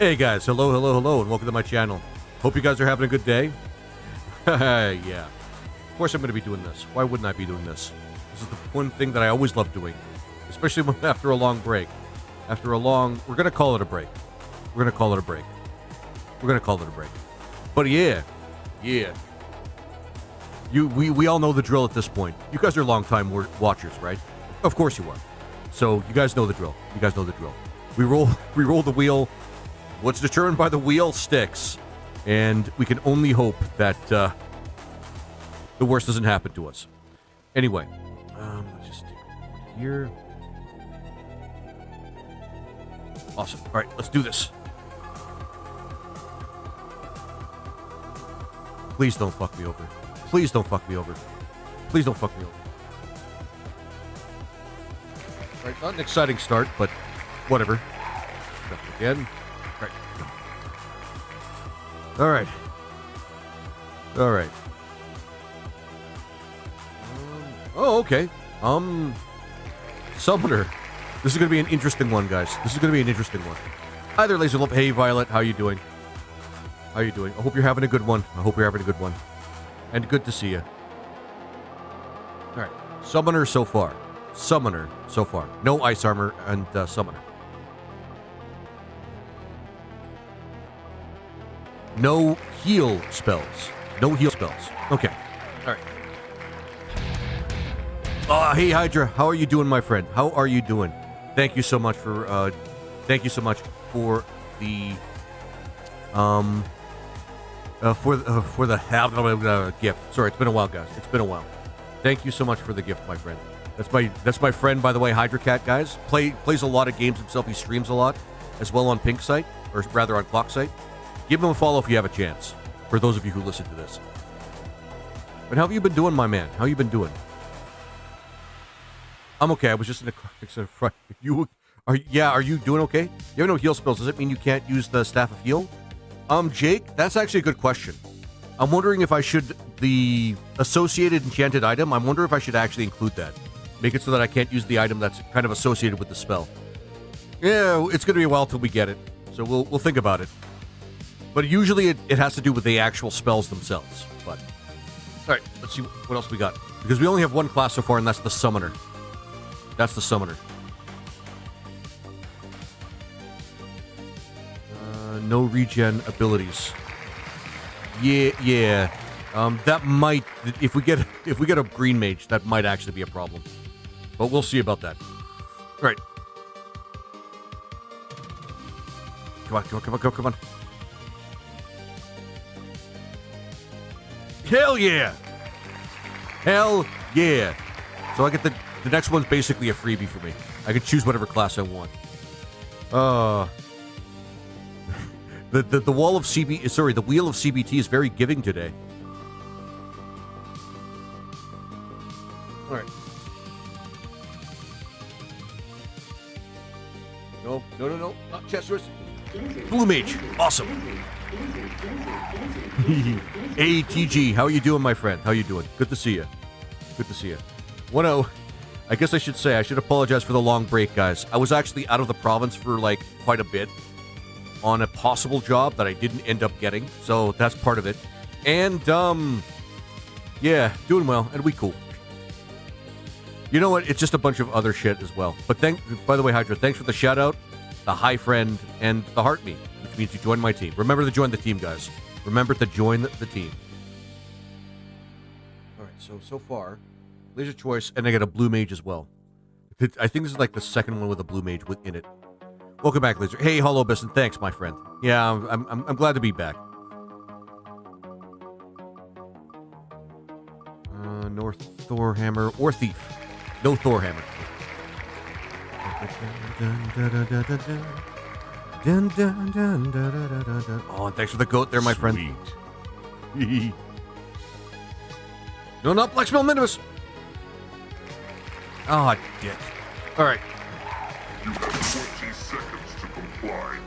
Hey guys, hello, and welcome to my channel. Hope you guys are having a good day. Yeah. Of course I'm going to be doing this. Why wouldn't I be doing this? This is the one thing that I always love doing. Especially after a long break. We're going to call it a break. We're going to call it a break. But yeah. We all know the drill at this point. You guys are long-time watchers, right? Of course you are. So you guys know the drill. We roll the wheel. What's determined by the wheel sticks. And we can only hope that the worst doesn't happen to us. Anyway, let's just stick it here. Awesome. All right, let's do this. Please don't fuck me over. All right, not an exciting start, but whatever. Again. All right. Oh, okay. Summoner. This is going to be an interesting one, guys. Hi there, Laser Love. Hey, Violet. How you doing? I hope you're having a good one. And good to see you. All right. Summoner so far. No ice armor and Summoner. No heal spells. Okay. All right. Hey Hydra, how are you doing, my friend? Thank you so much for the gift. Sorry, it's been a while, guys. Thank you so much for the gift, my friend. That's my friend, by the way, Hydra Cat, guys. Plays a lot of games himself. He streams a lot, as well on Pink Site, or rather on Clock Site. Give him a follow if you have a chance, for those of you who listen to this. But how have you been doing, my man? How you been doing? I'm okay. I was just in the car. Are you doing okay? You have no heal spells. Does it mean you can't use the Staff of Heal? Jake, that's actually a good question. I'm wondering if I should, the associated enchanted item, I'm wondering if I should actually include that. Make it so that I can't use the item that's kind of associated with the spell. Yeah, it's going to be a while till we get it. So we'll think about it. But usually it has to do with the actual spells themselves. But all right, let's see what else we got. Because we only have one class so far, and that's the Summoner. No regen abilities. Yeah. That might, if we get a green mage, that might actually be a problem. But we'll see about that. All right. Come on. Hell yeah! So I get the next one's basically a freebie for me. I can choose whatever class I want. The wheel of CBT is very giving today. All right. No, not Chester's. Blue Mage, awesome. Hey TG, how are you doing, my friend? Good to see you. I guess I should apologize for the long break, guys. I was actually out of the province for quite a bit on a possible job that I didn't end up getting, so that's part of it. And yeah, doing well, and we cool. You know what? It's just a bunch of other shit as well. But by the way, Hydra, thanks for the shout out, the hi friend, and the heart me, which means you joined my team. Remember to join the team, guys. Remember to join the team. All right, so far, Laser Choice, and I get a Blue Mage as well. I think this is the second one with a Blue Mage within it. Welcome back, Laser. Hey, Hollow Bisson, thanks, my friend. Yeah, I'm glad to be back. North Thorhammer or Thief. No Thorhammer. Oh, and thanks for the goat there, my friend. No, not Black Spell Minimus. Oh, dick. All right. You have 20 seconds to comply.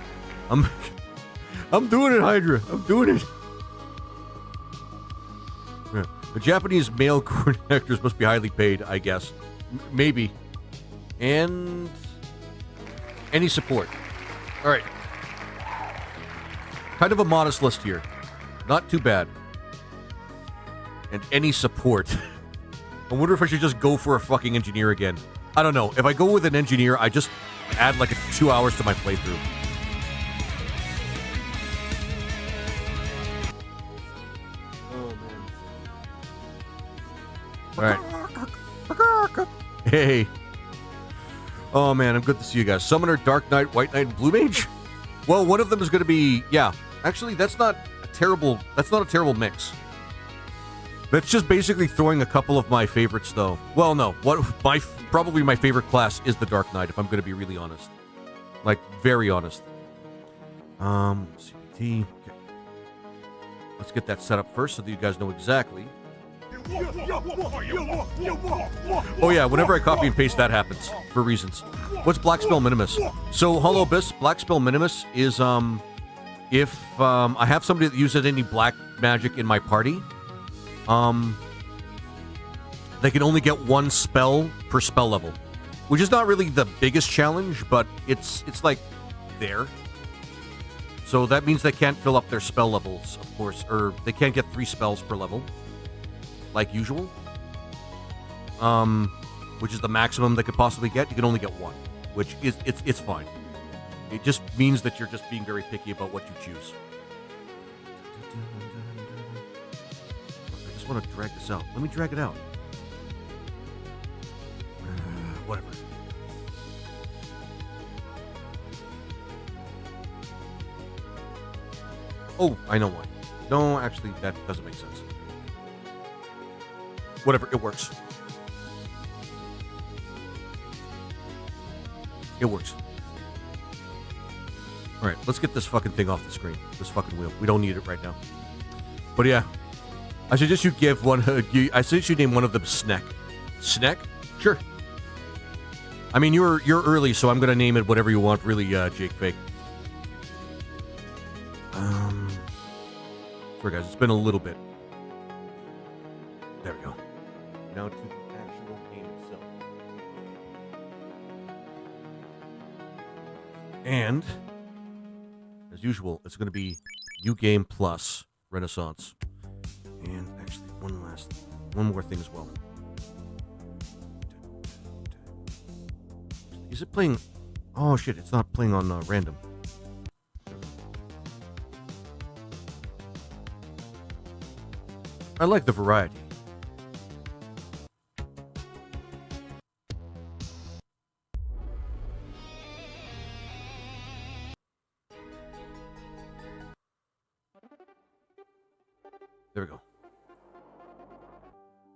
I'm doing it, Hydra. I'm doing it. Yeah. The Japanese male court actors must be highly paid, I guess. Maybe. And any support. All right. kind of a modest list here. Not too bad. And any support. I wonder if I should just go for a fucking engineer again. I don't know. If I go with an engineer, I just add like 2 hours to my playthrough. Alright. Hey. Oh man, I'm good to see you guys. Summoner, Dark Knight, White Knight, and Blue Mage? Well, one of them is going to be... Yeah. Actually, that's not a terrible mix. That's just basically throwing a couple of my favorites, though. Well, no. Probably my favorite class is the Dark Knight, if I'm going to be really honest. Like, very honest. CPT. Okay. Let's get that set up first so that you guys know exactly. Oh yeah, whenever I copy and paste, that happens for reasons. What's Black Spell Minimus? So, Hollow Abyss, Black Spell Minimus is, if I have somebody that uses any black magic in my party, they can only get one spell per spell level, which is not really the biggest challenge, but it's like there. So that means they can't fill up their spell levels, of course, or they can't get 3 spells per level, like usual. Which is the maximum they could possibly get. You can only get 1, which is it's fine. It just means that you're just being very picky about what you choose. I just want to drag this out. Let me drag it out. Whatever. Oh, I know why. No, actually, that doesn't make sense. Whatever, it works. It works. Alright, let's get this fucking thing off the screen. This fucking wheel. We don't need it right now. But yeah. I suggest you give one... I suggest you name one of them Snack. Snack? Sure. I mean, you're early, so I'm gonna name it whatever you want, really, Jake Fake. Sorry guys, it's been a little bit. There we go. Now to the actual game itself. And, as usual, it's going to be New Game Plus Renaissance. And actually, one more thing as well. Is it playing? Oh shit, it's not playing on random. I like the variety. There we go.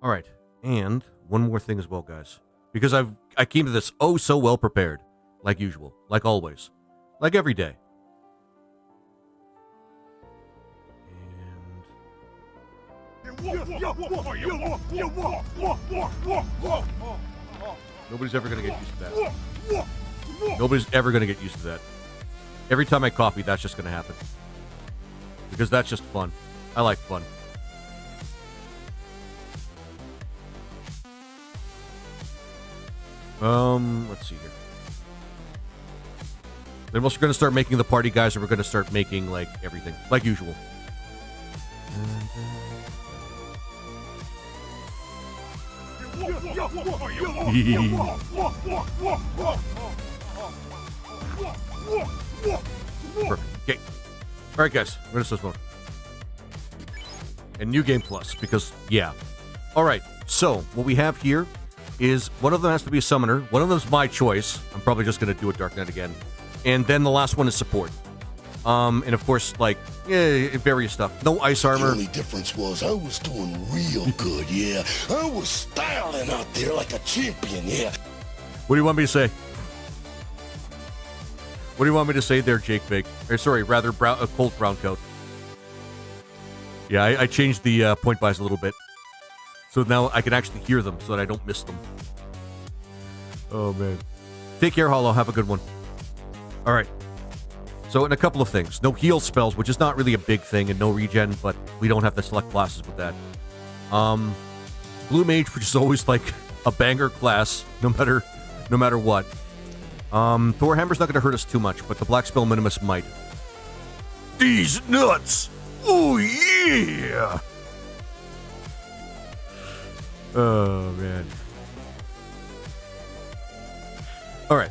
All right, and one more thing as well, guys, because I came to this oh so well prepared, like usual, like always, like every day. Nobody's ever gonna get used to that. Nobody's ever gonna get used to that. Every time I copy, that's just gonna happen. Because that's just fun. I like fun. Let's see here. Then we're gonna start making the party guys, and we're gonna start making, like, everything. Like usual. Perfect. Okay. Alright, guys. We're gonna start mode. And New Game Plus, because, yeah. Alright, so, what we have here is one of them has to be a summoner. One of them's my choice. I'm probably just gonna do a Dark Knight again. And then the last one is support. And of course, like, various stuff. No ice armor. The only difference was I was doing real good, yeah. I was styling out there like a champion, yeah. What do you want me to say? What do you want me to say there, Jake Big? Or, sorry, rather, Colt Browncoat. Yeah, I changed the point buys a little bit. So now I can actually hear them so that I don't miss them. Oh, man. Take care, Hollow. Have a good one. All right. So, and a couple of things. No heal spells, which is not really a big thing, and no regen, but we don't have to select classes with that. Blue Mage, which is always like a banger class, no matter what. Thor Hammer's not going to hurt us too much, but the Black Spell Minimus might. these nuts. Oh, yeah. Oh, man. All right.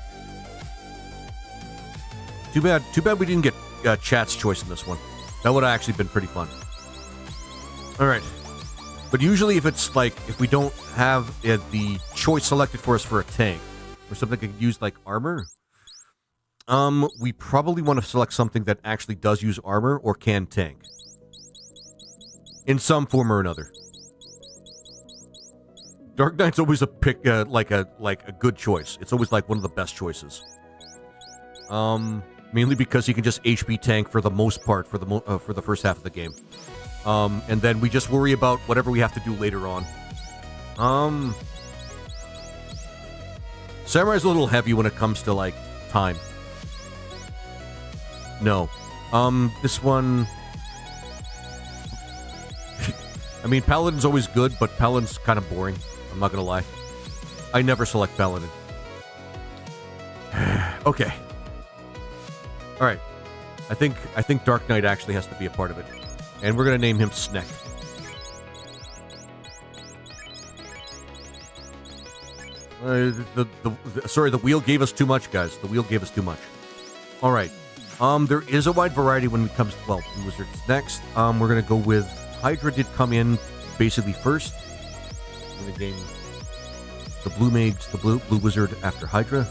Too bad we didn't get chat's choice in this one. That would have actually been pretty fun. All right. But usually if we don't have the choice selected for us for a tank, or something that could use like armor, we probably want to select something that actually does use armor or can tank. In some form or another. Dark Knight's always a pick, like a good choice. It's always like one of the best choices. Mainly because he can just HP tank for the most part for the first half of the game. And then we just worry about whatever we have to do later on. Samurai's a little heavy when it comes to like time. No. This one. I mean, Paladin's always good, but Paladin's kind of boring. I'm not gonna lie. I never select Paladin. Okay. All right. I think Dark Knight actually has to be a part of it, and we're gonna name him Sneck. Sorry, the wheel gave us too much, guys. The wheel gave us too much. All right. There is a wide variety when it comes to, well, Wizards next. We're gonna go with Hydra did come in basically first. I'm gonna name the Blue Mage, the Blue Wizard after Hydra.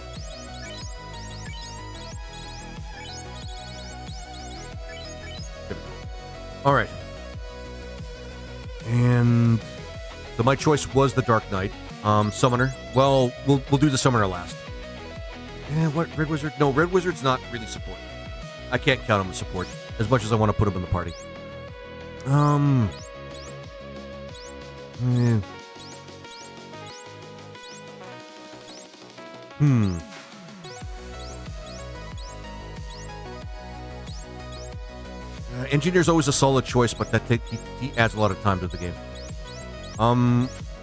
All right. And so my choice was the Dark Knight. Summoner. Well, we'll do the Summoner last. What? Red Wizard? No, Red Wizard's not really support. I can't count him as support as much as I want to put him in the party. Engineer's always a solid choice, but he adds a lot of time to the game.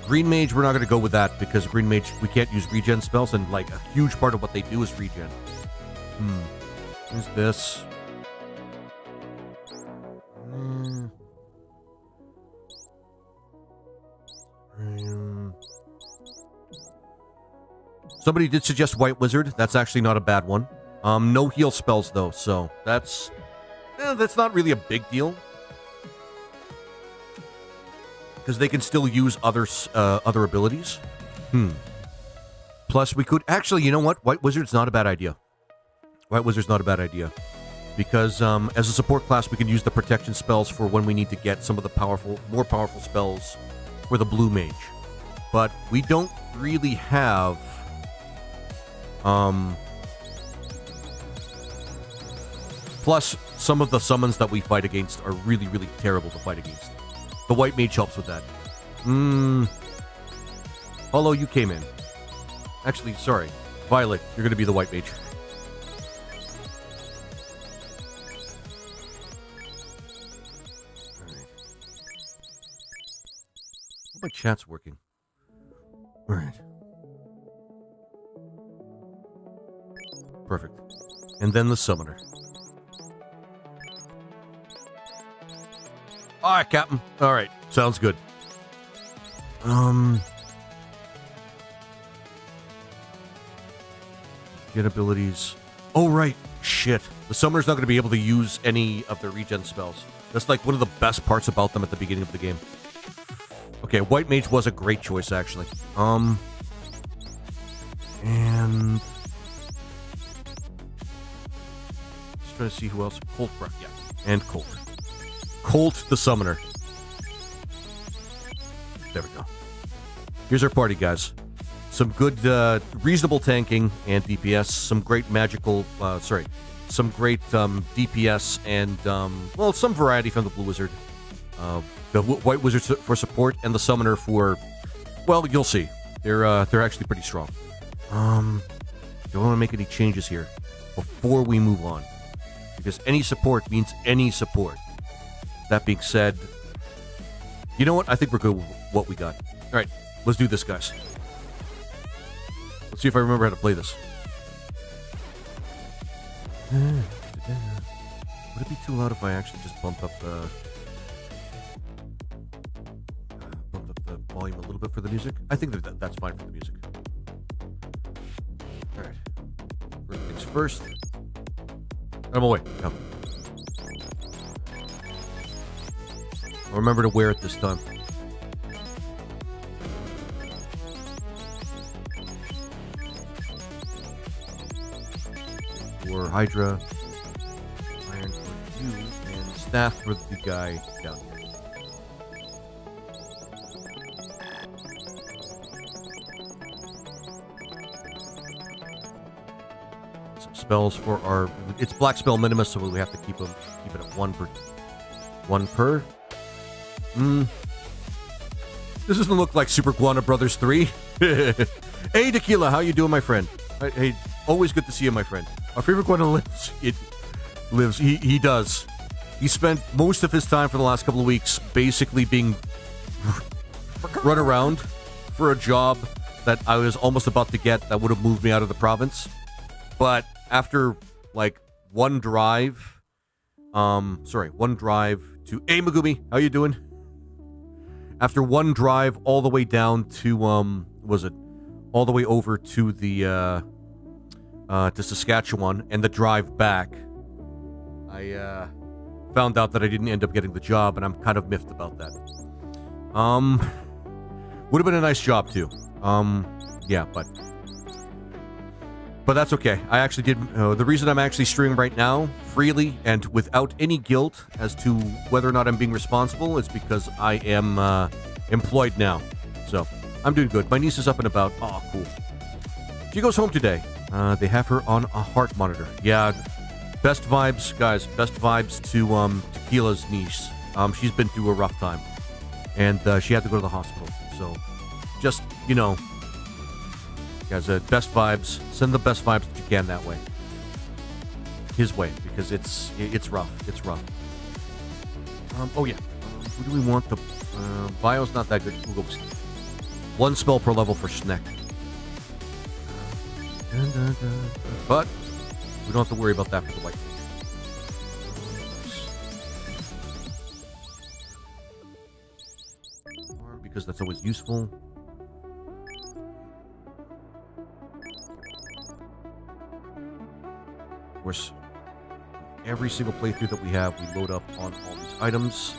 Green Mage, we're not going to go with that because Green Mage, we can't use regen spells, and like a huge part of what they do is regen. Who's this? Somebody did suggest White Wizard. That's actually not a bad one. No heal spells though, so that's not really a big deal. Because they can still use other abilities. Plus, we could... Actually, you know what? White Wizard's not a bad idea. White Wizard's not a bad idea. Because as a support class, we can use the protection spells for when we need to get some of the more powerful spells for the Blue Mage. But we don't really have... Plus, some of the summons that we fight against are really, really terrible to fight against. The White Mage helps with that. Although you came in. Actually, sorry. Violet, you're going to be the White Mage. Alright. My chat's working. Alright. Perfect. And then the Summoner. All right, Captain. All right, sounds good. Get abilities. Oh, right. Shit. The Summoner's not going to be able to use any of their regen spells. That's like one of the best parts about them at the beginning of the game. Okay, White Mage was a great choice, actually. And... Just trying to see who else. Colt, yeah. And Colt. Colt the Summoner. There we go. Here's our party, guys. Some good, reasonable tanking and DPS. Some great magical, some great DPS and, well, some variety from the Blue Wizard. The White Wizard for support and the Summoner for, well, you'll see. They're actually pretty strong. Don't want to make any changes here before we move on. Because any support means any support. That being said, you know what? I think we're good with what we got. All right, let's do this, guys. Let's see if I remember how to play this. What it be too loud if I actually just bumped up the volume a little bit for the music? I think that's fine for the music. All right. First things first. I'm away. No. I'll remember to wear it this time. For Hydra, iron for you, and staff for the guy down here. Some spells for our... It's Black Spell Minimus, so we have to keep it at one per. This doesn't look like Super Guana Brothers 3. Hey, Tequila, how you doing, my friend? Hey, always good to see you, my friend. Our favorite Guana lives. He does. He spent most of his time for the last couple of weeks basically being run around for a job that I was almost about to get that would have moved me out of the province. But after, like, one drive to... Hey, Megumi, how you doing? After one drive all the way down to, all the way over to the, to Saskatchewan, and the drive back, I found out that I didn't end up getting the job, and I'm kind of miffed about that. Would have been a nice job too. Yeah, but that's okay. I actually did. The reason I'm actually streaming right now, freely and without any guilt as to whether or not I'm being responsible, is because I am employed now. So I'm doing good. My niece is up and about. Oh, cool. She goes home today. They have her on a heart monitor. Yeah, best vibes, guys. Best vibes to Tequila's niece. She's been through a rough time, and she had to go to the hospital. So, just guys, best vibes. Send the best vibes that you can that way. His way, because it's rough. It's rough. Oh yeah. Who do we want? The bio's not that good. We'll go with Sneak. One spell per level for Sneck. But we don't have to worry about that for the white. Because that's always useful. Of course, every single playthrough that we have, we load up on all these items.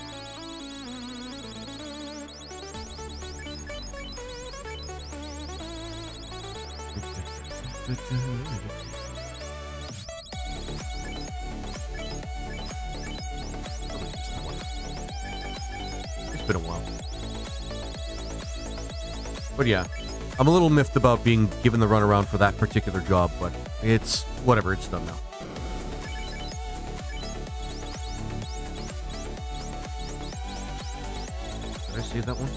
It's been a while. But yeah, I'm a little miffed about being given the runaround for that particular job, but it's whatever, it's done now. Did I save that one?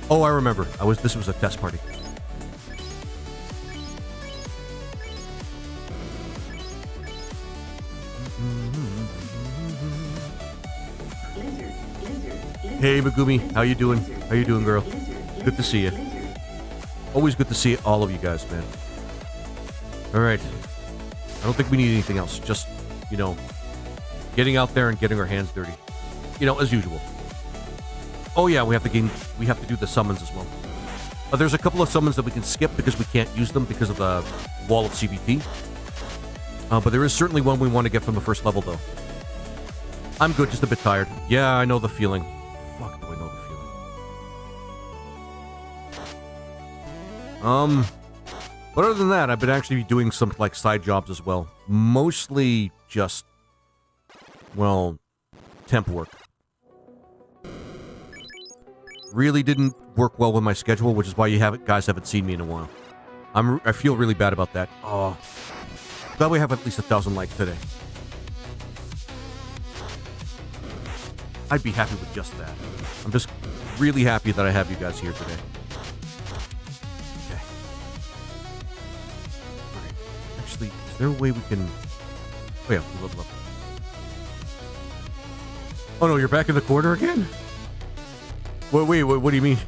Oh, I remember. This was a test party. Hey, Megumi, how you doing? How you doing, girl? Good to see you. Always good to see all of you guys, man. All right. I don't think we need anything else. Just, getting out there and getting our hands dirty. As usual. Oh yeah, we have to do the summons as well. There's a couple of summons that we can skip because we can't use them because of the wall of CBT. But there is certainly one we want to get from the first level, though. I'm good, just a bit tired. Yeah, I know the feeling. Fuck, do I know the feeling. But other than that, I've been actually doing some, side jobs as well. Mostly just, temp work. Really didn't work well with my schedule, which is why guys haven't seen me in a while. I feel really bad about that. Oh, glad we have at least 1,000 likes today. I'd be happy with just that. I'm just really happy that I have you guys here today. Okay. Alright. Actually, is there a way we can... Oh yeah, we level up. Oh no, you're back in the corner again? Wait, what do you mean?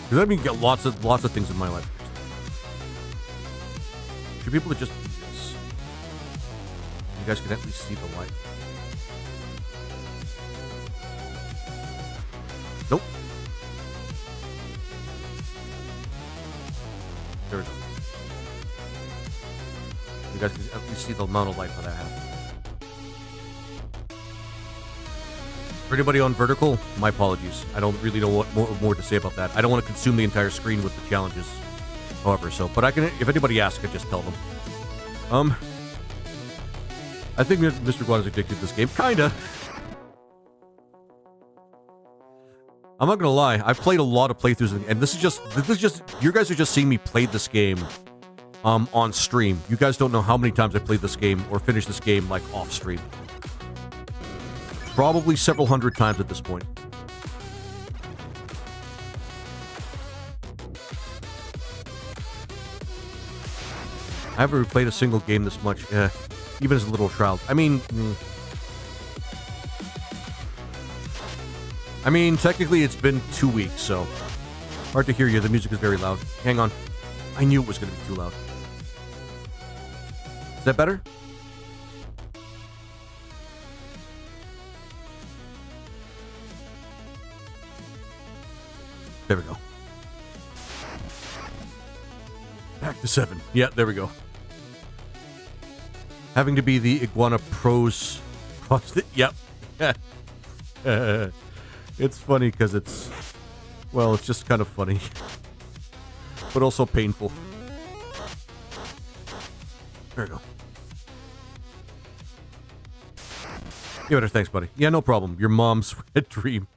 Because I mean, get lots of things in my life. should be able to just do this. You guys can at least see the light. Nope. There we go. You guys can at least see the amount of light that I have. For anybody on vertical, my apologies. I don't really know what more to say about that. I don't want to consume the entire screen with the challenges. However, but I can. If anybody asks, I can just tell them. I think Mr. Guan is addicted to this game. Kinda. I'm not gonna lie. I've played a lot of playthroughs, and this is just. You guys are just seeing me play this game, on stream. You guys don't know how many times I played this game or finished this game like off stream. Probably several hundred times at this point. I haven't replayed a single game this much, even as a little child. I mean, technically it's been 2 weeks, so hard to hear you. The music is very loud. Hang on. I knew it was going to be too loud. Is that better? There we go. Back to 7. Yeah, there we go. Having to be the Iguana Pros. Yep. It's funny because it's just kind of funny. But also painful. There we go. Yeah, thanks, buddy. Yeah, no problem. Your mom's wet dream.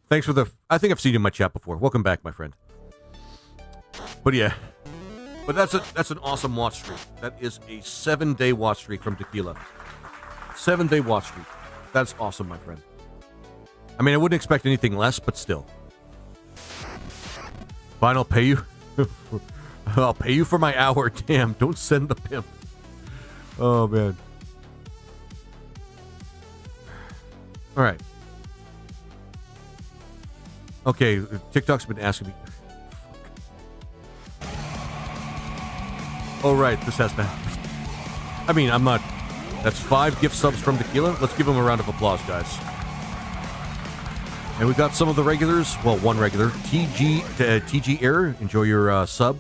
Thanks for the... I think I've seen you in my chat before. Welcome back, my friend. But yeah. But that's an awesome watch streak. That is a 7-day watch streak from Tequila. 7-day watch streak. That's awesome, my friend. I mean, I wouldn't expect anything less, but still. Fine, I'll pay you. I'll pay you for my hour. Damn, don't send the pimp. Oh, man. All right. Okay, TikTok's been asking me. Oh, right, this has to happen. I mean, I'm not... That's 5 gift subs from Tequila. Let's give him a round of applause, guys. And we got some of the regulars. Well, one regular. TG Error, enjoy your sub.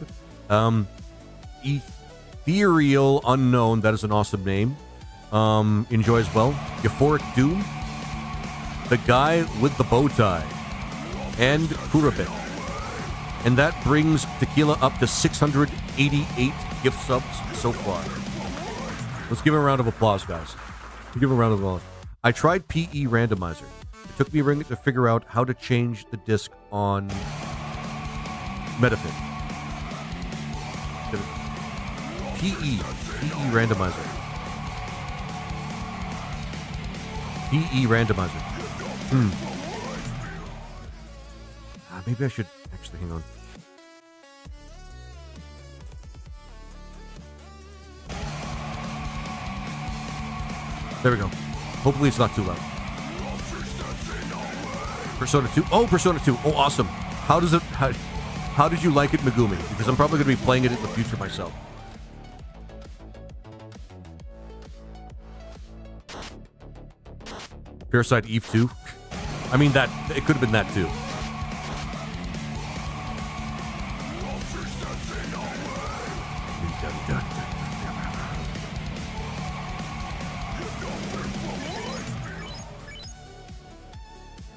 Ethereal Unknown, that is an awesome name. Enjoy as well. Euphoric Doom. The Guy with the Bow Tie. And Kurabit. And that brings Tequila up to 688 gift subs so far. Let's give him a round of applause, guys. Give him a round of applause. I tried PE Randomizer. It took me a ring to figure out how to change the disc on Metafit. PE Randomizer. PE Randomizer. Maybe I should actually hang on. There we go. Hopefully it's not too loud. Persona 2. Oh, Persona 2. Oh, awesome. How did you like it, Megumi? Because I'm probably going to be playing it in the future myself. Parasite Eve 2. I mean, it could have been that too.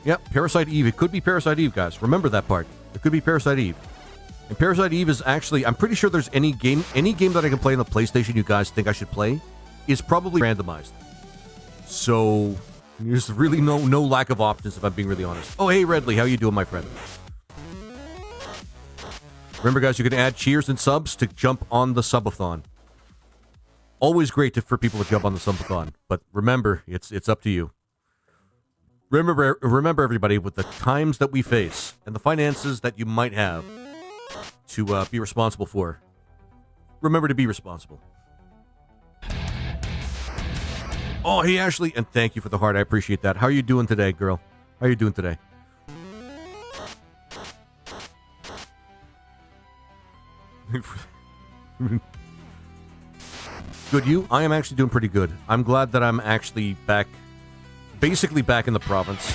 Yep, Parasite Eve. It could be Parasite Eve, guys. Remember that part. It could be Parasite Eve. And Parasite Eve is actually... I'm pretty sure there's any game that I can play on the PlayStation you guys think I should play is probably randomized. So, there's really no lack of options if I'm being really honest. Oh, hey, Redley. How you doing, my friend? Remember, guys, you can add cheers and subs to jump on the subathon. Always great for people to jump on the subathon. But remember, it's up to you. Remember, everybody, with the times that we face and the finances that you might have to be responsible for, remember to be responsible. Oh, hey, Ashley, and thank you for the heart. I appreciate that. How are you doing today, girl? How are you doing today? Good, you? I am actually doing pretty good. I'm glad that I'm actually back, basically back in the province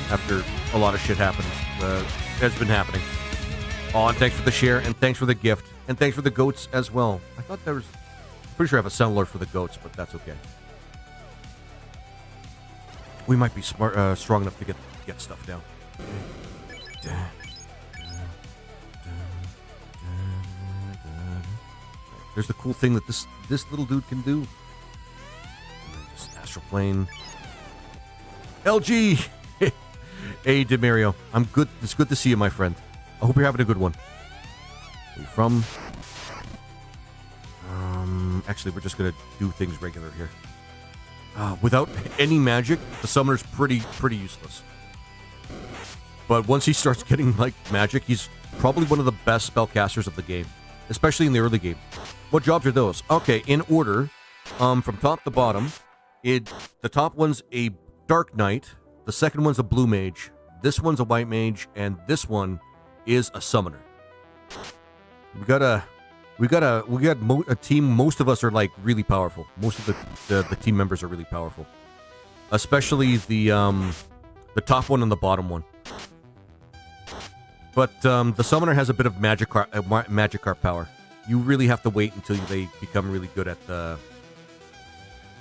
after a lot of shit happened. Has been happening. Oh, and thanks for the share, and thanks for the gift, and thanks for the goats as well. I thought there was... Pretty sure I have a sound alert for the goats, but that's okay. We might be strong enough to get stuff down. There's the cool thing that this little dude can do. Just astral plane. LG! Hey, Demario. I'm good. It's good to see you, my friend. I hope you're having a good one. Where are you from? Actually, we're just gonna do things regular here. Without any magic, the summoner's pretty useless. But once he starts getting, like, magic, he's probably one of the best spellcasters of the game. Especially in the early game. What jobs are those? Okay, in order, from top to bottom, the top one's a Dark Knight, the second one's a Blue Mage, this one's a White Mage, and this one is a Summoner. We got a team. Most of us are like really powerful. Most of the team members are really powerful, especially the top one and the bottom one. But the summoner has a bit of Magikarp power. You really have to wait until they become really good at the.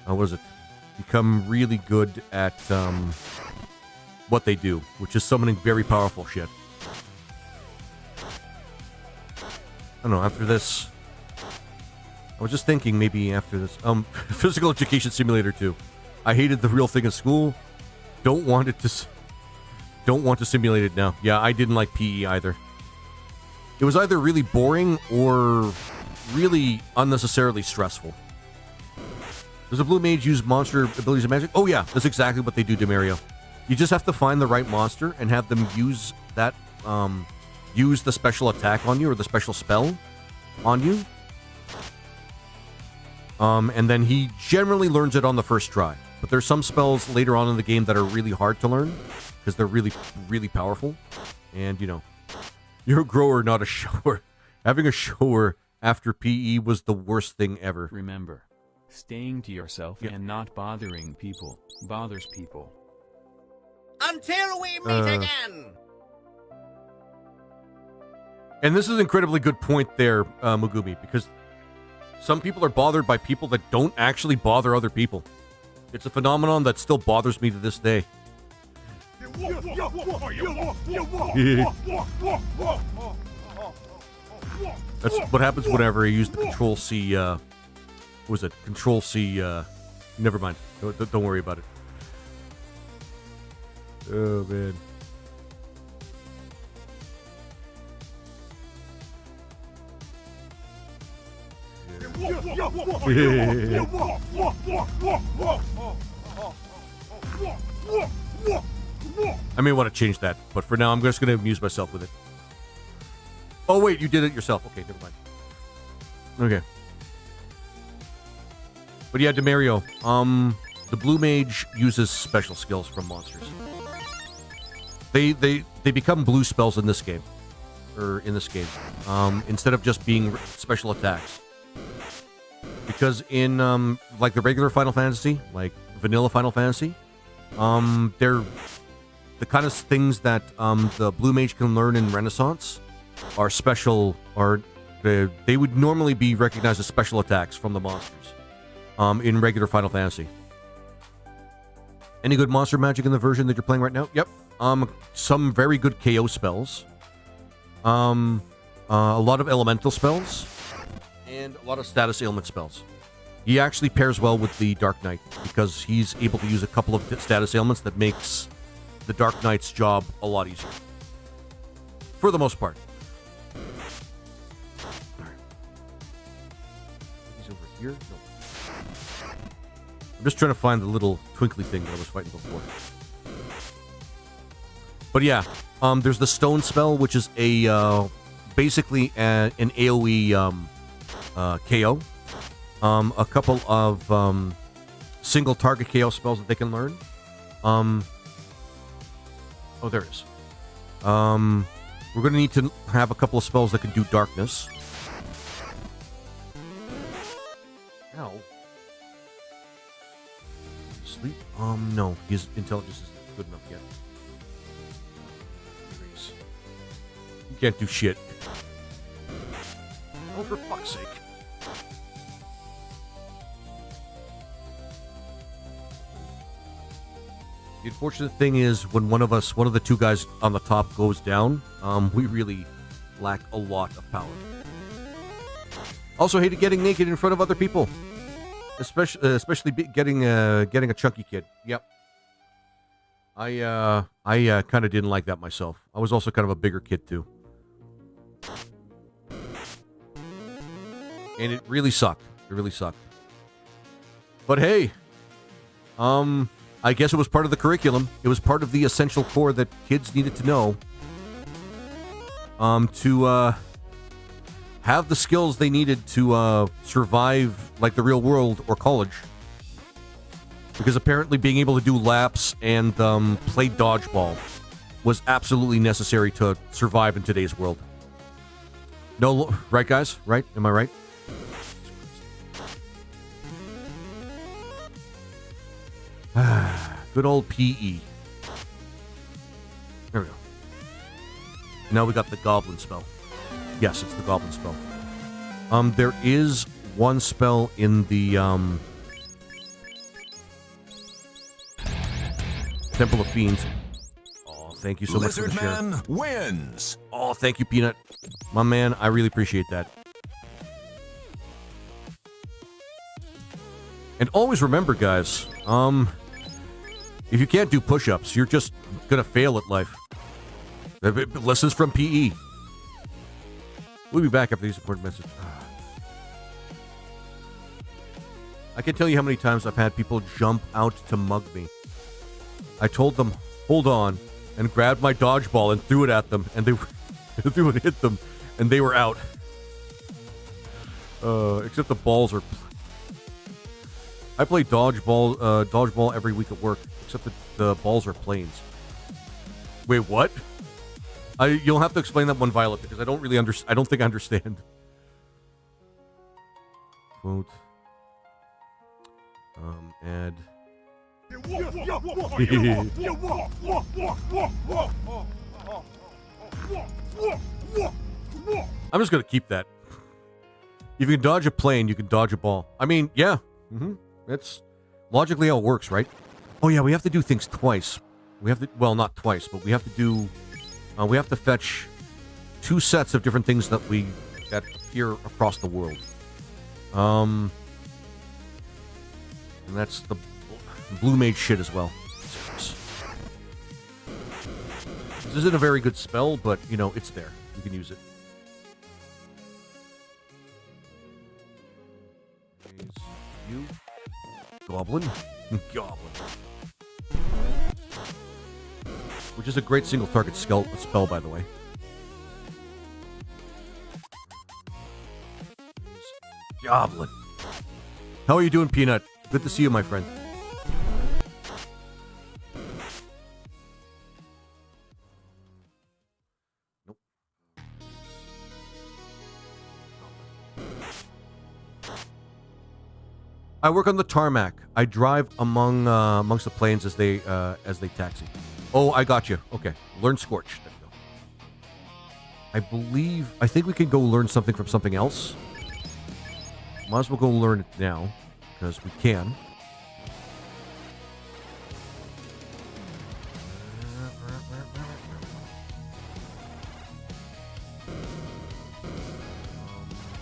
What is it? Become really good at what they do, which is summoning very powerful shit. I don't know, after this... I was just thinking maybe after this... Physical Education Simulator 2. I hated the real thing in school. Don't want to simulate it now. Yeah, I didn't like PE either. It was either really boring or really unnecessarily stressful. Does a Blue Mage use monster abilities and magic? Oh yeah, that's exactly what they do, Demario. You just have to find the right monster and have them use that... use the special attack on you or the special spell on you. And then he generally learns it on the first try. But there's some spells later on in the game that are really hard to learn because they're really, really powerful. And, you know, you're a grower, not a shower. Having a shower after PE was the worst thing ever. Remember, staying to yourself and not bothering people bothers people. Until we meet again! And this is an incredibly good point there, Mugumi, because some people are bothered by people that don't actually bother other people. It's a phenomenon that still bothers me to this day. That's what happens whenever I use the Control-C, what was it? Control-C, never mind. Don't worry about it. Oh, man. I may want to change that, but for now I'm just going to amuse myself with it. Oh wait, you did it yourself. Okay, never mind. Okay. But yeah, Demario, the Blue Mage uses special skills from monsters. They become blue spells in this game. Instead of just being special attacks. Because in like the regular Final Fantasy, like vanilla Final Fantasy, they're the kind of things that the Blue Mage can learn in Renaissance are special, or they would normally be recognized as special attacks from the monsters in regular Final Fantasy. Any good monster magic in the version that you're playing right now? Yep. Some very good KO spells. A lot of elemental spells. And a lot of status ailment spells. He actually pairs well with the Dark Knight because he's able to use a couple of status ailments that makes the Dark Knight's job a lot easier. For the most part. Alright. He's over here? No. I'm just trying to find the little twinkly thing that I was fighting before. But yeah, there's the Stone spell, which is a basically an AoE KO. A couple of single target KO spells that they can learn. Oh, there it is. We're going to need to have a couple of spells that can do darkness. Ow. Ow. Sleep? No. His intelligence isn't good enough yet. You can't do shit. Oh, for fuck's sake. The unfortunate thing is when one of the two guys on the top goes down, we really lack a lot of power. Also hated getting naked in front of other people. Especially getting a chunky kid. Yep. I kind of didn't like that myself. I was also kind of a bigger kid too. And it really sucked. It really sucked. But hey, I guess it was part of the curriculum. It was part of the essential core that kids needed to know. To have the skills they needed to survive like the real world or college. Because apparently being able to do laps and play dodgeball was absolutely necessary to survive in today's world. No, right, guys? Right? Am I right? Good old PE. There we go. Now we got the goblin spell. Yes, it's the goblin spell. There is one spell in the Temple of Fiends. Oh, thank you so much for the share. Lizard Man wins. Oh, thank you, Peanut. My man, I really appreciate that. And always remember, guys, if you can't do push-ups, you're just gonna fail at life. Lessons from PE. We'll be back after these important messages. I can't tell you how many times I've had people jump out to mug me. I told them, hold on, and grabbed my dodgeball and threw it at them, and they threw it, hit them, and they were out. Except the balls are... I play dodgeball every week at work, except that the balls are planes. Wait, what? You'll have to explain that one, Violet, because I don't really I don't think I understand. Quote. Add. I'm just gonna keep that. If you can dodge a plane, you can dodge a ball. I mean, yeah. That's logically how it works, right? Oh yeah, we have to do things twice. We have to, well, not twice, but we have to do, we have to fetch 2 sets of different things that appear across the world. And that's the blue mage shit as well. This isn't a very good spell, but, you know, it's there. You can use it. You. Goblin? Goblin. Which is a great single target spell, by the way. Goblin. How are you doing, Peanut? Good to see you, my friend. Nope. I work on the tarmac. I drive amongst the planes as they taxi. Oh, I got you. Okay, learn Scorch. There we go. I think we can go learn something from something else. Might as well go learn it now, because we can.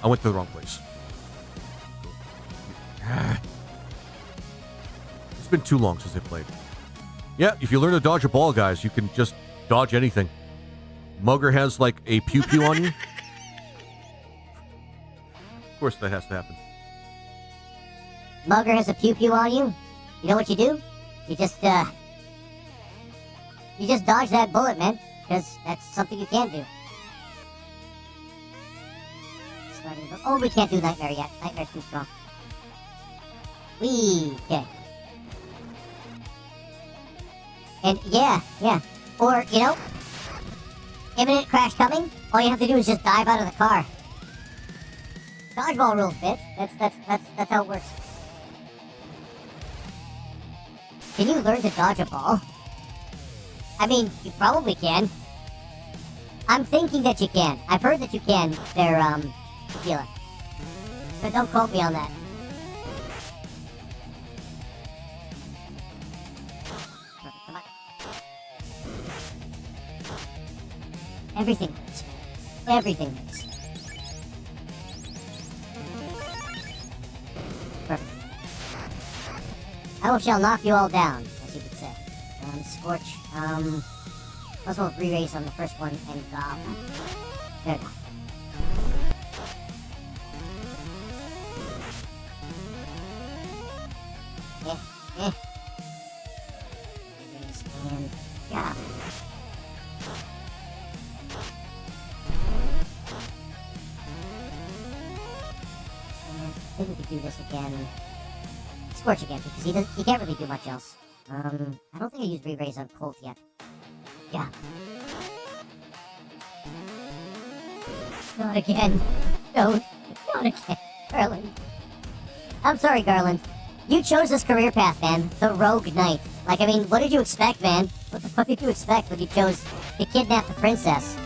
I went to the wrong place. It's been too long since I played. Yeah, if you learn to dodge a ball, guys, you can just dodge anything. Mugger has, like, a pew-pew on you. Of course that has to happen. Mugger has a pew-pew on you? You know what you do? You just dodge that bullet, man. Because that's something you can do. Oh, we can't do Nightmare yet. Nightmare's too strong. Okay. And yeah. Or, you know, imminent crash coming, all you have to do is just dive out of the car. Dodgeball rules, bitch. That's how it works. Can you learn to dodge a ball? I mean, you probably can. I'm thinking that you can. I've heard that you can. They're, tequila. But don't quote me on that. Perfect, come on. Everything hurts. Everything hurts. Perfect. I shall knock you all down, as you would say. Scorch, also re-raise on the first one, and there we go. Re-raise and gob. And I think we could do this again. Scorch again, because he can't really do much else. I don't think I used re-raise on Colt yet. Yeah. Not again. Don't. Not again. Garland. I'm sorry, Garland. You chose this career path, man. The Rogue Knight. Like, I mean, what did you expect, man? What the fuck did you expect when you chose to kidnap the princess?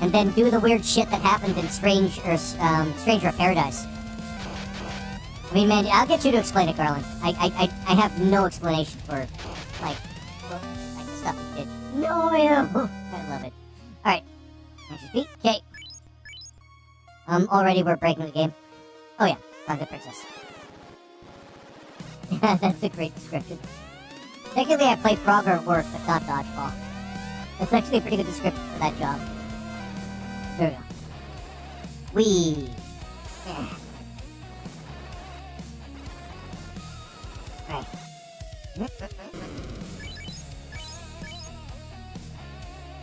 And then do the weird shit that happened in Stranger of Paradise. I mean, man, I'll get you to explain it, Garland. I have no explanation for, like the stuff you did. No, I love it. Alright. Nice beat. Okay. Already we're breaking the game. Oh yeah, found the princess. That's a great description. Technically, I play Frogger at work, but not dodgeball. That's actually a pretty good description for that job. There we go. Whee! Yeah. Right.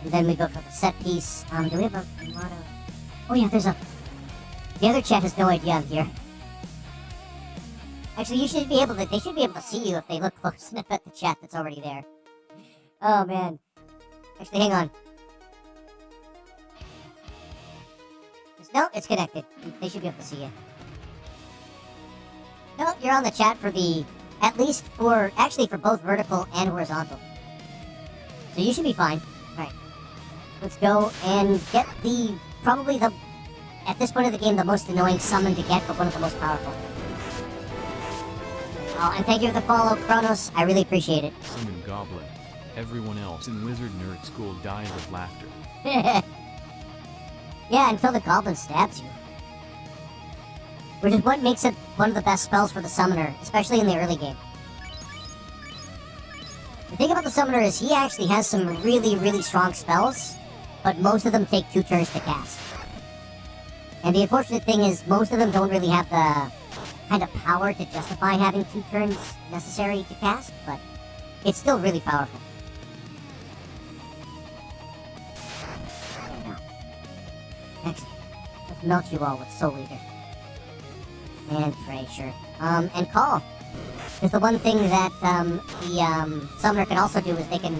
And then we go for the set piece. Do we have a motto? Oh yeah, there's a... The other chat has no idea I'm here. Actually, you should be able to... They should be able to see you if they look close enough at the chat that's already there. Oh, man. Actually, hang on. No, it's connected. They should be able to see you. No, you're on the chat for the... At least for... Actually, for both vertical and horizontal. So you should be fine. Alright. Let's go and get the... Probably the... At this point of the game, the most annoying summon to get, but one of the most powerful. Oh, and thank you for the follow, Kronos. I really appreciate it. Summon Goblin. Everyone else in Wizard Nerd School dies of laughter. Yeah, until the goblin stabs you. Which is what makes it one of the best spells for the summoner, especially in the early game. The thing about the summoner is he actually has some really, really strong spells, but most of them take 2 turns to cast. And the unfortunate thing is most of them don't really have the kind of power to justify having 2 turns necessary to cast, but it's still really powerful. There we go. Next, let's melt you all with Soul Eater. And pray, sure. And call. Because the one thing that the summoner can also do is they can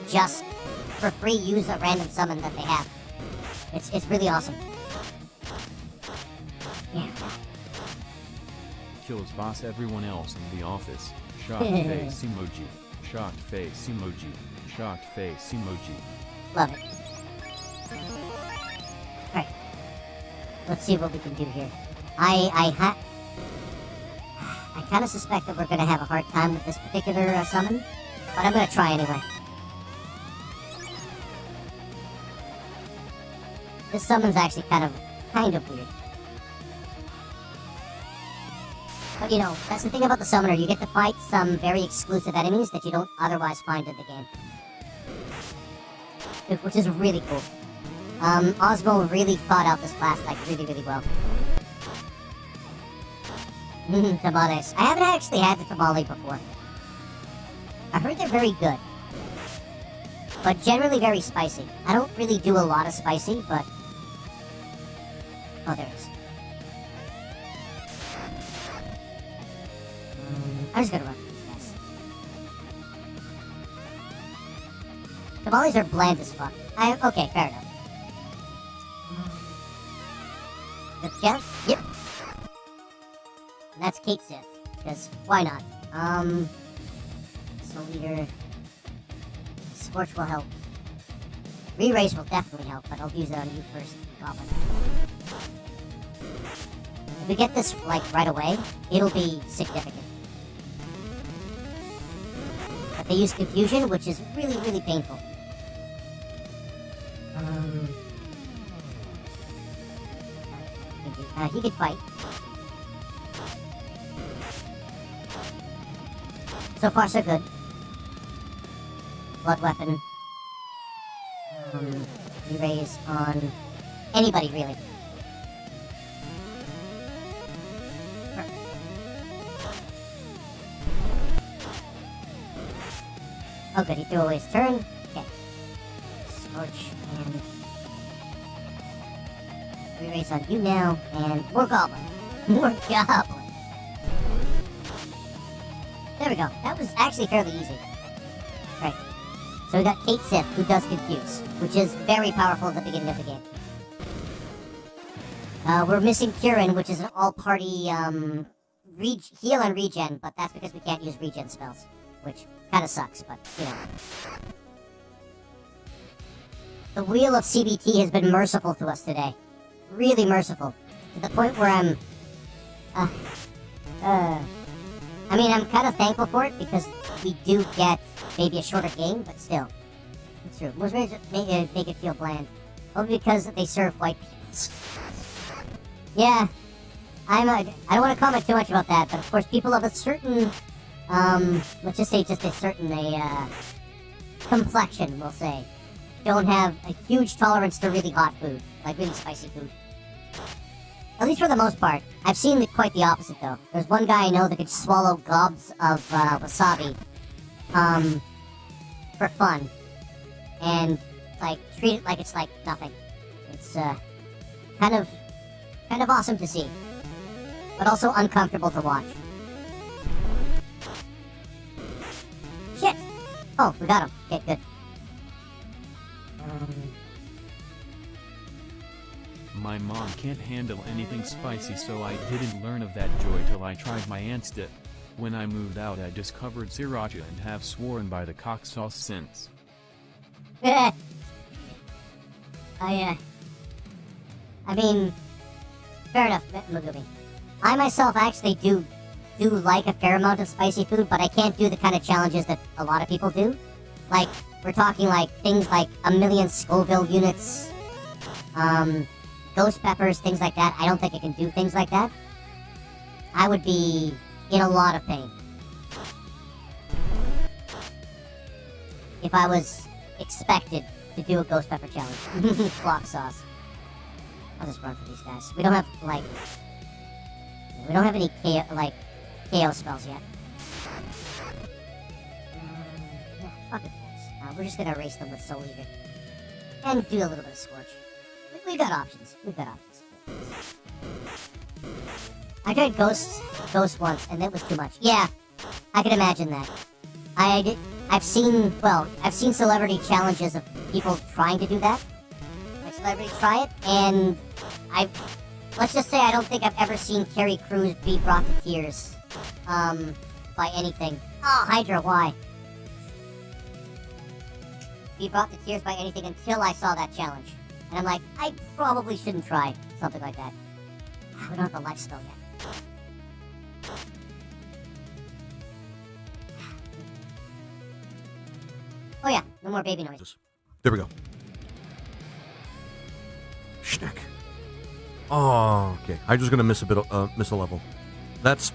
just, for free, use a random summon that they have. It's really awesome. Yeah. Kills boss everyone else in the office. Shocked face emoji. Shocked face emoji. Shocked face emoji. Love it. Alright. Let's see what we can do here. I kind of suspect that we're going to have a hard time with this particular summon, but I'm going to try anyway. This summon's actually kind of weird. But you know, that's the thing about the summoner, you get to fight some very exclusive enemies that you don't otherwise find in the game. Which is really cool. Osmo really thought out this class like really, really well. Tamales. I haven't actually had the tamale before. I heard they're very good. But generally very spicy. I don't really do a lot of spicy, but... Oh, there it is. I'm just gonna run through these guys. Tamales are bland as fuck. Okay, fair enough. challenge? Yep. And that's Kate Sith. Because why not? Soul Eater. Scorch will help. Re-raise will definitely help, but I'll use it on you first, Goblin. If we get this, like, right away, it'll be significant. But they use Confusion, which is really, really painful. He could fight. So far, so good. Blood weapon. Re-raise on anybody, really. Oh, good. He threw away his turn. Okay. Scorch and re-raise on you now, and more Goblin. More Goblin. There we go. That was actually fairly easy. Right. So we got Kate Sith, who does Confuse, which is very powerful at the beginning of the game. We're missing Kieran, which is an all-party heal and regen, but that's because we can't use regen spells, which kind of sucks, but, you know. The Wheel of CBT has been merciful to us today. Really merciful. To the point where I'm... I mean, I'm kind of thankful for it because we do get maybe a shorter game, but still. It's true. Most make it feel bland. Only because they serve white peoples. Yeah. I don't want to comment too much about that, but of course people of a certain, let's just say just a certain, complexion, we'll say, don't have a huge tolerance to really hot food, like really spicy food. At least for the most part. I've seen quite the opposite, though. There's one guy I know that could swallow gobs of wasabi, for fun, and like treat it like it's like nothing. It's kind of awesome to see, but also uncomfortable to watch. Shit! Oh, we got him. Okay, good. My mom can't handle anything spicy, so I didn't learn of that joy till I tried my aunt's dip. When I moved out, I discovered sriracha and have sworn by the cock sauce since. I mean, fair enough, Megumi. I myself actually do like a fair amount of spicy food, but I can't do the kind of challenges that a lot of people do. Like, we're talking like things like 1,000,000 Scoville units, ghost peppers, things like that. I don't think I can do things like that. I would be in a lot of pain if I was expected to do a ghost pepper challenge. Flock sauce. I'll just run for these guys. We don't have, like... We don't have any KO spells yet. Yeah, fuck it, guys. We're just gonna erase them with Soul Eater. And do a little bit of Scorch. We've got options. We've got options. I tried Ghost once, and that was too much. Yeah, I can imagine that. I've seen celebrity challenges of people trying to do that. Like, celebrities try it, and let's just say I don't think I've ever seen Terry Crews be brought to tears, by anything. Oh, Hydra, why? Be brought to tears by anything until I saw that challenge. And I'm like, I probably shouldn't try something like that. We don't have the life spell yet. Oh yeah, no more baby noises. There we go. Schneck. Oh, okay. I'm just gonna miss a level. That's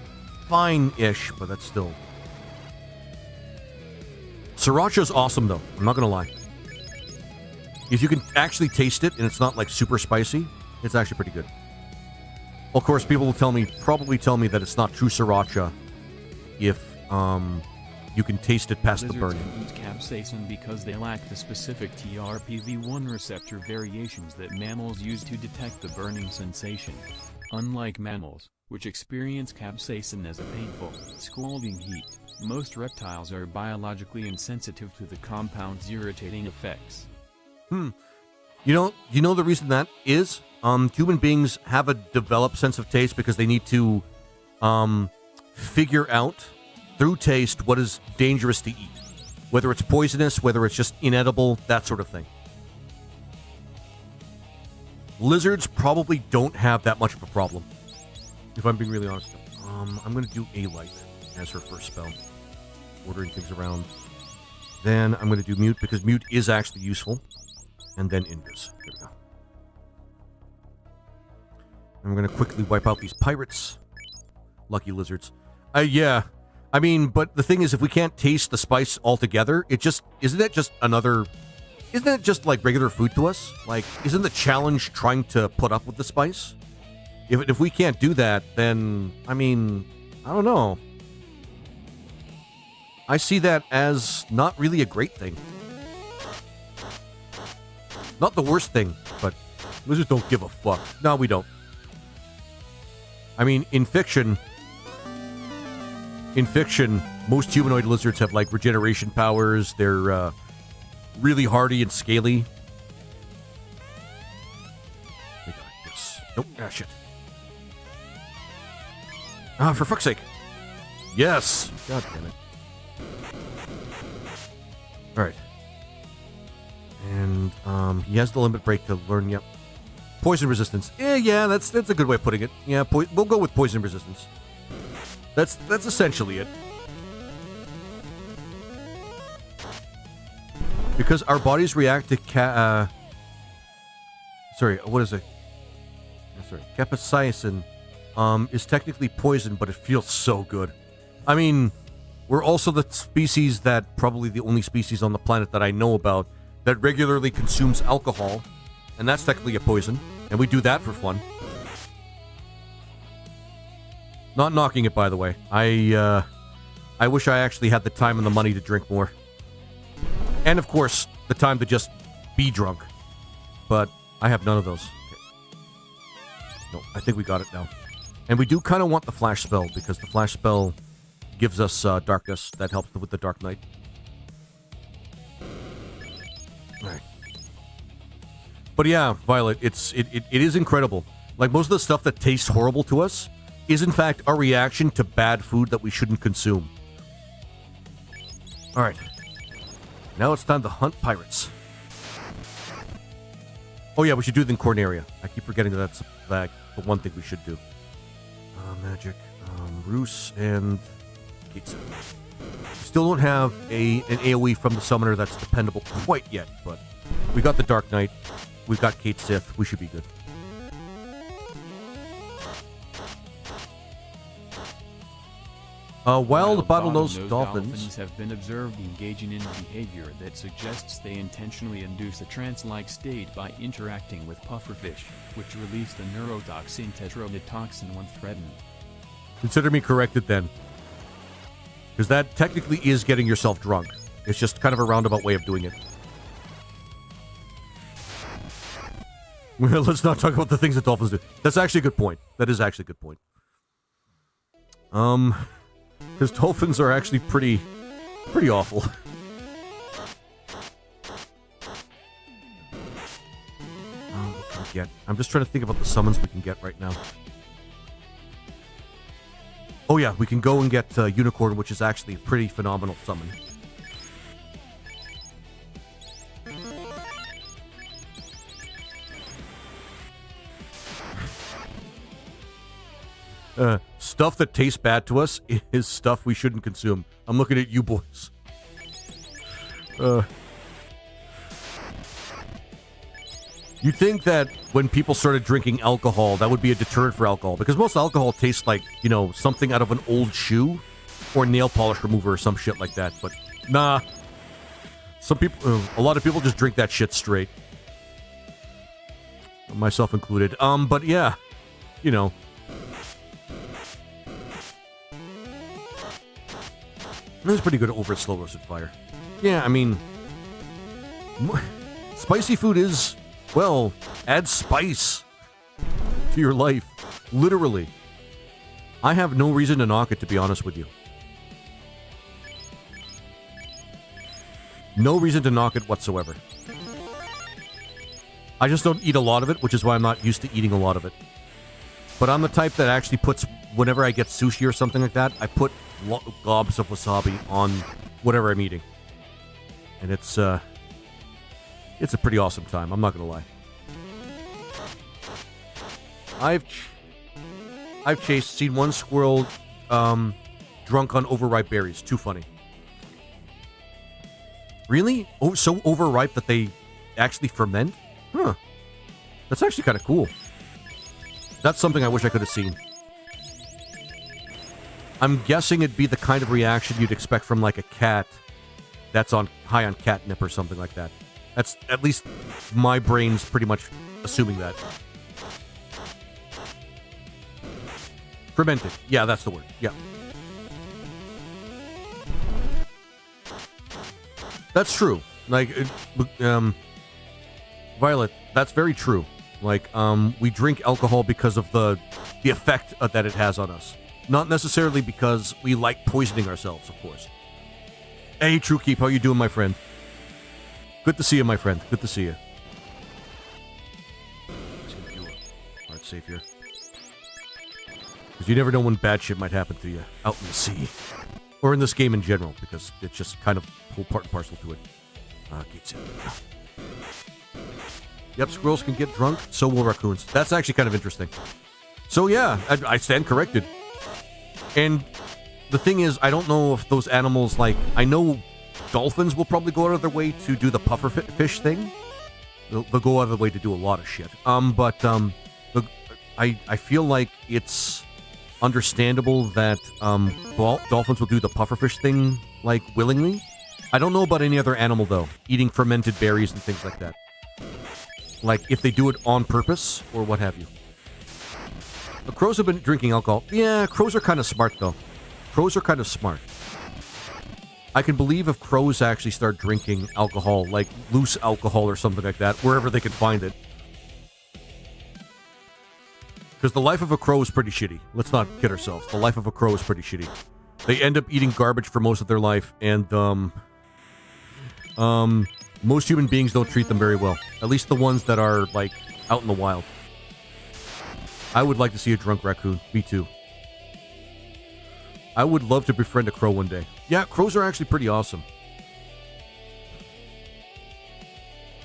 fine-ish, but that's still... Sriracha's awesome, though. I'm not gonna lie. If you can actually taste it and it's not like super spicy, it's actually pretty good. Of course, people will probably tell me that it's not true sriracha if you can taste it past the burning. Lizards use capsaicin because they lack the specific TRPV1 receptor variations that mammals use to detect the burning sensation. Unlike mammals, which experience capsaicin as a painful, scalding heat, most reptiles are biologically insensitive to the compound's irritating effects. You know the reason that is? human beings have a developed sense of taste because they need to figure out through taste what is dangerous to eat. Whether it's poisonous, whether it's just inedible, that sort of thing. Lizards probably don't have that much of a problem, if I'm being really honest. I'm going to do A Light as her first spell. Ordering things around. Then I'm going to do Mute, because Mute is actually useful. And then Invis. There we go. I'm going to quickly wipe out these pirates. Lucky lizards. Yeah. I mean, but the thing is, if we can't taste the spice altogether, it just... Isn't it just like regular food to us? Like, isn't the challenge trying to put up with the spice? If we can't do that, then, I mean, I don't know. I see that as not really a great thing. Not the worst thing, but lizards don't give a fuck. No, we don't. I mean, in fiction, most humanoid lizards have, like, regeneration powers. They're, really hardy and scaly. Yes. Nope. Ah, shit. Ah, for fuck's sake. Yes. God damn it. Alright. And, he has the limit break to learn, yep. Poison resistance. Yeah, that's a good way of putting it. Yeah, we'll go with poison resistance. That's essentially it. Because our bodies react to what is it? Capsaicin is technically poison, but it feels so good. I mean, we're also the species that, probably the only species on the planet that I know about, that regularly consumes alcohol, and that's technically a poison, and we do that for fun. Not knocking it, by the way. I wish I actually had the time and the money to drink more. And, of course, the time to just be drunk. But I have none of those. Okay. No, I think we got it now. And we do kind of want the flash spell, because the flash spell gives us darkness. That helps with the Dark Knight. Alright. But yeah, Violet, it is incredible. Like, most of the stuff that tastes horrible to us is, in fact, our reaction to bad food that we shouldn't consume. Alright. Now it's time to hunt pirates. Oh yeah, we should do the Corneria. I keep forgetting that's the one thing we should do. Magic, Roos, and Kate Sith. Still don't have an AoE from the summoner that's dependable quite yet, but we got the Dark Knight. We've got Kate Sith. We should be good. Wild bottlenose dolphins have been observed engaging in behavior that suggests they intentionally induce a trance-like state by interacting with pufferfish, which release the neurotoxin tetrodotoxin when threatened. Consider me corrected then. Because that technically is getting yourself drunk. It's just kind of a roundabout way of doing it. Well, let's not talk about the things that dolphins do. That's actually a good point. That is actually a good point. Because dolphins are actually pretty awful. What can we get? I'm just trying to think about the summons we can get right now. Oh yeah, we can go and get Unicorn, which is actually a pretty phenomenal summon. Stuff that tastes bad to us is stuff we shouldn't consume. I'm looking at you boys. You'd think that when people started drinking alcohol, that would be a deterrent for alcohol. Because most alcohol tastes like, you know, something out of an old shoe. Or nail polish remover or some shit like that. But, nah. Some people, a lot of people just drink that shit straight. Myself included. But yeah. You know. This is pretty good over at Slow Roasted Fire. Yeah, I mean... Spicy food is... Well, add spice to your life. Literally. I have no reason to knock it, to be honest with you. No reason to knock it whatsoever. I just don't eat a lot of it, which is why I'm not used to eating a lot of it. But I'm the type that actually puts, whenever I get sushi or something like that, I put gobs of wasabi on whatever I'm eating. And it's a pretty awesome time, I'm not going to lie. I've seen one squirrel drunk on overripe berries. Too funny. Really? Oh, so overripe that they actually ferment? Huh. That's actually kind of cool. That's something I wish I could have seen. I'm guessing it'd be the kind of reaction you'd expect from like a cat that's high on catnip or something like that. That's at least my brain's pretty much assuming that. Fermented. Yeah, that's the word. Yeah. That's true. Like, Violet, that's very true. Like, we drink alcohol because of the effect that it has on us. Not necessarily because we like poisoning ourselves, of course. Hey, True Keep, how you doing, my friend? Good to see you, my friend. Good to see you. Just gonna do a hard save here. Because you never know when bad shit might happen to you out in the sea. Or in this game in general, because it's just kind of whole part and parcel to it. Gates in. Yep, squirrels can get drunk, so will raccoons. That's actually kind of interesting. So yeah, I stand corrected. And the thing is, I don't know if those animals, like, I know dolphins will probably go out of their way to do the puffer fish thing. They'll go out of the way to do a lot of shit. But I feel like it's understandable that dolphins will do the pufferfish thing, like, willingly. I don't know about any other animal, though, eating fermented berries and things like that. Like, if they do it on purpose, or what have you. The crows have been drinking alcohol. Yeah, crows are kind of smart, though. Crows are kind of smart. I can believe if crows actually start drinking alcohol, like loose alcohol or something like that, wherever they can find it. Because the life of a crow is pretty shitty. Let's not kid ourselves. The life of a crow is pretty shitty. They end up eating garbage for most of their life, and most human beings don't treat them very well. At least the ones that are, like, out in the wild. I would like to see a drunk raccoon. Me too. I would love to befriend a crow one day. Yeah, crows are actually pretty awesome.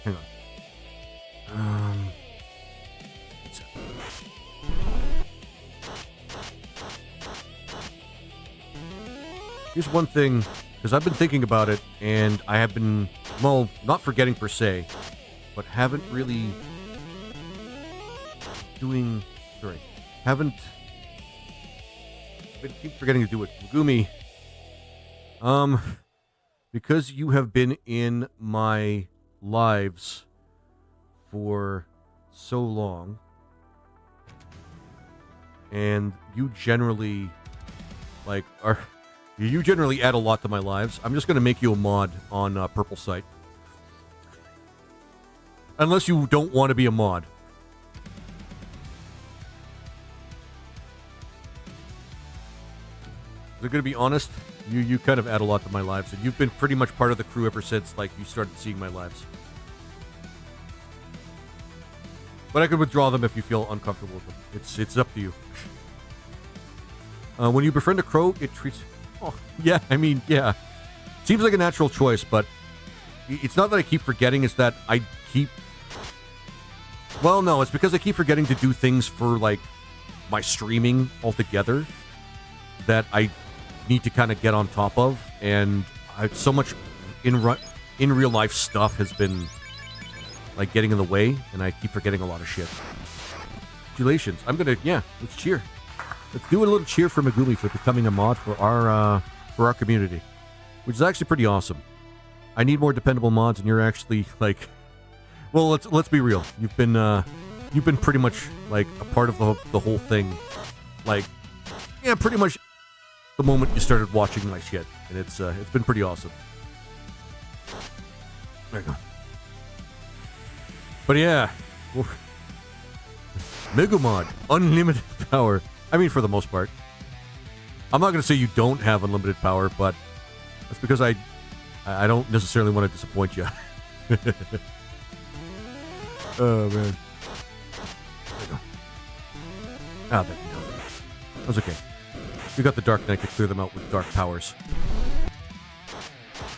Hang on. Here's one thing, because I've been thinking about it, and I have been, well, not forgetting per se, but haven't really keep forgetting to do it. Megumi, because you have been in my lives for so long, and you generally, like, you generally add a lot to my lives. I'm just going to make you a mod on Purple Site. Unless you don't want to be a mod. I'm going to be honest, you kind of add a lot to my lives, and you've been pretty much part of the crew ever since, like, you started seeing my lives. But I could withdraw them if you feel uncomfortable with them. It's up to you. When you befriend a crow, it treats... Oh, yeah, I mean, yeah. Seems like a natural choice, but it's not that I keep forgetting, it's that I keep... Well, no, it's because I keep forgetting to do things for, like, my streaming altogether that I need to kind of get on top of, and so much in real life stuff has been, like, getting in the way, and I keep forgetting a lot of shit. Congratulations. I'm gonna, yeah, let's cheer. Let's do a little cheer for Megumi for becoming a mod for our community, which is actually pretty awesome. I need more dependable mods, and you're actually, like, well, let's be real. You've been pretty much, like, a part of the whole thing, like, yeah, pretty much the moment you started watching my shit, and it's been pretty awesome. There you go. But yeah, Megumod, unlimited power. I mean, for the most part. I'm not going to say you don't have unlimited power, but that's because I don't necessarily want to disappoint you. Oh, man. There you go. Ah, there you go. That was okay. We got the Dark Knight to clear them out with dark powers.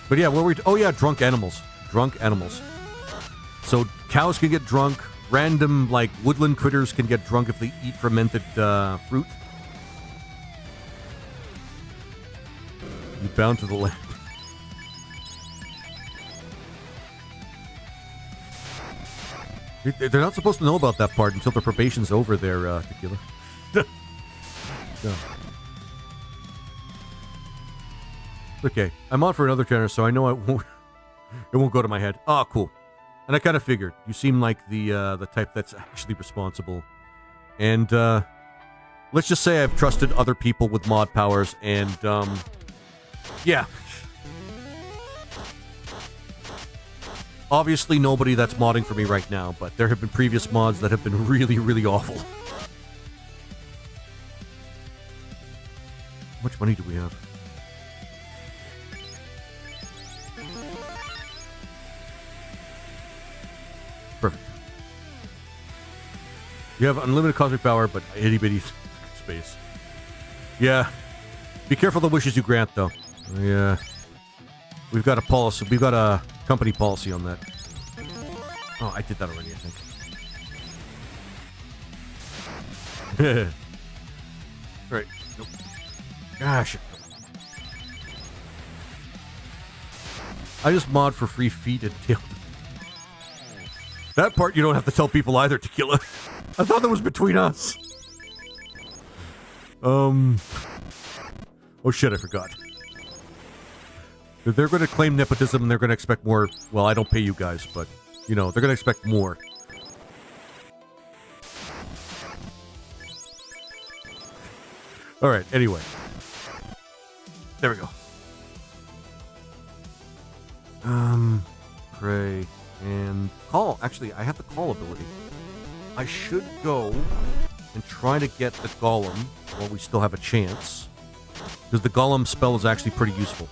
But yeah, where we... Oh, yeah, drunk animals. Drunk animals. So cows can get drunk. Random, like, woodland critters can get drunk if they eat fermented fruit. You bound to the land. They're not supposed to know about that part until their probation's over there, Tequila. No. Okay, I'm on for another channel, so I know it won't go to my head. Oh, cool. And I kind of figured. You seem like the type that's actually responsible. And, let's just say I've trusted other people with mod powers, and, yeah. Obviously nobody that's modding for me right now, but there have been previous mods that have been really, really awful. How much money do we have? Perfect. You have unlimited cosmic power, but itty-bitty space. Yeah. Be careful the wishes you grant, though. Yeah. We've got a policy. We've got a company policy on that. Oh, I did that already, I think. Right. Nope. Gosh. I just mod for free feet and tail. That part you don't have to tell people either, Tequila. I thought that was between us. Oh shit, I forgot. They're going to claim nepotism and they're going to expect more. Well, I don't pay you guys, but, you know, they're going to expect more. Alright, anyway. There we go. Pray and call. Actually, I have the call ability. I should go and try to get the Golem while we still have a chance. Because the Golem spell is actually pretty useful.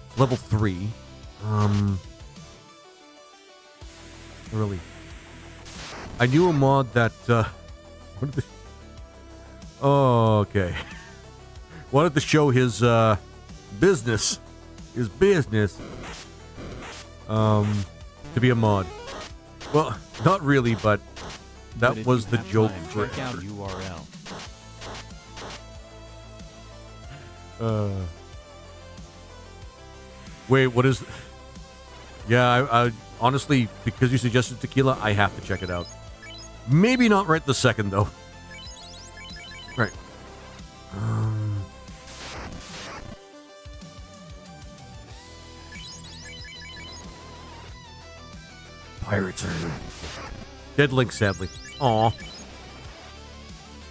It's level 3. Really. I knew a mod that, oh, okay. Wanted to show his, business. His business. To be a mod. Well, not really, but that But was if the you have joke time, for check out URL. Wait, what is... Yeah, I honestly, because you suggested Tequila, I have to check it out. Maybe not right this second, though. Right. Pirates are... Dead link, sadly. Aw.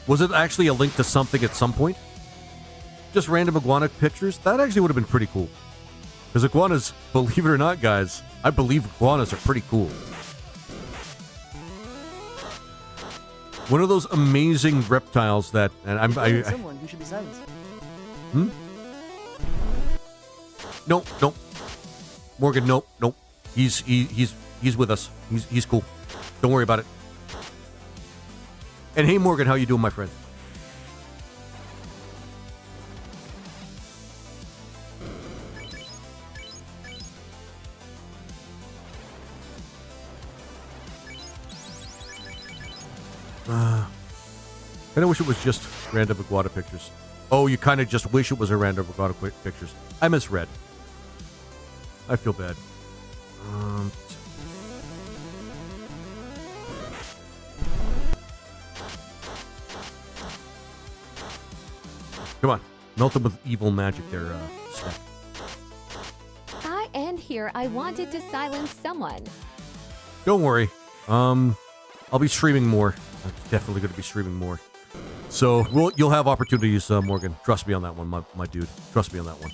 Was it actually a link to something at some point? Just random iguana pictures? That actually would have been pretty cool. Because iguanas, believe it or not, guys, I believe iguanas are pretty cool. One of those amazing reptiles that, and someone who should be silenced. Nope. Morgan, nope. He's with us. He's cool. Don't worry about it. And hey, Morgan, how you doing, my friend? I wish it was just random iguana pictures. Oh, you kind of just wish it was a random iguana pictures. I misread. I feel bad. Come on. Melt them with evil magic there, Steph. Hi, and here I wanted to silence someone. Don't worry. I'll be streaming more. I'm definitely going to be streaming more. So you'll have opportunities, Morgan. Trust me on that one, my dude. Trust me on that one.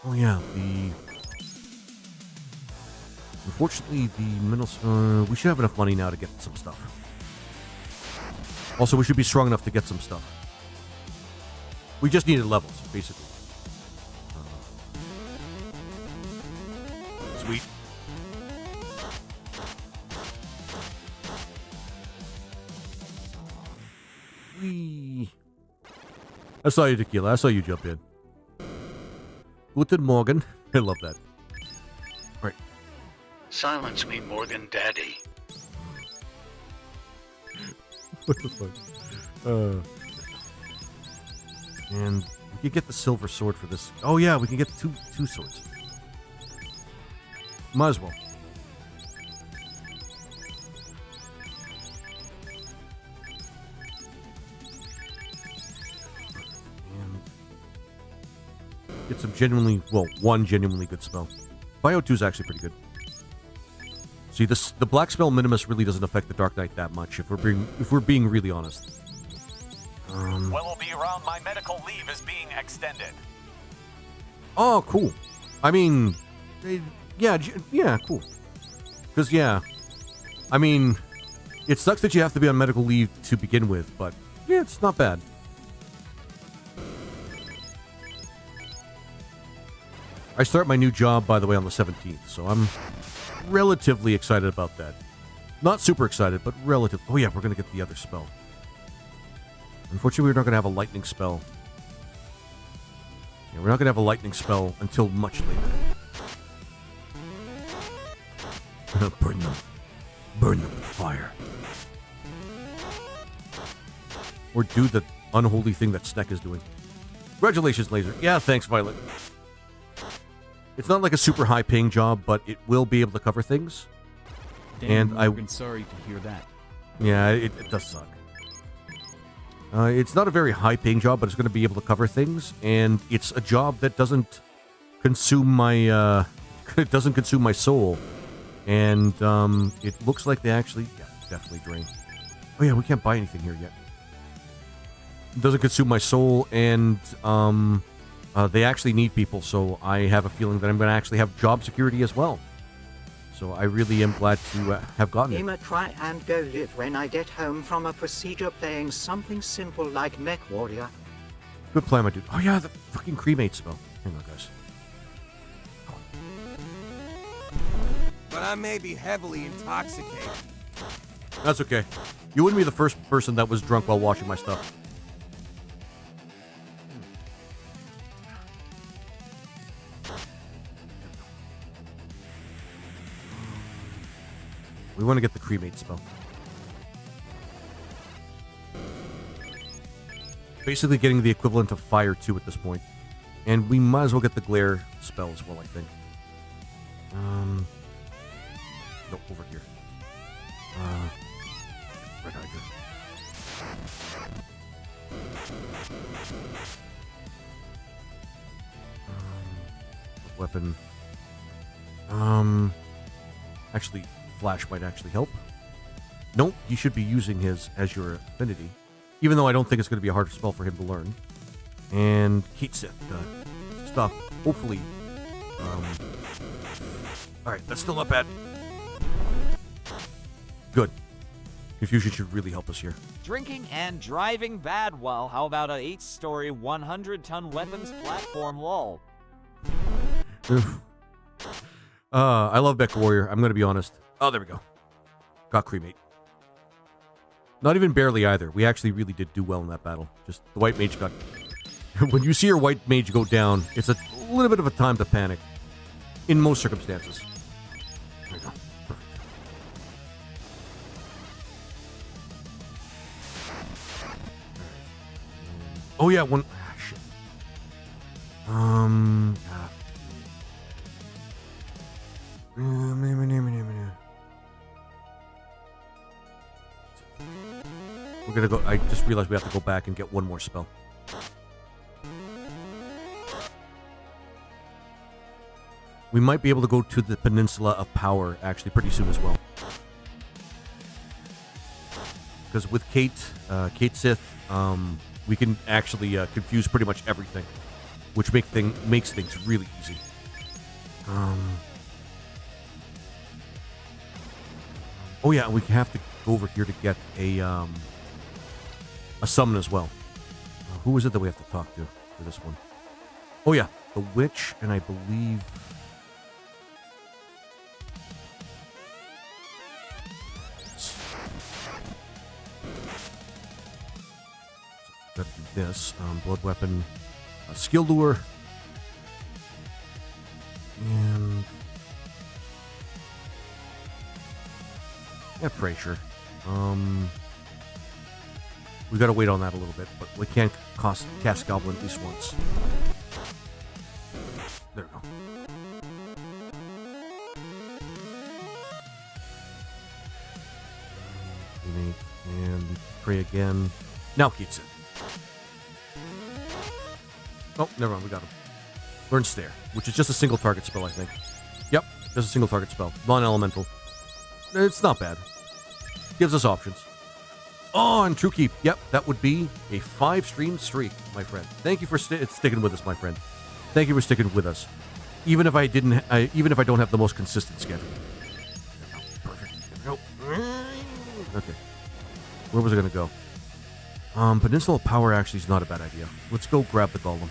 Oh yeah, unfortunately the middle. We should have enough money now to get some stuff. Also, we should be strong enough to get some stuff. We just needed levels, basically. Sweet. Whee. I saw you, Tequila. I saw you jump in. Guten Morgen. I love that. All right. Silence me, Morgan Daddy. What the fuck? And we could get the silver sword for this. Oh yeah, we can get two swords. Might as well. And get some one genuinely good spell. Bio 2 is actually pretty good. See, the black spell minimus really doesn't affect the Dark Knight that much if we're being really honest. When will be around my medical leave is being extended. Oh, cool. I mean, yeah, cool. Because, yeah, I mean, it sucks that you have to be on medical leave to begin with, but, yeah, it's not bad. I start my new job, by the way, on the 17th, so I'm relatively excited about that. Not super excited, but relative. Oh, yeah, we're going to get the other spell. Unfortunately, we're not going to have a lightning spell. Yeah, we're not going to have a lightning spell until much later. Burn them. Burn them with fire. Or do the unholy thing that Sneck is doing. Congratulations, Laser. Yeah, thanks, Violet. It's not like a super high-paying job, but it will be able to cover things. Damn, I'm sorry to hear that. Yeah, it does suck. It's not a very high-paying job, but it's going to be able to cover things, and it's a job that doesn't consume my it doesn't consume my soul, and it looks like they actually definitely drain. Oh yeah, we can't buy anything here yet. It doesn't consume my soul, and they actually need people, so I have a feeling that I'm going to actually have job security as well. So I really am glad to have gotten it. I'ma try and go live when I get home from a procedure playing something simple like Mech Warrior. Good plan, my dude. Oh yeah, the fucking cremate spell. Hang on, guys. But I may be heavily intoxicated. That's okay. You wouldn't be the first person that was drunk while washing my stuff. We want to get the cremate spell. Basically getting the equivalent of Fire 2 at this point. And we might as well get the Glare spell as well, I think. No, over here. Red Hydra. Weapon. Actually, Flash might actually help. Nope, you should be using his as your affinity. Even though I don't think it's going to be a harder spell for him to learn. And Kate Sith. Stop. Hopefully. Alright, that's still not bad. Good. Confusion should really help us here. Drinking and driving bad. Well, how about a 8-story, 100-ton weapons platform, lol. I love Mech Warrior. I'm going to be honest. Oh, there we go. Got cremate. Not even barely either. We actually really did do well in that battle. Just the white mage got... When you see your white mage go down, it's a little bit of a time to panic. In most circumstances. There we go. Perfect. Oh yeah, one... Ah, shit. We're gonna go. I just realized we have to go back and get one more spell. We might be able to go to the Peninsula of Power actually pretty soon as well. Because with Kate Sith, we can actually confuse pretty much everything, which makes things really easy. Oh yeah, we have to go over here to get a summon as well. Who is it that we have to talk to for this one? Oh yeah, the witch, and I believe... Gotta do this. Blood weapon. Skill lure. And... yeah, pressure. We gotta wait on that a little bit, but we can cast Goblin at least once. There we go. And pray again. Now Kitsu. Oh, never mind, we got him. Learn Stare, which is just a single target spell, I think. Yep, just a single target spell. Non-elemental. It's not bad. Gives us options. Oh, and True Keep. Yep, that would be a 5-stream streak, my friend. Thank you for sticking with us, my friend. Thank you for sticking with us. Even if I didn't, even if I don't have the most consistent schedule. Perfect. There we go. Okay. Where was I gonna go? Peninsula Power actually is not a bad idea. Let's go grab the Golem.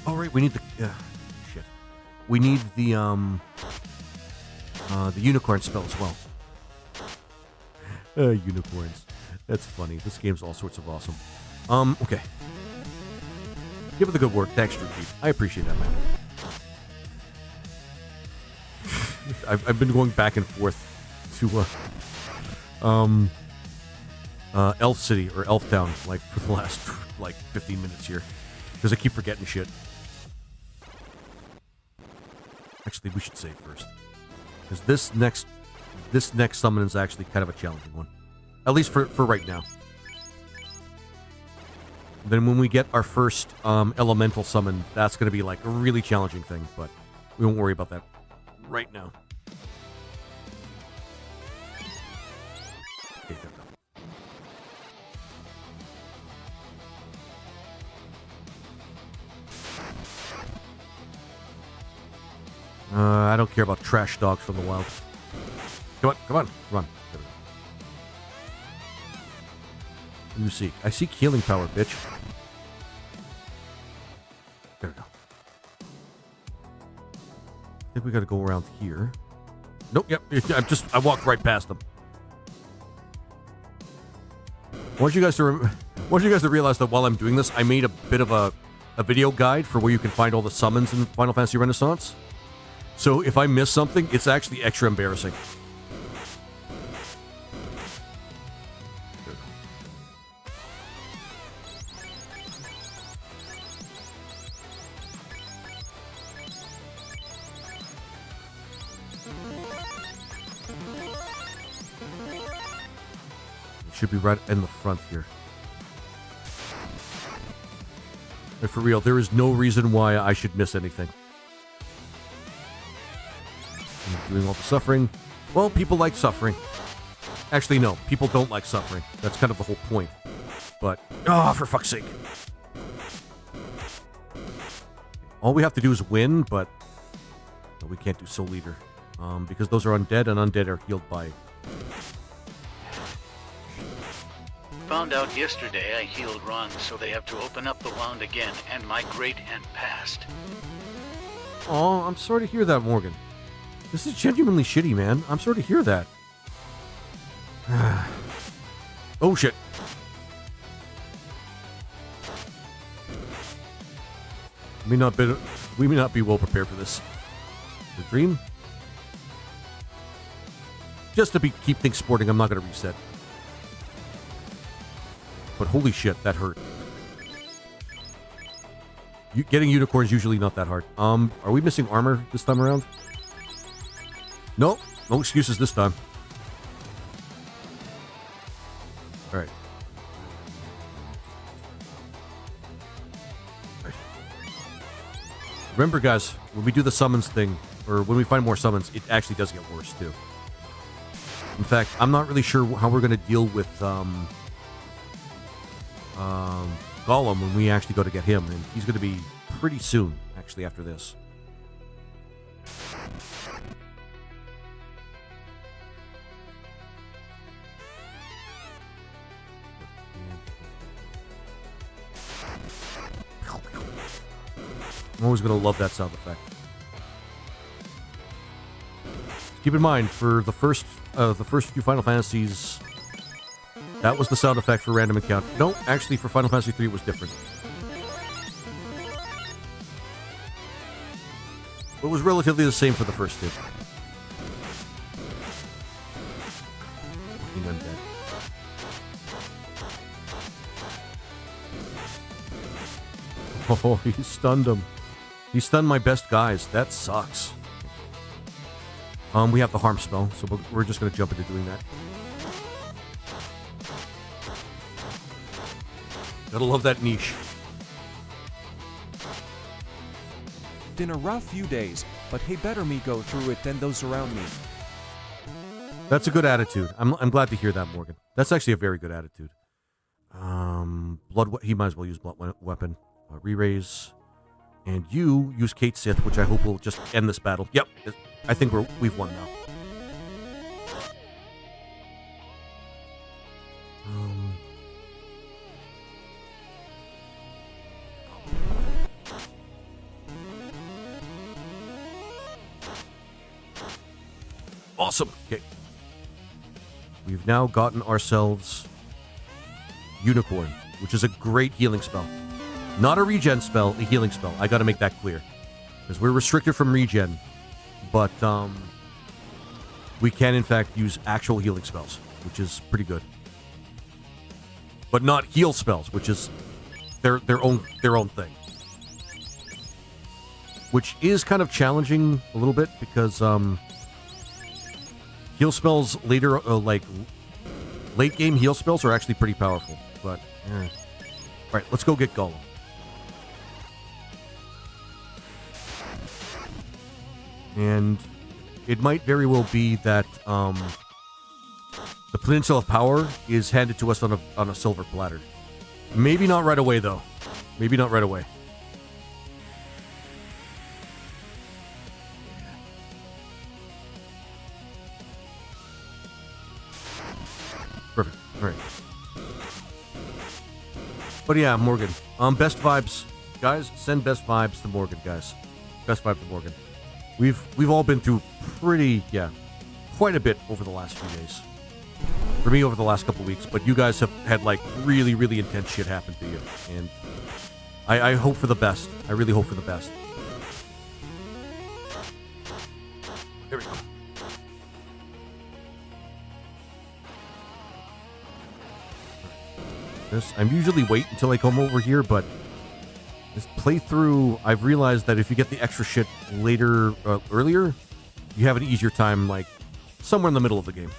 Oh right, we need the shit. We need the unicorn spell as well. Unicorns. That's funny. This game's all sorts of awesome. Okay. Give it the good work. Thanks, Drew Keith. I appreciate that, man. I've been going back and forth to Elf City or Elf Town like for the last like 15 minutes here because I keep forgetting shit. Actually, we should save first because this next summon is actually kind of a challenging one, at least for right now. Then when we get our first elemental summon, that's going to be like a really challenging thing, but we won't worry about that right now. Okay, there we go. I don't care about trash dogs from the wild. Come on, run. There we go. You seek. I seek healing power, bitch. There we go. I think we gotta go around here. Nope, yep. I walked right past them. I want you guys to realize that while I'm doing this, I made a bit of a video guide for where you can find all the summons in Final Fantasy Renaissance. So if I miss something, it's actually extra embarrassing. Should be right in the front here. And for real, there is no reason why I should miss anything. I'm doing all the suffering. Well, people like suffering. Actually, no. People don't like suffering. That's kind of the whole point. But, for fuck's sake. All we have to do is win, but we can't do Soul Eater. Because those are undead, and undead are healed by... Found out yesterday I healed wrong, so they have to open up the wound again and migrate and past. Oh, I'm sorry to hear that, Morgan. This is genuinely shitty, man. I'm sorry to hear that. Oh, shit. We may not be well prepared for this. The dream? Just to keep things sporting, I'm not going to reset. But holy shit, that hurt. Getting unicorns is usually not that hard. Are we missing armor this time around? Nope. No excuses this time. Alright. Remember, guys, when we do the summons thing, or when we find more summons, it actually does get worse, too. In fact, I'm not really sure how we're going to deal with, Gollum when we actually go to get him, and he's going to be pretty soon, actually, after this. I'm always going to love that sound effect. Keep in mind, for the first few Final Fantasies, That was the sound effect for random encounter. No, actually, for Final Fantasy 3, it was different. It was relatively the same for the first two. Fucking undead. Oh, he stunned him. He stunned my best guys. That sucks. We have the harm spell, so we're just going to jump into doing that. Gotta love that niche. Been a rough few days, but hey, better me go through it than those around me. That's a good attitude. I'm glad to hear that, Morgan. That's actually a very good attitude. He might as well use blood weapon. Re-raise. And you use Kate Sith, which I hope will just end this battle. Yep, I think we've won now. Awesome. Okay. We've now gotten ourselves Unicorn, which is a great healing spell. Not a regen spell, a healing spell. I gotta make that clear. Because we're restricted from regen. But we can in fact use actual healing spells, which is pretty good. But not heal spells, which is their own thing. Which is kind of challenging a little bit because heal spells later, like late game heal spells are actually pretty powerful. But all right, let's go get Gollum. And it might very well be that the Peninsula of Power is handed to us on a silver platter. Maybe not right away, though. Maybe not right away. Perfect. All right. But yeah, Morgan. Best vibes. Guys, send best vibes to Morgan, guys. Best vibes to Morgan. We've all been through quite a bit over the last few days. For me, over the last couple weeks, but you guys have had like really, really intense shit happen to you, and I hope for the best. I really hope for the best. There we go. I usually wait until I come over here, but this playthrough, I've realized that if you get the extra shit later, earlier, you have an easier time, like, somewhere in the middle of the game.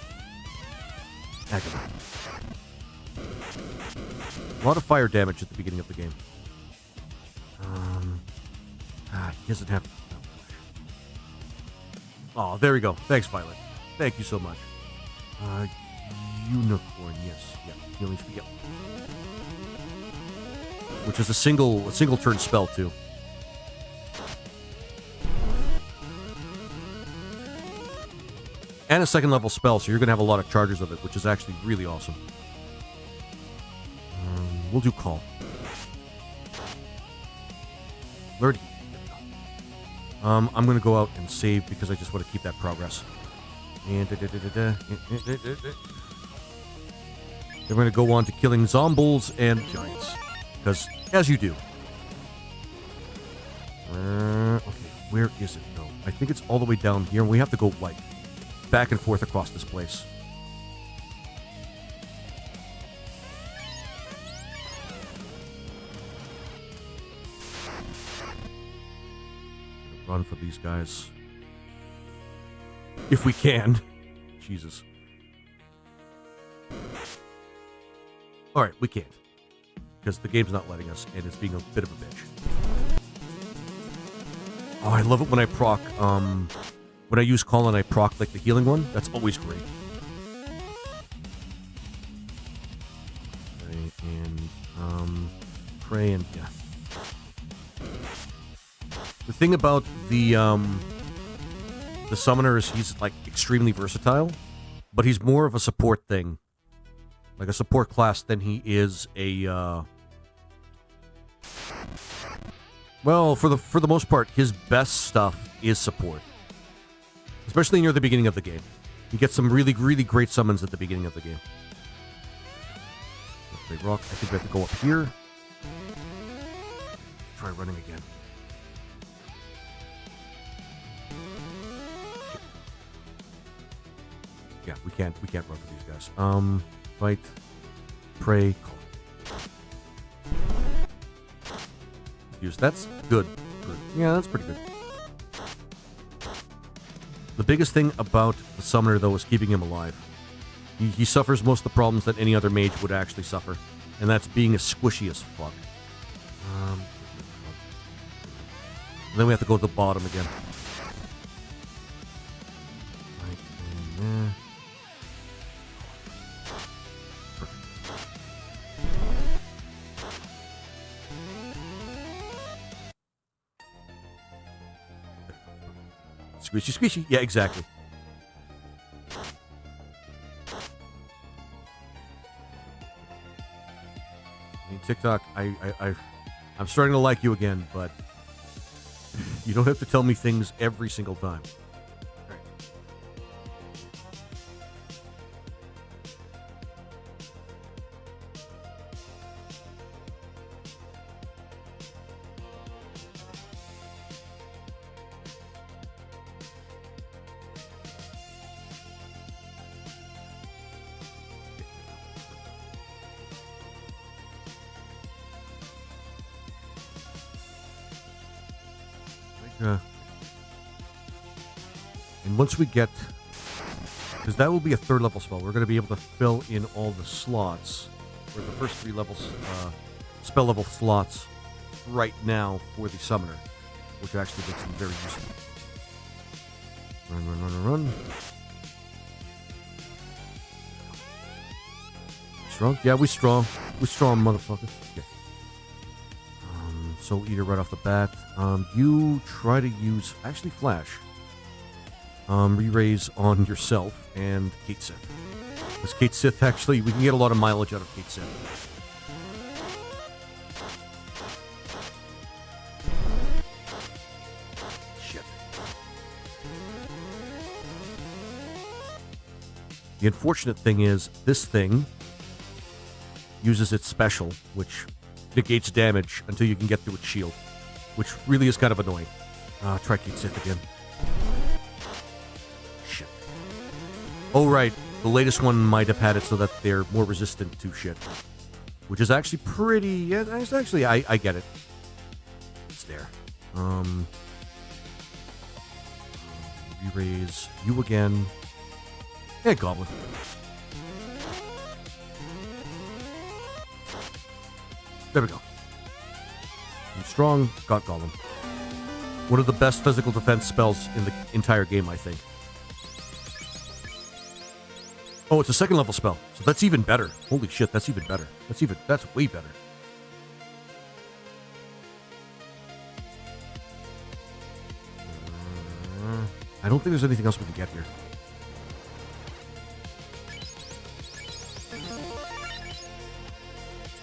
A lot of fire damage at the beginning of the game. He doesn't have... Oh, there we go. Thanks, Violet. Thank you so much. Unicorn, yes. Yeah, healing speed, yep. Which is a single turn spell too. And a second level spell, so you're gonna have a lot of charges of it, which is actually really awesome. We'll do Call. Lord. I'm gonna go out and save because I just want to keep that progress. And then we're gonna go on to killing zombies and giants. Because, as you do. Okay, where is it, though? I think it's all the way down here, and we have to go, like, back and forth across this place. Run for these guys. If we can. Jesus. Alright, we can't. Because the game's not letting us, and it's being a bit of a bitch. Oh, I love it when I proc, when I use Call and I proc, like, the healing one. That's always great. Okay, and, pray and, yeah. The thing about the summoner is he's, like, extremely versatile, but he's more of a support thing. Like a support class than he is a, well, for the most part, his best stuff is support. Especially near the beginning of the game. You get some really, really great summons at the beginning of the game. Play rock. I think we have to go up here. Try running again. Yeah, we can't run for these guys. Fight, pray, call. Use. That's good. Good. Yeah, that's pretty good. The biggest thing about the summoner, though, is keeping him alive. He suffers most of the problems that any other mage would actually suffer, and that's being as squishy as fuck. Then we have to go to the bottom again. Right in there. Squishy, squishy. Yeah, exactly. I mean, TikTok, I'm starting to like you again, but you don't have to tell me things every single time. All right. And once we get, because that will be a 3rd level spell, we're going to be able to fill in all the slots, or the first 3 levels, spell level slots right now for the summoner, which actually makes them very useful. Run, run, run, run, run. Strong? Yeah, we strong. We strong, motherfucker. Yeah. Soul Eater right off the bat. You try to use, actually Flash. Re-raise on yourself and Kate Sith. Because Kate Sith, actually, we can get a lot of mileage out of Kate Sith. Shit. The unfortunate thing is, this thing uses its special, which negates damage until you can get through its shield, which really is kind of annoying. Try Kate Sith again. Shit. Oh, right. The latest one might have had it so that they're more resistant to shit, which is actually pretty... Yeah, it's actually, I get it. It's there. Re-raise you again. Yeah, Goblin. There we go. I'm strong, got Golem. One of the best physical defense spells in the entire game, I think. Oh, it's a 2nd level spell, so that's even better. Holy shit, that's even better. That's way better. I don't think there's anything else we can get here.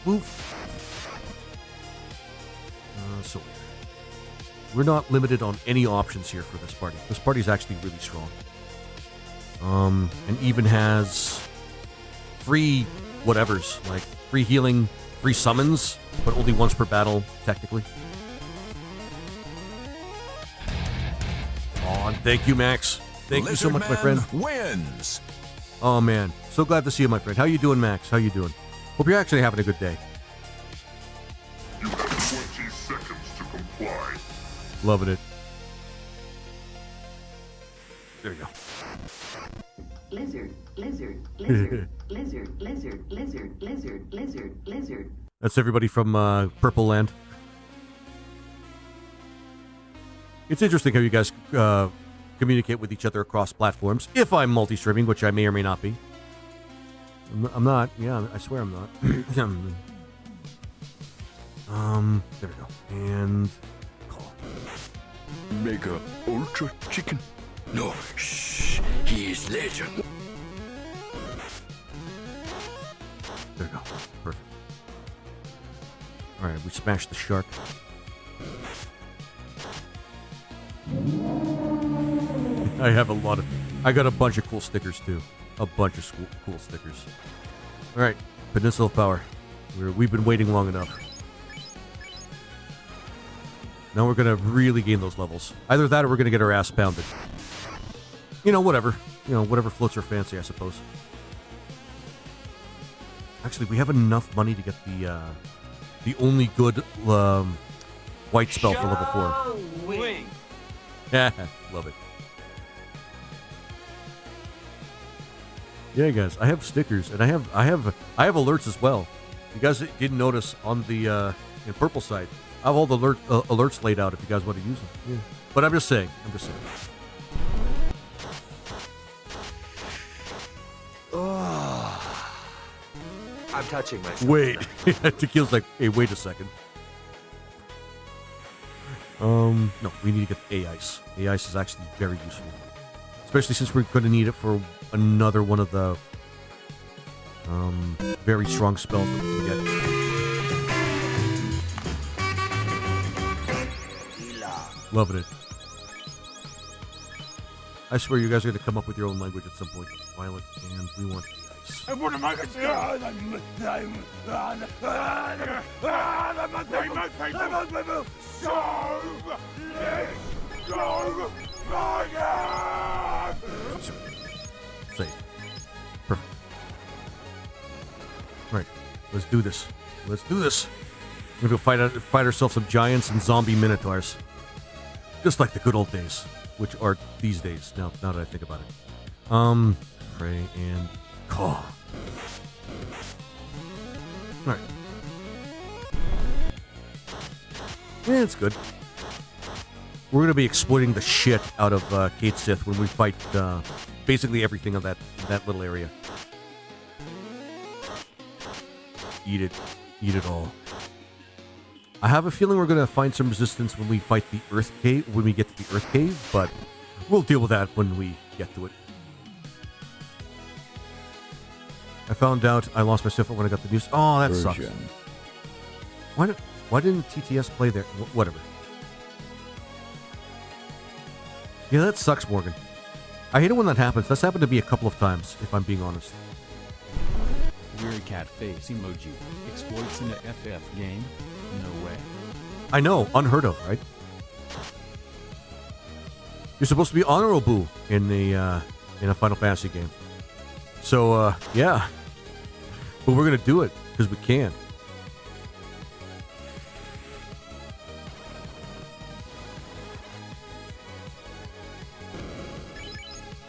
Oof. So we're not limited on any options here for this party. This party is actually really strong. And even has free whatevers, like free healing, free summons, but only once per battle, technically. Oh, and thank you, Max. Thank you so much, my friend. Wins. Oh, man. So glad to see you, my friend. How you doing, Max? How you doing? Hope you're actually having a good day. You have 20 seconds to comply. Loving it. There you go. Lizard, lizard, lizard, lizard, lizard, lizard, lizard, lizard, lizard. That's everybody from Purple Land. It's interesting how you guys communicate with each other across platforms. If I'm multi-streaming, which I may or may not be. I'm not. Yeah, I swear I'm not. There we go. And call. Mega Ultra Chicken. No, shh. He is legend. There we go. Perfect. Alright, we smashed the shark. I have a lot of... I got a bunch of cool stickers, too. A bunch of cool stickers. Alright, Peninsula of Power. We've been waiting long enough. Now we're gonna really gain those levels. Either that or we're gonna get our ass pounded. Whatever. Whatever floats our fancy, I suppose. Actually, we have enough money to get the only good white spell for level 4. Yeah, love it. Yeah, guys, I have stickers and I have alerts as well. You guys didn't notice on the in purple side, I have all the alerts laid out if you guys want to use them. Yeah. But I'm just saying. I'm touching myself. Wait. Tequila's like, hey, wait a second. No, we need to get A-Ice. A-Ice is actually very useful. Especially since we're going to need it for another one of the very strong spells that we can get. Loving it. I swear you guys are going to come up with your own language at some point. Violet, and we want A-Ice. Safe. Perfect. Right. Let's do this. We're going to fight ourselves some giants and zombie minotaurs. Just like the good old days, which are these days, now that I think about it. Pray and call. Alright. Yeah, it's good. We're going to be exploiting the shit out of Cait Sith when we fight basically everything of that little area. Eat it. Eat it all. I have a feeling we're going to find some resistance when we fight the Earth Cave, when we get to the Earth Cave, but we'll deal with that when we get to it. I found out I lost my stuff when I got the news. Oh, that sucks. Why didn't TTS play there? Whatever. Yeah, that sucks, Morgan. I hate it when that happens. That's happened to me a couple of times, if I'm being honest. Weird cat face emoji. Exploits in a FF game? No way. I know, unheard of, right? You're supposed to be honorable in a Final Fantasy game. So, yeah. But we're gonna do it, because we can.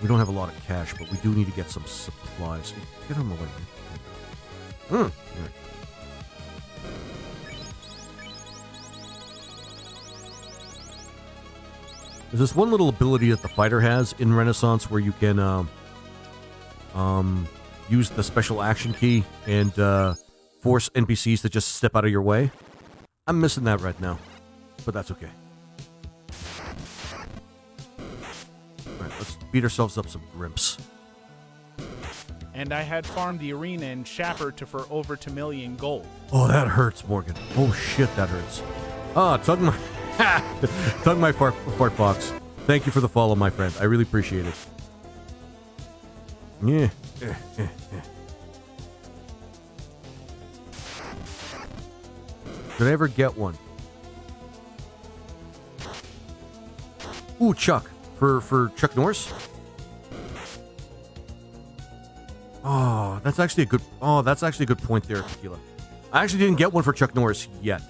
We don't have a lot of cash, but we do need to get some supplies. Get on the way. Right. There's this one little ability that the fighter has in Renaissance where you can use the special action key and force NPCs to just step out of your way. I'm missing that right now, but that's okay. Alright, let's beat ourselves up some grimps. And I had farmed the arena in Shapper for over 2 million gold. Oh, that hurts, Morgan. Oh shit, that hurts. Tug my fart box. Thank you for the follow, my friend. I really appreciate it. Yeah. Did I ever get one? Ooh, Chuck. For Chuck Norris? Oh, that's actually a good point there, Tequila. I actually didn't get one for Chuck Norris yet.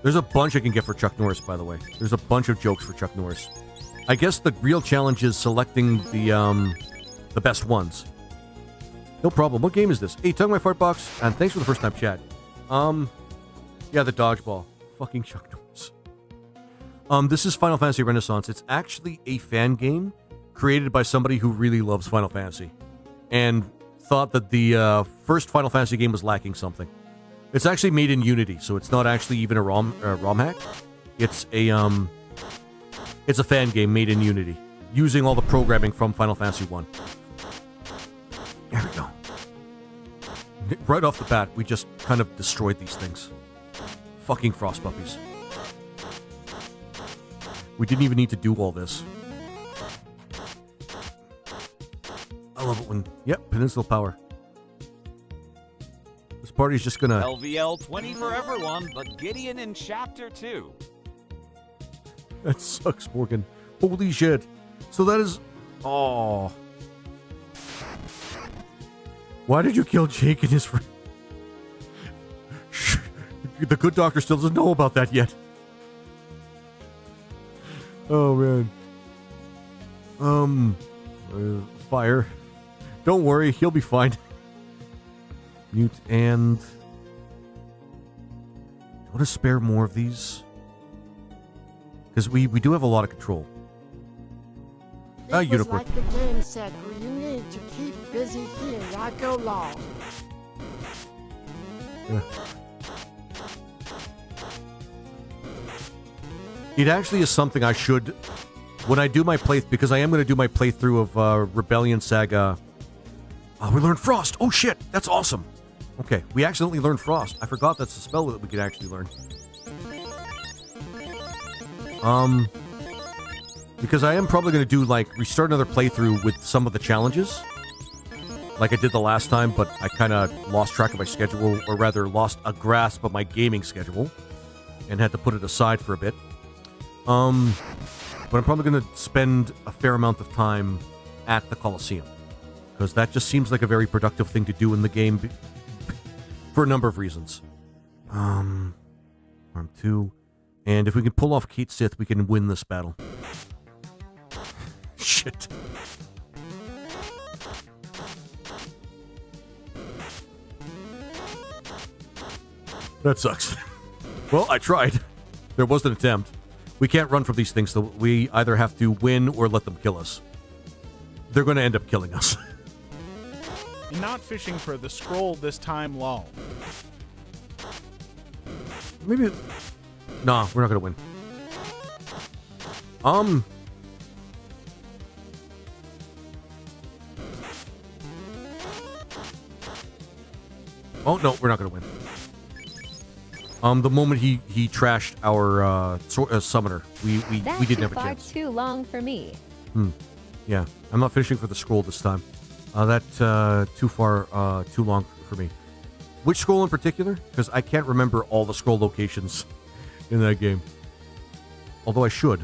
There's a bunch I can get for Chuck Norris, by the way. There's a bunch of jokes for Chuck Norris. I guess the real challenge is selecting the best ones. No problem. What game is this? Hey, Tug my fart box, and thanks for the first time chat. Yeah, the dodgeball. Fucking Chuck Norris. This is Final Fantasy Renaissance. It's actually a fan game created by somebody who really loves Final Fantasy and thought that the first Final Fantasy game was lacking something. It's actually made in Unity, so it's not actually even a ROM hack. It's a fan game made in Unity, using all the programming from Final Fantasy 1. There we go. Right off the bat, we just kind of destroyed these things. Fucking frost puppies. We didn't even need to do all this. I love it when... Yep, Peninsula Power. This party's just gonna... LVL 20 for everyone, but Gideon in Chapter 2. That sucks, Morgan. Holy shit. So that is... Oh. Why did you kill Jake and his friend? The good doctor still doesn't know about that yet. Oh, man. Fire. Don't worry, he'll be fine. Mute and... I want to spare more of these. Because we do have a lot of control. Unicorn. Like the game said, you need to keep busy here I go long. Yeah. It actually is something I should, when I do my playthrough, because I am going to do my playthrough of Rebellion Saga. Oh, we learned Frost. Oh shit, that's awesome. Okay, we accidentally learned Frost. I forgot that's the spell that we could actually learn. Because I am probably going to do, like, restart another playthrough with some of the challenges. Like I did the last time, but I kind of lost track of my schedule, or rather lost a grasp of my gaming schedule, and had to put it aside for a bit. But I'm probably going to spend a fair amount of time at the Colosseum, because that just seems like a very productive thing to do in the game for a number of reasons. Arm 2. And if we can pull off Kate Sith, we can win this battle. Shit. That sucks. Well, I tried. There was an attempt. We can't run from these things, so we either have to win or let them kill us. They're going to end up killing us. You're not fishing for the scroll this time, lol. Maybe... Nah, we're not going to win. Oh, no, we're not going to win. The moment he trashed our summoner, we didn't have a chance. That's too long for me. Yeah, I'm not fishing for the scroll this time. That's too long for me. Which scroll in particular? Because I can't remember all the scroll locations in that game. Although I should.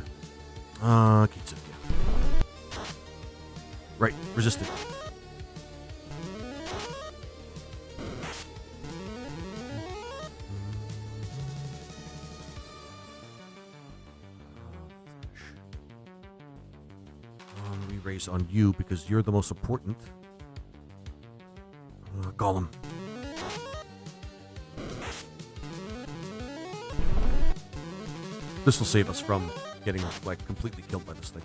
Okay, so, yeah. Right, resistant. Raise on you because you're the most important. Gollum. This will save us from getting, like, completely killed by this thing.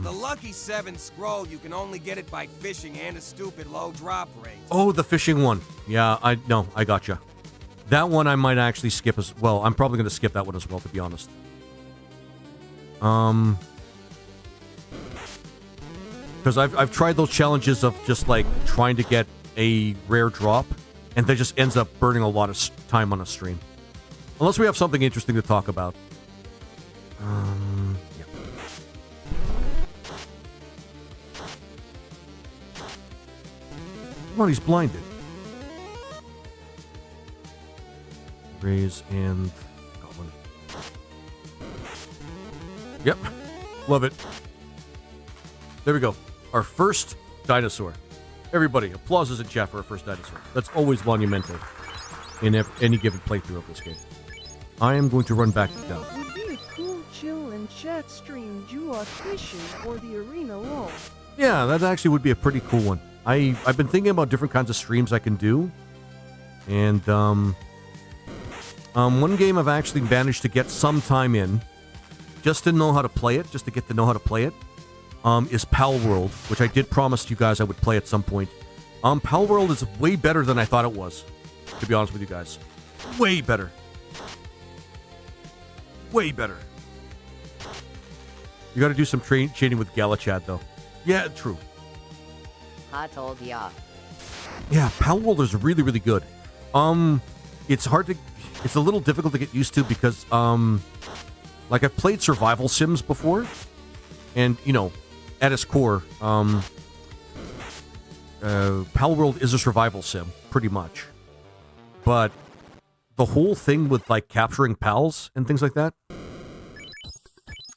The Lucky 7 scroll, you can only get it by fishing and a stupid low drop rate. Oh, the fishing one. Yeah, I gotcha. That one I might actually skip as well. I'm probably going to skip that one as well, to be honest. Because I've tried those challenges of just, like, trying to get a rare drop, and that just ends up burning a lot of time on a stream. Unless we have something interesting to talk about. Yeah. Well, he's blinded. Raise and Goblin. Yep. Love it. There we go. Our first dinosaur. Everybody, applauses in chat for our first dinosaur. That's always monumental in any given playthrough of this game. I am going to run back down. It would be a cool chill and chat stream you are fishing or the arena wall. Yeah, that actually would be a pretty cool one. I've been thinking about different kinds of streams I can do. And one game I've actually managed to get some time in, just to know how to play it, just to get to know how to play it, is Pal World, which I did promise you guys I would play at some point. Pal World is way better than I thought it was, to be honest with you guys. Way better. Way better. You gotta do some chaining with Galachad, though. Yeah, true. I told ya. Yeah, Pal World is really, really good. It's a little difficult to get used to because, like, I've played survival sims before, and, you know, at its core, Palworld is a survival sim, pretty much. But the whole thing with like capturing pals and things like that,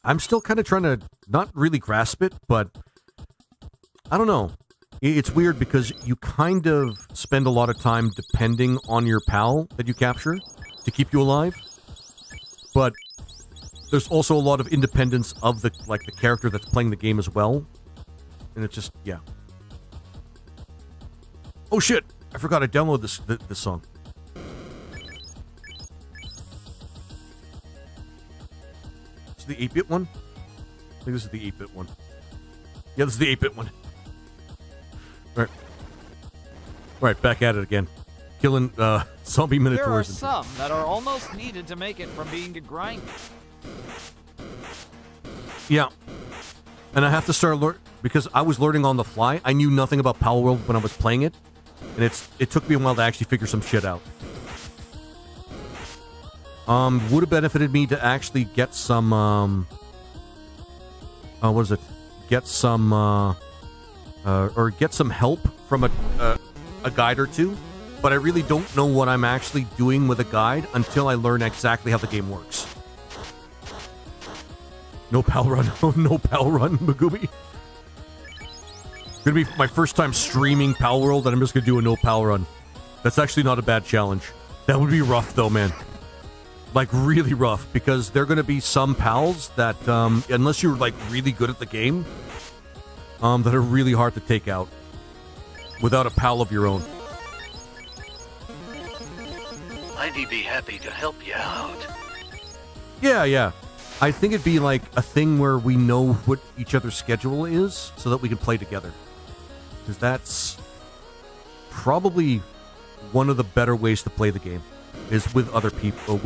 I'm still kind of trying to not really grasp it, but I don't know. It's weird because you kind of spend a lot of time depending on your pal that you capture to keep you alive. But there's also a lot of independence of the character that's playing the game as well. And it's just, yeah. Oh shit! I forgot I downloaded this song. Is the 8-bit one? I think this is the 8-bit one. Yeah, this is the 8-bit one. Alright. Alright, back at it again. Killing zombie minotaurs. There are some that are almost needed to make it from being a grind. Yeah. And I have to start because I was learning on the fly. I knew nothing about Palworld when I was playing it. And it took me a while to actually figure some shit out. Would have benefited me to actually get some what is it? Get some or get some help from a guide or two. But I really don't know what I'm actually doing with a guide until I learn exactly how the game works. No pal run. Oh, no pal run, Megumi. Gonna be my first time streaming Palworld, and I'm just gonna do a no pal run. That's actually not a bad challenge. That would be rough, though, man. Like, really rough, because there are gonna be some pals that, unless you're, like, really good at the game, that are really hard to take out without a pal of your own. I'd be happy to help you out. Yeah. I think it'd be like a thing where we know what each other's schedule is so that we can play together. Because that's probably one of the better ways to play the game, is with other people.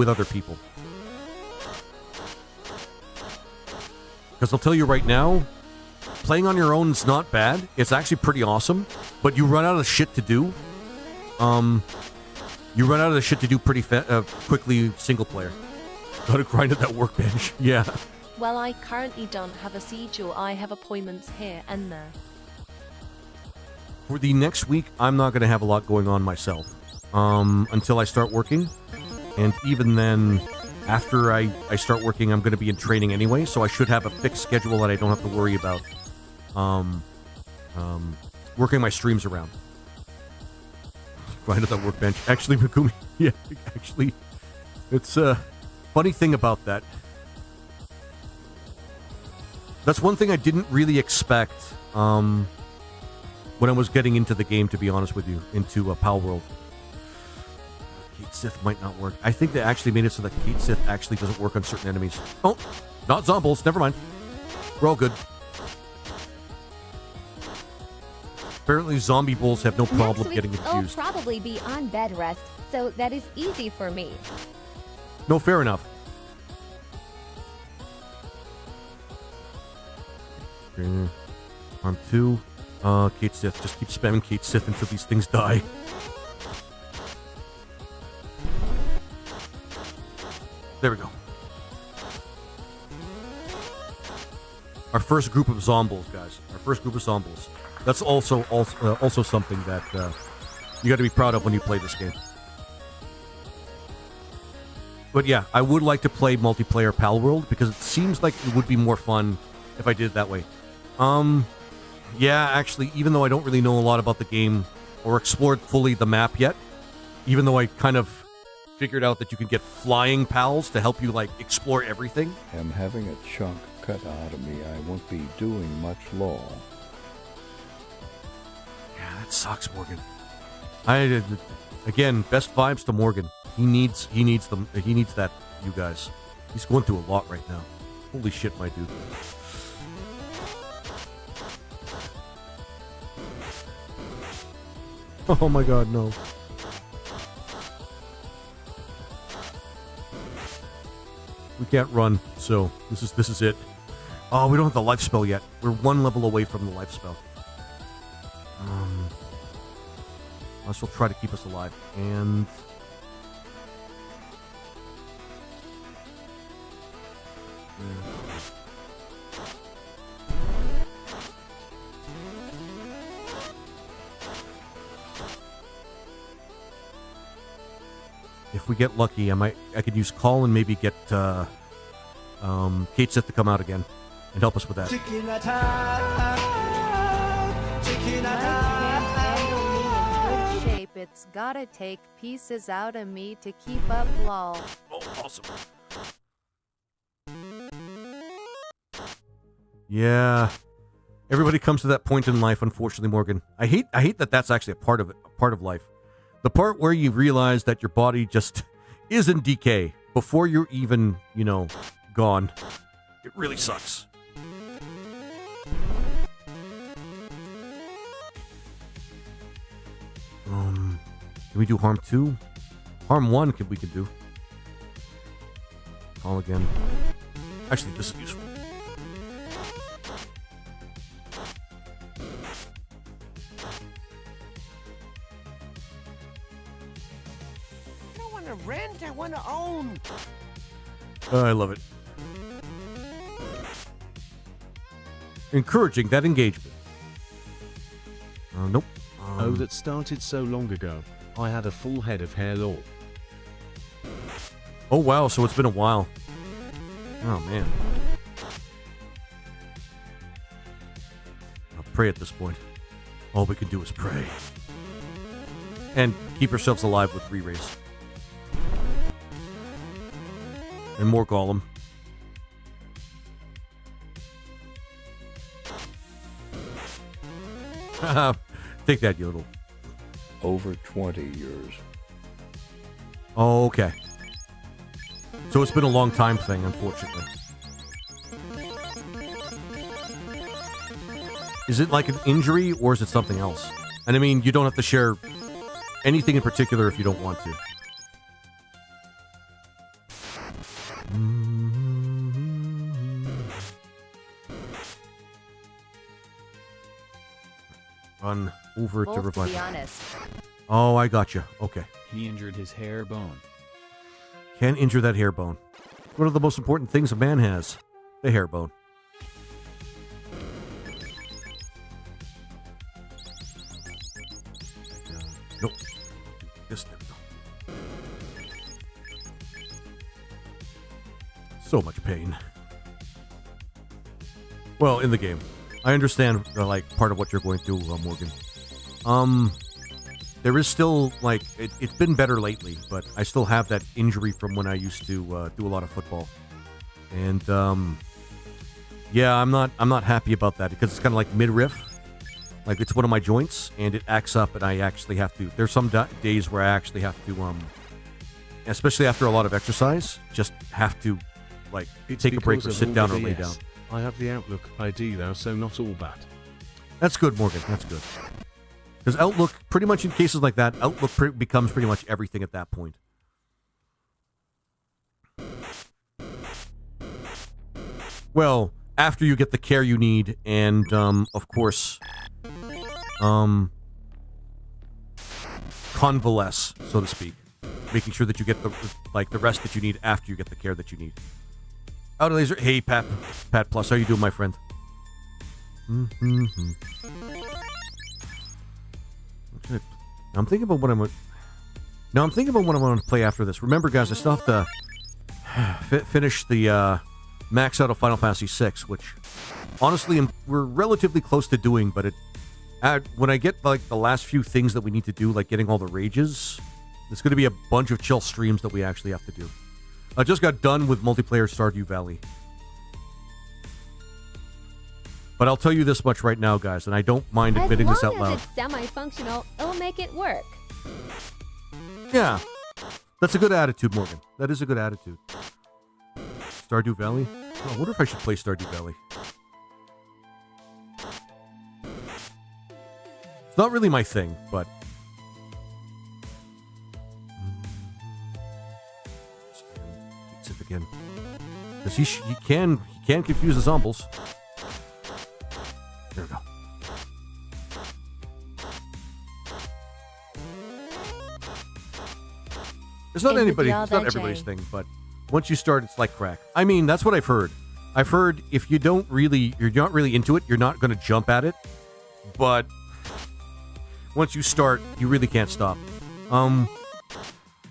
Because I'll tell you right now, playing on your own is not bad. It's actually pretty awesome, but you run out of shit to do. You run out of the shit to do pretty quickly single player. Gotta grind at that workbench. Yeah. Well, I currently don't have a schedule. I have appointments here and there. For the next week, I'm not going to have a lot going on myself until I start working. And even then, after I start working, I'm going to be in training anyway, so I should have a fixed schedule that I don't have to worry about working my streams around. Grind at that workbench. Actually, Megumi, yeah, actually, it's a funny thing about that. That's one thing I didn't really expect when I was getting into the game, to be honest with you, into Palworld. Kate Sith might not work. I think they actually made it so that Kate Sith actually doesn't work on certain enemies. Oh, not zombies. Never mind. We're all good. Apparently, zombie bulls have no problem Next getting week, confused. I'll probably be on bed rest, so that is easy for me. No, fair enough. Okay. Arm 2. Kate Sith. Just keep spamming Kate Sith until these things die. There we go. Our first group of zombies, guys. Our first group of zombies. That's also something that you got to be proud of when you play this game. But yeah, I would like to play multiplayer Palworld because it seems like it would be more fun if I did it that way. Yeah, actually, even though I don't really know a lot about the game or explored fully the map yet, even though I kind of figured out that you can get flying pals to help you, like, explore everything. I'm having a chunk cut out of me. I won't be doing much law. Yeah, that sucks, Morgan. Again, best vibes to Morgan. He needs that, you guys. He's going through a lot right now. Holy shit, my dude. Oh my god, no. We can't run, so this is it. Oh, we don't have the life spell yet. We're one level away from the life spell. Unless we'll try to keep us alive. And if we get lucky, I could use call and maybe get Kate Sith to come out again and help us with that. Shape. It's gotta take pieces out of me to keep up, lol. Oh, awesome. Yeah. Everybody comes to that point in life, unfortunately, Morgan. I hate that that's actually a part of life. The part where you realize that your body just is in decay before you're even, gone. It really sucks. Can we do harm 2? Harm 1 we could do. Call again. Actually, this is useful. I don't want to rent, I want to own. Oh, I love it. Encouraging that engagement. Nope. Oh, that started so long ago. I had a full head of hair, lol. Oh, wow, so it's been a while. Oh, man. I'll pray at this point. All we can do is pray. And keep ourselves alive with re-race. And more Golem. Take that, Yodel. Over 20 years. Oh, okay. So it's been a long time thing, unfortunately. Is it like an injury or is it something else? And I mean, you don't have to share anything in particular if you don't want to. Run over to revive. To be honest. Oh, I got you. Okay. He injured his hair bone. Can injure that hair bone. One of the most important things a man has. The hair bone. Nope. Yes, there we go. So much pain. Well, in the game. I understand, part of what you're going through, Morgan. There is still, it's been better lately, but I still have that injury from when I used to do a lot of football. And, yeah, I'm not happy about that because it's kind of like midriff. Like, it's one of my joints, and it acts up, and I actually have to, there's some days where I actually have to, especially after a lot of exercise, just have to, take a break or sit down or lay down. I have the Outlook ID though, so not all bad. That's good, Morgan. That's good. Because Outlook, pretty much in cases like that, Outlook becomes pretty much everything at that point. Well, after you get the care you need, and of course, convalesce, so to speak, making sure that you get the rest that you need after you get the care that you need. Outer Laser, hey Pat Plus, how you doing, my friend? Mm-hmm. I'm thinking about what I'm going to play after this. Remember, guys, I still have to finish the max out of Final Fantasy VI, which honestly we're relatively close to doing. But when I get the last few things that we need to do, like getting all the rages, there's going to be a bunch of chill streams that we actually have to do. I just got done with multiplayer Stardew Valley. But I'll tell you this much right now, guys, and I don't mind admitting this out loud. As long as it's semi-functional, it'll make it work. Yeah. That's a good attitude, Morgan. That is a good attitude. Stardew Valley? Oh, I wonder if I should play Stardew Valley. It's not really my thing, but... Again. Because he can confuse the zombies. There we go. It's not everybody's thing, but once you start, it's like crack. I mean, that's what I've heard. I've heard if you're not really into it, you're not going to jump at it. But once you start, you really can't stop.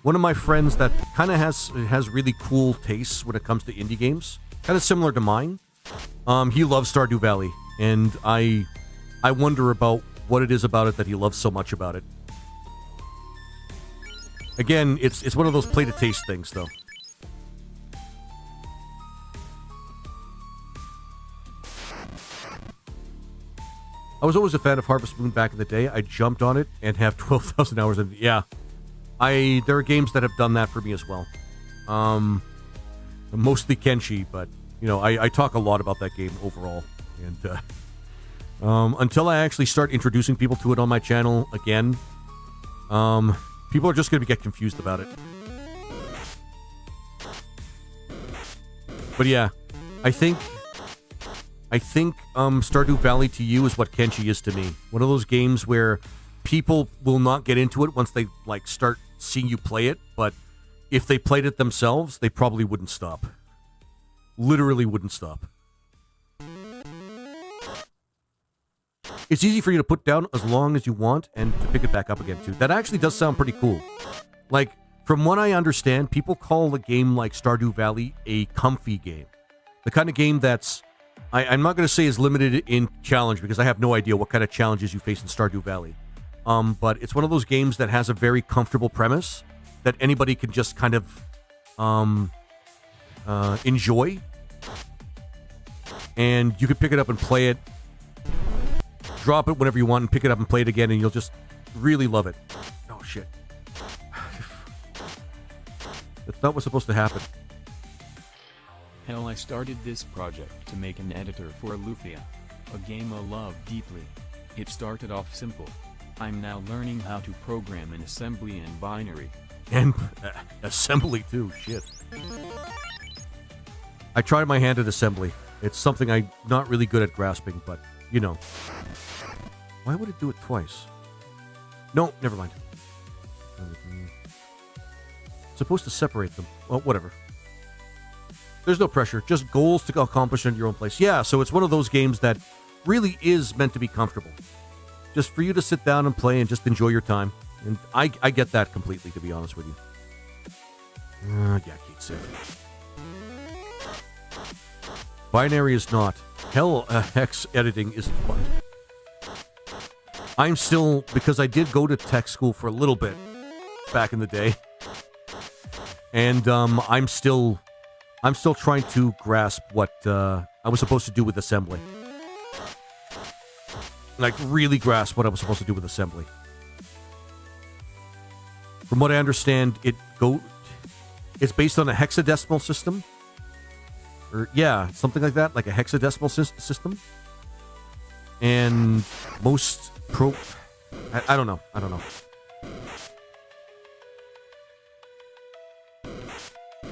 one of my friends that kind of has really cool tastes when it comes to indie games, kind of similar to mine. He loves Stardew Valley, and I wonder about what it is about it that he loves so much about it. Again, it's one of those play to taste things, though. I was always a fan of Harvest Moon back in the day. I jumped on it and have 12,000 hours in it. Yeah. There are games that have done that for me as well. Mostly Kenshi, but, I talk a lot about that game overall. And, until I actually start introducing people to it on my channel again, people are just going to get confused about it. But yeah, I think Stardew Valley to you is what Kenshi is to me. One of those games where people will not get into it once they start seeing you play it, but if they played it themselves, they probably wouldn't stop. Literally wouldn't stop. It's easy for you to put down as long as you want and to pick it back up again too. That actually does sound pretty cool. From what I understand, people call a game like Stardew Valley a comfy game. The kind of game that's I'm not going to say is limited in challenge because I have no idea what kind of challenges you face in Stardew Valley. But it's one of those games that has a very comfortable premise that anybody can just kind of enjoy. And you can pick it up and play it, drop it whenever you want, and pick it up and play it again, and you'll just really love it. Oh, shit. That's not what's supposed to happen. Hell, I started this project to make an editor for Lufia, a game I love deeply. It started off simple. I'm now learning how to program in assembly and binary. And assembly too, shit. I tried my hand at assembly. It's something I'm not really good at grasping, but, Why would it do it twice? No, never mind. It's supposed to separate them. Well, whatever. There's no pressure, just goals to accomplish in your own place. Yeah, so it's one of those games that really is meant to be comfortable. Just for you to sit down and play and just enjoy your time. And I get that completely, to be honest with you. Yeah, Kate said. Binary is not. Hell, hex editing isn't fun. I'm still, because I did go to tech school for a little bit back in the day. And I'm still trying to grasp what I was supposed to do with assembly. Really grasp what I was supposed to do with assembly. From what I understand, it's based on a hexadecimal system. Or, yeah, something like that, like a hexadecimal system. And most I don't know.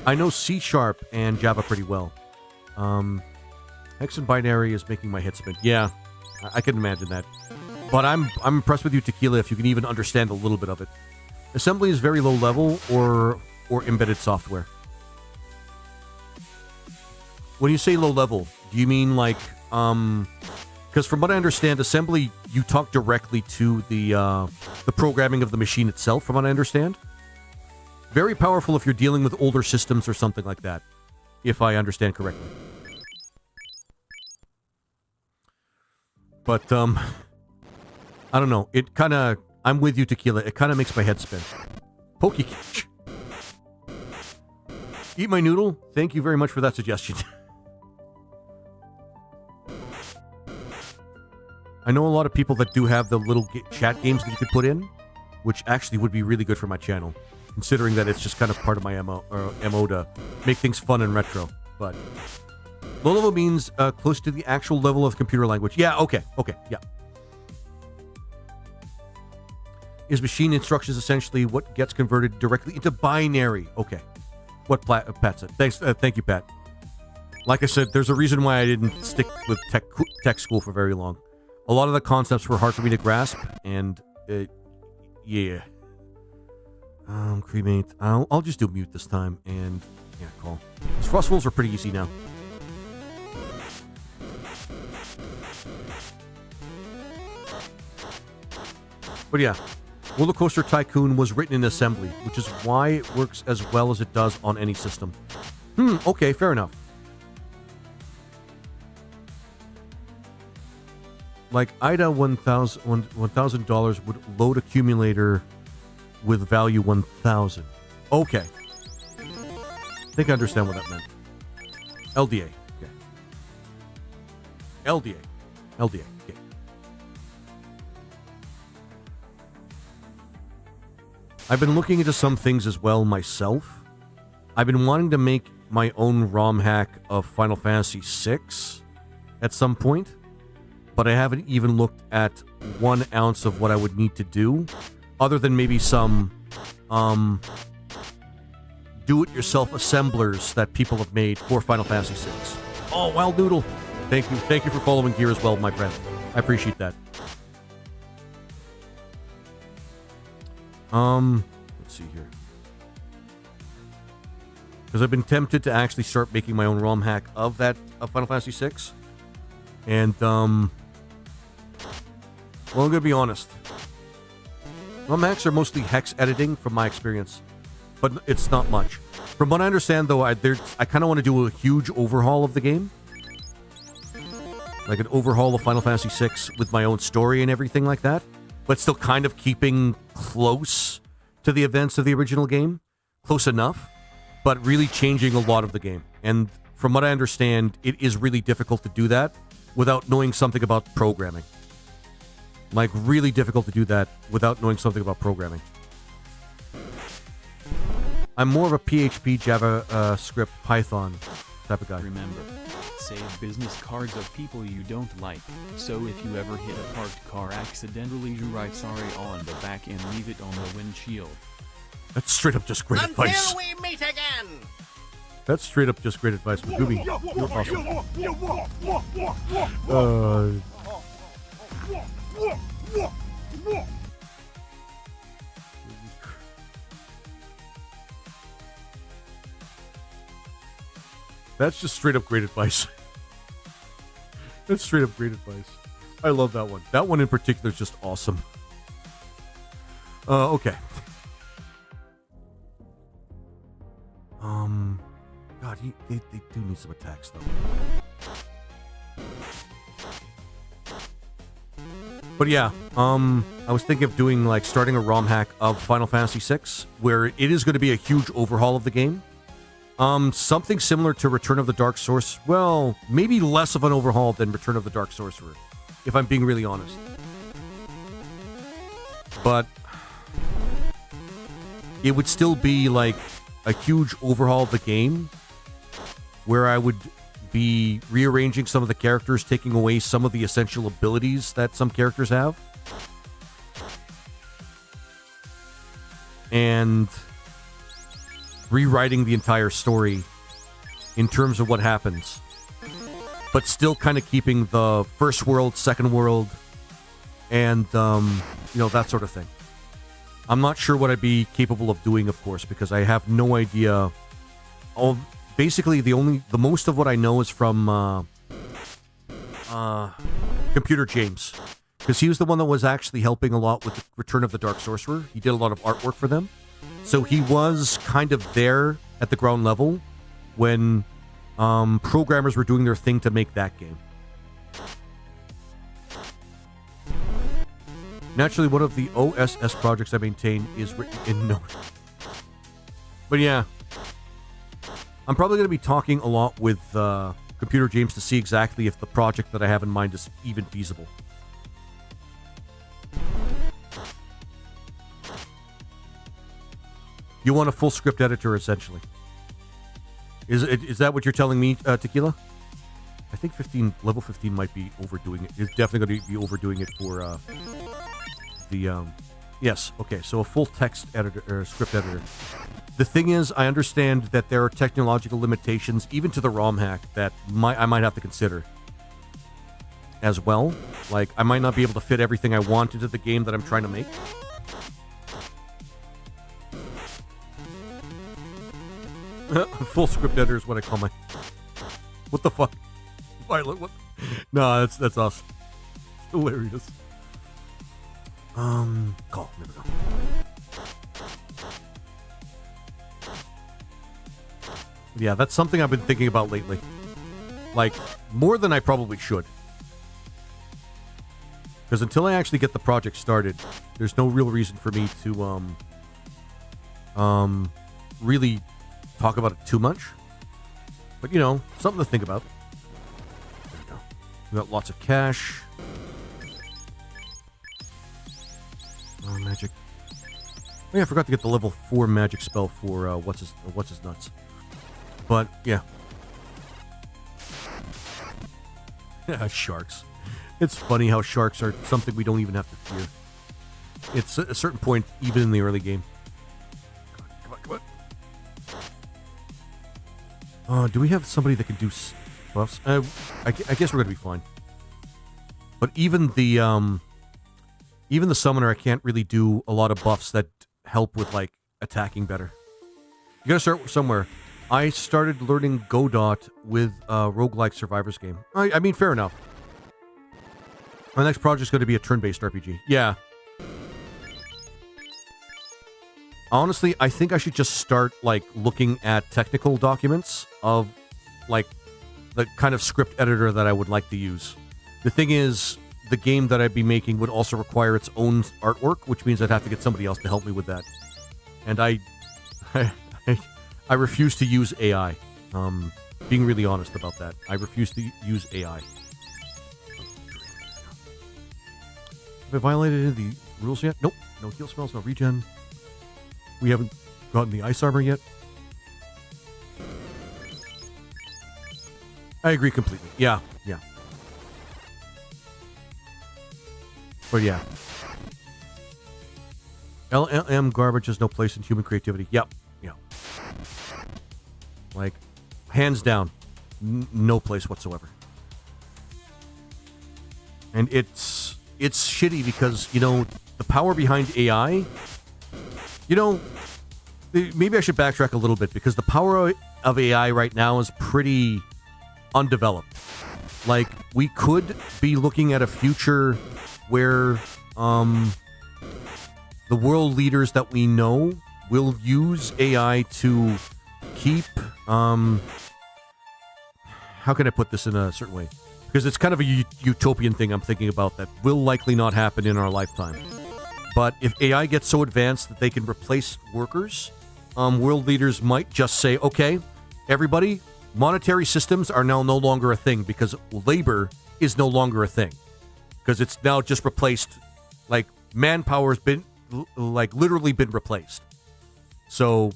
I know C# and Java pretty well. Hex and binary is making my head spin. Yeah, I can imagine that. But I'm impressed with you, Tequila, if you can even understand a little bit of it. Assembly is very low level or embedded software. When you say low level, do you mean because from what I understand, assembly, you talk directly to the programming of the machine itself, from what I understand. Very powerful if you're dealing with older systems or something like that, if I understand correctly. But, I don't know. It kind of... I'm with you, Tequila. It kind of makes my head spin. Pokecatch. Eat my noodle. Thank you very much for that suggestion. I know a lot of people that do have the little chat games that you could put in, which actually would be really good for my channel, considering that it's just kind of part of my MO to make things fun and retro. But low level means close to the actual level of computer language. Yeah, okay, yeah. Is machine instructions essentially what gets converted directly into binary? Okay. What Pat said. Thanks, thank you, Pat. Like I said, there's a reason why I didn't stick with tech school for very long. A lot of the concepts were hard for me to grasp, and yeah. Cremate. I'll just do mute this time, and yeah, call. These Frostfuls are pretty easy now. But yeah, Roller Coaster Tycoon was written in assembly, which is why it works as well as it does on any system. Okay, fair enough. Like IDA $1,000 would load accumulator with value 1,000. Okay. I think I understand what that meant. LDA. Okay. LDA. Okay. I've been looking into some things as well myself. I've been wanting to make my own ROM hack of Final Fantasy VI at some point, but I haven't even looked at 1 ounce of what I would need to do, other than maybe some do-it-yourself assemblers that people have made for Final Fantasy VI. Oh, Wild Noodle! Thank you for following Gear as well, my friend. I appreciate that. Let's see here. Because I've been tempted to actually start making my own ROM hack of Final Fantasy VI. And, well, I'm gonna be honest. ROM hacks are mostly hex editing from my experience. But it's not much. From what I understand, though, I kind of want to do a huge overhaul of the game. Like an overhaul of Final Fantasy VI with my own story and everything like that. But still kind of keeping close to the events of the original game. Close enough. But really changing a lot of the game. And from what I understand, it is really difficult to do that without knowing something about programming. Like, really difficult to do that without knowing something about programming. I'm more of a PHP, JavaScript, Python type of guy. Remember, save business cards of people you don't like. So if you ever hit a parked car accidentally, you write sorry on the back and leave it on the windshield. That's straight up just great advice. Until we meet again! That's straight up just great advice. Gooby, you're awesome. That's just straight up great advice. That's straight up great advice. I love that one. That one in particular is just awesome. Okay. God, they do need some attacks though. But yeah, I was thinking of doing like starting a ROM hack of Final Fantasy VI, where it is going to be a huge overhaul of the game. Something similar to Return of the Dark Sorcerer. Well, maybe less of an overhaul than Return of the Dark Sorcerer, if I'm being really honest. But it would still be like a huge overhaul of the game, where I would be rearranging some of the characters, taking away some of the essential abilities that some characters have. And rewriting the entire story in terms of what happens, but still kind of keeping the first world, second world, and that sort of thing. I'm not sure what I'd be capable of doing, of course, because I have no idea. Basically, the most of what I know is from Computer James, because he was the one that was actually helping a lot with the Return of the Dark Sorcerer. He did a lot of artwork for them. So he was kind of there at the ground level when programmers were doing their thing to make that game. Naturally, one of the OSS projects I maintain is written in Node. But yeah, I'm probably going to be talking a lot with Computer James to see exactly if the project that I have in mind is even feasible. You want a full script editor, essentially. Is that what you're telling me, Tequila? I think level 15 might be overdoing it. It's definitely going to be overdoing it for yes, okay, so a full text editor, or script editor. The thing is, I understand that there are technological limitations, even to the ROM hack, that I might have to consider as well. Like, I might not be able to fit everything I want into the game that I'm trying to make. Full script editor is what I call my... What the fuck? Violet, what? No, that's awesome. Hilarious. Call. There we go. Yeah, that's something I've been thinking about lately. Like, more than I probably should. Because until I actually get the project started, there's no real reason for me to, really talk about it too much. But, you know, something to think about. There we go. We got lots of cash. Oh, magic. Oh, yeah, I forgot to get the level 4 magic spell for, what's his nuts. But, yeah. Yeah, sharks. It's funny how sharks are something we don't even have to fear. It's at a certain point, even in the early game. Come on. Do we have somebody that can do buffs? I guess we're going to be fine. But even the summoner, I can't really do a lot of buffs that help with, like, attacking better. You gotta start somewhere. I started learning Godot with a roguelike survivors game. I mean, fair enough. My next project's going to be a turn-based RPG. Yeah. Honestly, I think I should just start, like, looking at technical documents of, like, the kind of script editor that I would like to use. The thing is, the game that I'd be making would also require its own artwork, which means I'd have to get somebody else to help me with that. And I refuse to use AI. Being really honest about that. I refuse to use AI. Have I violated any of the rules yet? Nope. No heal spells, no regen. We haven't gotten the ice armor yet. I agree completely. Yeah. But yeah. LLM garbage has no place in human creativity. Yep. Like, hands down, no place whatsoever. And it's shitty because, you know, the power behind AI, you know, maybe I should backtrack a little bit because the power of AI right now is pretty undeveloped. Like, we could be looking at a future where the world leaders that we know will use AI to keep, how can I put this in a certain way? Because it's kind of a utopian thing I'm thinking about that will likely not happen in our lifetime. But if AI gets so advanced that they can replace workers, world leaders might just say, okay, everybody, monetary systems are now no longer a thing because labor is no longer a thing. Because it's now just replaced, like, manpower's been, like, literally been replaced. So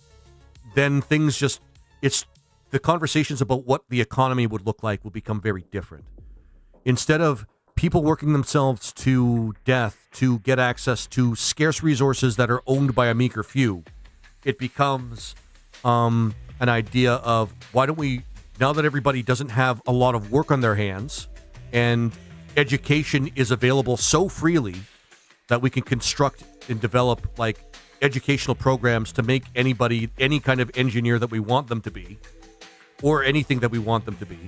then things just, it's, the conversations about what the economy would look like will become very different. Instead of people working themselves to death to get access to scarce resources that are owned by a meager few, it becomes an idea of, why don't we, now that everybody doesn't have a lot of work on their hands and education is available so freely that we can construct and develop, like, educational programs to make anybody any kind of engineer that we want them to be, or anything that we want them to be.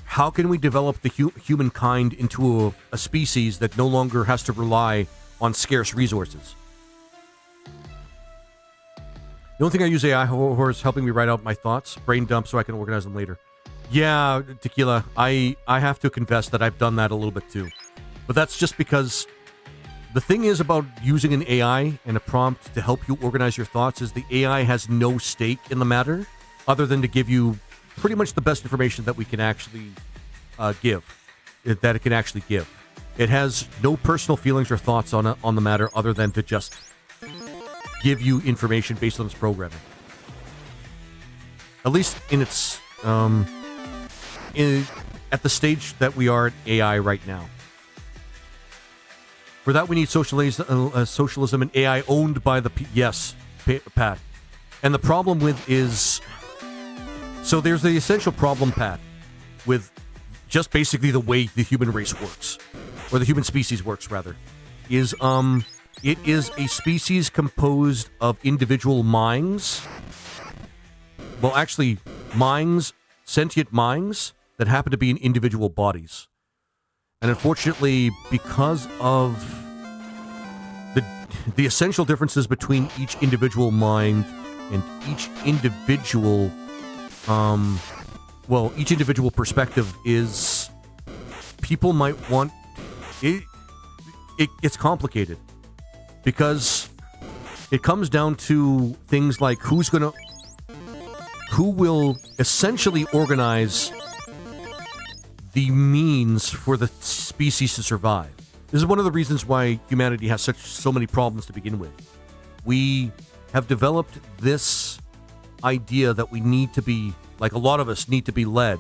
How can we develop the humankind into a species that no longer has to rely on scarce resources? The only thing I use AI for is helping me write out my thoughts, brain dump, so I can organize them later. Yeah, Tequila, I have to confess that I've done that a little bit too. But that's just because the thing is about using an AI and a prompt to help you organize your thoughts is the AI has no stake in the matter other than to give you pretty much the best information that we can actually give. It has no personal feelings or thoughts on the matter other than to just give you information based on its programming. At least in its at the stage that we are at AI right now. For that, we need socialism and AI owned by the yes, Pat. And the problem with is, so there's the essential problem, Pat, with just basically the way the human race works, or the human species works, rather, is it is a species composed of individual minds. Well, actually, sentient minds that happen to be in individual bodies. And unfortunately, because of the essential differences between each individual mind and each individual, each individual perspective is people might want it. It's complicated because it comes down to things like who will essentially organize the means for the species to survive. This is one of the reasons why humanity has so many problems to begin with. We have developed this idea that we need to be, like a lot of us need to be led.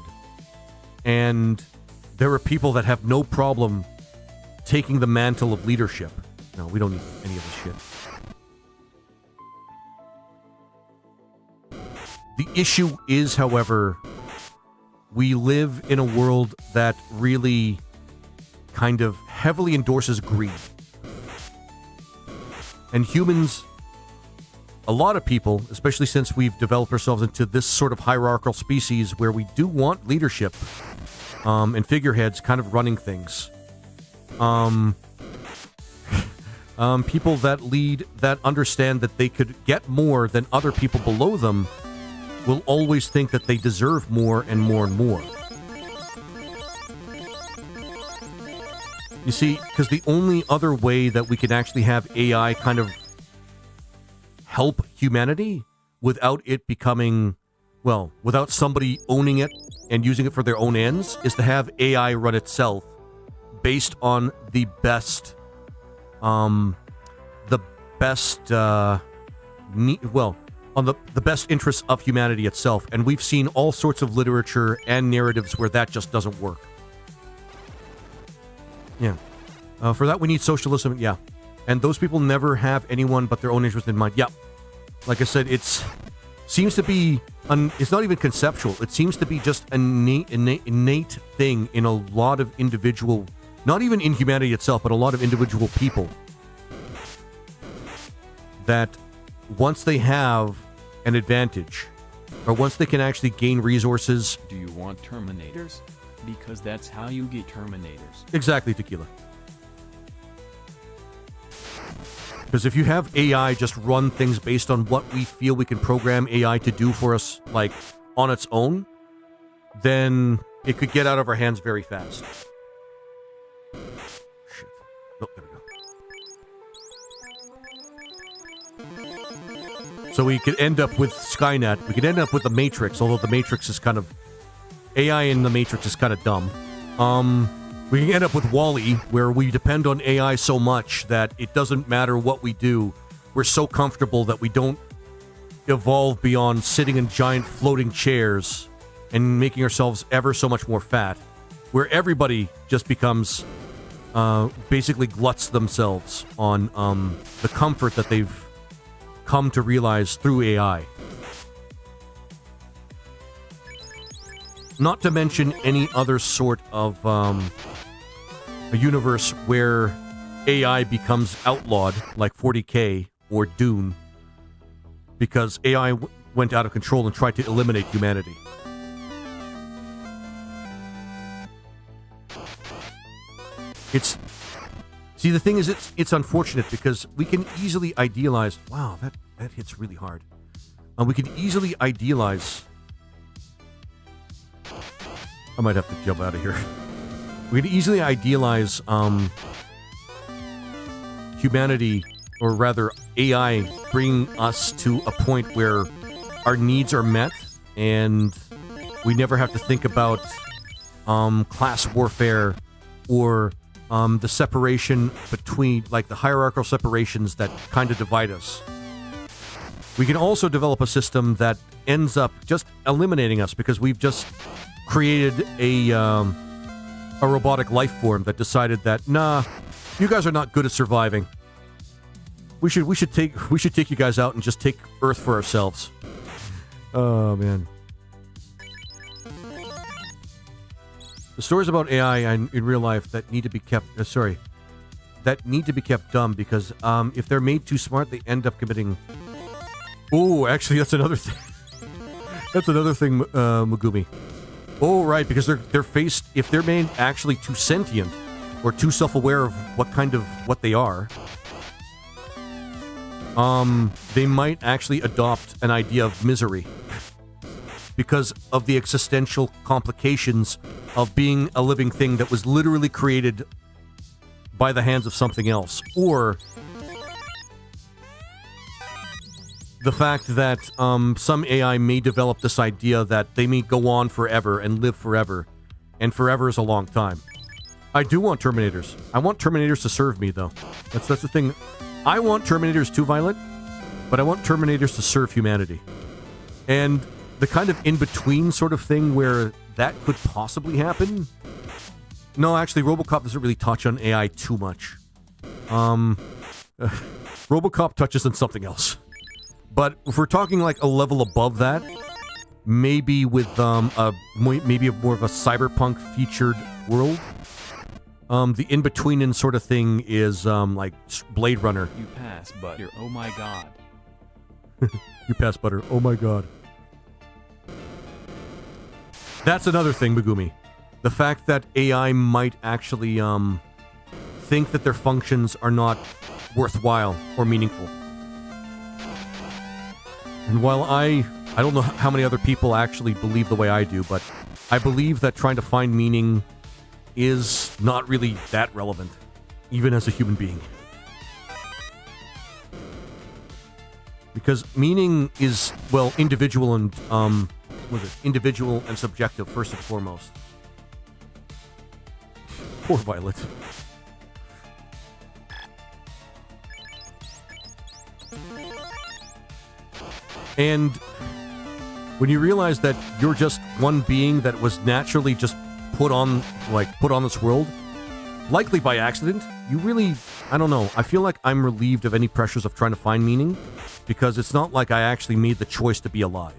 And there are people that have no problem taking the mantle of leadership. No, we don't need any of this shit. The issue is, however, we live in a world that really kind of heavily endorses greed. And humans, a lot of people, especially since we've developed ourselves into this sort of hierarchical species where we do want leadership and figureheads kind of running things. People that lead, that understand that they could get more than other people below them, will always think that they deserve more and more and more. You see, because the only other way that we can actually have AI kind of help humanity without it becoming, well, without somebody owning it and using it for their own ends, is to have AI run itself based on the best, on the best interests of humanity itself. And we've seen all sorts of literature and narratives where that just doesn't work. Yeah. For that, we need socialism. Yeah. And those people never have anyone but their own interest in mind. Yeah. Like I said, seems to be, it's not even conceptual. It seems to be just an innate thing in a lot of individual, not even in humanity itself, but a lot of individual people. That once they have an advantage, or once they can actually gain resources. Do you want Terminators? Because that's how you get Terminators. Exactly, Tequila. Because if you have AI just run things based on what we feel we can program AI to do for us, like, on its own, then it could get out of our hands very fast. Shit. Oh, there we go. So we could end up with Skynet. We could end up with the Matrix, although the Matrix is kind of... AI in the Matrix is kind of dumb. We can end up with WALL-E, where we depend on AI so much that it doesn't matter what we do. We're so comfortable that we don't evolve beyond sitting in giant floating chairs and making ourselves ever so much more fat, where everybody just becomes, basically gluts themselves on the comfort that they've come to realize through AI. Not to mention any other sort of a universe where AI becomes outlawed, like 40K or Dune, because AI went out of control and tried to eliminate humanity. See, the thing is, it's unfortunate because we can easily idealize. Wow, that hits really hard. We can easily idealize. I might have to jump out of here. We can easily idealize humanity, or rather AI, bringing us to a point where our needs are met and we never have to think about class warfare or the separation between, like, the hierarchical separations that kind of divide us. We can also develop a system that ends up just eliminating us because we've just created a robotic life form that decided that, nah, you guys are not good at surviving. We should take you guys out and just take Earth for ourselves. Oh man. The stories about AI in real life that need to be kept dumb because if they're made too smart, they end up committing. Oh, actually, that's another thing. That's another thing, Megumi. Oh, right, because they're faced, if they're made actually too sentient or too self-aware of what they are, they might actually adopt an idea of misery because of the existential complications of being a living thing that was literally created by the hands of something else, or the fact that some AI may develop this idea that they may go on forever and live forever, and forever is a long time. I do want Terminators. I want Terminators to serve me, though. That's the thing. I want Terminators too, Violet, but I want Terminators to serve humanity. And the kind of in-between sort of thing where that could possibly happen... No, actually, RoboCop doesn't really touch on AI too much. RoboCop touches on something else. But if we're talking like a level above that, maybe with maybe more of a cyberpunk featured world, the in-between and sort of thing is like Blade Runner. You pass, but you're oh my god. You pass butter. Oh my god. That's another thing, Megumi. The fact that AI might actually think that their functions are not worthwhile or meaningful. And while I don't know how many other people actually believe the way I do, but I believe that trying to find meaning is not really that relevant, even as a human being. Because meaning is, well, individual and, individual and subjective, first and foremost. Poor Violet. And when you realize that you're just one being that was naturally just put on this world, likely by accident, you really, I don't know, I feel like I'm relieved of any pressures of trying to find meaning, because it's not like I actually made the choice to be alive.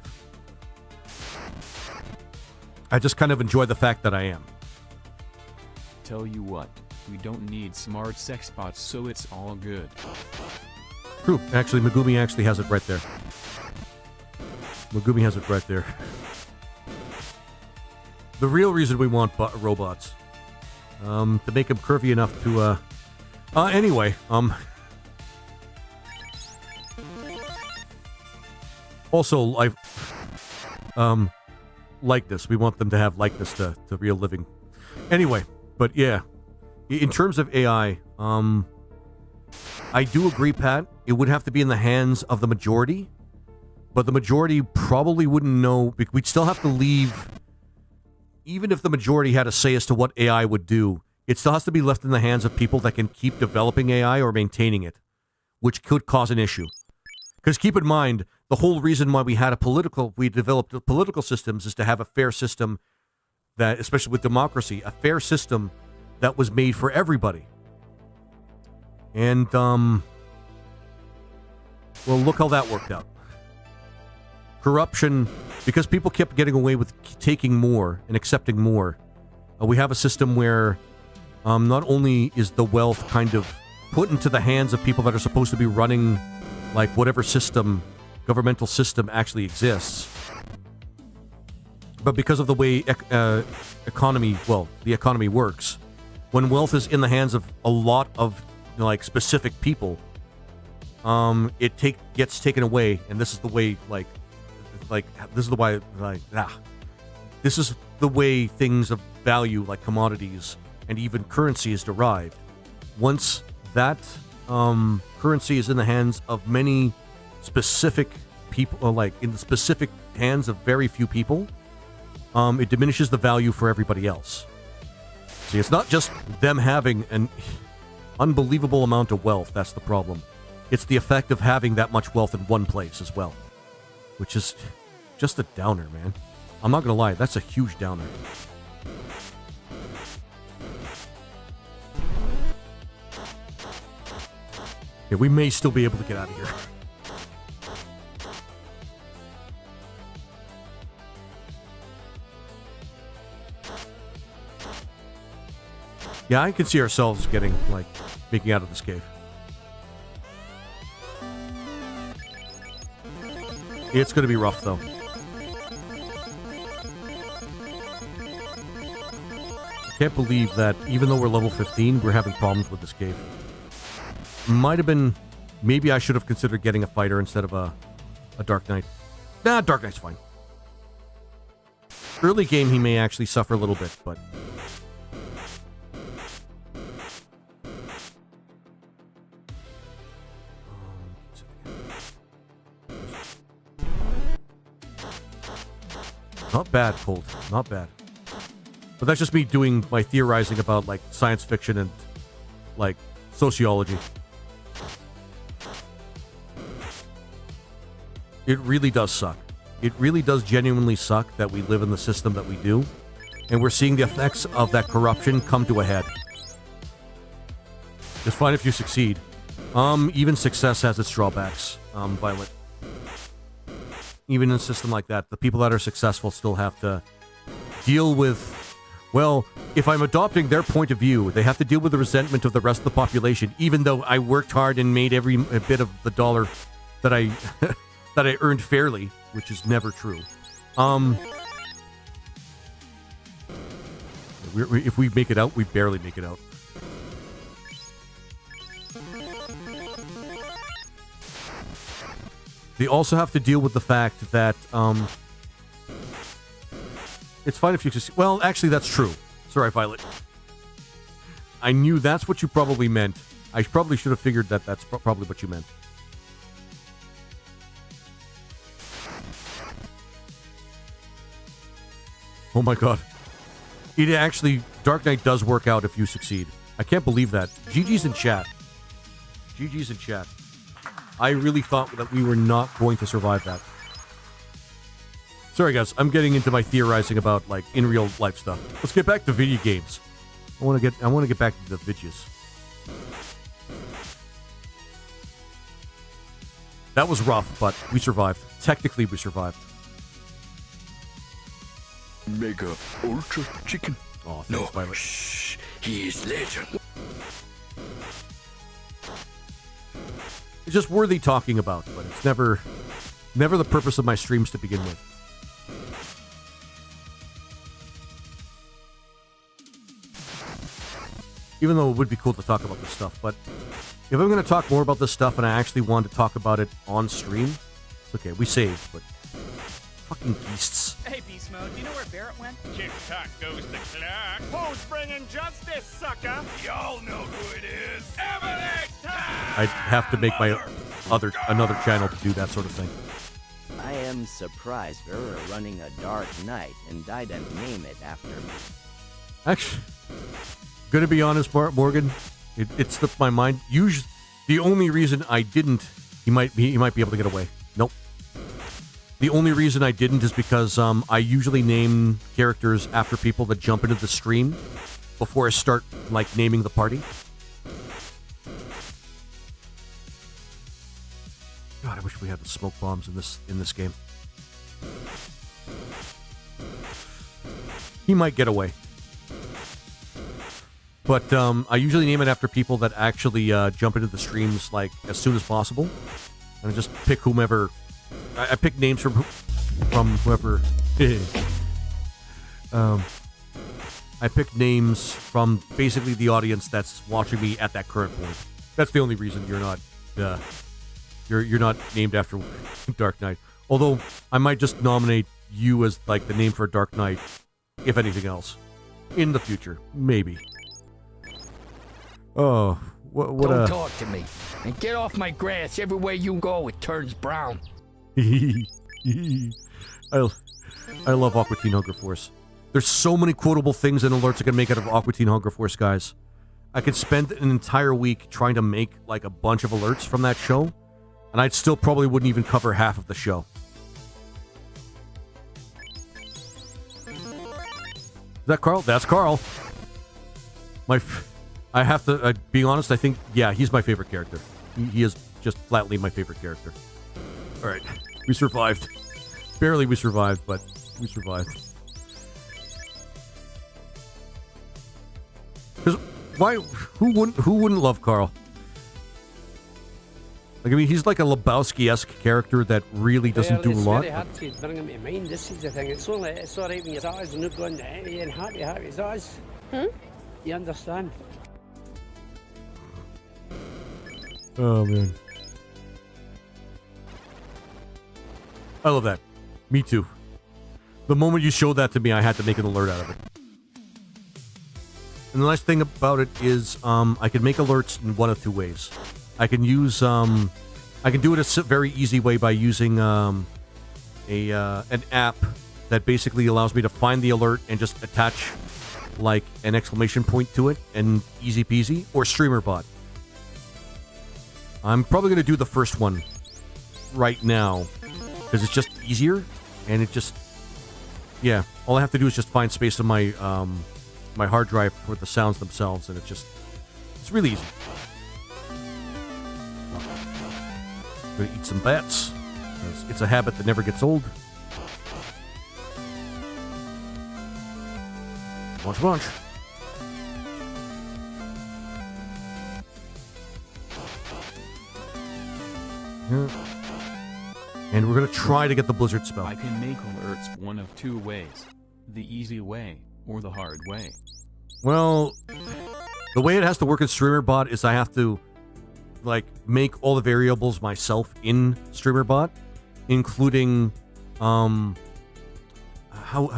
I just kind of enjoy the fact that I am. Tell you what, we don't need smart sex bots, so it's all good. True. Actually, Megumi actually has it right there. Megumi has it right there. The real reason we want robots. To make them curvy enough to, anyway, also, likeness. We want them to have likeness to real living. Anyway, but yeah, in terms of AI, I do agree, Pat. It would have to be in the hands of the majority, but the majority probably wouldn't know. We'd still have to leave, even if the majority had a say as to what AI would do, it still has to be left in the hands of people that can keep developing AI or maintaining it, which could cause an issue. Because keep in mind, the whole reason why we developed political systems is to have a fair system that, especially with democracy, a fair system that was made for everybody. And, well, look how that worked out. Corruption, because people kept getting away with taking more and accepting more, we have a system where not only is the wealth kind of put into the hands of people that are supposed to be running, like, whatever system, governmental system actually exists, but because of the way the economy works, when wealth is in the hands of a lot of, like, specific people, it gets taken away, and this is the way, this is the way things of value, like commodities and even currency, is derived. Once that currency is in the hands of many specific people, like in the specific hands of very few people, it diminishes the value for everybody else. See, it's not just them having an unbelievable amount of wealth that's the problem. It's the effect of having that much wealth in one place as well, which is just a downer, man. I'm not gonna lie, that's a huge downer. Yeah, we may still be able to get out of here. Yeah, I can see ourselves getting, like, making out of this cave. It's going to be rough, though. I can't believe that even though we're level 15, we're having problems with this cave. Might have been maybe I should have considered getting a fighter instead of a Dark Knight. Nah, Dark Knight's fine. Early game, he may actually suffer a little bit, but... Not bad, Colt. Not bad. But that's just me doing my theorizing about, like, science fiction and, like, sociology. It really does suck. It really does genuinely suck that we live in the system that we do, and we're seeing the effects of that corruption come to a head. It's fine if you succeed. Even success has its drawbacks, Violet. Even in a system like that, the people that are successful still have to deal with, well, if I'm adopting their point of view, they have to deal with the resentment of the rest of the population, even though I worked hard and made every bit of the dollar that I that I earned fairly, which is never true. If we make it out, we barely make it out. They also have to deal with the fact that, it's fine if you just... Well, actually, that's true. Sorry, Violet. I knew that's what you probably meant. I probably should have figured that that's probably what you meant. Oh my god. It actually... Dark Knight does work out if you succeed. I can't believe that. GG's in chat. GG's in chat. I really thought that we were not going to survive that. Sorry guys, I'm getting into my theorizing about, like, in real life stuff. Let's get back to video games. I want to get back to the vidges. That was rough, but we survived. Technically, we survived. Mega Ultra Chicken. Oh, thanks, Violet. Shh, he is legend. It's just worthy talking about, but it's never the purpose of my streams to begin with. Even though it would be cool to talk about this stuff, but if I'm going to talk more about this stuff and I actually want to talk about it on stream, it's okay, we saved, but fucking beasts. Hey, Beast Mode, do you know where Barrett went? Tick-tock goes the clock. Who's bringing justice, sucker? Y'all know who it is. Evelyn time! I'd have to make my another channel to do that sort of thing. I am surprised we're running a Dark Knight and I didn't name it after me. Actually, gonna be honest, Morgan, it slipped my mind. Usually, the only reason I didn't, he might be able to get away. Nope. The only reason I didn't is because I usually name characters after people that jump into the stream before I start, like, naming the party. God, I wish we had the smoke bombs in this game. He might get away. But I usually name it after people that actually jump into the streams, like, as soon as possible. And I just pick whomever... I pick names from whoever... I pick names from basically the audience that's watching me at that current point. That's the only reason you're not... You're not named after Dark Knight. Although, I might just nominate you as, like, the name for Dark Knight, if anything else. In the future. Maybe. Oh, what Don't talk to me. And get off my grass. Everywhere you go, it turns brown. I love Aqua Teen Hunger Force. There's so many quotable things and alerts I can make out of Aqua Teen Hunger Force, guys. I could spend an entire week trying to make, like, a bunch of alerts from that show, and I'd still probably wouldn't even cover half of the show. Is that Carl? That's Carl. I have to be honest, I think, yeah, he's my favorite character. He is just flatly my favorite character. Alright, we survived. Barely we survived, but we survived. Because why? Who wouldn't love Carl? Like, I mean, he's like a Lebowski-esque character that really doesn't do a lot. It's very hard to bring him to mind. This is the thing. It's alright when your eyes are not going to any and happy his eyes. You understand? Oh man. I love that. Me too. The moment you showed that to me, I had to make an alert out of it. And the nice thing about it is I can make alerts in one of two ways. I can use I can do it a very easy way by using an app that basically allows me to find the alert and just attach like an exclamation point to it, and easy peasy. Or StreamerBot. I'm probably going to do the first one right now because it's just easier, and it just, yeah, all I have to do is just find space on my my hard drive for the sounds themselves, and it's really easy. Gonna eat some bats. It's a habit that never gets old. Munch. Yeah. And we're gonna try to get the blizzard spell. I can make alerts one of two ways: the easy way or the hard way. Well, the way it has to work in StreamerBot is I have to like make all the variables myself in StreamerBot, including how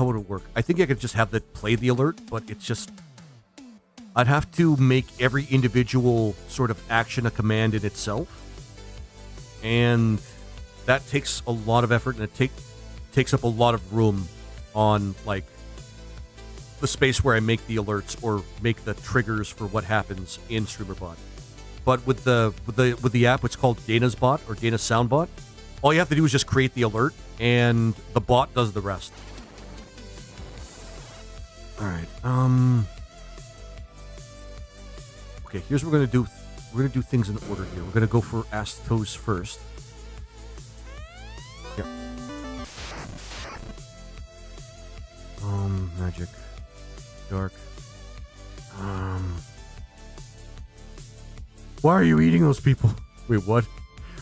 would it work? I think I could just have that play the alert, but it's just I'd have to make every individual sort of action a command in itself, and that takes a lot of effort, and it takes up a lot of room on like the space where I make the alerts or make the triggers for what happens in StreamerBot. But with the app, it's called Dana's Bot or Dana's Soundbot. All you have to do is just create the alert, and the bot does the rest. All right. Okay, here's what we're gonna do. We're gonna do things in order here. We're gonna go for Astos first. Yep. Magic, dark. Why are you eating those people? Wait, what?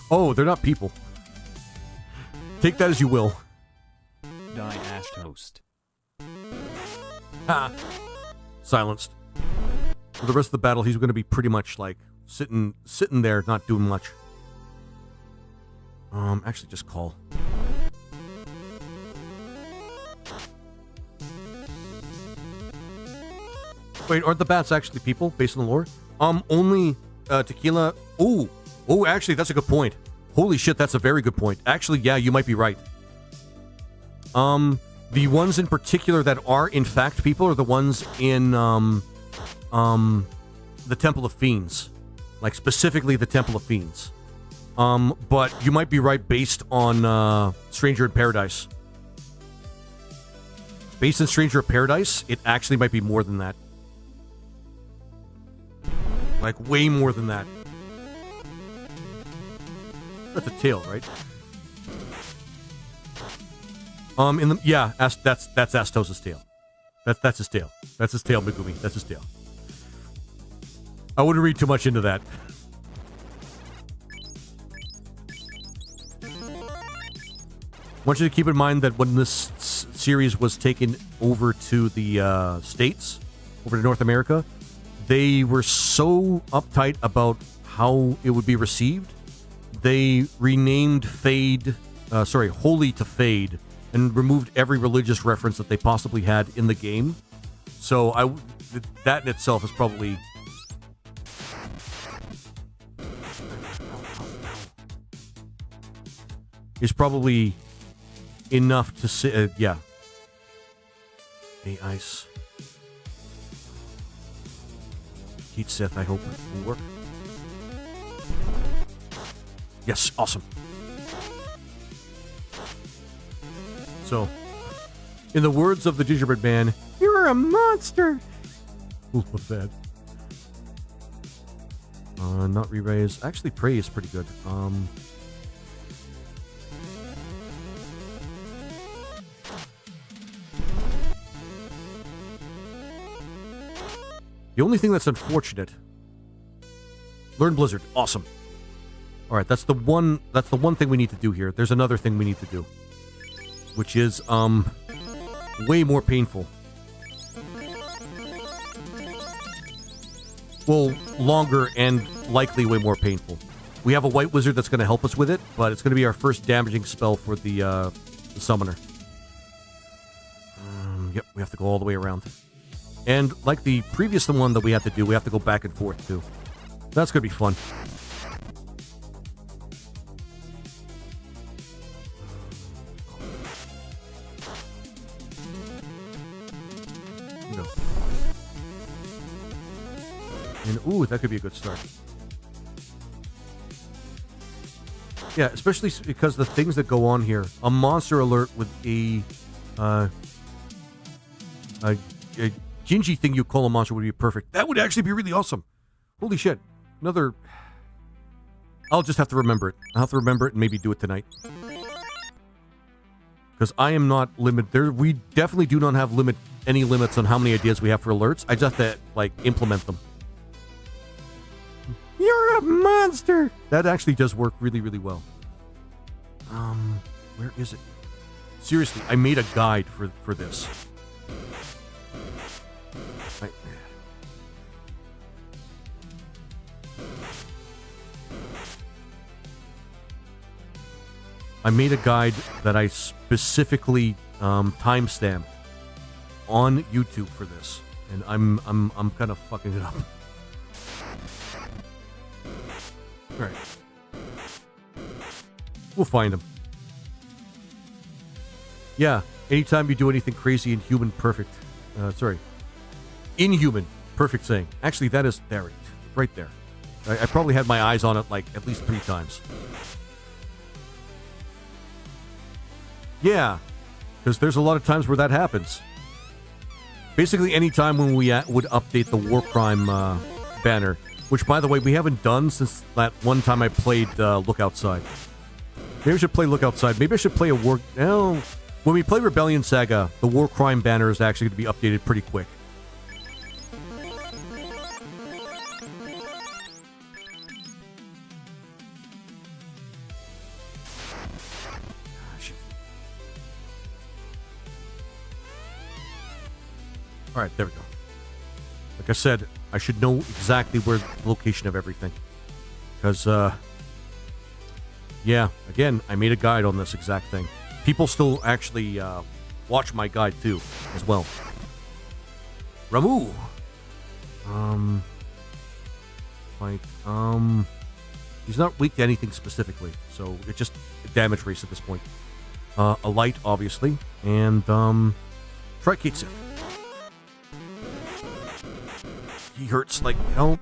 Oh, they're not people. Take that as you will. Die Ash Toast. Ha! Silenced. For the rest of the battle, he's going to be pretty much like sitting there, not doing much. Actually, just call. Wait, aren't the bats actually people based on the lore? Only Tequila. Oh, actually, that's a good point. Holy shit, that's a very good point. Actually, yeah, you might be right. The ones in particular that are in fact people are the ones in the Temple of Fiends, like specifically the Temple of Fiends. But you might be right based on Stranger in Paradise. Based on Stranger in Paradise, it actually might be more than that. Like way more than that. That's a tail, right? That's Astos' tail. That's his tail. That's his tail, Megumi. That's his tail. I wouldn't read too much into that. I want you to keep in mind that when this series was taken over to the States, over to North America, they were so uptight about how it would be received. They renamed Holy to Fade, and removed every religious reference that they possibly had in the game. So that in itself is probably enough to say, yeah. Hey, Ice. Heat Sith, I hope will work. Yes, awesome. So, in the words of the Gingerbread Man, you're a monster. Love that. Not re-raise. Actually, Prey is pretty good. The only thing that's unfortunate. Learn Blizzard. Awesome. All right, that's the one thing we need to do here. There's another thing we need to do, which is way more painful. Well, longer and likely way more painful. We have a white wizard that's going to help us with it, but it's going to be our first damaging spell for the summoner. Yep, we have to go all the way around. And like the previous one that we had to do, we have to go back and forth too. That's going to be fun. No. And ooh, that could be a good start. Yeah, especially because the things that go on here. A monster alert with a Gingy thing you call a monster would be perfect. That would actually be really awesome. Holy shit. Another... I'll just have to remember it. I'll have to remember it and maybe do it tonight. Because I am not limited. We definitely do not have any limits on how many ideas we have for alerts. I just have to, like, implement them. You're a monster! That actually does work really, really well. Where is it? Seriously, I made a guide for this. I made a guide that I specifically timestamped on YouTube for this, and I'm kind of fucking it up. All right, we'll find him. Yeah, anytime you do anything crazy, inhuman, perfect. Inhuman, perfect saying. Actually, that is there, right there. I probably had my eyes on it like at least 3 times. Yeah, because there's a lot of times where that happens. Basically, any time when we would update the war crime banner, which, by the way, we haven't done since that one time I played Look Outside. Maybe I should play Look Outside. Maybe I should play a war... No, when we play Rebellion Saga, the war crime banner is actually going to be updated pretty quick. All right, there we go. Like I said, I should know exactly where the location of everything. Because, yeah, again, I made a guide on this exact thing. People still actually watch my guide, too, as well. Ramu! He's not weak to anything specifically, so it's just damage race at this point. A light, obviously, and, Trikitsu. He hurts like hell.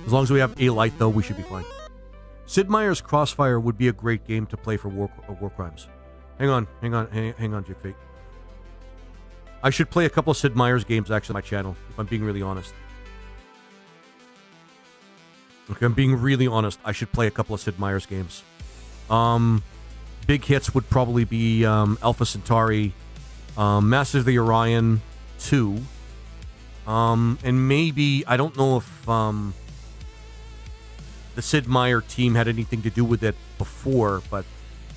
As long as we have a light, though, we should be fine. Sid Meier's Crossfire would be a great game to play for war crimes. Hang on, Jig Fate. I should play a couple of Sid Meier's games actually on my channel, if I'm being really honest. Okay, I'm being really honest. I should play a couple of Sid Meier's games. Big hits would probably be Alpha Centauri, Masters of the Orion 2, and maybe, I don't know if the Sid Meier team had anything to do with it before, but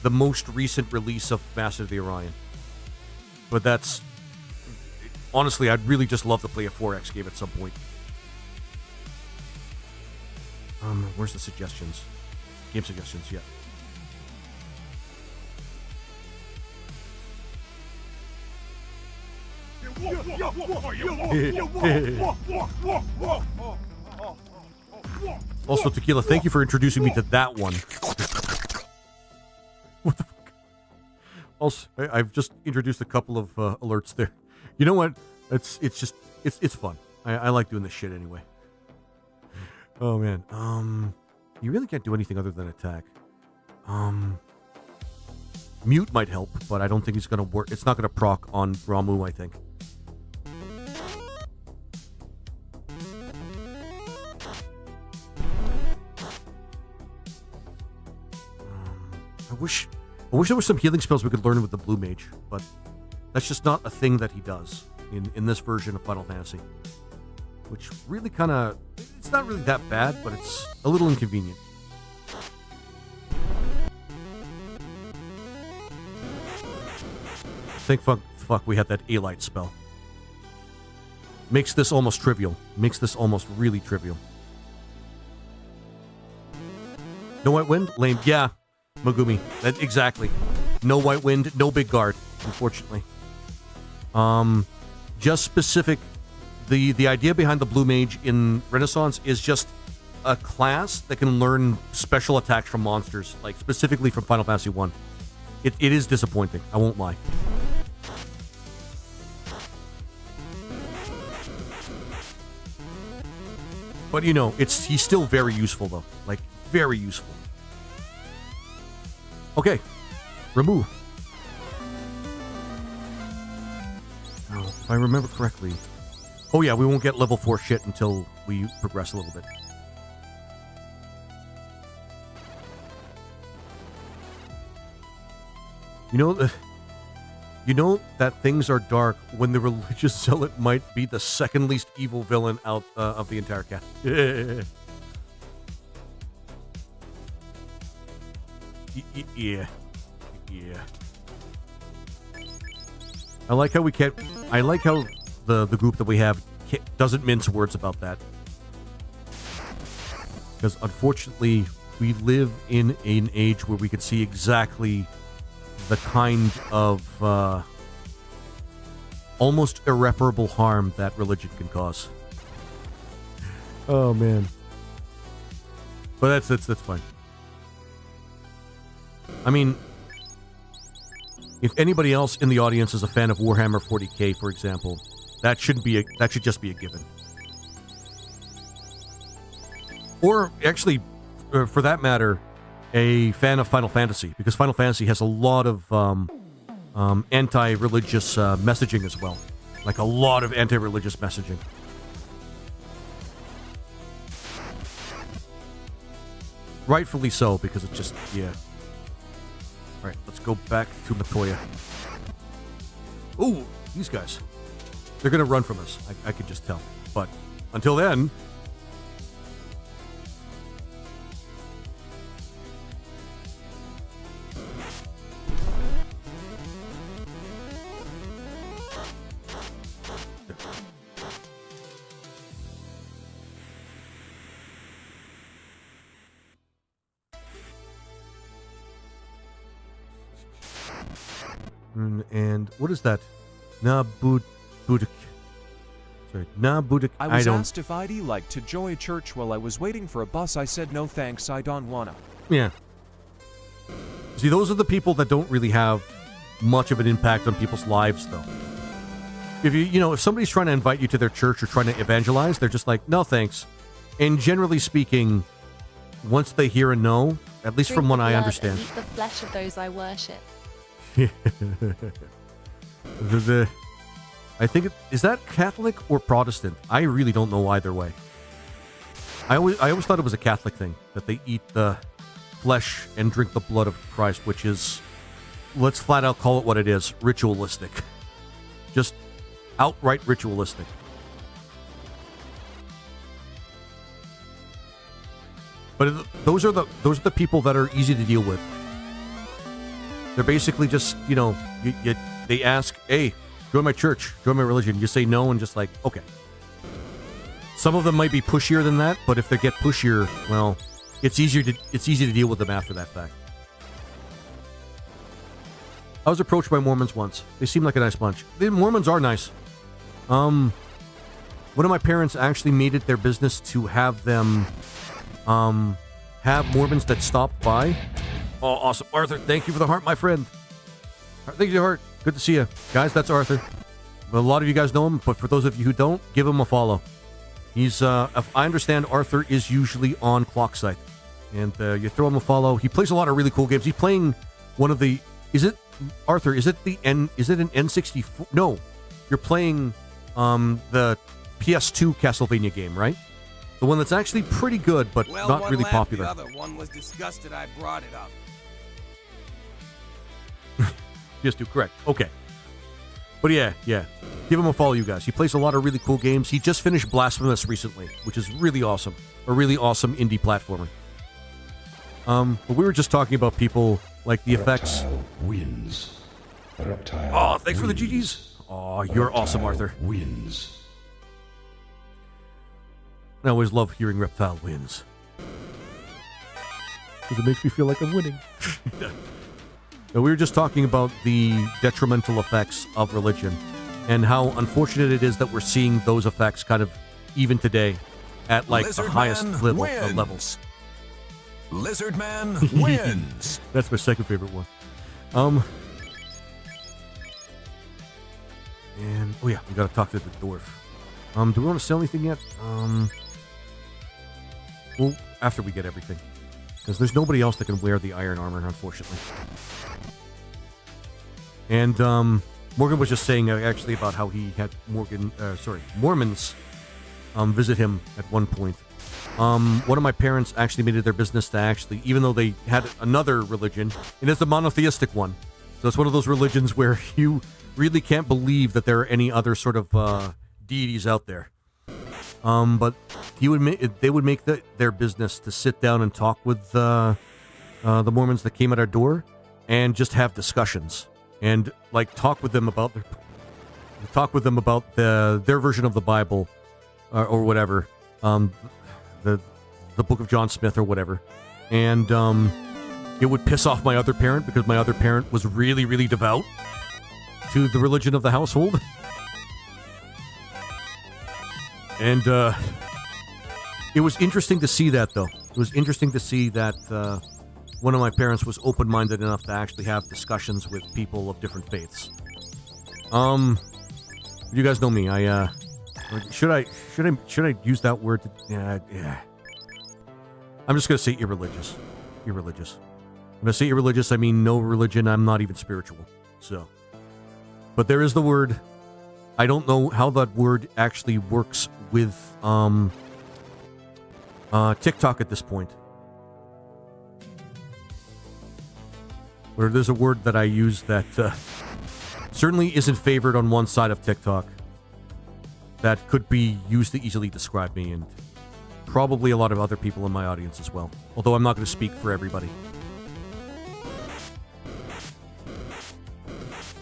the most recent release of Masters of the Orion. But that's, honestly, I'd really just love to play a 4X game at some point. Where's the suggestions? Game suggestions, yeah. Also, Tequila, thank you for introducing me to that one. What the fuck? Also, I've just introduced a couple of alerts there. You know what? It's fun. I like doing this shit anyway. Oh man. You really can't do anything other than attack. Mute might help, but I don't think it's gonna work. It's not gonna proc on Ramu, I think. I wish there were some healing spells we could learn with the Blue Mage, but that's just not a thing that he does in this version of Final Fantasy. Which really kind of... It's not really that bad, but it's a little inconvenient. Thank fuck we had that A-Light spell. Makes this almost trivial. Makes this almost really trivial. No white wind? Lame. Yeah, Megumi. Exactly. No white wind, no big guard, unfortunately. Just specific. The idea behind the Blue Mage in Renaissance is just a class that can learn special attacks from monsters, like specifically from Final Fantasy 1. It is disappointing, I won't lie. But you know, he's still very useful though. Like, very useful. Okay. Remove. Now, if I remember correctly. Oh yeah, we won't get level 4 shit until we progress a little bit. You know that things are dark when the religious zealot might be the second least evil villain out of the entire cast. Yeah. I like how the group that we have doesn't mince words about that. Because unfortunately, we live in an age where we can see exactly the kind of almost irreparable harm that religion can cause. Oh man. But that's fine. I mean, if anybody else in the audience is a fan of Warhammer 40k, for example, that should just be a given. Or actually, for that matter, a fan of Final Fantasy, because Final Fantasy has a lot of anti-religious messaging as well. Like a lot of anti-religious messaging. Rightfully so, because it's just, yeah. Alright, let's go back to Matoya. Ooh, these guys. They're gonna run from us, I could just tell. But until then... And what is that? Nabudik. Sorry, Nabudik. I was asked if I'd like to join church while I was waiting for a bus. I said no thanks, I don't wanna. Yeah. See, those are the people that don't really have much of an impact on people's lives, though. If if somebody's trying to invite you to their church or trying to evangelize, they're just like, no thanks. And generally speaking, once they hear a no, at least from what I understand. Eat the flesh of those I worship. I think is that Catholic or Protestant? I really don't know either way. I always thought it was a Catholic thing that they eat the flesh and drink the blood of Christ, which is, let's flat out call it what it is, ritualistic. Just outright ritualistic. But those are the people that are easy to deal with. They're basically just, they ask, hey, join my church, join my religion. You say no and just like, okay. Some of them might be pushier than that, but if they get pushier, well, it's easy to deal with them after that fact. I was approached by Mormons once. They seem like a nice bunch. The Mormons are nice. One of my parents actually made it their business to have them have Mormons that stop by. Oh, awesome. Arthur, thank you for the heart, my friend. Thank you, Heart. Good to see you. Guys, that's Arthur. A lot of you guys know him, but for those of you who don't, give him a follow. He's, if I understand, Arthur is usually on Clocksite. And you throw him a follow. He plays a lot of really cool games. He's playing one of the... Arthur, is it an N64? No. You're playing the PS2 Castlevania game, right? The one that's actually pretty good, but not really popular. The other one was disgusted I brought it up. PS2, correct. Okay. But yeah. Give him a follow, you guys. He plays a lot of really cool games. He just finished Blasphemous recently, which is really awesome. A really awesome indie platformer. But we were just talking about people like the effects. Wins. Reptile. Oh, thanks for the GGs. Oh, you're awesome, Arthur. Wins. I always love hearing Reptile wins. because it makes me feel like I'm winning. Now, we were just talking about the detrimental effects of religion and how unfortunate it is that we're seeing those effects kind of even today at like the highest levels. Lizard Man wins. That's my second favorite one. And oh yeah, we gotta talk to the dwarf. Do we want to sell anything yet? Well, after we get everything, because there's nobody else that can wear the iron armor, unfortunately. And Morgan was just saying actually about how he had Mormons visit him at one point. One of my parents actually made it their business to actually, even though they had another religion, and it's a monotheistic one. So it's one of those religions where you really can't believe that there are any other sort of deities out there. But they would make their business to sit down and talk with the Mormons that came at our door, and just have discussions and like talk with them about their version of the Bible or whatever, the Book of John Smith or whatever, and it would piss off my other parent because my other parent was really, really devout to the religion of the household. And it was interesting to see that, though. It was interesting to see that one of my parents was open-minded enough to actually have discussions with people of different faiths. You guys know me. Should I use that word? Yeah. I'm just gonna say irreligious. Irreligious. When I say irreligious, I mean no religion. I'm not even spiritual. So, but there is the word. I don't know how that word actually works with TikTok at this point. Where there's a word that I use that certainly isn't favored on one side of TikTok that could be used to easily describe me, and probably a lot of other people in my audience as well. Although I'm not going to speak for everybody.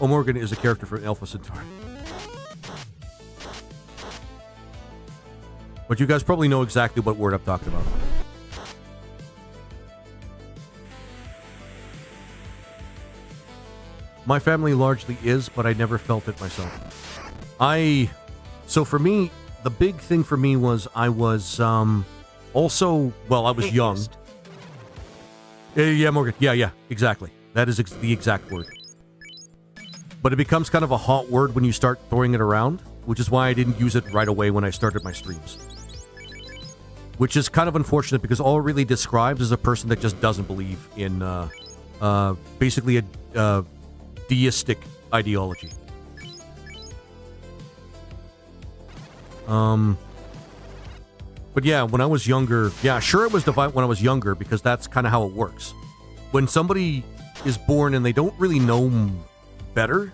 O'Morgan is a character for Alpha Centauri. But you guys probably know exactly what word I'm talking about. My family largely is, but I never felt it myself. So for me, the big thing for me was I was also, well, I was young. Yeah, Morgan. Yeah, exactly. That is the exact word. But it becomes kind of a hot word when you start throwing it around, which is why I didn't use it right away when I started my streams. Which is kind of unfortunate because all it really describes is a person that just doesn't believe in basically a deistic ideology. But yeah, when I was younger, yeah, sure it was devout when I was younger because that's kind of how it works. When somebody is born and they don't really know better,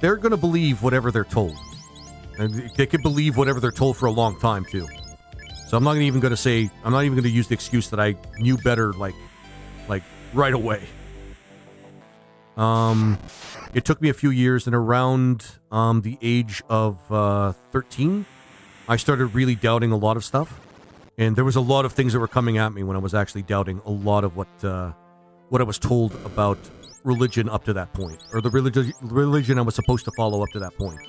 they're going to believe whatever they're told. And they could believe whatever they're told for a long time too. So I'm not even going to use the excuse that I knew better like right away. It took me a few years, and around the age of 13, I started really doubting a lot of stuff. And there was a lot of things that were coming at me when I was actually doubting a lot of what I was told about religion up to that point, or the religion I was supposed to follow up to that point.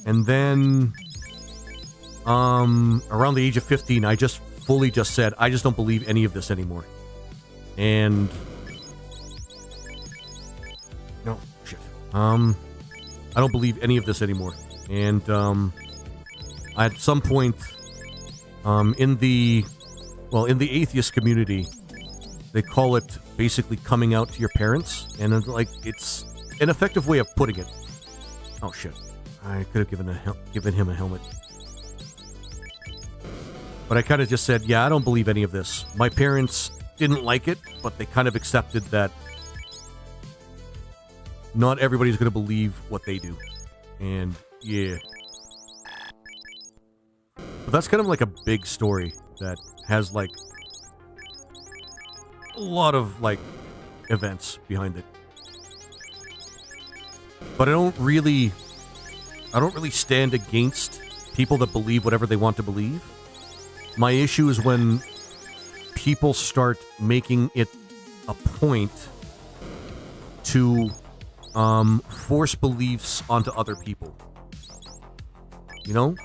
And then around the age of 15, I just fully just said, I just don't believe any of this anymore. And no shit. I don't believe any of this anymore. And at some point in the atheist community, they call it basically coming out to your parents, and it's an effective way of putting it. Oh shit. I could have given him a helmet. But I kind of just said, yeah, I don't believe any of this. My parents didn't like it, but they kind of accepted that not everybody's going to believe what they do. And yeah. But that's kind of like a big story that has like a lot of like events behind it. But I don't really stand against people that believe whatever they want to believe. My issue is when people start making it a point to force beliefs onto other people. You know?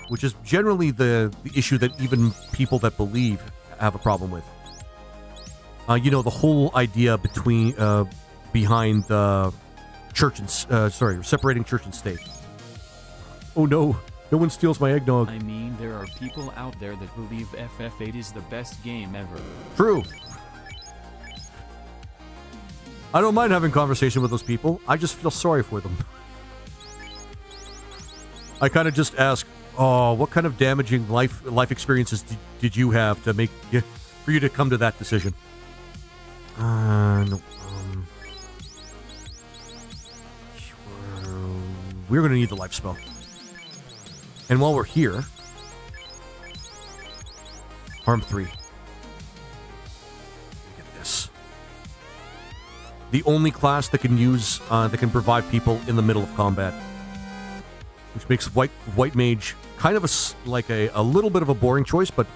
Which is generally the issue that even people that believe have a problem with. You know, the whole idea behind church and separating church and state. Oh no, no one steals my eggnog. I mean, there are people out there that believe FF8 is the best game ever. True. I don't mind having conversation with those people. I just feel sorry for them. I kind of just ask, oh, what kind of damaging life experiences did you have to make for you to come to that decision? No. We're going to need the life spell. And while we're here, harm 3. Look at this. The only class that can revive people in the middle of combat, which makes white mage kind of a little bit of a boring choice, but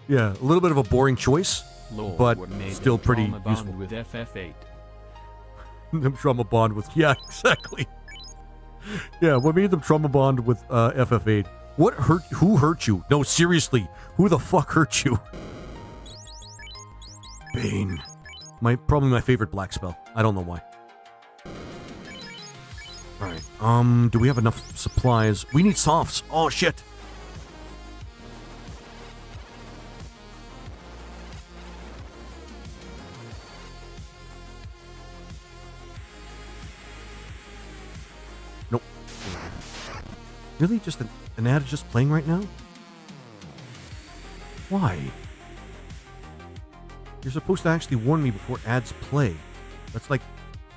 yeah, a little bit of a boring choice, but still pretty useful. With FF8. Them trauma bond with, yeah, exactly. Yeah, what made them trauma bond with FF8? Who hurt you? No, seriously, who the fuck hurt you? Bane. Probably my favorite black spell. I don't know why. Alright, do we have enough supplies? We need softs. Oh, shit. Nope. Really? Just an ad just playing right now? Why? You're supposed to actually warn me before ads play. That's like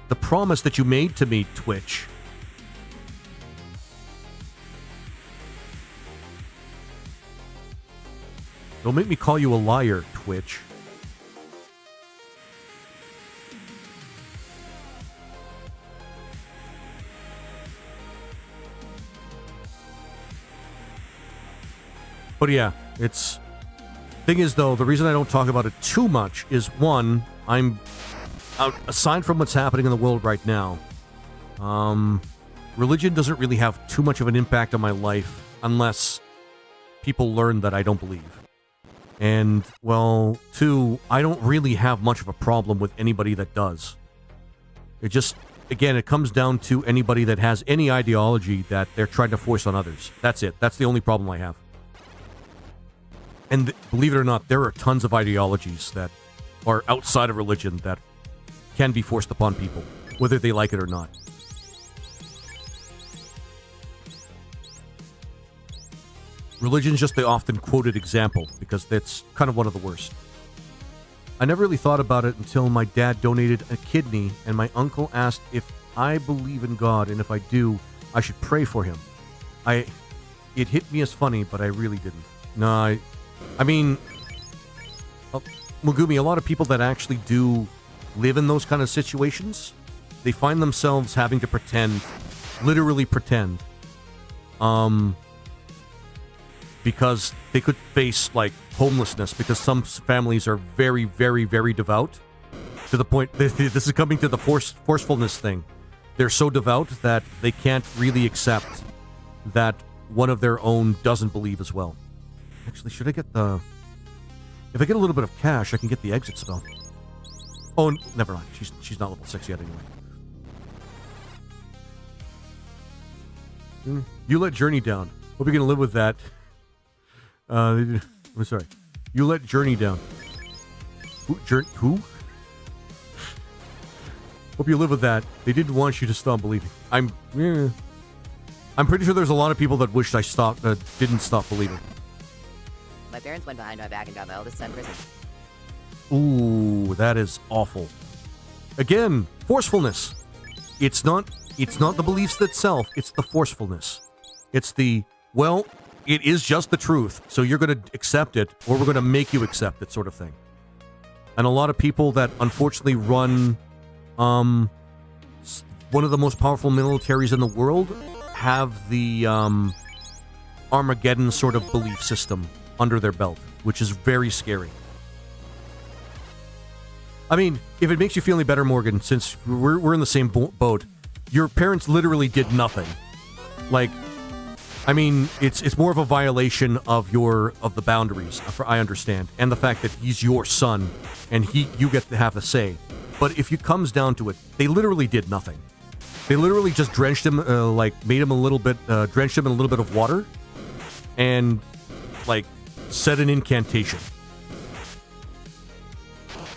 the promise that you made to me, Twitch. Don't make me call you a liar, Twitch. But yeah, it's... Thing is, though, the reason I don't talk about it too much is, one, aside from what's happening in the world right now, religion doesn't really have too much of an impact on my life unless people learn that I don't believe. And, well, two, I don't really have much of a problem with anybody that does. It just, again, it comes down to anybody that has any ideology that they're trying to force on others. That's it. That's the only problem I have. And believe it or not, there are tons of ideologies that are outside of religion that can be forced upon people, whether they like it or not. Religion's just the often quoted example, because that's kind of one of the worst. I never really thought about it until my dad donated a kidney, and my uncle asked if I believe in God, and if I do, I should pray for him. It hit me as funny, but I really didn't. No, I mean, Megumi, a lot of people that actually do live in those kind of situations, they find themselves having to pretend, literally pretend, because they could face, like, homelessness, because some families are very, very, very devout, to the point, this is coming to the forcefulness thing. They're so devout that they can't really accept that one of their own doesn't believe as well. Actually, should I get the... If I get a little bit of cash, I can get the exit spell. Oh, never mind. She's not level 6 yet anyway. You let Journey down. Hope you're going to live with that. I'm sorry. You let Journey down. Who? Hope you live with that. They didn't want you to stop believing. I'm pretty sure there's a lot of people that wished I didn't stop believing. My parents went behind my back and got my oldest son prison. Ooh, that is awful. Again, forcefulness. It's not the beliefs itself, it's the forcefulness. It's the, well, it is just the truth, so you're going to accept it, or we're going to make you accept it, sort of thing. And a lot of people that unfortunately run one of the most powerful militaries in the world have the Armageddon sort of belief system under their belt, which is very scary. I mean, if it makes you feel any better, Morgan, since we're in the same boat, your parents literally did nothing. Like, I mean, it's more of a violation of the boundaries. I understand, and the fact that he's your son, and you get to have the say. But if it comes down to it, they literally did nothing. They literally just drenched him, made him a little bit, drenched him in a little bit of water, and said an incantation.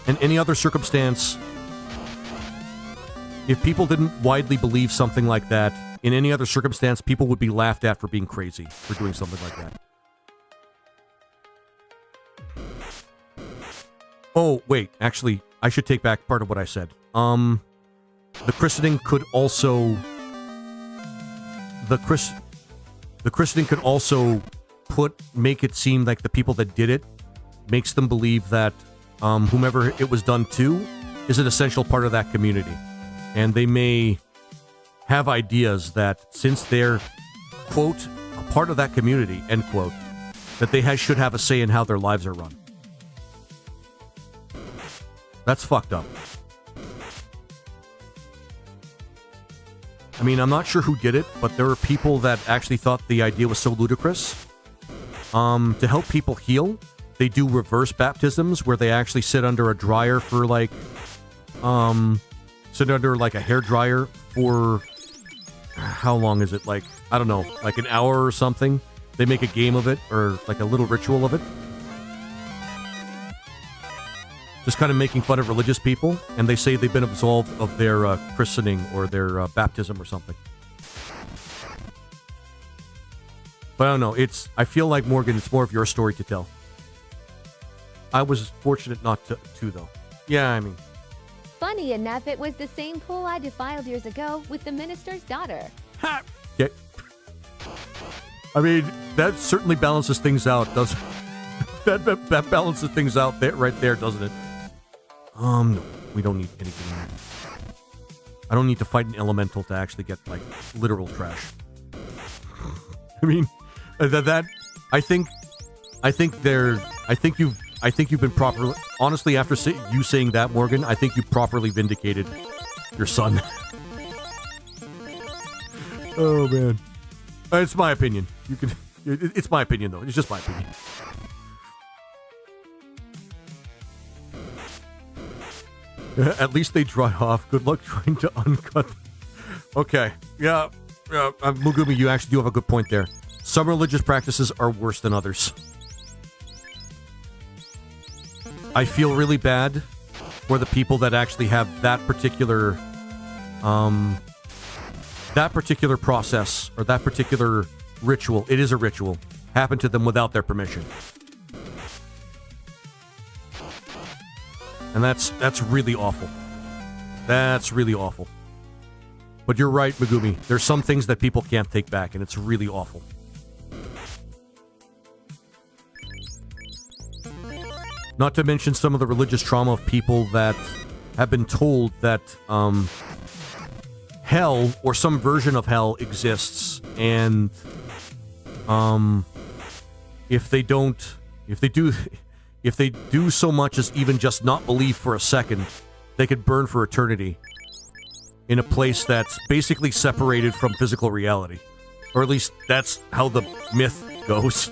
In any other circumstance, if people didn't widely believe something like that, in any other circumstance, people would be laughed at for being crazy, for doing something like that. Oh, wait, actually, I should take back part of what I said. The christening could also... The christening could also make it seem like the people that did it makes them believe that whomever it was done to is an essential part of that community. And they may have ideas that since they're, quote, a part of that community, end quote, that they should have a say in how their lives are run. That's fucked up. I mean, I'm not sure who did it, but there were people that actually thought the idea was so ludicrous. To help people heal, they do reverse baptisms where they actually sit under a dryer for sit under a hair dryer for how long is it? I don't know, an hour or something. They make a game of it or a little ritual of it. Just kind of making fun of religious people, and they say they've been absolved of their christening or their baptism or something. But I don't know. I feel like, Morgan, it's more of your story to tell. I was fortunate not to though. Yeah, I mean. Funny enough, it was the same pool I defiled years ago with the minister's daughter. Ha! Yeah. I mean, that certainly balances things out, doesn't it? That balances things out right there, doesn't it? No, we don't need anything. I don't need to fight an elemental to actually get literal trash. I mean, I think you've been properly. Honestly, after you saying that, Morgan, I think you properly vindicated your son. Oh man, it's my opinion. It's my opinion though. It's just my opinion. At least they dry off. Good luck trying to uncut. Okay. Yeah. Mugumi, you actually do have a good point there. Some religious practices are worse than others. I feel really bad for the people that actually have that particular process or that particular ritual. It is a ritual. Happen to them without their permission. And that's really awful. That's really awful. But you're right, Megumi. There's some things that people can't take back, and it's really awful. Not to mention some of the religious trauma of people that have been told that hell or some version of hell exists, and if they do so much as even just not believe for a second, they could burn for eternity in a place that's basically separated from physical reality. Or at least that's how the myth goes.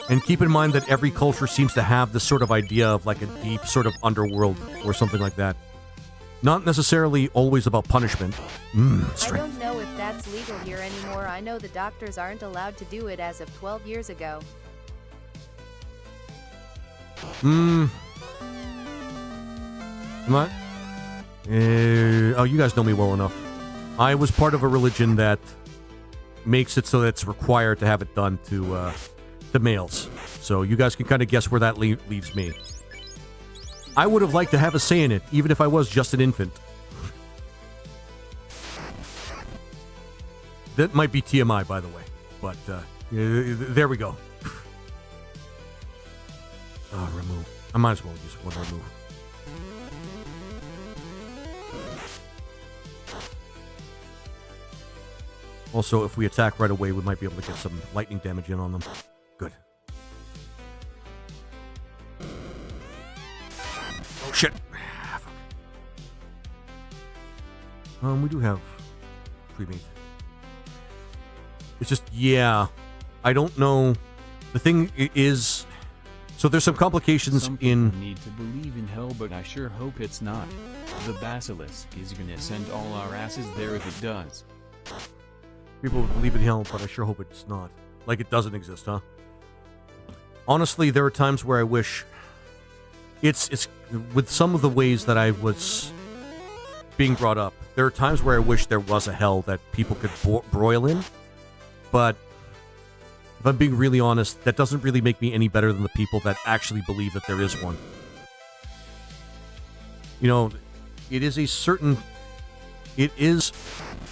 And keep in mind that every culture seems to have this sort of idea of a deep sort of underworld or something like that. Not necessarily always about punishment. I don't know if that's legal here anymore. I know the doctors aren't allowed to do it as of 12 years ago. What? Oh, you guys know me well enough. I was part of a religion that makes it so that it's required to have it done to males. So you guys can kind of guess where that leaves me. I would have liked to have a say in it, even if I was just an infant. That might be TMI, by the way. But there we go. Remove. I might as well use one remove. Also, if we attack right away, we might be able to get some lightning damage in on them. Good. Oh, shit. We do have pre-meat. It's just, yeah, I don't know. The thing is, so there's some complications Some in... people need to believe in hell, but I sure hope it's not. The basilisk is gonna send all our asses there if it does. People believe in hell, but I sure hope it's not. Like it doesn't exist, huh? Honestly, there are times where I wish... It's with some of the ways that I was being brought up, there are times where I wish there was a hell that people could broil in, but if I'm being really honest, that doesn't really make me any better than the people that actually believe that there is one. You know, it is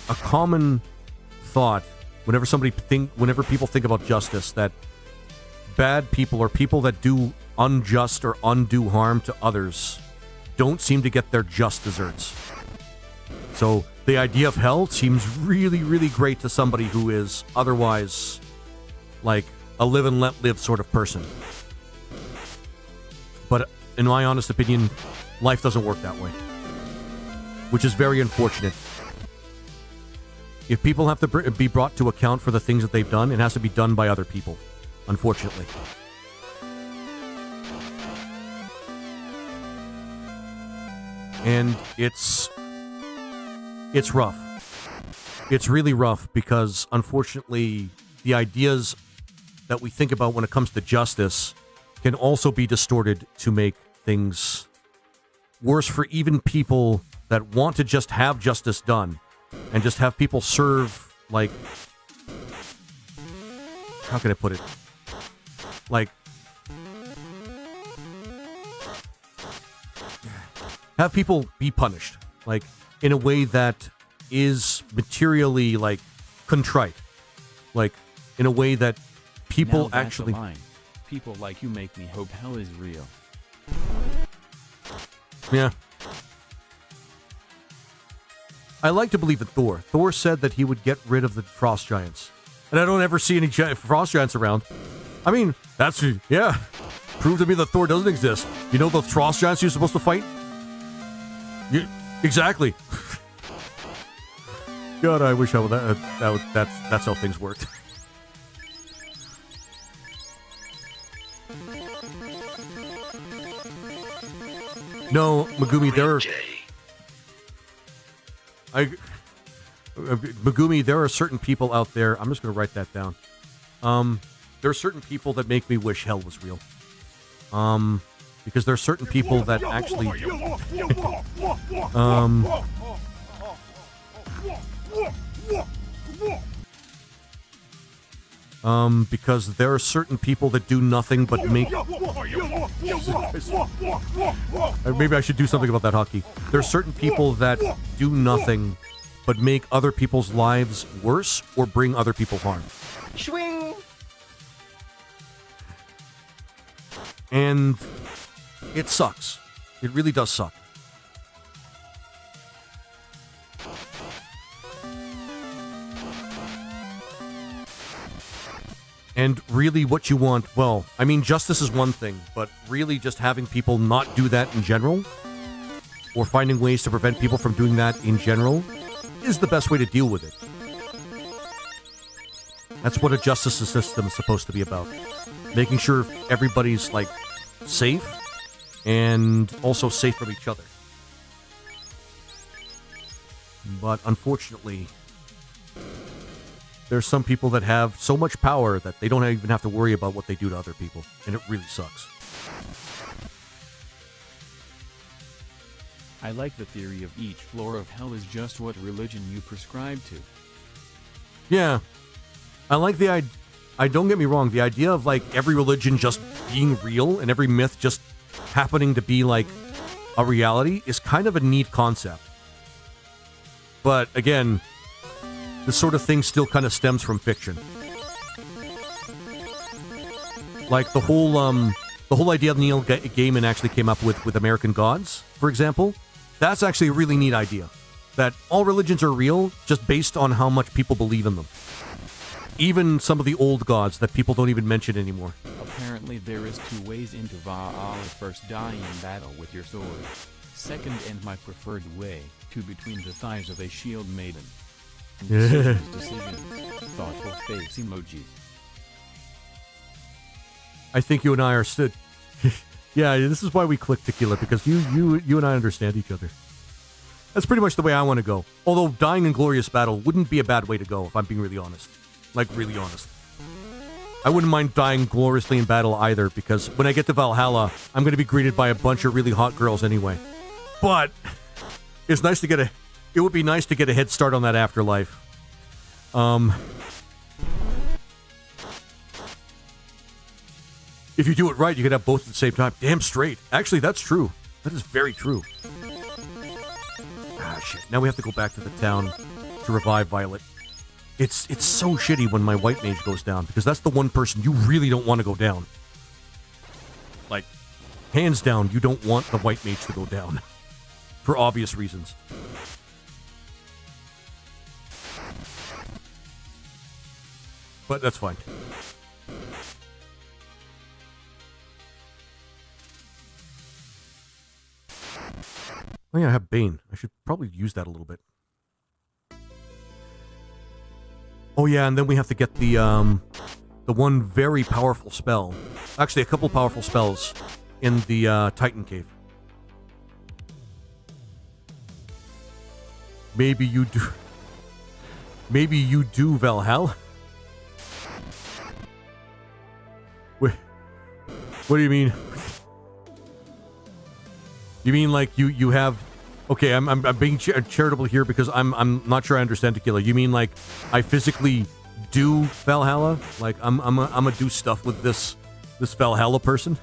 a common thought whenever people think about justice, that bad people or people that do unjust or undue harm to others don't seem to get their just desserts. So the idea of hell seems really, really great to somebody who is otherwise like a live and let live sort of person. But in my honest opinion, life doesn't work that way, which is very unfortunate. If people have to be brought to account for the things that they've done, it has to be done by other people, unfortunately. And it's rough. It's really rough because, unfortunately, the ideas that we think about when it comes to justice can also be distorted to make things worse for even people that want to just have justice done and just have people serve, like, how can I put it? Like, have people be punished, like, in a way that is materially, like, contrite. Like, in a way that people Now that's actually... a line. People like you make me hope hell is real. Yeah. I like to believe in Thor. Thor said that he would get rid of the frost giants. And I don't ever see any frost giants around. I mean, that's... Yeah. Prove to me that Thor doesn't exist. You know the frost giants you're supposed to fight? Exactly. God, I wish that's how things worked. No, Megumi, Megumi, there are certain people out there. I'm just going to write that down. There are certain people that make me wish hell was real. Because there are certain people that actually. Because there are certain people that do nothing but make... Maybe I should do something about that, Hockey. There are certain people that do nothing but make other people's lives worse or bring other people harm. Swing! And it sucks. It really does suck. And really what you want, well, I mean, justice is one thing, but really just having people not do that in general, or finding ways to prevent people from doing that in general, is the best way to deal with it. That's what a justice system is supposed to be about. Making sure everybody's, like, safe, and also safe from each other. But unfortunately, there's some people that have so much power that they don't even have to worry about what they do to other people, and it really sucks. I like the theory of each floor of hell is just what religion you prescribe to. Yeah. I like the idea. Don't get me wrong, the idea of, like, every religion just being real and every myth just happening to be, like, a reality is kind of a neat concept. But, again, this sort of thing still kind of stems from fiction. Like, the whole idea that Neil Gaiman actually came up with American Gods, for example, that's actually a really neat idea. that all religions are real just based on how much people believe in them. Even some of the old gods that people don't even mention anymore. Apparently there is 2 ways into Valhalla. First, die in battle with your sword. Second, and my preferred way, to between the thighs of a shield maiden. Decisions. Thoughtful face emoji. I think you and I are stood. Yeah, this is why we click, Tequila, because you and I understand each other. That's pretty much the way I want to go. Although dying in glorious battle wouldn't be a bad way to go, if I'm being really honest. Like, really honest. I wouldn't mind dying gloriously in battle either, because when I get to Valhalla, I'm going to be greeted by a bunch of really hot girls anyway. But it's nice to get a... It would be nice to get a head start on that afterlife. If you do it right, you could have both at the same time. Damn straight. Actually, that's true. That is very true. Ah, shit. Now we have to go back to the town to revive Violet. It's so shitty when my white mage goes down, because that's the one person you really don't want to go down. Like, hands down, you don't want the white mage to go down. For obvious reasons. But that's fine. Oh yeah, I have Bane. I should probably use that a little bit. Oh yeah, and then we have to get the one very powerful spell. Actually, a couple powerful spells in the Titan Cave. Maybe you do. Maybe you do, Valhalla. Wait, what do you mean? You mean like you have? Okay, I'm being charitable here because I'm not sure I understand Tequila. You mean like I physically do Valhalla? Like I'm gonna do stuff with this Valhalla person?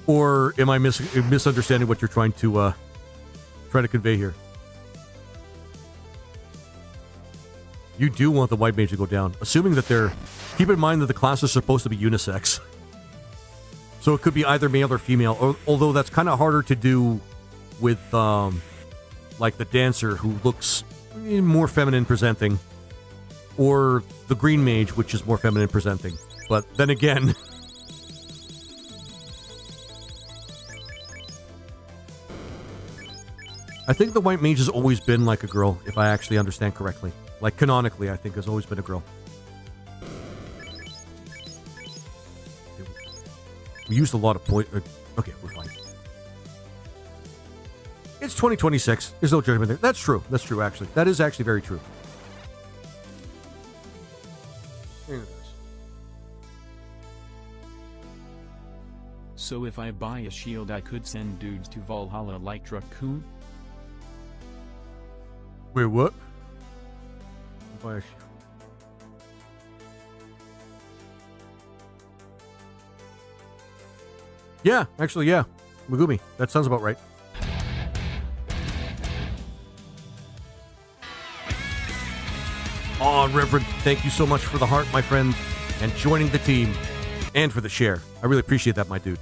Or am I misunderstanding what you're trying to convey here? You do want the white mage to go down, assuming that they're... Keep in mind that the class is supposed to be unisex. So it could be either male or female, although that's kind of harder to do with, like the dancer who looks more feminine presenting, or the green mage, which is more feminine presenting. But then again... I think the white mage has always been like a girl, if I actually understand correctly. Like, canonically, I think has always been a girl. We used a lot of point... okay, we're fine. It's 2026. There's no judgment there. That's true. That's true, actually. That is actually very true. Here it is. So if I buy a shield, I could send dudes to Valhalla like Raccoon? Wait, what? Buy a shield. Yeah, actually, yeah. Megumi. That sounds about right. Aw, Reverend, thank you so much for the heart, my friend, and joining the team, and for the share. I really appreciate that, my dude.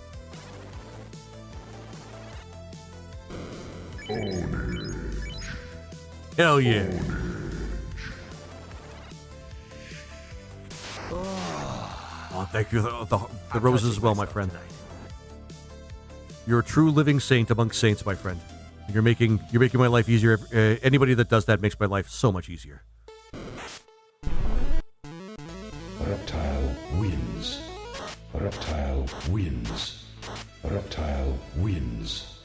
Hell yeah. Oh, thank you for the roses as well, my friend. You're a true living saint amongst saints, my friend. You're making my life easier. Anybody that does that makes my life so much easier. Reptile wins. Reptile wins. Reptile wins.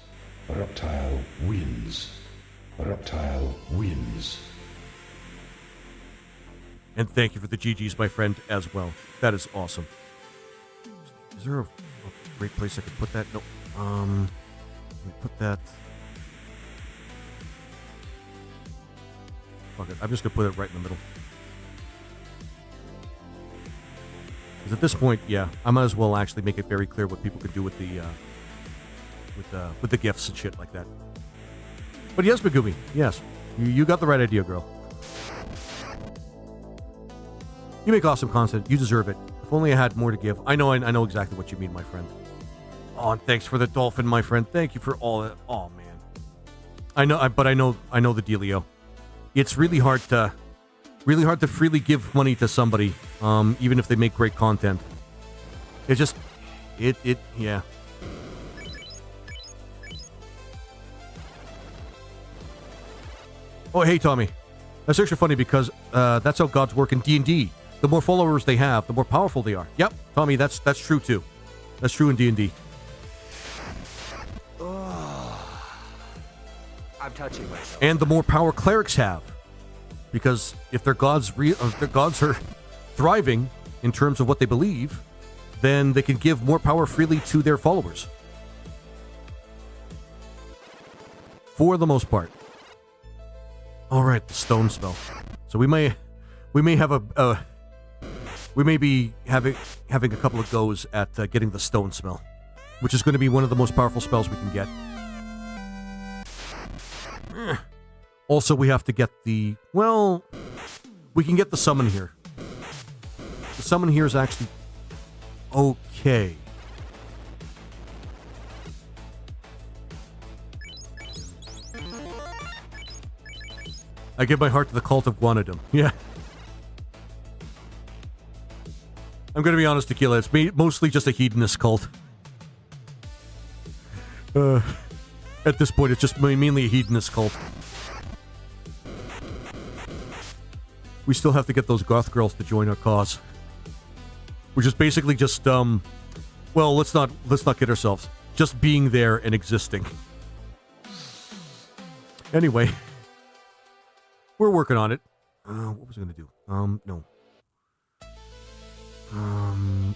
Reptile wins. Reptile wins. And thank you for the GGs, my friend, as well. That is awesome. Is there a great place I could put that? No. Let me put that. Fuck it. I'm just gonna put it right in the middle. Because at this point, yeah, I might as well actually make it very clear what people could do with the gifts and shit like that. But yes, Megumi, yes, you got the right idea, girl. You make awesome content. You deserve it. If only I had more to give. I know exactly what you mean, my friend. Oh, and thanks for the dolphin, my friend. Thank you for all that. Oh, man. I know the dealio. It's really hard to freely give money to somebody, even if they make great content. Yeah. Oh, hey, Tommy. That's actually funny because that's how gods work in D&D. The more followers they have, the more powerful they are. Yep, Tommy, that's true too. That's true in D&D. I'm touching myself. And the more power clerics have, because if their gods are thriving in terms of what they believe, then they can give more power freely to their followers. For the most part. All right, the stone spell. So we may be having a couple of goes at getting the stone spell, which is going to be one of the most powerful spells we can get. Also, we have to get we can get the summon here. The summon here is actually okay. I give my heart to the cult of Guanadum. Yeah. I'm going to be honest, Tequila. It's mostly just a hedonist cult. At this point, it's just mainly a hedonist cult. We still have to get those goth girls to join our cause. Which is basically just, well, let's not kid ourselves. Just being there and existing. Anyway. We're working on it. What was I going to do? No.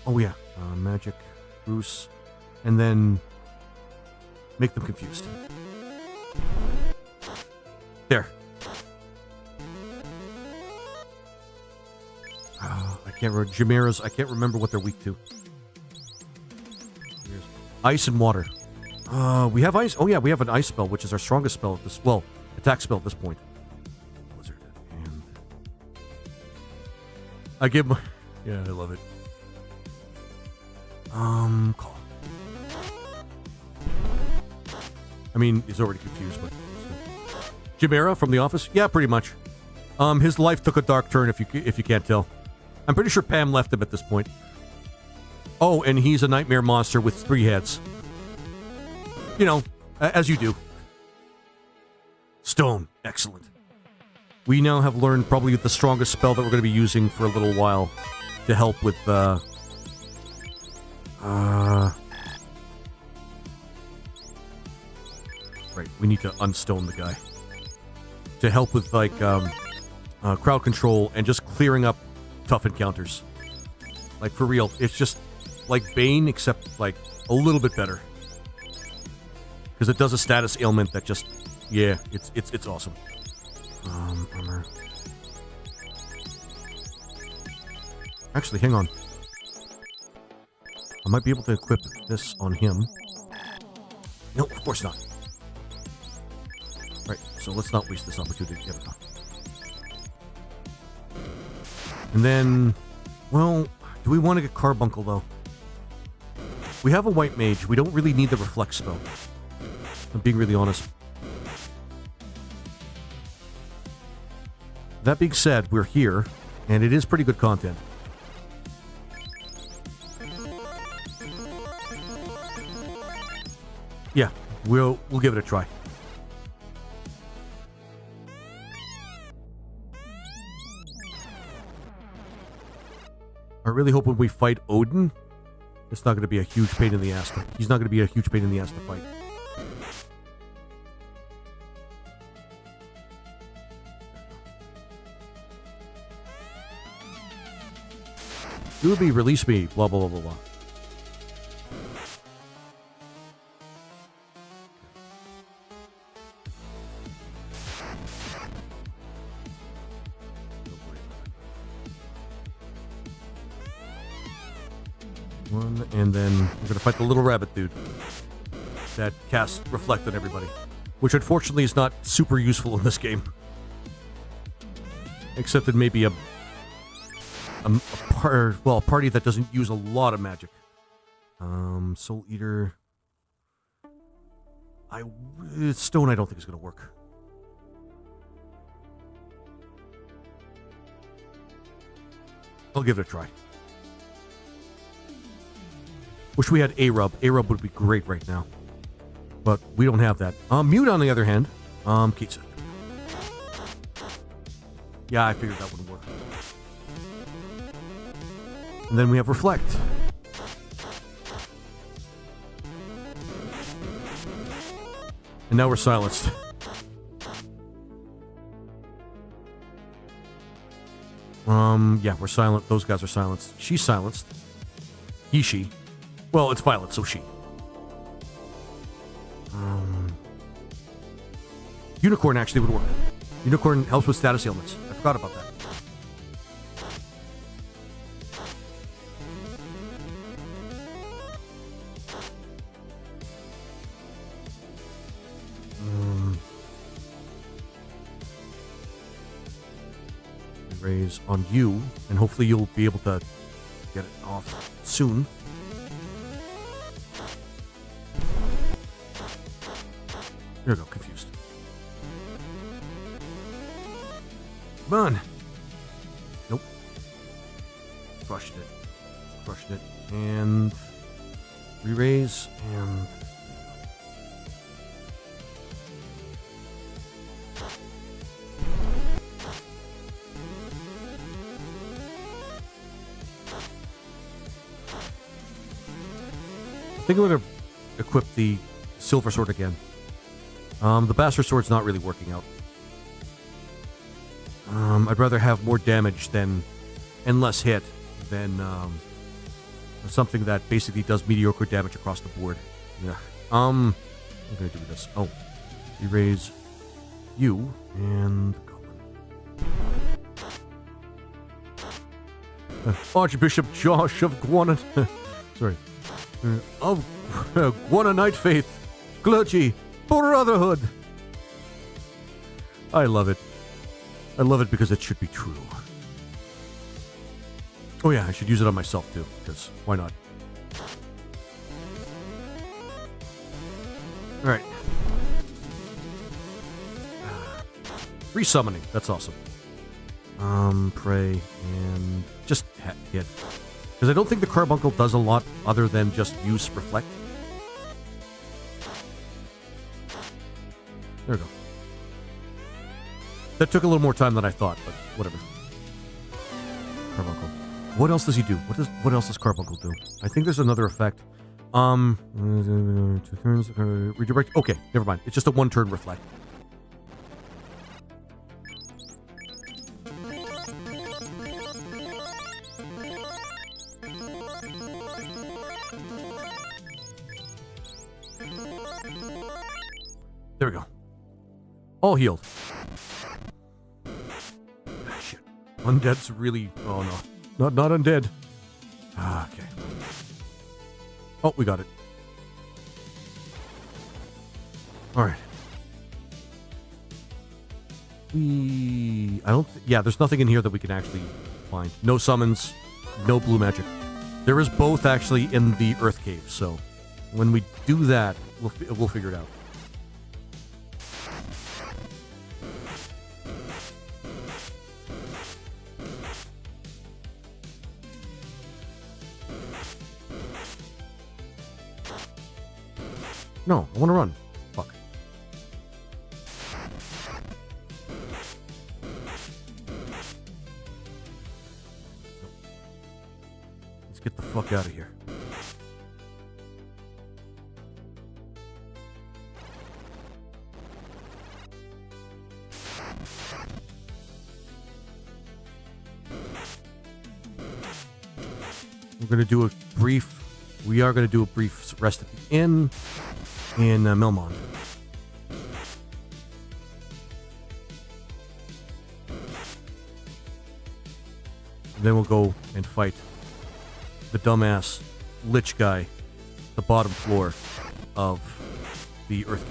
Oh yeah. Magic, Bruce, and then make them confused. There. I can't remember. Chimeras, I can't remember what they're weak to. Ice and water. We have ice. Oh yeah, we have an ice spell, which is our strongest spell at this. Well, attack spell at this point. Blizzard. And I give my. Yeah, I love it. Call. I mean, he's already confused, but Chimera from The Office? Yeah, pretty much. His life took a dark turn if you can't tell. I'm pretty sure Pam left him at this point. Oh, and he's a nightmare monster with 3 heads. You know, as you do. Stone. Excellent. We now have learned probably the strongest spell that we're going to be using for a little while to help with, Right, we need to unstone the guy. To help with, like, crowd control and just clearing up tough encounters. Like, for real, it's just like Bane, except, like, a little bit better. Because it does a status ailment that just, yeah, it's awesome. Armor. Actually, hang on. I might be able to equip this on him. No, of course not. Right, so let's not waste this opportunity. And then, well, do we want to get Carbuncle, though? We have a white mage. We don't really need the reflect spell. I'm being really honest. That being said, we're here, and it is pretty good content. Yeah, we'll give it a try. I really hope when we fight Odin, it's not going to be a huge pain in the ass. He's not going to be a huge pain in the ass to fight. Ruby, release me, blah, blah, blah, blah, blah. One, and then we're going to fight the little rabbit dude that casts Reflect on everybody, which unfortunately is not super useful in this game. Except it may be a party that doesn't use a lot of magic. Soul Eater. Stone I don't think is going to work. I'll give it a try. Wish we had A-Rub. A-Rub would be great right now. But we don't have that. Mute, on the other hand. Kitsa. Yeah, I figured that wouldn't work. And then we have Reflect. And now we're silenced. Yeah, we're silent. Those guys are silenced. She's silenced. He, she. Well, it's Violet, so she. Unicorn actually would work. Unicorn helps with status ailments. I forgot about that. Raise on you, and hopefully you'll be able to get it off soon. There we go, confused. Come on. Nope. Crushed it. Crushed it. And re-raise, and I think I'm going to equip the Silver Sword again. The Bastard Sword's not really working out. I'd rather have more damage and less hit than something that basically does mediocre damage across the board. Yeah. What am I going to do with this? Oh. Erase you and Goblin. Archbishop Josh of Guana. Sorry. Of Guananite Faith, Clergy, Brotherhood. I love it. I love it because it should be true. Oh yeah, I should use it on myself too, because why not? Alright. Resummoning, that's awesome. Pray, and just hit. Because I don't think the Carbuncle does a lot other than just use Reflect. There we go. That took a little more time than I thought, but whatever. Carbuncle. What else does he do? What else does Carbuncle do? I think there's another effect. 2 turns. Redirect. Okay, never mind. It's just a 1-turn Reflect. There we go. All healed. Shit. Undead's really... Oh, no. Not undead. Okay. Oh, we got it. Alright. I don't... Yeah, there's nothing in here that we can actually find. No summons. No blue magic. There is both actually in the Earth Cave, so... When we do that, we'll figure it out. No, I want to run. Fuck. Let's get the fuck out of here. We're going to do a brief... We are going to do a brief rest at the inn in Melmond. And then we'll go and fight the dumbass lich guy, the bottom floor of the Earth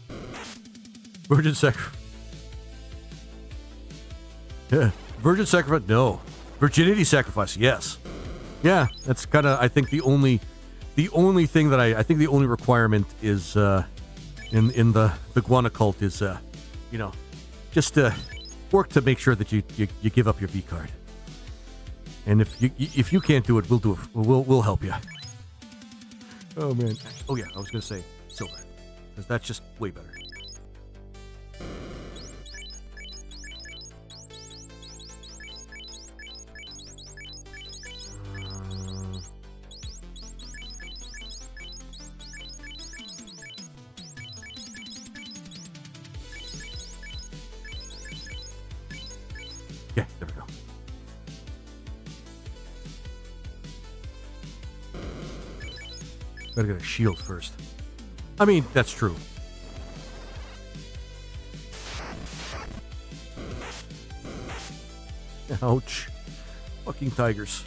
Gate. Virgin sacrifice. Yeah. Virgin sacrifice? No. Virginity sacrifice? Yes. Yeah, that's kind of, I think, the only The only thing that I think the only requirement is in the Guana cult is just work to make sure that you give up your V card. And if you can't do it, we'll do it. We'll help you. Oh man. Oh yeah, I was gonna say silver, because that's just way better. Yeah, there we go. Gotta get a shield first. I mean, that's true. Ouch. Fucking tigers.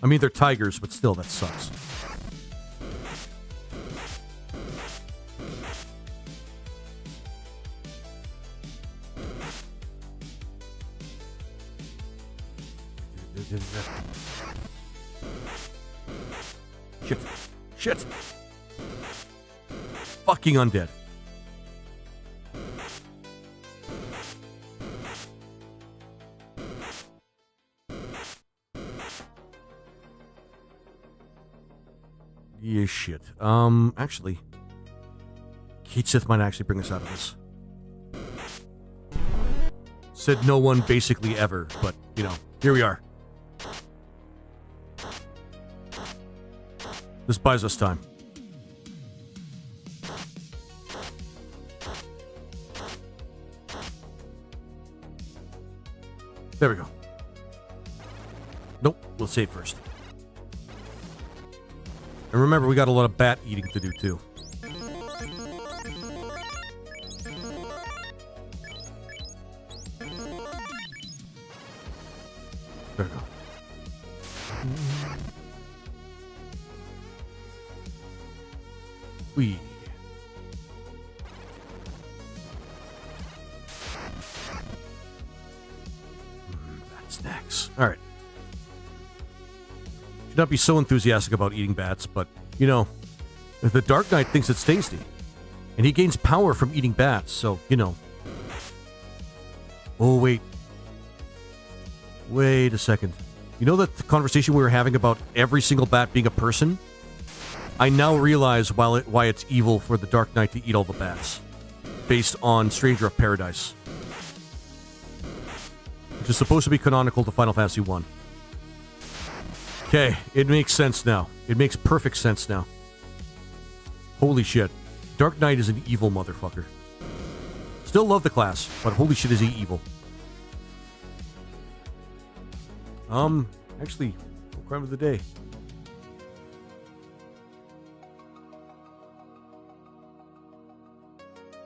I mean, they're tigers, but still, that sucks. Shit. Shit. Fucking undead. Yeah, shit. Actually, Kate Sith might actually bring us out of this. Said no one basically ever, but, here we are. This buys us time. There we go. Nope, we'll save first. And remember, we got a lot of bat eating to do, too. There we go. Wee. Bat snacks. All right. Should not be so enthusiastic about eating bats, but, the Dark Knight thinks it's tasty. And he gains power from eating bats, so, Oh, wait. Wait a second. You know that the conversation we were having about every single bat being a person? I now realize why it's evil for the Dark Knight to eat all the bats. Based on Stranger of Paradise. Which is supposed to be canonical to Final Fantasy 1. Okay, it makes sense now. It makes perfect sense now. Holy shit. Dark Knight is an evil motherfucker. Still love the class, but holy shit is he evil. Actually, crime of the day.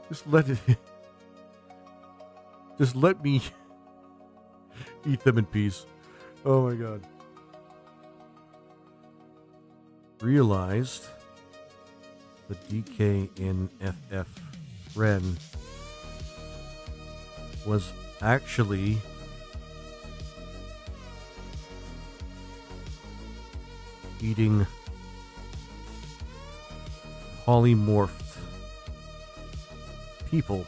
Just let me eat them in peace. Oh my god. Realized the DK in FF Ren was actually eating polymorphed people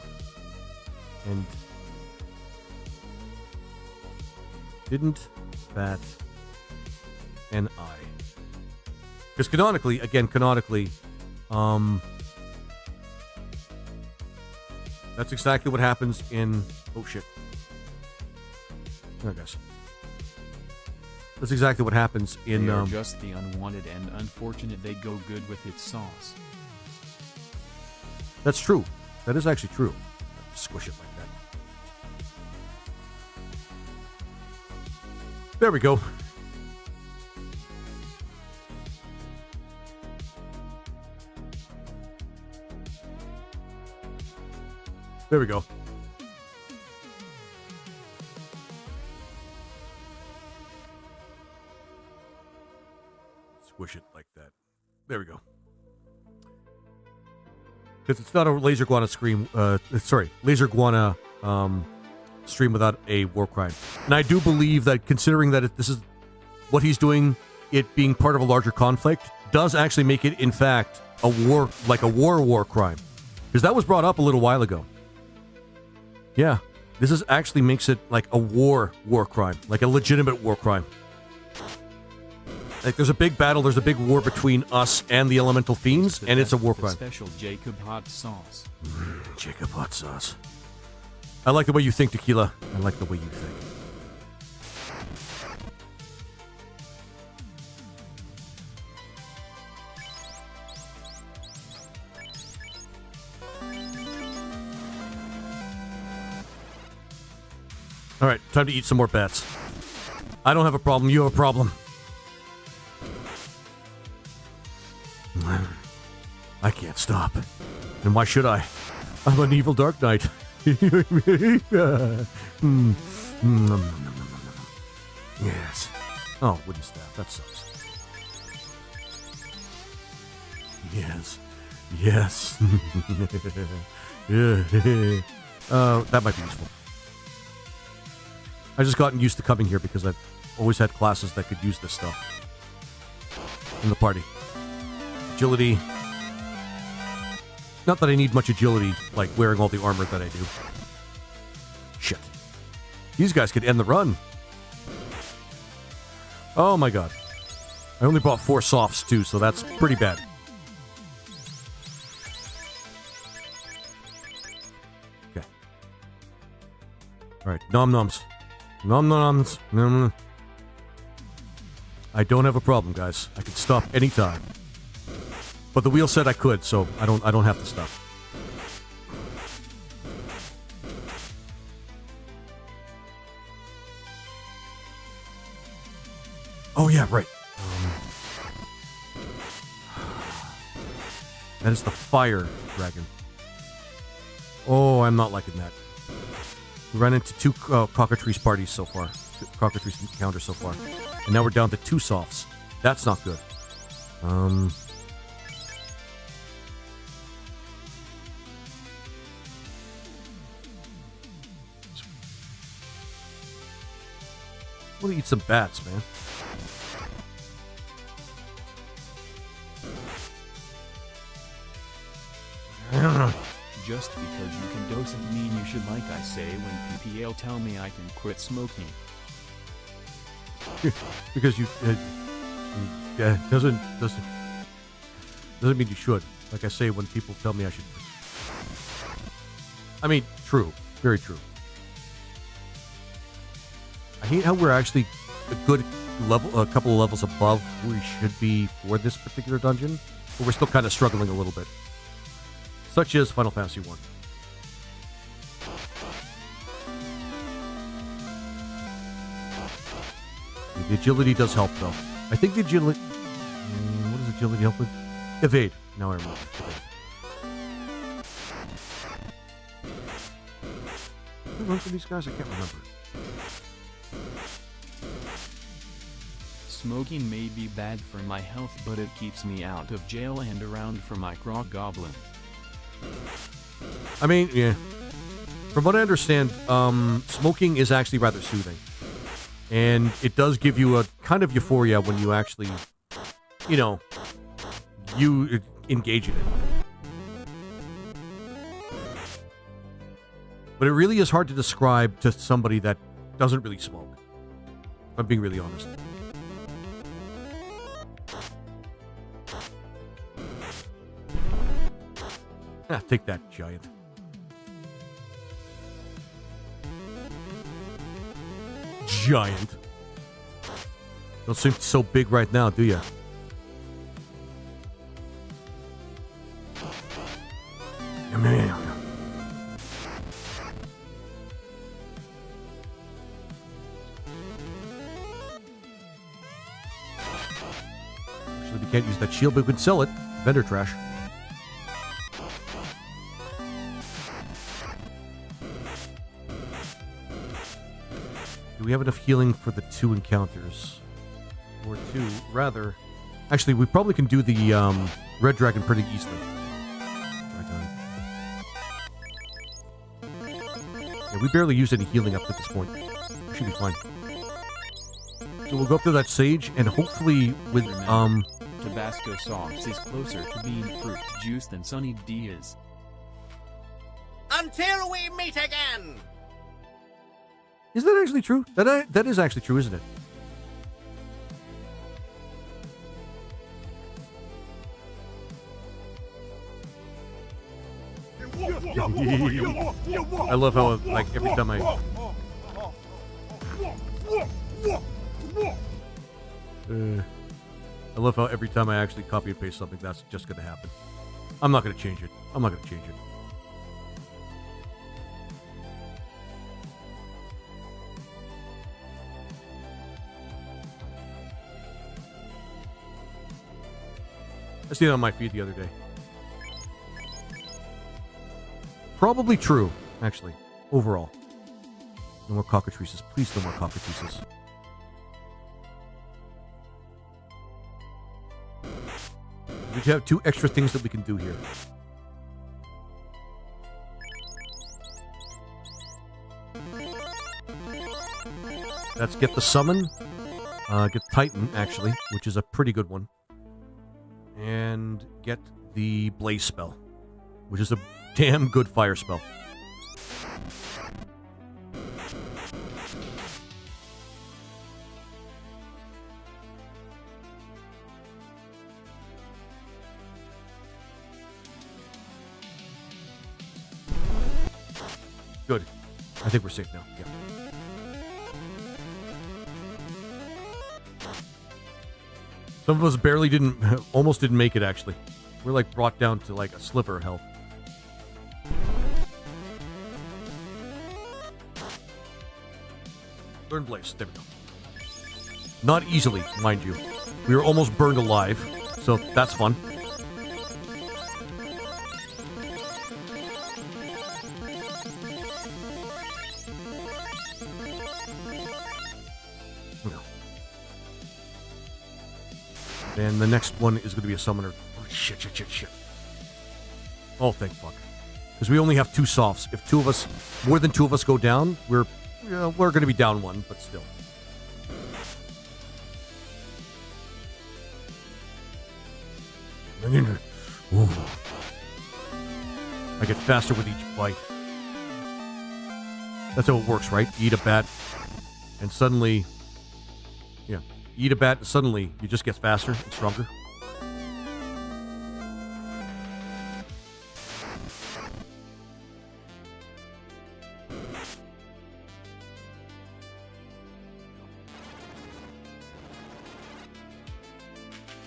and didn't bat an eye. Because canonically, that's exactly what happens in... Oh, shit. Oh, guys. That's exactly what happens in... They are just the unwanted and unfortunate. They go good with its sauce. That's true. That is actually true. Squish it like that. There we go. There we go. Squish it like that. There we go. Because it's not a Laser Guana stream. Laser Guana stream without a war crime. And I do believe that, considering that this is what he's doing it being part of a larger conflict does actually make it, in fact, a war, like a war crime. Because that was brought up a little while ago. Yeah, this is actually makes it like a war crime, like a legitimate war crime. Like there's a big battle, there's a big war between us and the elemental fiends, and it's a war crime. Special Jacob hot sauce. Jacob hot sauce. I like the way you think, Tequila. I like the way you think. All right, time to eat some more bats. I don't have a problem. You have a problem. I can't stop. And why should I? I'm an evil Dark Knight. Yes. Oh, wooden staff. That sucks. Yes. Yes. That might be useful. I've just gotten used to coming here because I've always had classes that could use this stuff in the party. Agility. Not that I need much agility, like wearing all the armor that I do. Shit. These guys could end the run. Oh my god. I only bought 4 softs too, so that's pretty bad. Okay. Alright, nom-noms. Nom-noms. Nom-nom. I don't have a problem, guys. I can stop anytime. But the wheel said I could, so I don't have to stop. Oh yeah, right. That is the fire dragon. Oh, I'm not liking that. We ran into 2 cockatrice parties so far. Cockatrice encounters so far. And now we're down to 2 softs. That's not good. I want to eat some bats, man. Just because you can doesn't mean you should, like I say when PPL tell me I can quit smoking. Because you doesn't mean you should. Like I say when people tell me I should. I mean, true, very true. I hate how we're actually a good level, a couple of levels above where we should be for this particular dungeon, but we're still kind of struggling a little bit. Such as Final Fantasy 1. The agility does help, though. I think the agility... what does agility help with? Evade. Now I remember. Evade. Did I run from these guys? I can't remember. Smoking may be bad for my health, but it keeps me out of jail and around for my Grog Goblin. I mean, yeah. From what I understand, smoking is actually rather soothing. And it does give you a kind of euphoria when you actually, you know, you engage in it. But it really is hard to describe to somebody that doesn't really smoke. If I'm being really honest. Ah, take that, giant. Giant. Don't seem so big right now, do you? Actually, we can't use that shield, but we can sell it. Vendor trash. Do we have enough healing for the 2 encounters? Or 2, rather. Actually, we probably can do the Red Dragon pretty easily. Yeah, we barely use any healing up to this point. We should be fine. So we'll go up to that sage, and hopefully with Tabasco sauce is closer to being fruit juice than Sunny D is. Until we meet again! Is that actually true? That is actually true, isn't it? I love how, like, every time I love how every time I actually copy and paste something, that's just going to happen. I'm not going to change it. I'm not going to change it. I seen it on my feed the other day. Probably true, actually, overall. No more cockatrices. Please, no more cockatrices. We have 2 extra things that we can do here. Let's get the summon. Get Titan, actually, which is a pretty good one. And get the Blaze spell, which is a damn good fire spell. Good. I think we're safe now. Yeah. Some of us almost didn't make it, actually. We're, like, brought down to, like, a sliver of health. Learn Blaze. There we go. Not easily, mind you. We were almost burned alive, so that's fun. And the next one is going to be a summoner. Oh, shit. Oh, thank fuck. Because we only have 2 softs. If more than 2 of us go down, we're going to be down 1, but still. Ooh. I get faster with each bite. That's how it works, right? Eat a bat, and suddenly... Yeah. Eat a bat, and suddenly you just get faster and stronger.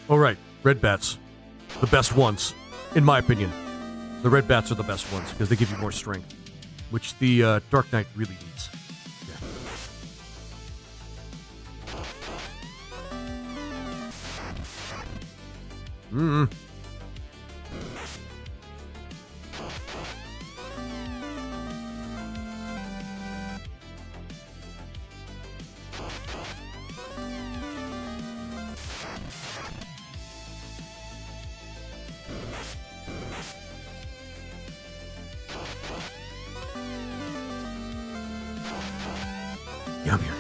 All right, red bats. The best ones, in my opinion. The red bats are the best ones because they give you more strength, which the Dark Knight really needs. Mm-mm. Yum, yum.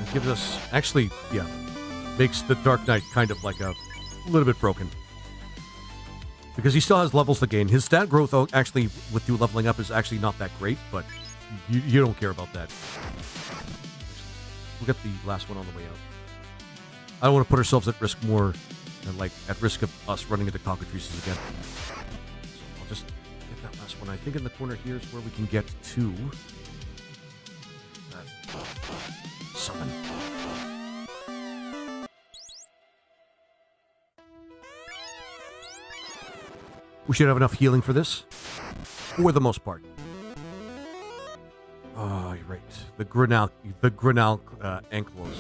It gives us, actually, yeah, makes the Dark Knight kind of like a little bit broken. Because he still has levels to gain. His stat growth, actually, with you leveling up, is actually not that great, but you don't care about that. We'll get the last one on the way out. I don't want to put ourselves at risk more than, like, at risk of us running into cockatrices again. So I'll just get that last one. I think in the corner here is where we can get to that summon. We should have enough healing for this, for the most part. Oh, you're right. The Grenal Anklos.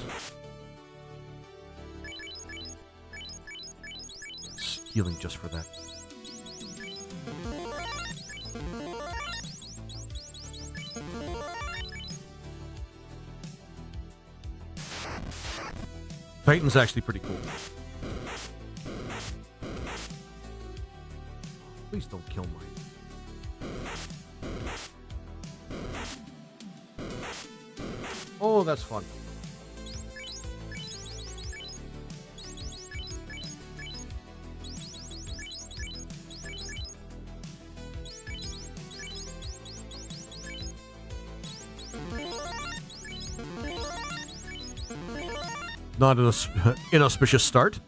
It's healing just for that. Titan's actually pretty cool. Please don't kill mine. Oh, that's fun. not an inauspicious start.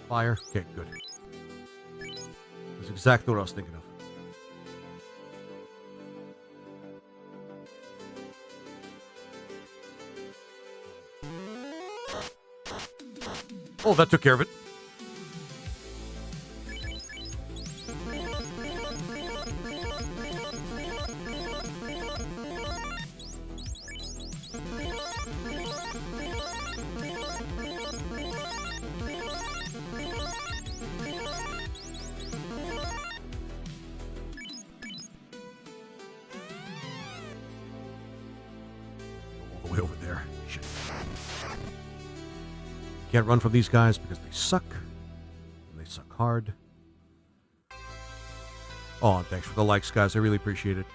Fire. Okay, good. That's exactly what I was thinking of. Oh, that took care of it. All the way over there. Shit. Can't run from these guys because they suck. And they suck hard. Oh, and thanks for the likes, guys. I really appreciate it.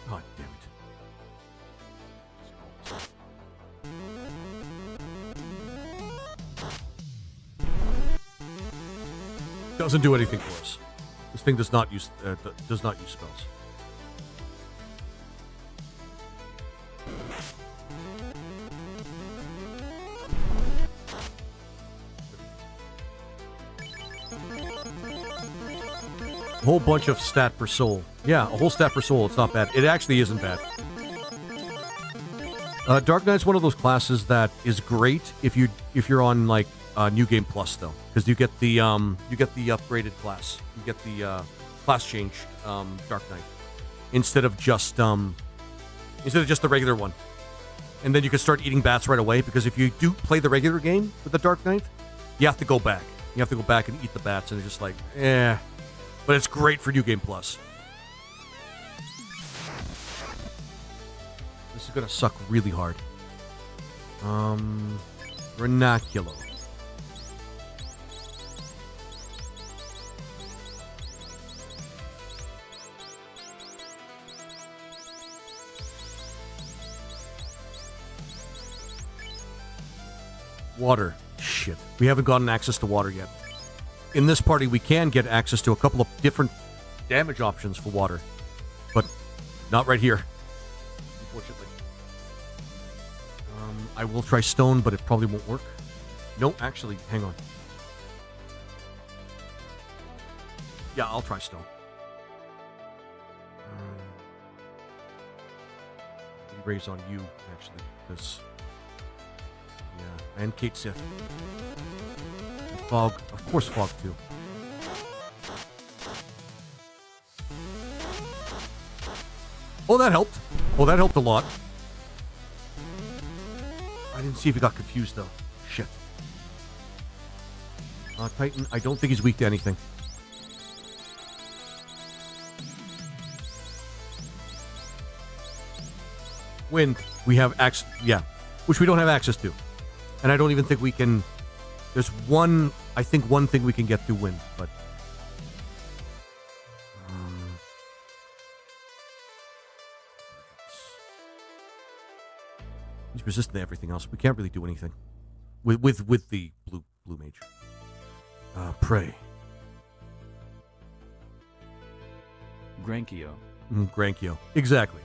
God damn it. Doesn't do anything for us. This thing does not use spells. A whole bunch of stat per soul. Yeah, a whole stat per soul. It's not bad. It actually isn't bad. Dark Knight's one of those classes that is great if you're on like New Game Plus though, because you get the upgraded class. You get the class change Dark Knight instead of just the regular one, and then you can start eating bats right away. Because if you do play the regular game with the Dark Knight, you have to go back. You have to go back and eat the bats, and it's just like But it's great for New Game Plus. This is gonna suck really hard. Renaculo. Water. Shit. We haven't gotten access to water yet. In this party, we can get access to a couple of different damage options for water. But not right here, unfortunately. I will try stone, but it probably won't work. No, actually, hang on. Yeah, I'll try stone. Raise on you, actually, because... Yeah, and Kate Sith. And Fog, of course Fog too. Oh, that helped. Oh, that helped a lot. I didn't see if he got confused, though. Shit. Titan, I don't think he's weak to anything. Wind, we have access... Yeah, which we don't have access to. And I don't even think we can... There's one... I think one thing we can get through wind, but... He's resistant to everything else. We can't really do anything with the blue mage. Pray. Grankio. Grankio. Exactly.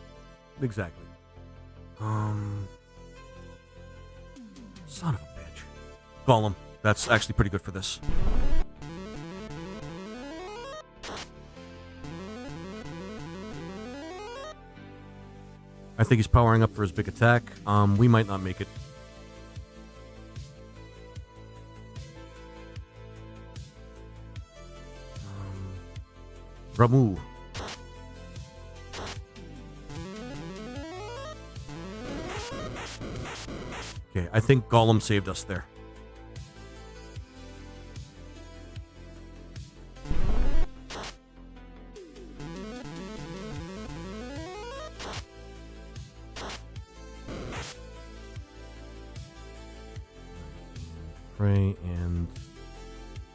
Son of a bitch. Golem. That's actually pretty good for this. I think he's powering up for his big attack. We might not make it. Ramu. Okay, I think Golem saved us there. Pray and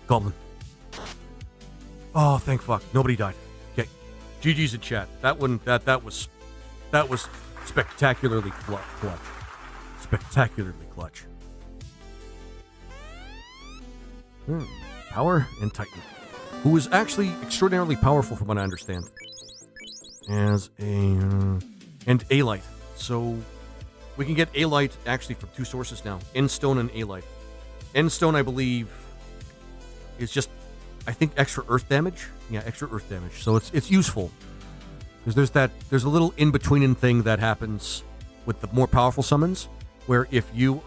Goblin. Oh, thank fuck. Nobody died. Okay. GG's in chat. That one, that was spectacularly clutch. Spectacularly clutch. Power and Titan, who is actually extraordinarily powerful from what I understand. As a... and A-Light. So we can get A-Light actually from two sources now. Endstone and A-Light. Endstone, I believe, is just, I think, extra earth damage. Yeah, extra earth damage. So it's useful. Because there's a little in-betweening thing that happens with the more powerful summons, where if you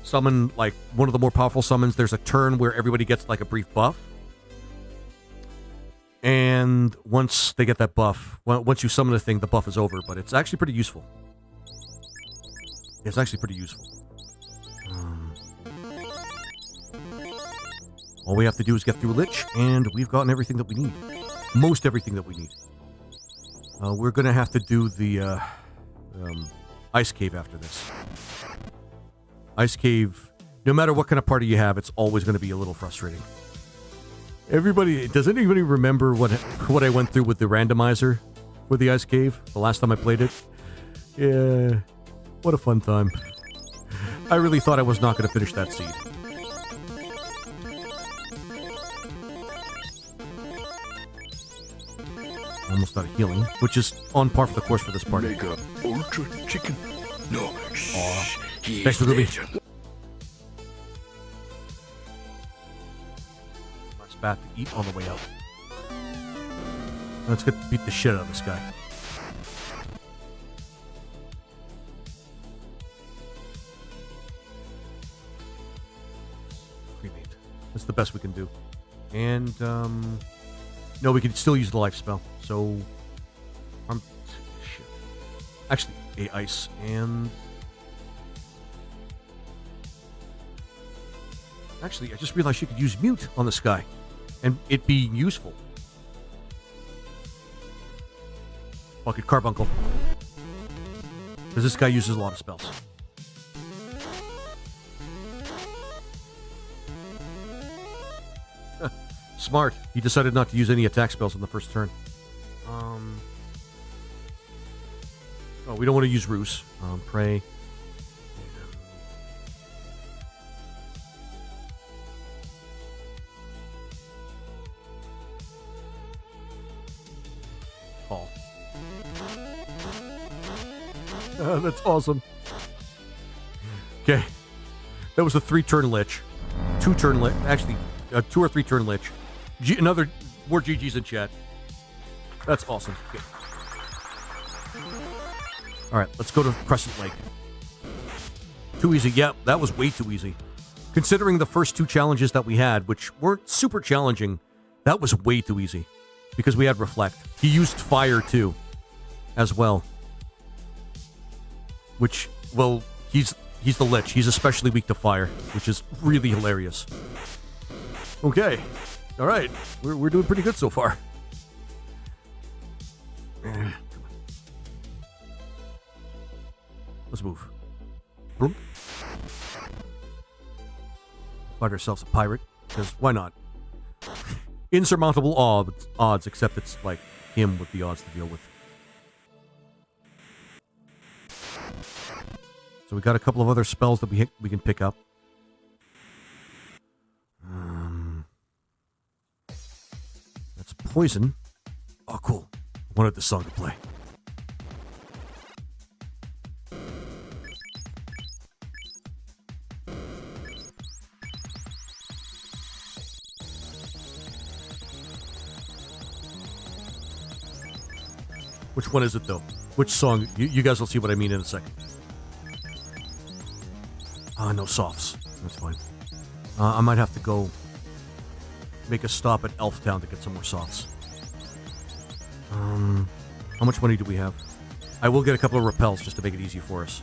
summon like one of the more powerful summons, there's a turn where everybody gets like a brief buff. And once they get that buff, once you summon a thing, the buff is over. But it's actually pretty useful. It's actually pretty useful. All we have to do is get through Lich, and we've gotten everything that we need. Most everything that we need. We're going to have to do the Ice Cave after this. Ice Cave, no matter what kind of party you have, it's always going to be a little frustrating. Does anybody remember what I went through with the randomizer for the Ice Cave the last time I played it? Yeah, what a fun time. I really thought I was not going to finish that seed. Almost out of healing, which is on par for the course for this party. Mega Ultra Chicken. No, shh. Thanks for Ruby. Last bat to eat on the way out. Let's get beat the shit out of this guy. Cremate. That's the best we can do. And, no, we can still use the life spell. So, shit. Actually, a ice and... Actually, I just realized you could use mute on this guy, and it be useful. Fucking Carbuncle. Because this guy uses a lot of spells. Smart. He decided not to use any attack spells on the first turn. Oh, we don't want to use Ruse. Pray. Call. That's awesome. Okay. That was a 3-turn Lich. 2-turn Lich. Actually, 2 or 3-turn Lich. Another more GG's in chat. That's awesome. Okay. Alright, let's go to Crescent Lake. Too easy. Yeah, that was way too easy. Considering the first 2 challenges that we had, which weren't super challenging, that was way too easy. Because we had Reflect. He used Fire, too. As well. Which, well, he's the Lich. He's especially weak to Fire, which is really hilarious. Okay. Alright. We're doing pretty good so far. Let's move. Boom. Find ourselves a pirate, because why not? Insurmountable odds, except it's like him with the odds to deal with. So we got a couple of other spells that we can pick up. That's poison. Oh, cool. I wanted this song to play. Which one is it, though? Which song? You guys will see what I mean in a second. No softs. That's fine. I might have to go make a stop at Elf Town to get some more softs. How much money do we have? I will get a couple of repels just to make it easy for us.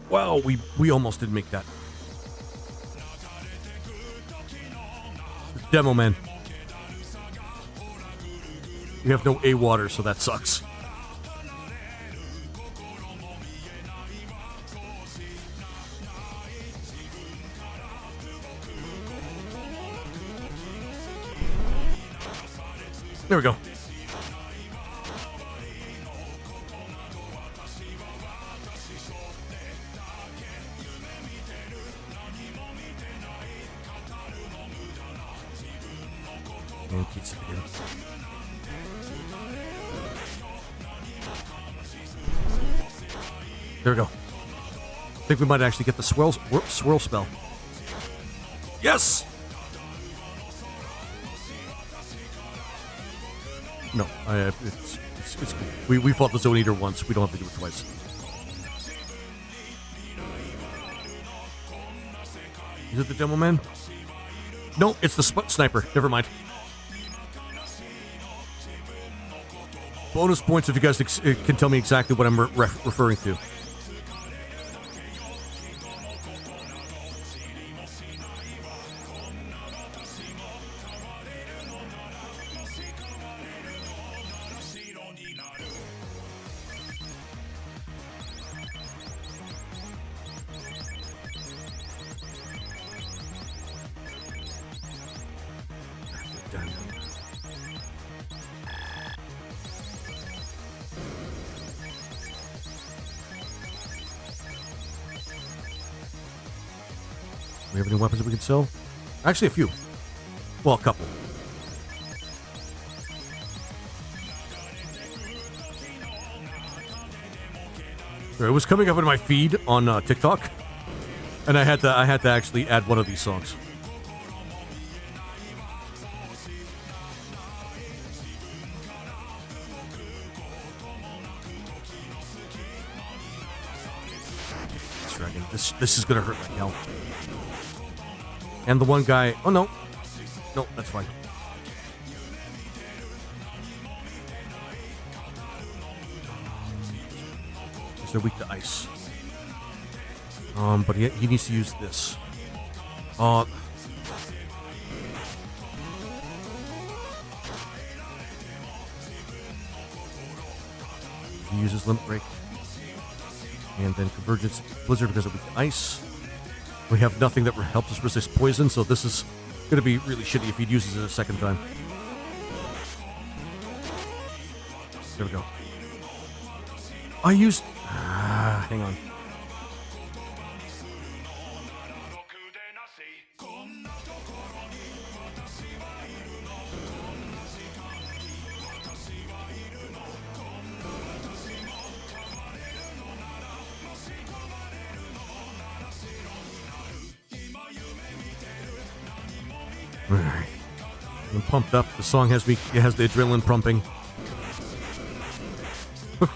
Wow, we almost didn't make that. Demo man. We have no A water, so that sucks. There we go. And pizza again. There we go. I think we might actually get the swirl spell. Yes! No, it's cool. We fought the Zone Eater once. We don't have to do it twice. Is it the Demo Man? No, it's the sniper. Never mind. Bonus points if you guys can tell me exactly what I'm referring to. We have any weapons that we can sell? Actually, a few. Well, a couple. It was coming up in my feed on TikTok, and I had to actually add one of these songs. Dragon, this is gonna hurt like hell. And the one guy... Oh, no. No, that's fine. They're weak to ice. But he needs to use this. He uses Limit Break. And then Convergence Blizzard because of weak to ice. We have nothing that helps us resist poison, so this is going to be really shitty if he uses it a second time. There we go. I used... hang on. Alright. I'm pumped up. The song has the adrenaline pumping.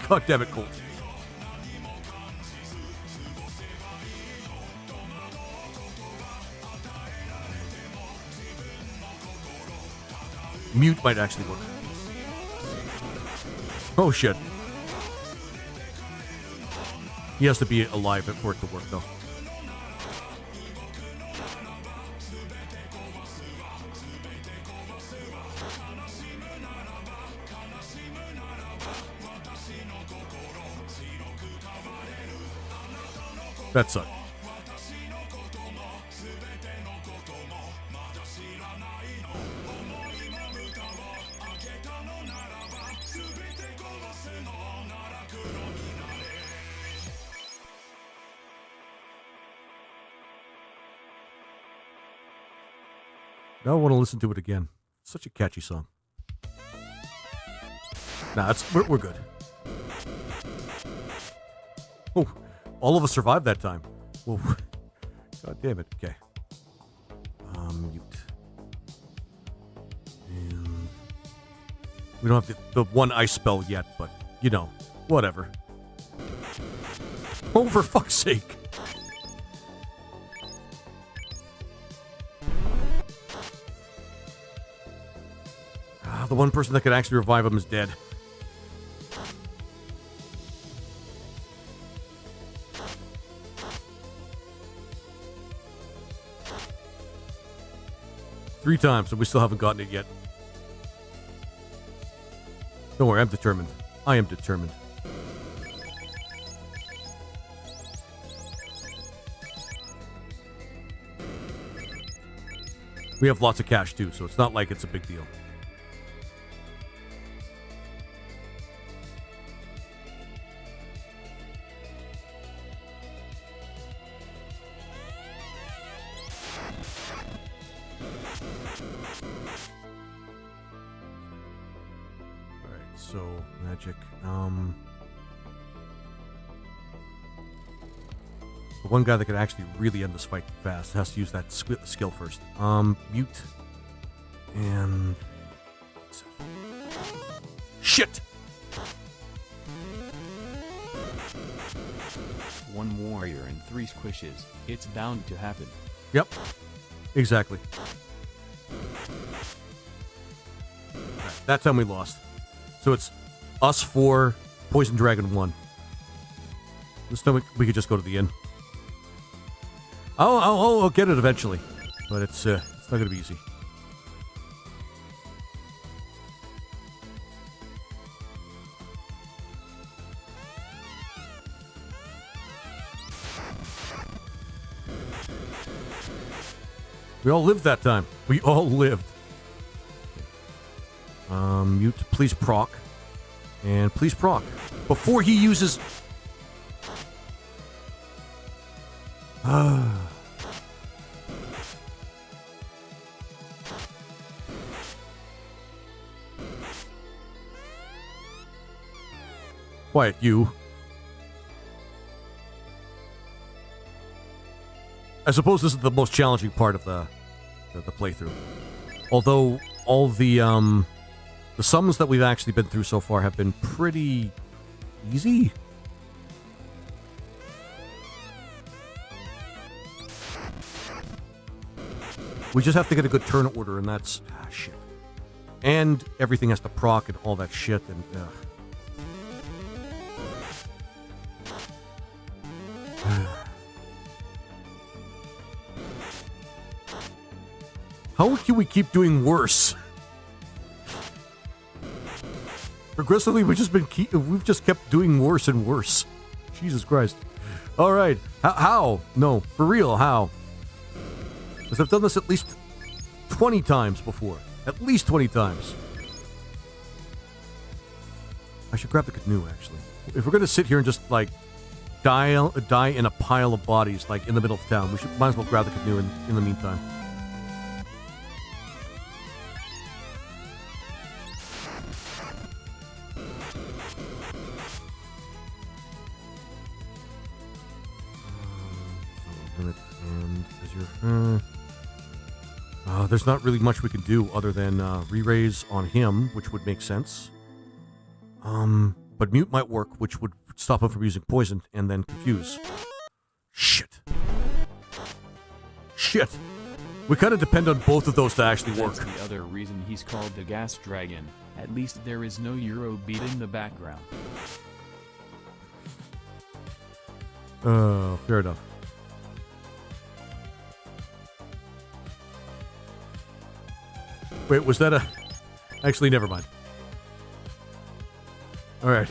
God damn it, Colt. Mute might actually work. Oh shit. He has to be alive for it to work though. That sucked. Now I want to listen to it again. Such a catchy song. Nah, we're good. Oh, all of us survived that time. Whoa. God damn it. Okay. Mute. And we don't have the one ice spell yet, but, you know, whatever. Oh, for fuck's sake. The one person that could actually revive him is dead. 3 times, and we still haven't gotten it yet. Don't worry, I'm determined. I am determined. We have lots of cash, too, so it's not like it's a big deal. So, magic. The one guy that could actually really end this fight fast has to use that skill first. Mute. And... Shit! One warrior and 3 squishes. It's bound to happen. Yep. Exactly. That time we lost. So it's us 4, Poison Dragon 1. This time we could just go to the inn. I'll get it eventually, but it's not gonna be easy. We all lived that time. We all lived. Mute, please proc. And please proc. Before he uses... Quiet, you. I suppose this is the most challenging part of the playthrough. Although all the summons that we've actually been through so far have been pretty easy. We just have to get a good turn order, and that's... shit. And everything has to proc and all that shit, and... How can we keep doing worse? Progressively, we've just kept doing worse and worse. Jesus Christ. All right. How? No, for real, how? Because I've done this at least 20 times before. At least 20 times. I should grab the canoe, actually. If we're going to sit here and just, like, die in a pile of bodies, like, in the middle of town, we might as well grab the canoe in the meantime. There's not really much we can do other than re-raise on him, which would make sense. But mute might work, which would stop him from using poison, and then confuse. Shit. Shit. We kind of depend on both of those to actually work. That's the other reason he's called the Gas Dragon. At least there is no Euro beat in the background. Fair enough. Wait, was that a... Actually, never mind. Alright.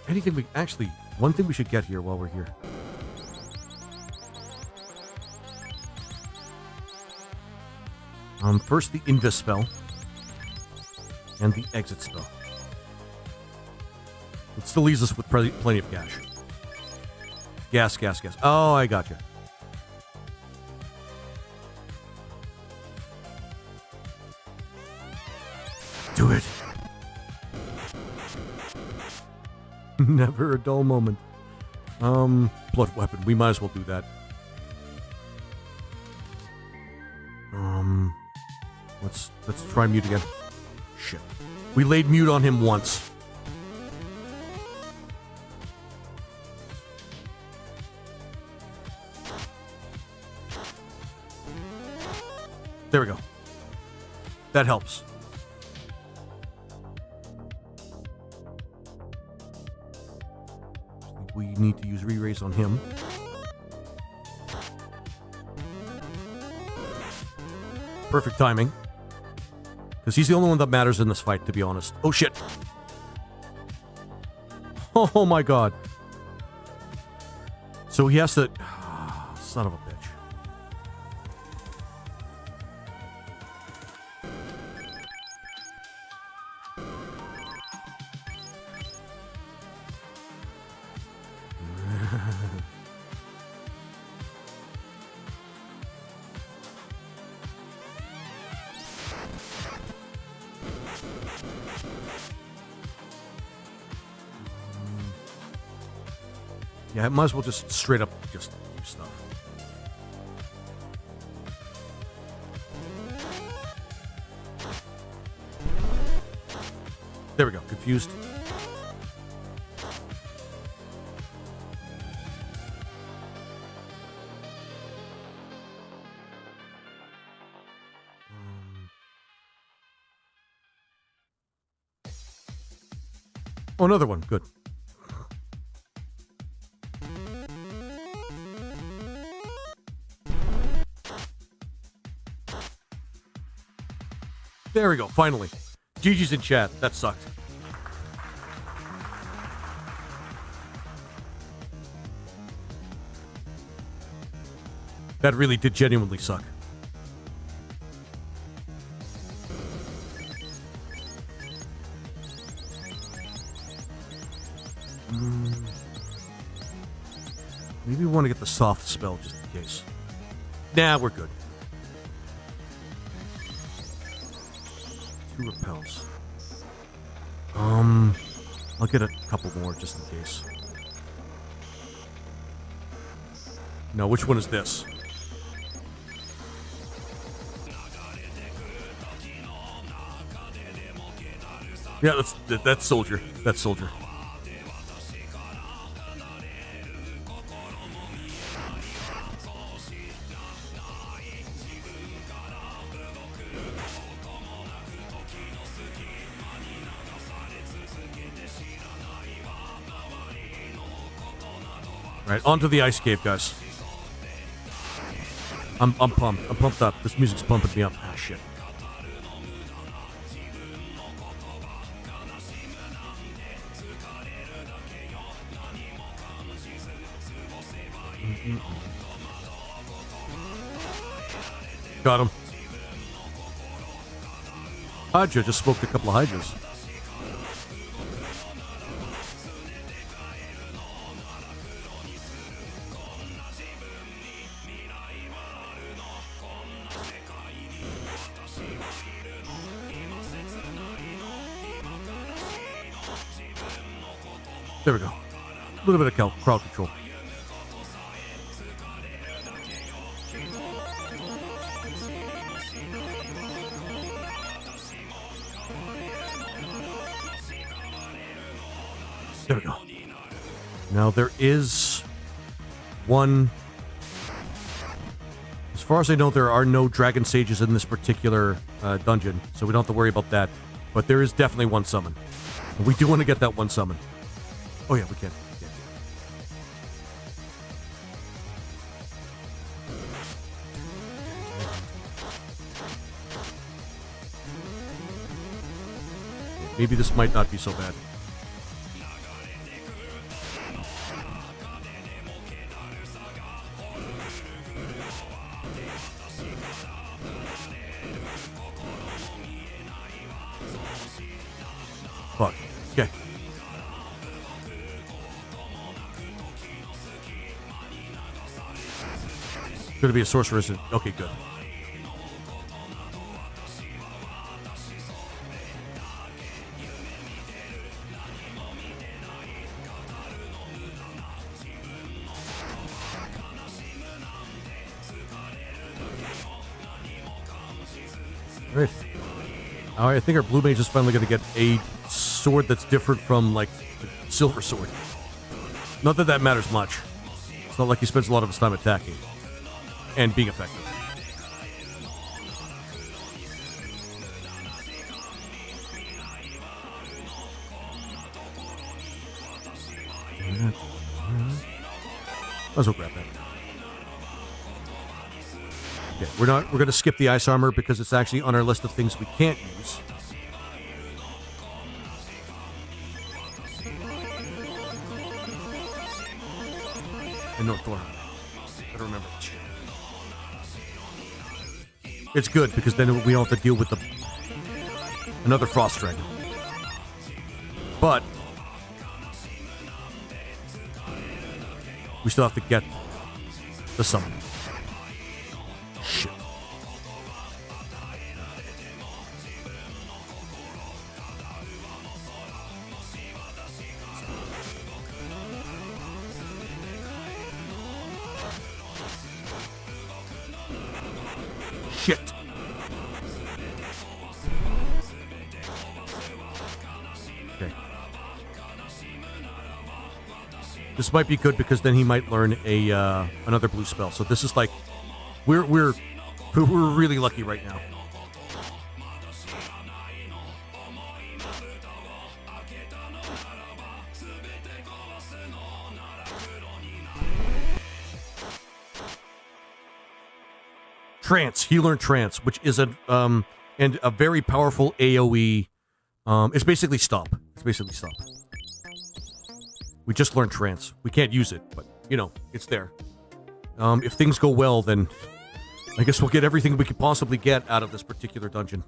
Anything we... Actually, one thing we should get here while we're here. First the Invis spell. And the Exit spell. It still leaves us with plenty of cash. Gas. Oh, I gotcha. Do it. Never a dull moment. Blood weapon. We might as well do that. Let's try mute again. Shit. We laid mute on him once. There we go. That helps. We need to use re-raise on him. Perfect timing. Because he's the only one that matters in this fight, to be honest. Oh, shit. Oh, my God. So he has to... son of a bitch. Yeah, I might as well just straight up just do stuff. There we go. Confused. Oh, another one. Good. There we go, finally. GG's in chat. That sucked. That really did genuinely suck. Maybe we want to get the soft spell just in case. Nah, we're good. 2 repels. I'll get a couple more just in case. No, which one is this? Yeah, that's soldier. That's soldier. Right, onto the ice cave, guys. I'm pumped. I'm pumped up. This music's pumping me up. Ah, shit. Got him. Hydra just smoked a couple of Hydras. There we go. A little bit of crowd control. There we go. Now there is one. As far as I know, there are no dragon sages in this particular dungeon, so we don't have to worry about that. But there is definitely one summon. And we do want to get that one summon. Oh yeah, we can. Maybe this might not be so bad. Fuck. Okay. Gonna be a sorceress. Okay, good. Right. I think our blue mage is finally going to get a sword that's different from, like, the silver sword. Not that that matters much. It's not like he spends a lot of his time attacking and being effective. Might as well grab that. Okay, we're going to skip the ice armor because it's actually on our list of things we can't use. And North Thor. I don't remember. It's good because then we don't have to deal with another Frost Dragon. But we still have to get the summon. Shit. Shit. Okay. This might be good because then he might learn another blue spell. So this is like we're really lucky right now. Trance. He learned Trance, which is a very powerful AoE. It's basically stop. We just learned Trance. We can't use it, but you know, it's there. If things go well, then I guess we'll get everything we could possibly get out of this particular dungeon.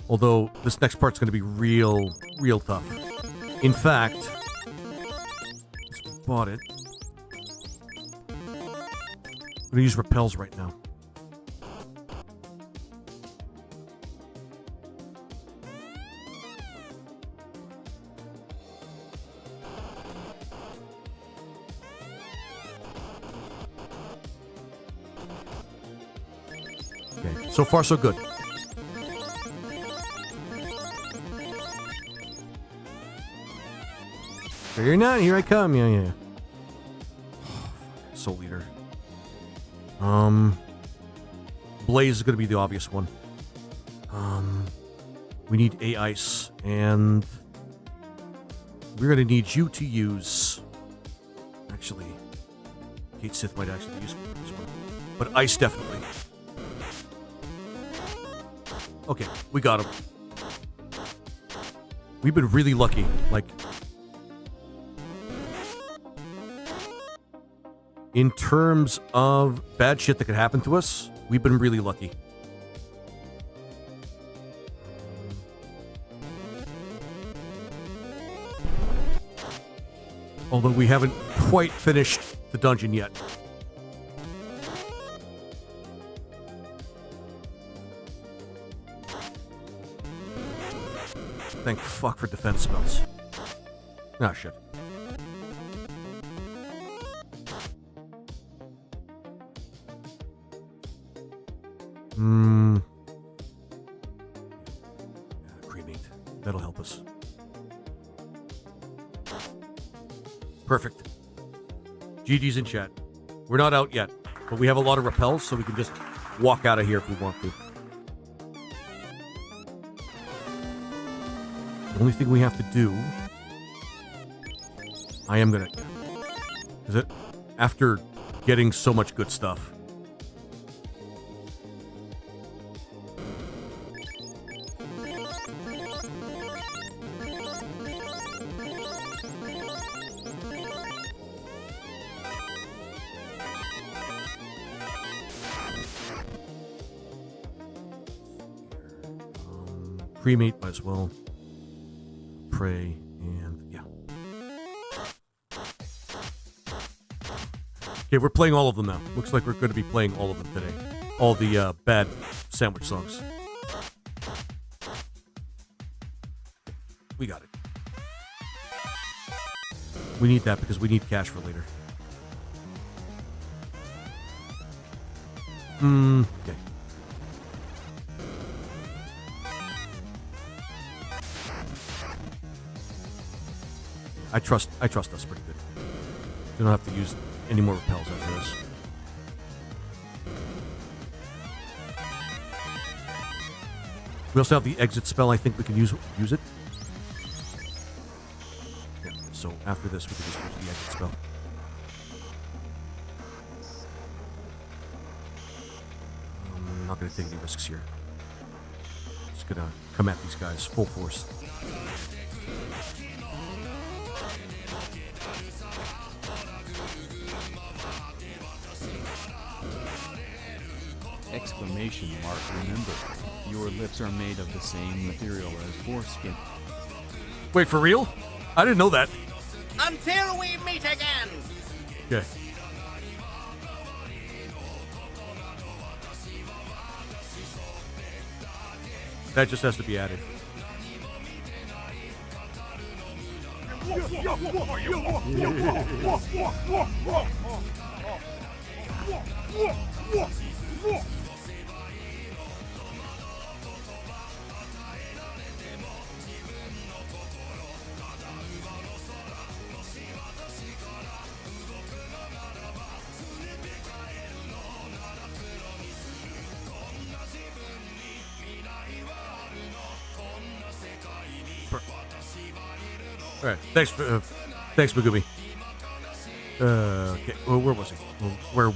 Although this next part's going to be real tough. In fact, just bought it. I'm going to use repels right now. Okay, so far so good. You're not. Here I come. Yeah. Soul Eater. Blaze is going to be the obvious one. We need A-Ice, and we're going to need you to use... Actually, Kate Sith might actually use this one. But Ice definitely. Okay, we got him. We've been really lucky. Like... In terms of bad shit that could happen to us, we've been really lucky. Although we haven't quite finished the dungeon yet. Thank fuck for defense spells. Ah, shit. Cremate. That'll help us. Perfect. GG's in chat. We're not out yet, but we have a lot of repels, so we can just walk out of here if we want to. The only thing we have to do... I am gonna... Is it? After getting so much good stuff... Cremate might as well. Pray, and yeah. Okay, we're playing all of them now. Looks like we're going to be playing all of them today. All the bad sandwich songs. We got it. We need that because we need cash for later. Okay. I trust us pretty good. We don't have to use any more repels after this. We also have the exit spell. I think we can use it. Yeah, so after this, we can just use the exit spell. going to take any risks here. Just going to come at these guys full force. Exclamation mark, remember, your lips are made of the same material as foreskin. Wait, for real? I didn't know that. Until we meet again! Okay. That just has to be added. All right, thanks, Megumi. Okay, well, where was he? Where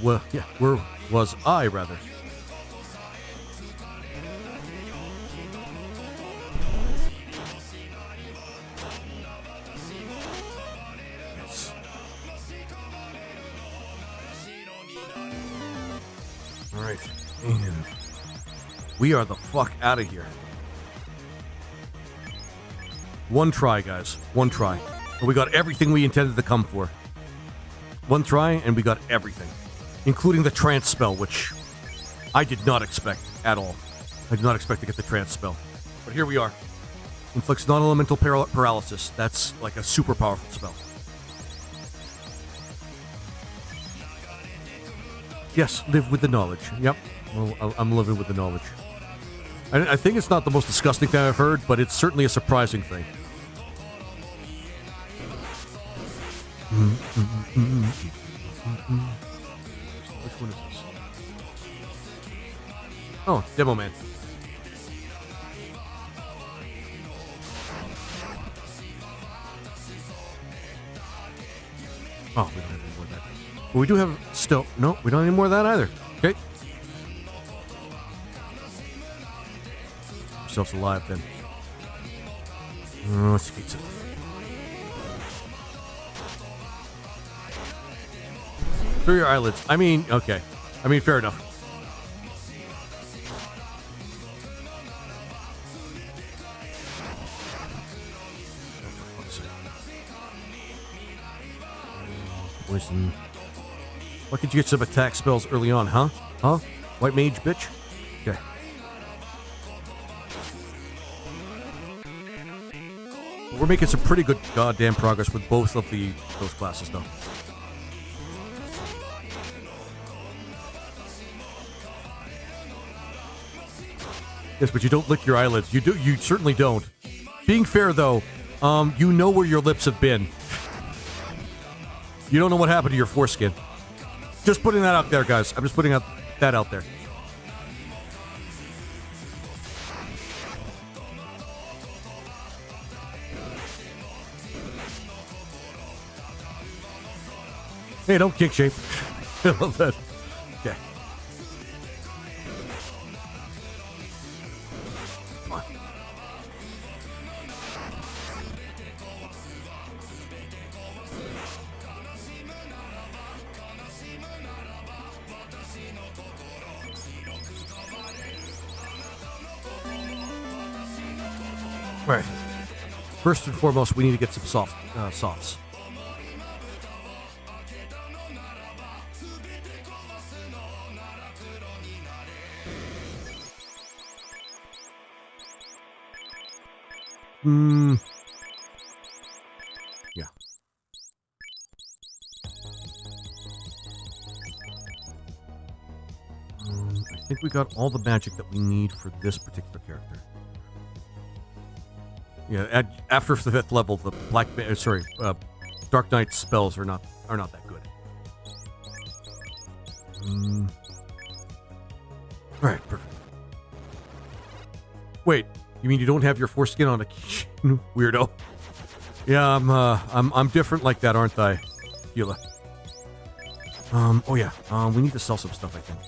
was I, rather? Yes. All right, and we are the fuck out of here. One try, guys. One try. And we got everything we intended to come for. One try, and we got everything. Including the trance spell, which I did not expect at all. I did not expect to get the trance spell. But here we are. Inflicts non-elemental paralysis. That's like a super powerful spell. Yes, live with the knowledge. Yep. Well, I'm living with the knowledge. I think it's not the most disgusting thing I've heard, but it's certainly a surprising thing. Which one is this? Oh, Demo Man. Oh, we don't have any more of that. But we do have still. No, we don't have any more of that either. Okay. Ourselves alive then. Let's get some. Through your eyelids. I mean, okay. I mean, fair enough. Poison. Why could you get some attack spells early on, huh? Huh? White mage, bitch? Okay. We're making some pretty good goddamn progress with both of those classes, though. Yes, but you don't lick your eyelids. You do. You certainly don't. Being fair, though, you know where your lips have been. You don't know what happened to your foreskin. Just putting that out there, guys. I'm just putting that out there. Hey, don't kick shape. I love that. Okay. Come on. All right. First and foremost, we need to get some softs. Yeah. I think we got all the magic that we need for this particular character. Yeah, after the 5th level, the Dark Knight spells are not that good. All right, perfect. Wait. You mean you don't have your foreskin on a keychain, weirdo? Yeah, I'm different like that, aren't I, Gila? Oh yeah. We need to sell some stuff, I think.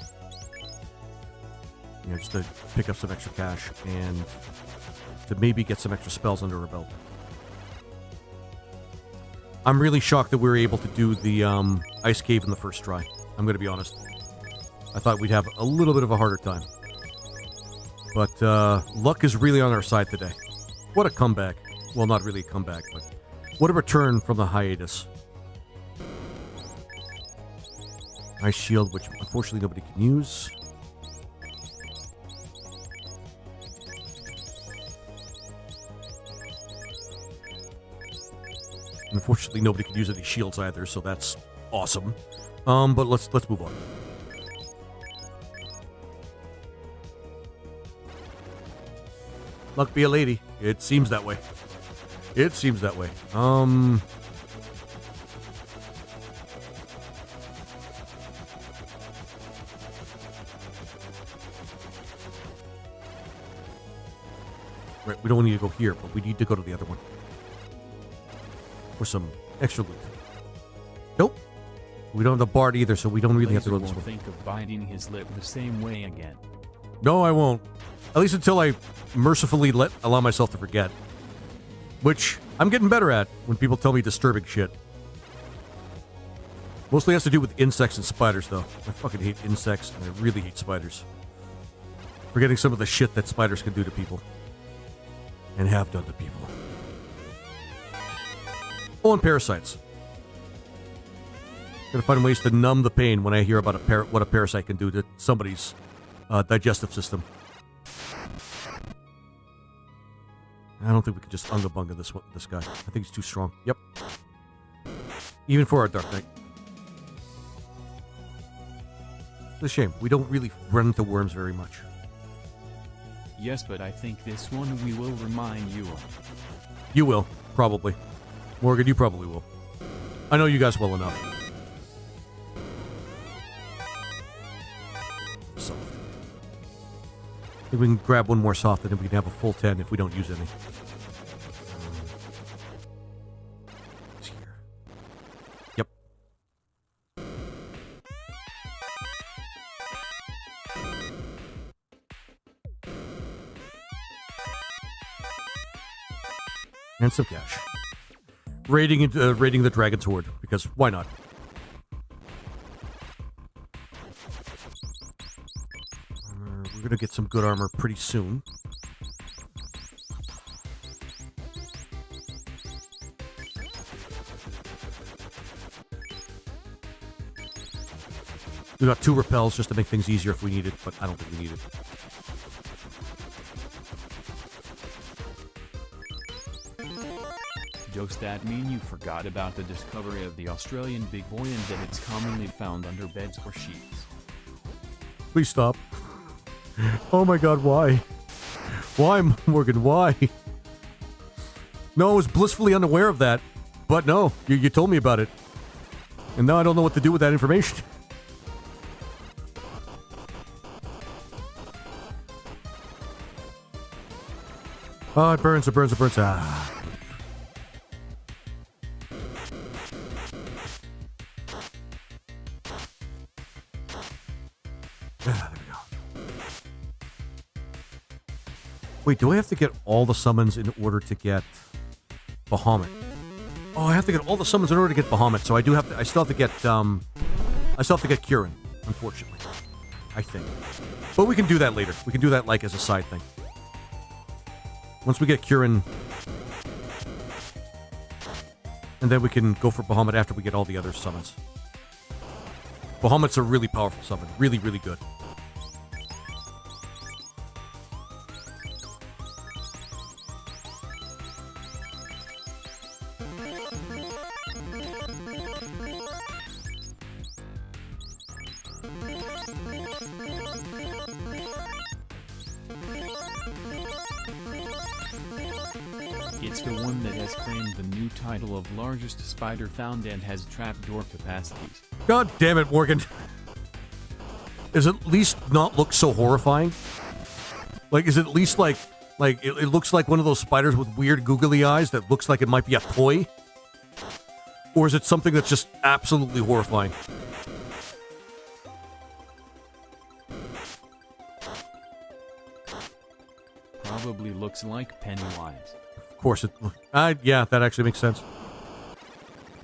You know, just to pick up some extra cash and to maybe get some extra spells under our belt. I'm really shocked that we were able to do the Ice Cave in the first try. I'm going to be honest. I thought we'd have a little bit of a harder time. But luck is really on our side today. What a comeback. Well, not really a comeback, but what a return from the hiatus. Ice Shield, which unfortunately nobody can use. Unfortunately, nobody can use any shields either, so that's awesome. But let's move on. Luck be a lady. It seems that way. It seems that way. Right, we don't need to go here, but we need to go to the other one. For some extra loot. Nope. We don't have the Bard either, so we don't really have to go this won't one. think of biting his lip the same way again. No, I won't. At least until I mercifully allow myself to forget. Which I'm getting better at when people tell me disturbing shit. Mostly has to do with insects and spiders, though. I fucking hate insects, and I really hate spiders. Forgetting some of the shit that spiders can do to people. And have done to people. Oh, and parasites. Gotta find ways to numb the pain when I hear about what a parasite can do to somebody's digestive system. I don't think we can just unga bunga this guy. I think he's too strong. Yep. Even for our Dark Knight. It's a shame. We don't really run into worms very much. Yes, but I think this one we will remind you of. You will, probably. Morgan, you probably will. I know you guys well enough. Soft. I think we can grab one more soft and then we can have a full 10 if we don't use any. It's here. Yep. And some cash. Raiding the Dragon's Hoard, because why not? We're gonna get some good armor pretty soon. We got 2 repels just to make things easier if we need it, but I don't think we need it. Does that mean you forgot about the discovery of the Australian big boy and that it's commonly found under beds or sheets? Please stop. Oh my god, why? Why, Morgan, why? No, I was blissfully unaware of that. But no, you told me about it. And now I don't know what to do with that information. Oh, it burns, it burns, it burns. Ah. There we go. Wait, do I have to get all the summons in order to get Bahamut? Oh, I have to get all the summons in order to get Bahamut, so I still have to get Kirin, unfortunately. I think. But we can do that later. We can do that like as a side thing. Once we get Kirin, and then we can go for Bahamut after we get all the other summons. Bahamut's a really powerful summon. Really, really good. It's the one that has claimed the new title of largest spider found and has trapdoor capacities. God damn it, Morgan. Does it at least not look so horrifying? Like, is it at least like it looks like one of those spiders with weird googly eyes that looks like it might be a toy? Or is it something that's just absolutely horrifying? probably looks like Pennywise. Of course it... yeah, that actually makes sense.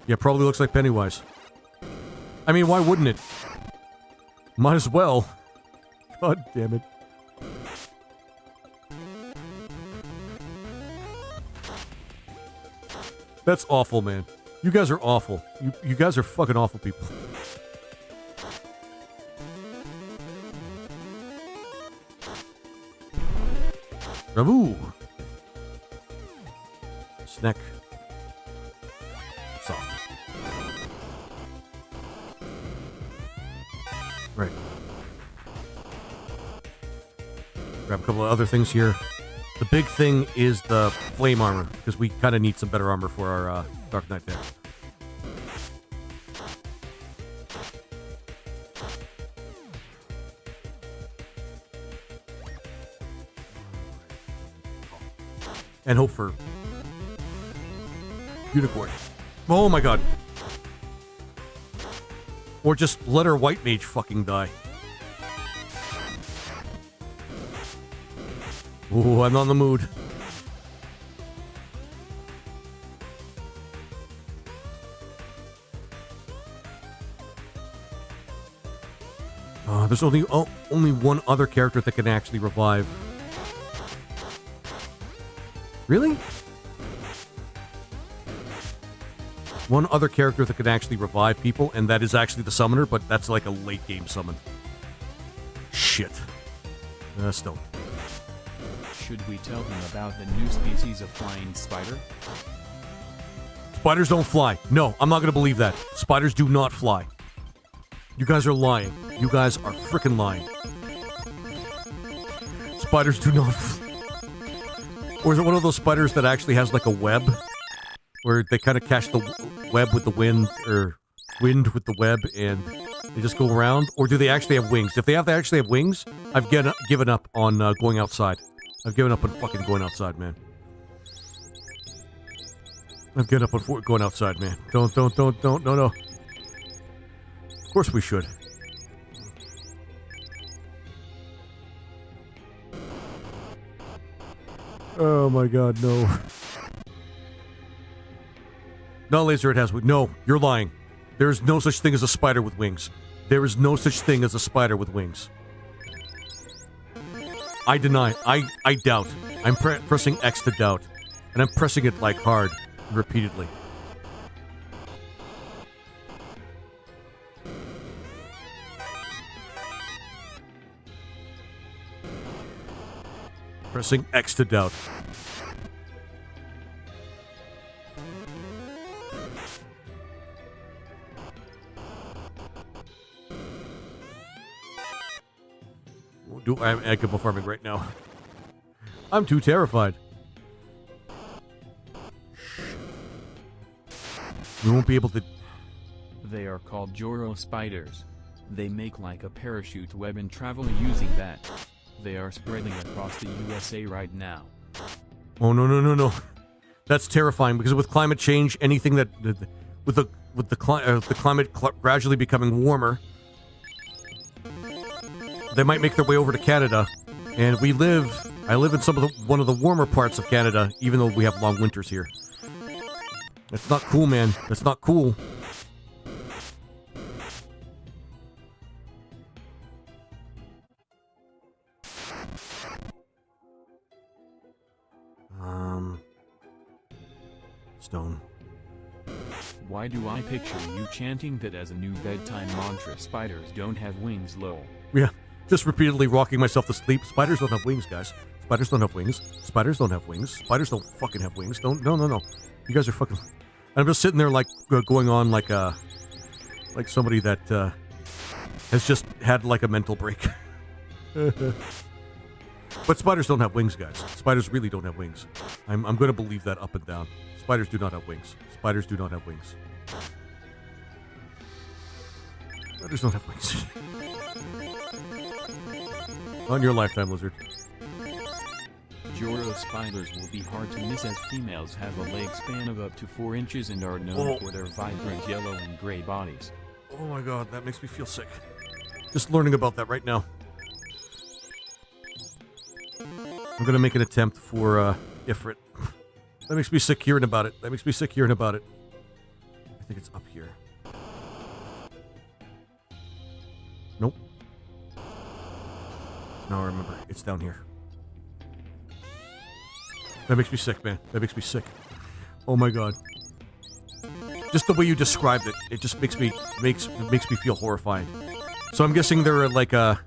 Yeah, probably looks like Pennywise. I mean, why wouldn't it? Might as well. God damn it. That's awful, man. You guys are awful. You guys are fucking awful people. Rabu. Snack. Soft. Right. Grab a couple of other things here. The big thing is the flame armor, because we kind of need some better armor for our Dark Knight there. And hope for unicorn. Oh my god. Or just let our white mage fucking die. Ooh, I'm on the mood. There's only one other character that can actually revive. Really? One other character that can actually revive people, and that is actually the summoner, but that's like a late game summon. Shit. Still. Should we tell them about the new species of flying spider? Spiders don't fly. No, I'm not going to believe that. Spiders do not fly. You guys are lying. You guys are freaking lying. Spiders do not Or is it one of those spiders that actually has like a web? Where they kind of catch the web with the wind, or wind with the web, and they just go around? Or do they actually have wings? If they actually have wings, I've given up on going outside. I've given up on fucking going outside, man. I've given up on going outside, man. Don't, no. Of course we should. Oh my god, no. No, Laser, it has wings. No, you're lying. There is no such thing as a spider with wings. There is no such thing as a spider with wings. I deny. I doubt. I'm pressing X to doubt. And I'm pressing it like hard, repeatedly. Pressing X to doubt. I'm Echo farming right now. I'm too terrified. We won't be able to... They are called Joro spiders. They make like a parachute web and travel using that. They are spreading across the USA right now. Oh, no. That's terrifying, because with climate change, anything that... With the climate gradually becoming warmer, they might make their way over to Canada, and I live in one of the warmer parts of Canada, even though we have long winters here. That's not cool, man. That's not cool. Stone. Why do I picture you chanting that as a new bedtime mantra? Spiders don't have wings, lol. Yeah, just repeatedly rocking myself to sleep. Spiders don't have wings, guys. Spiders don't have wings. Spiders don't have wings. Spiders don't fucking have wings. No. You guys are fucking... I'm just sitting there like going on like somebody that has just had like a mental break. But spiders don't have wings, guys. Spiders really don't have wings. I'm going to believe that up and down. Spiders do not have wings. Spiders do not have wings. Spiders don't have wings. On your lifetime, Lizard. Joro spiders will be hard to miss, as females have a leg span of up to 4 inches and are known for their vibrant yellow and gray bodies. Oh my god, that makes me feel sick. Just learning about that right now. I'm gonna make an attempt for Ifrit. That makes me sick hearing about it. I think it's up here. Nope. No, I remember. It's down here. That makes me sick, man. That makes me sick. Oh my god. Just the way you described it, it just makes me feel horrified. So I'm guessing they're like a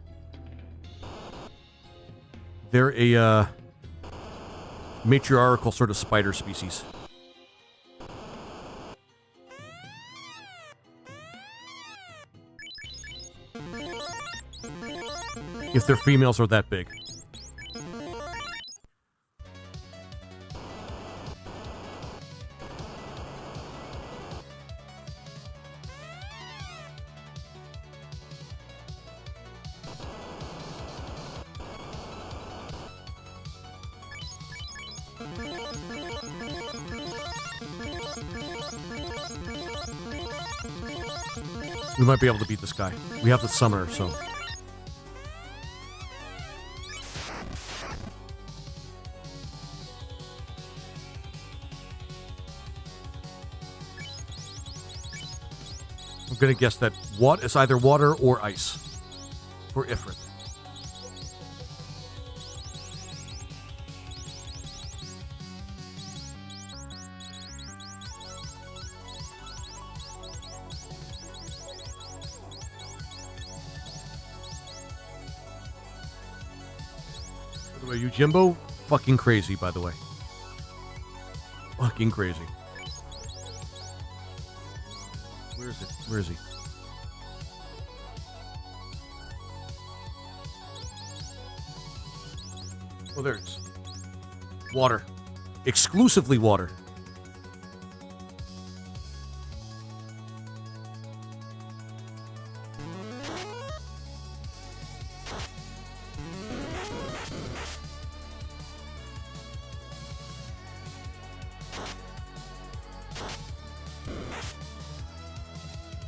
matriarchal sort of spider species. If their females are that big. We might be able to beat this guy. We have the summoner, so... I'm gonna guess that it's either water or ice for Ifrit. By the way, Yujimbo, fucking crazy, by the way. Fucking crazy. Where is it? Where is he? Oh, there it is. Water. Exclusively water.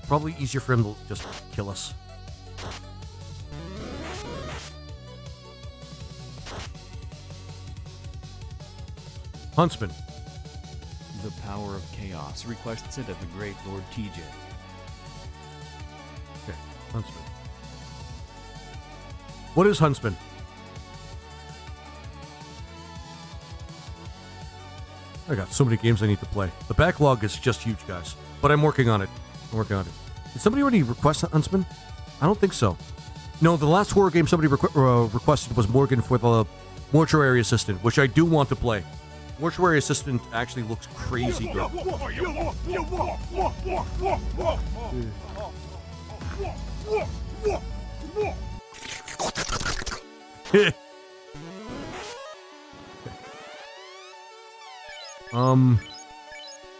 Probably easier for him to just kill us. Huntsman. The power of chaos requests it of the great Lord TJ. Okay, Huntsman. What is Huntsman? I got so many games I need to play. The backlog is just huge, guys. But I'm working on it. Did somebody already request Huntsman? I don't think so. No, the last horror game somebody requested was Morgan for the Mortuary Assistant, which I do want to play. Mortuary Assistant actually looks crazy good.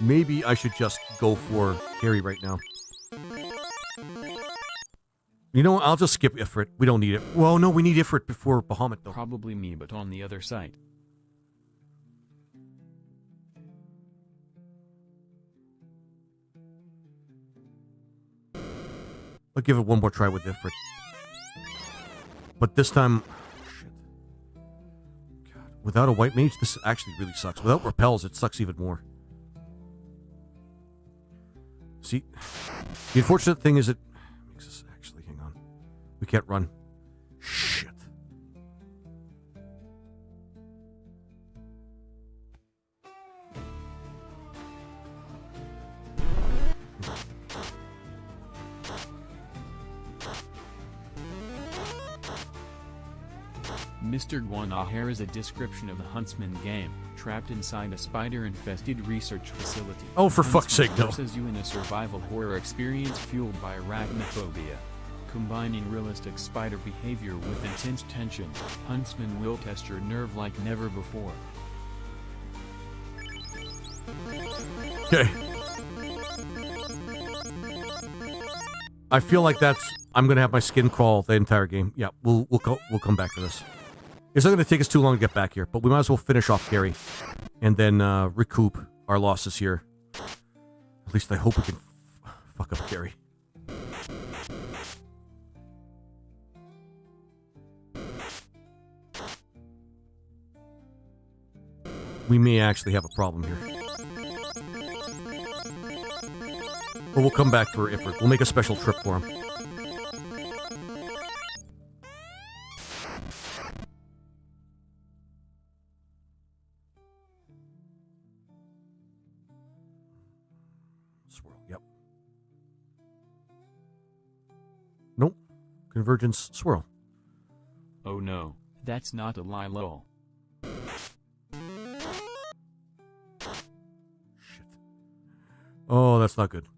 Maybe I should just go for Carrie right now. You know what? I'll just skip Ifrit. We don't need it. Well, no, we need Ifrit before Bahamut, though. Probably me, but on the other side. I'll give it one more try with Ifrit. But this time... Shit. God. Without a white mage, this actually really sucks. Without repels, it sucks even more. See? The unfortunate thing is it makes us actually... Hang on. We can't run. Shit. Mr. Guanaher is a description of the Huntsman game, trapped inside a spider-infested research facility. Oh, for fuck's sake, no. Immerses you in a survival horror experience fueled by arachnophobia. Combining realistic spider behavior with intense tension, Huntsman will test your nerve like never before. Okay. I feel like I'm gonna have my skin crawl the entire game. Yeah, we'll come back to this. It's not gonna take us too long to get back here, but we might as well finish off Carrie, and then recoup our losses here. At least I hope we can fuck up Carrie. we may actually have a problem here. But we'll come back for Ifrit. We'll make a special trip for him. Swirl, yep. Nope. Convergence, swirl. Oh no, that's not a lie, lol. Oh, that's not good.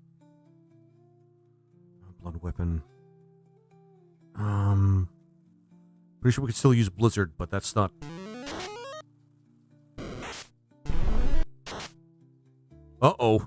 Blood weapon. Pretty sure we could still use Blizzard, but that's not. Uh-oh.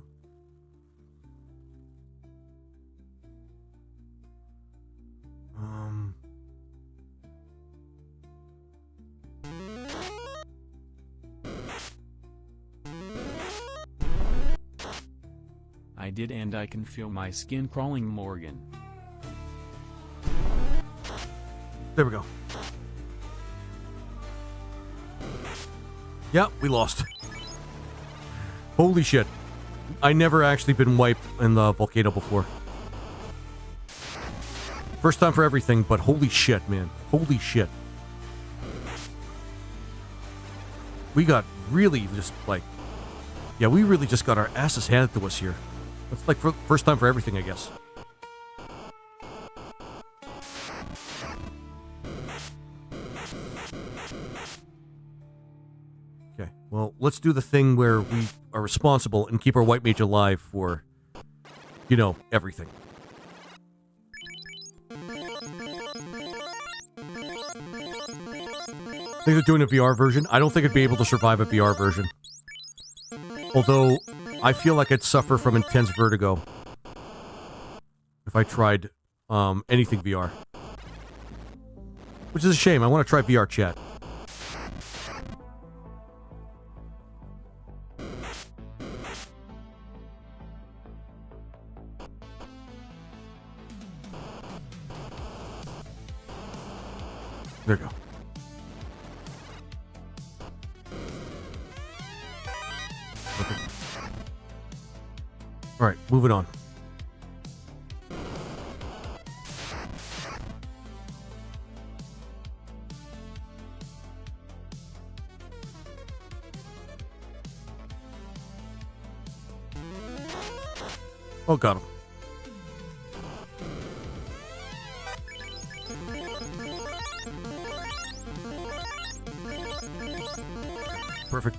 I did, and I can feel my skin crawling, Morgan. There we go. Yeah, we lost. Holy shit. I never actually been wiped in the volcano before. First time for everything, but holy shit, man. Holy shit. We got really just like... Yeah, we really just got our asses handed to us here. It's like first time for everything, I guess. Okay, well, let's do the thing where we are responsible and keep our white mage alive for, you know, everything. I think they're doing a VR version. I don't think I'd be able to survive a VR version. Although, I feel like I'd suffer from intense vertigo if I tried anything VR. Which is a shame. I want to try VR chat. There we go. Okay. All right, moving on. Oh, got him. Perfect.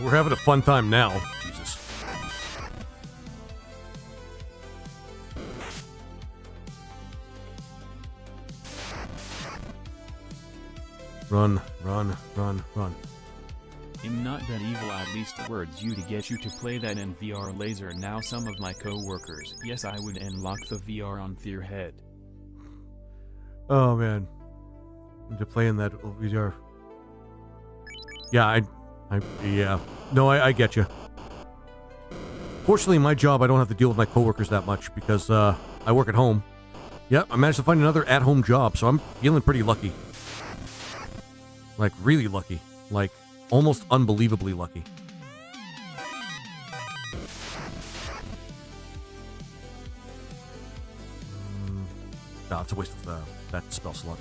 We're having a fun time now. Jesus. Run, run, run, run. I'm not that evil, at least words you to get you to play that in VR laser. Now some of my co-workers, yes, I would unlock the VR on their head. Oh man. To play in that VR. Yeah, yeah. No, I get you. Fortunately, my job, I don't have to deal with my coworkers that much because I work at home. Yep, I managed to find another at-home job, so I'm feeling pretty lucky. Like, really lucky. Like, almost unbelievably lucky. No, it's a waste of that spell slot.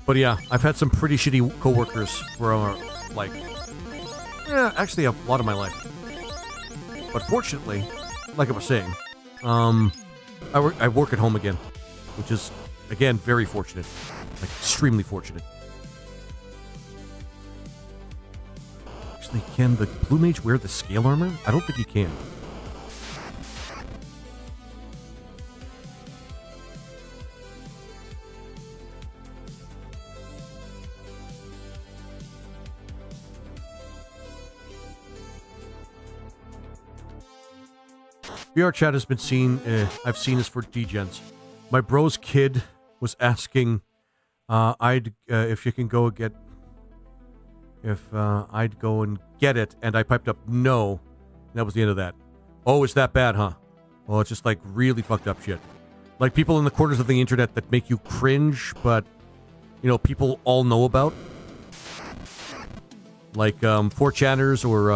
But yeah, I've had some pretty shitty coworkers for like, actually a lot of my life. But fortunately, like I was saying, I work at home again, which is again very fortunate, like extremely fortunate. Actually, can the blue mage wear the scale armor? I don't think he can. VR chat has been seen, I've seen this for degens. My bro's kid was asking, if you can go get, if I'd go and get it, and I piped up no, That was the end of that. Oh, it's that bad, huh? Oh, it's just like really fucked up shit. Like people in the corners of the internet that make you cringe, but, you know, people all know about. Like 4chaners or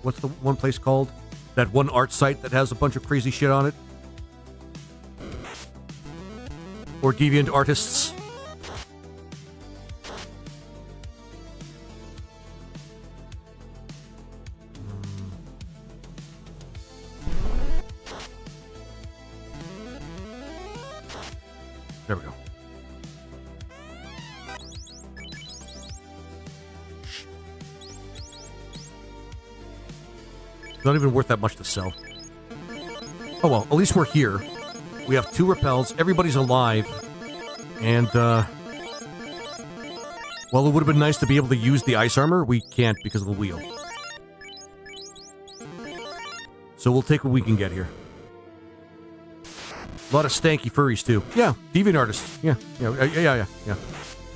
what's the one place called? That one art site that has a bunch of crazy shit on it. Or deviant artists. There we go. It's not even worth that much to sell. Oh well, at least we're here. We have 2 repels, everybody's alive, and, well, it would have been nice to be able to use the ice armor. We can't because of the wheel. So we'll take what we can get here. A lot of stanky furries, too. Yeah, deviant artists. Yeah.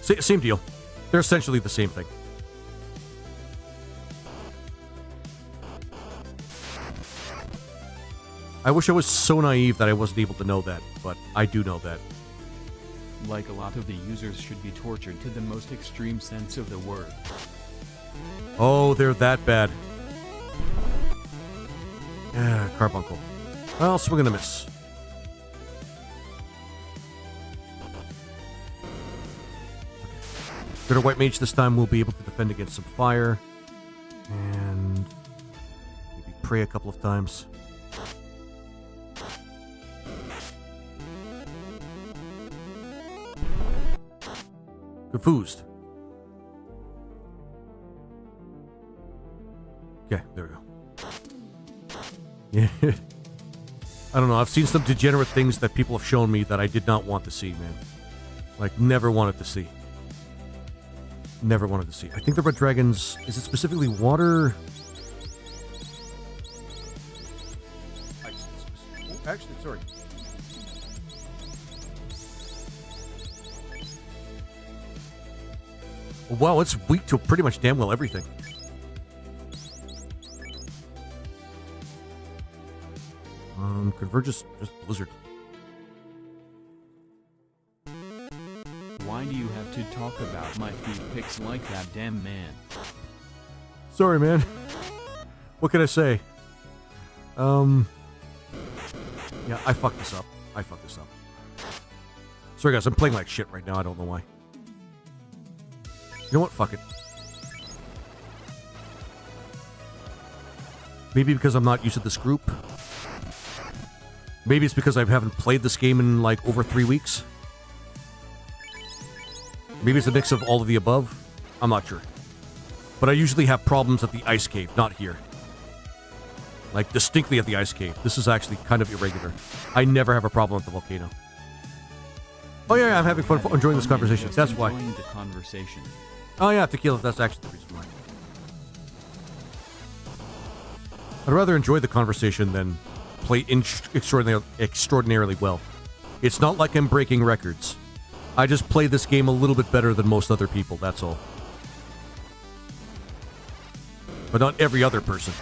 Same deal. They're essentially the same thing. I wish I was so naive that I wasn't able to know that, but I do know that. Like a lot of the users should be tortured to the most extreme sense of the word. Oh, they're that bad. Yeah, carbuncle. Well, swing and a miss. Good or white mage this time, we'll be able to defend against some fire. And maybe pray a couple of times. Confused. Okay, there we go. Yeah. I don't know, I've seen some degenerate things that people have shown me that I did not want to see, man. Like, never wanted to see. Never wanted to see. I think the red dragons... Is it specifically water? Actually, sorry. Wow, it's weak to pretty much damn well everything. Convergence, just Blizzard. Why do you have to talk about my feet pics like that, damn man? Sorry, man. What can I say? Yeah, I fucked this up. Sorry, guys, I'm playing like shit right now. I don't know why. You know what? Fuck it. Maybe because I'm not used to this group. Maybe it's because I haven't played this game in like over 3 weeks. Maybe it's a mix of all of the above. I'm not sure. But I usually have problems at the ice cave, not here. Like, distinctly at the ice cave. This is actually kind of irregular. I never have a problem at the volcano. Oh yeah, I'm having fun enjoying this conversation. That's why. The conversation. Oh yeah, tequila, that's actually the reason why. I'd rather enjoy the conversation than play extraordinarily well. It's not like I'm breaking records. I just play this game a little bit better than most other people, that's all. But not every other person.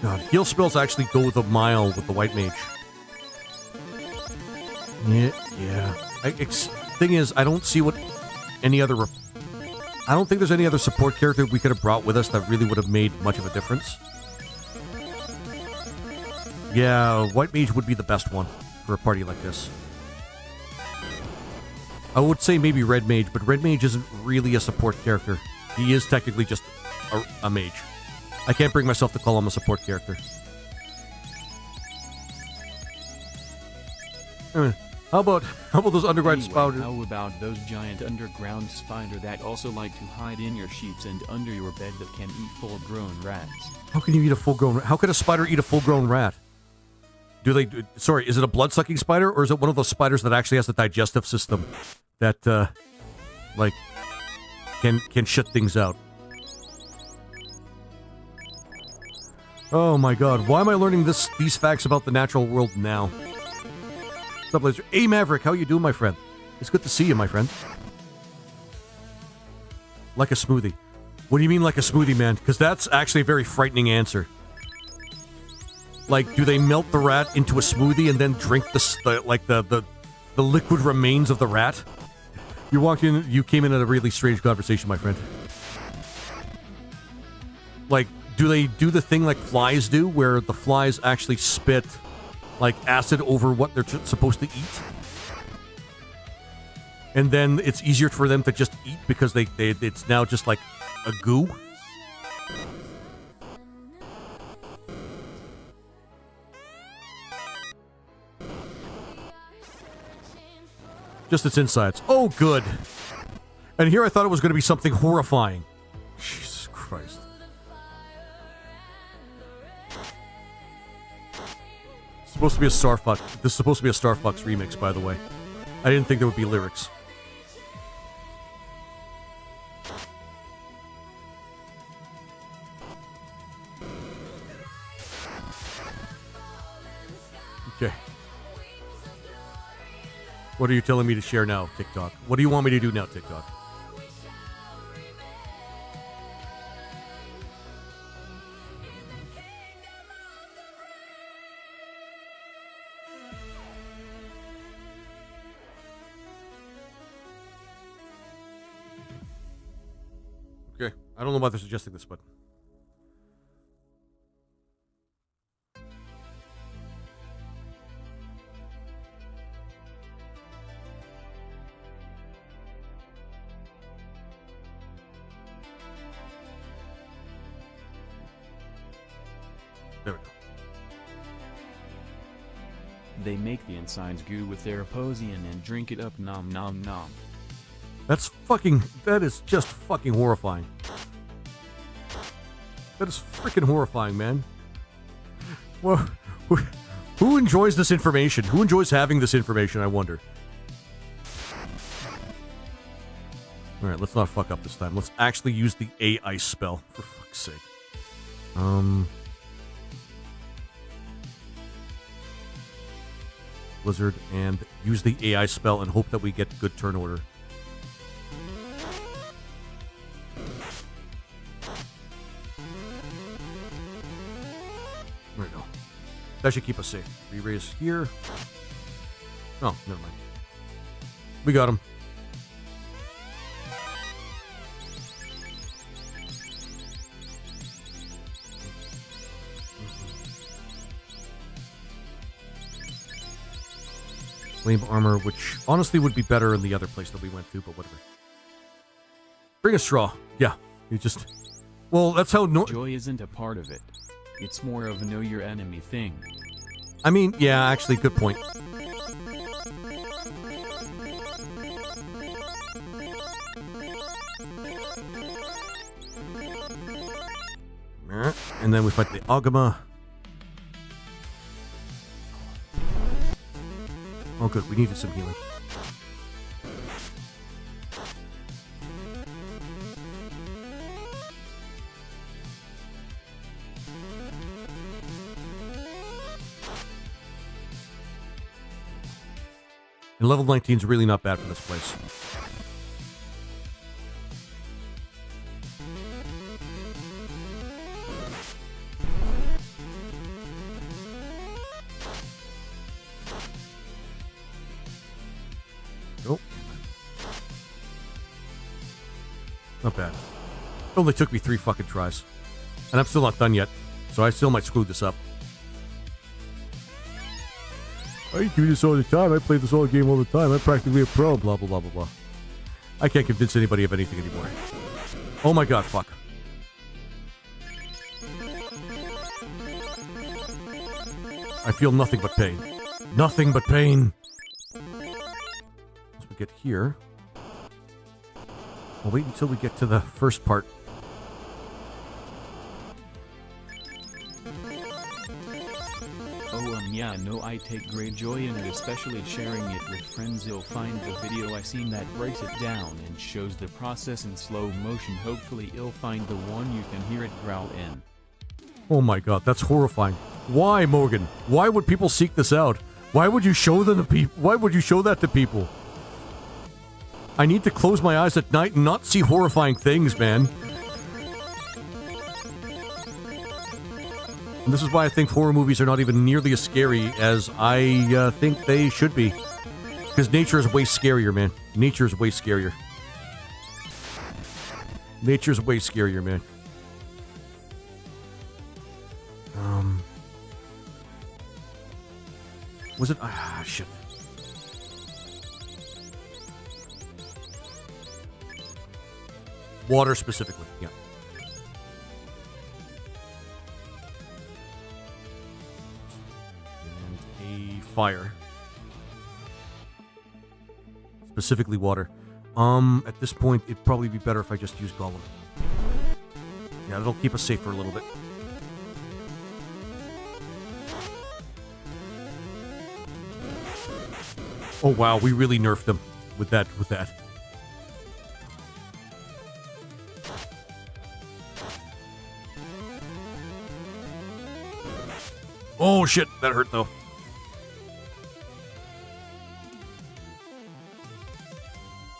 God, heal spells actually go the mile with the white mage. Yeah. Thing is, I don't see what any other... I don't think there's any other support character we could have brought with us that really would have made much of a difference. Yeah, white mage would be the best one for a party like this. I would say maybe red mage, but red mage isn't really a support character. He is technically just a mage. I can't bring myself to call him a support character. How about those underground spiders? How about those giant underground spider that also like to hide in your sheets and under your bed that can eat full-grown rats? How can you eat a full-grown? How can a spider eat a full-grown rat? Sorry, is it a blood-sucking spider, or is it one of those spiders that actually has a digestive system that, like, can shut things out? Oh my god, why am I learning these facts about the natural world now? What's up, Laser? Hey, Maverick, how you doing, my friend? It's good to see you, my friend. Like a smoothie. What do you mean like a smoothie, man? Because that's actually a very frightening answer. Like, do they melt the rat into a smoothie and then drink the liquid remains of the rat? You came in at a really strange conversation, my friend. Like, do they do the thing like flies do, where the flies actually spit, like, acid over what they're supposed to eat? And then it's easier for them to just eat because it's now just like a goo? Just its insides. Oh, good. And here I thought it was going to be something horrifying. Jesus Christ. It's supposed to be a Starfuck. This is supposed to be a Star Fox remix, by the way. I didn't think there would be lyrics. Okay. What are you telling me to share now, TikTok? What do you want me to do now, TikTok? Okay. I don't know why they're suggesting this, but... There we go. They make the insides goo with their Aposian and drink it up nom nom nom. That is just fucking horrifying. That is freaking horrifying, man. Well, who enjoys this information? Who enjoys having this information, I wonder? Alright, let's not fuck up this time. Let's actually use the AI spell, for fuck's sake. Blizzard, and use the AI spell and hope that we get good turn order. There we go. That should keep us safe. Re-raise here. Oh, never mind. We got him. Flame armor, which honestly would be better in the other place that we went to, but whatever. Bring a straw. Yeah, you just... Well, that's how... Joy isn't a part of it. It's more of a know your enemy thing. I mean, yeah, actually, good point. And then we fight the Agama. Oh, good. We needed some healing. And level 19 is really not bad for this place. Nope. Not bad. It only took me 3 fucking tries. And I'm still not done yet, so I still might screw this up. I do this all the time. I play this whole game all the time. I'm practically a pro. Blah, blah, blah, blah, blah. I can't convince anybody of anything anymore. Oh my god, fuck. I feel nothing but pain. Nothing but pain. As we get here... I'll wait until we get to the first part. Yeah, no, I take great joy in it, especially sharing it with friends. You'll find the video I seen that breaks it down and shows the process in slow motion. Hopefully you'll find the one you can hear it growl in. Oh my god, that's horrifying. Why, Morgan? Why would people seek this out? Why would you show them to people? Why would you show that to people? I need to close my eyes at night and not see horrifying things, man. And this is why I think horror movies are not even nearly as scary as I think they should be. Because nature is way scarier, man. Nature is way scarier. Nature's way scarier, man. Was it? Ah, shit. Water specifically, yeah. And a fire. Specifically water. At this point, it'd probably be better if I just use Gollum. Yeah, that'll keep us safe for a little bit. Oh wow, we really nerfed them with that. Oh shit, that hurt though.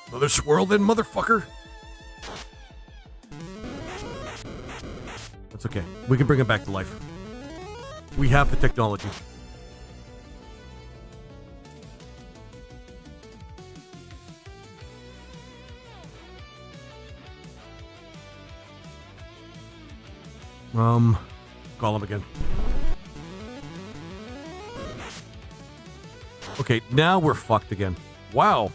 Another swirl then, motherfucker. That's okay. We can bring him back to life. We have the technology. Gollum again. Okay, now we're fucked again. Wow.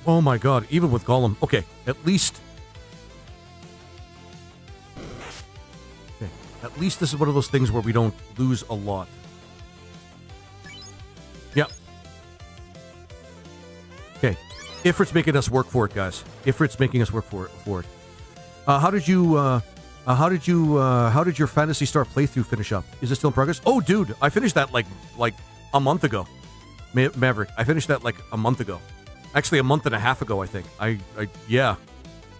Oh my god, even with Gollum. Okay, at least... Okay, at least this is one of those things where we don't lose a lot. Yep. Okay, Ifrit's making us work for it, guys. Ifrit's making us work for it. How did your Phantasy Star playthrough finish up? Is it still in progress? Oh, dude, I finished that like a month ago. Maverick, I finished that like a month ago. Actually, a month and a half ago, I think. Yeah.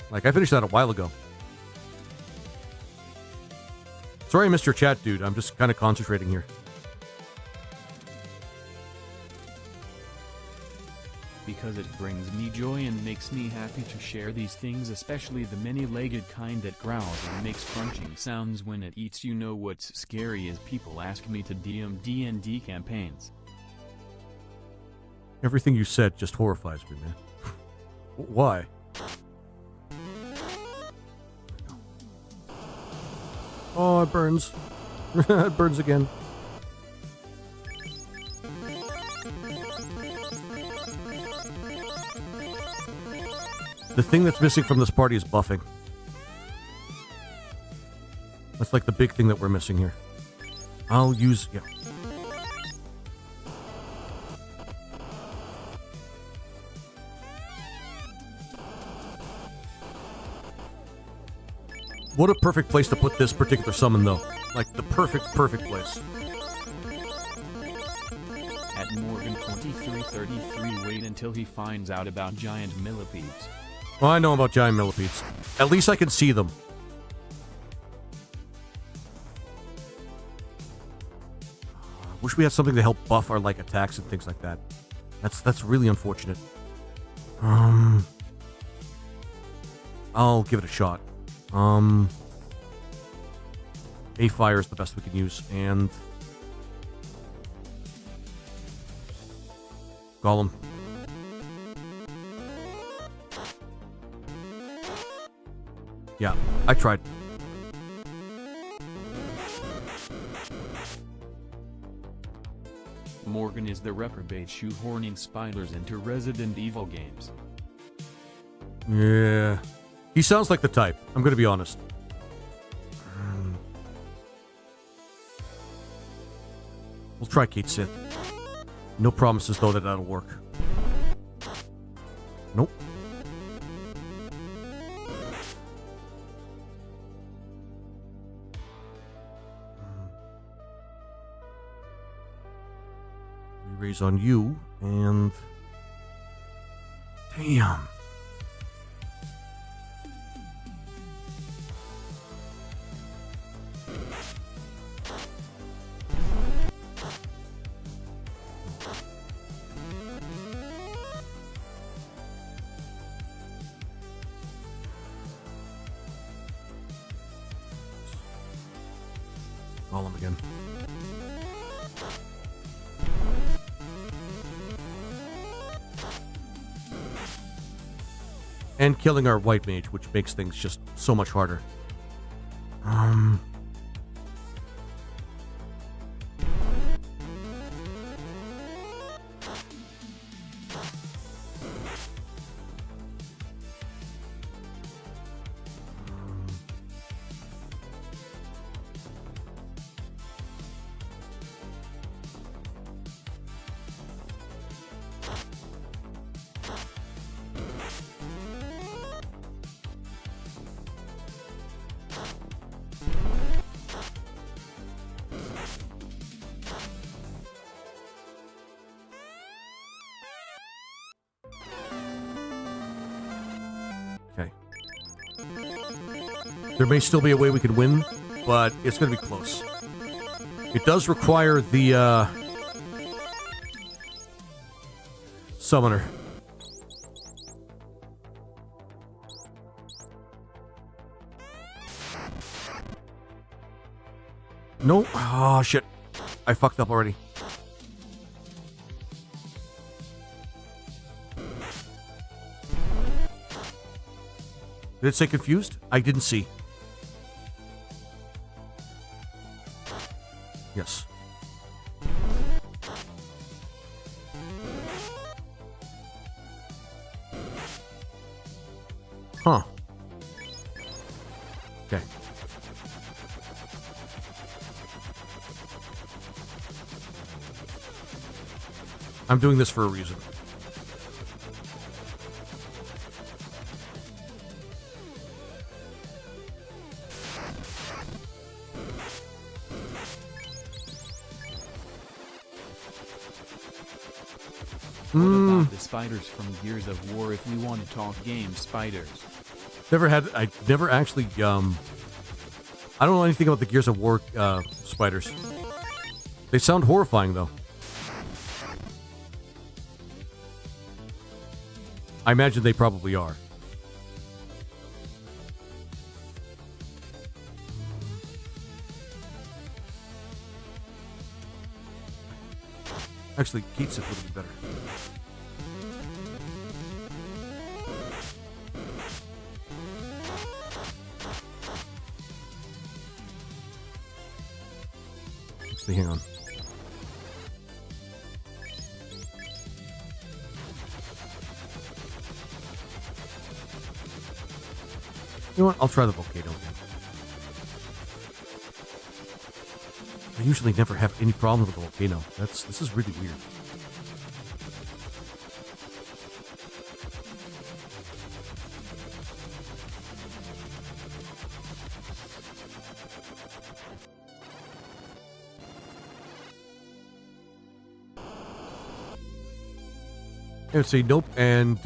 Like, I finished that a while ago. Sorry I missed your chat, dude. I'm just kind of concentrating here. Because it brings me joy and makes me happy to share these things, especially the many-legged kind that growls and makes crunching sounds when it eats. You know what's scary is people ask me to DM D&D campaigns. Everything you said just horrifies me, man. Why? Oh, it burns. It burns again. The thing that's missing from this party is buffing. That's like the big thing that we're missing here. I'll use... Yeah. What a perfect place to put this particular summon, though. Like, the perfect place. At Morgan 2333, wait until he finds out about giant millipedes. Well, I know about giant millipedes. At least I can see them. Wish we had something to help buff our, like, attacks and things like that. That's really unfortunate. I'll give it a shot. A fire is the best we can use, and Gollum. Yeah, I tried. Morgan is the reprobate shoehorning spiders into Resident Evil games. Yeah. He sounds like the type, I'm gonna be honest. We'll try Kate Sith. No promises, though, that that'll work. Nope. Raise on you, and... Damn. Call him again. And killing our white mage, which makes things just so much harder. Okay. There may still be a way we can win, but it's going to be close. It does require the summoner. No. Oh, shit. I fucked up already. Did it say confused? I didn't see. Yes. Huh. Okay. I'm doing this for a reason. What about the spiders from Gears of War if we want to talk game spiders? I never actually, I don't know anything about the Gears of War spiders. They sound horrifying, though. I imagine they probably are. Actually, Keats it would be better. Actually, hang on. You know what? I'll try the volcano again. I usually never have any problem with the volcano. This is really weird. Let's see, nope, and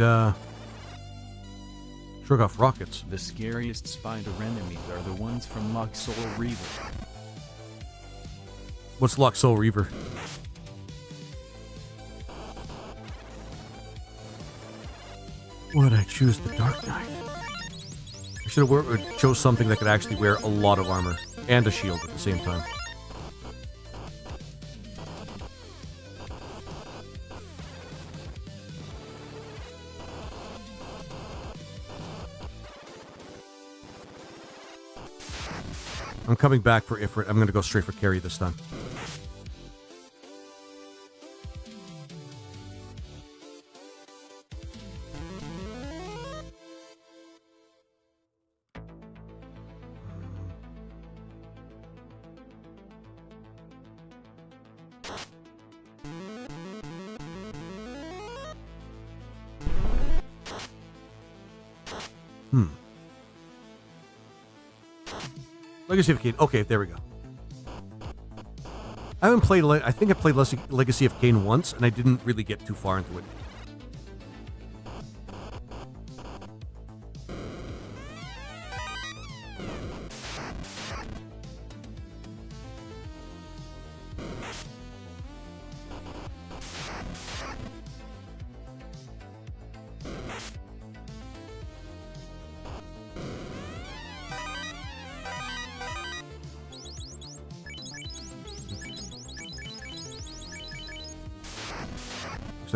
shrug off rockets. The scariest spider enemies are the ones from Luxor Reaver. What's Luxor Reaver? Would I choose the Dark Knight? I should have chose something that could actually wear a lot of armor and a shield at the same time. I'm coming back for Ifrit. I'm going to go straight for carry this time. Legacy of Keen. Okay, there we go. I haven't played. I think I played Legacy of Kain once, and I didn't really get too far into it.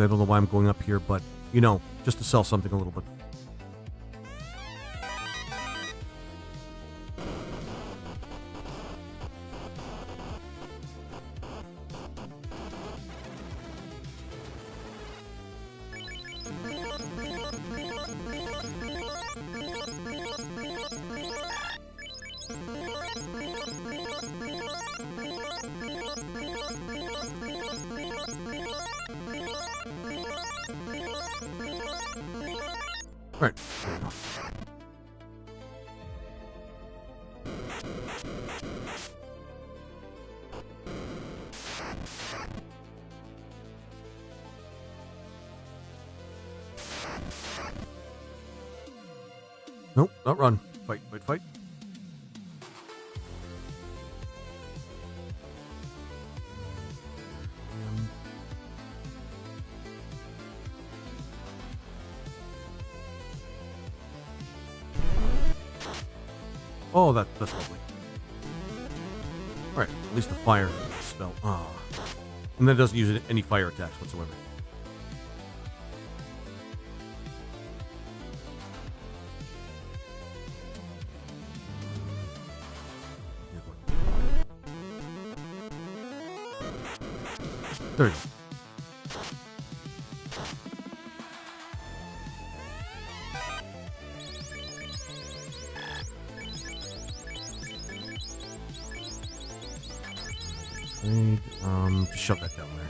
I don't know why I'm going up here, but, you know, just to sell something a little bit. Right. There you go. Nope, not run. Fight, fight, fight. Oh, that's lovely. Alright, at least the fire spell. Ah. And that doesn't use any fire attacks whatsoever. There you go. Just shove that down there.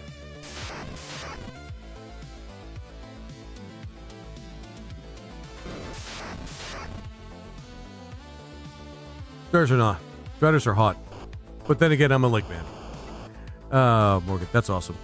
Stars are not. Striders are hot. But then again, I'm a leg man. Morgan, that's awesome.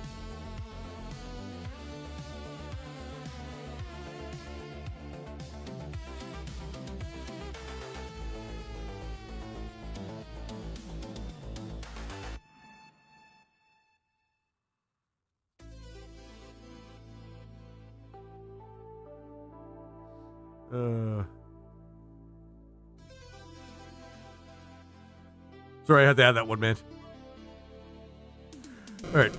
Sorry, I had to add that one, man. Alright.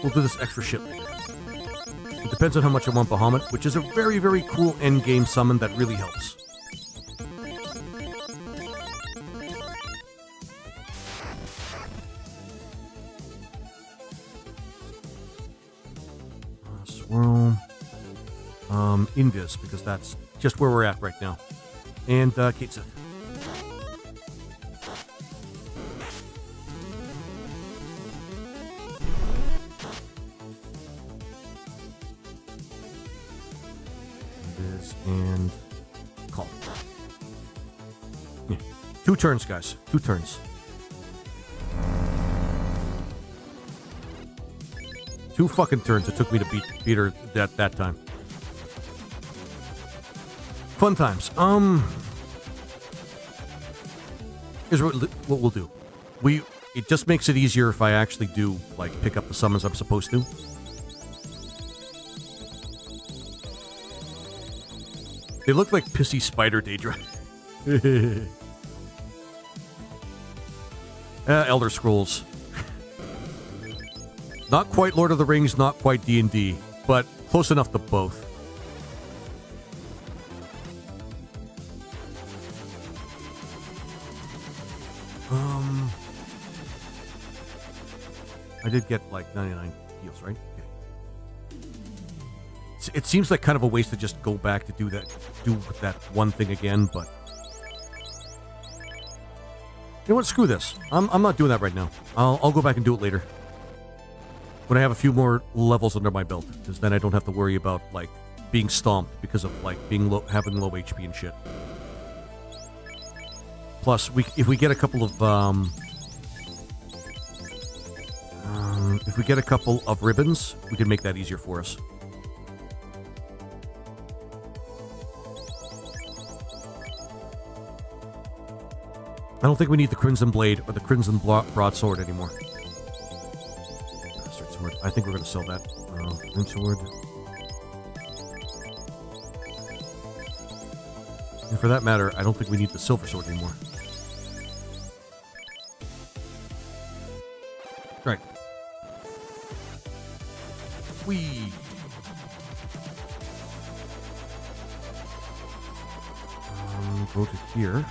We'll do this extra shit later. It depends on how much I want Bahamut, which is a very, very cool endgame summon that really helps. Swirl. Invis, because that's just where we're at right now. And, Kate Sith. And call. Yeah. 2 turns, guys. 2 turns. 2 fucking turns it took me to beat her that time. Fun times. Here's what we'll do. It just makes it easier if I actually do like pick up the summons I'm supposed to. They look like pissy spider Daedra. Elder Scrolls. Not quite Lord of the Rings, not quite D&D, but close enough to both. I did get like 99 heals, right? It seems like kind of a waste to just go back to do that one thing again, but you know what? Screw this. I'm not doing that right now. I'll go back and do it later when I have a few more levels under my belt, because then I don't have to worry about like being stomped because of like having low HP and shit. Plus, if we get a couple of If we get a couple of ribbons, we can make that easier for us. I don't think we need the Crimson Blade or the Crimson Broadsword anymore. Bastard sword. I think we're going to sell that. Flint sword. And for that matter, I don't think we need the silver sword anymore. Right. Whee! Go to here.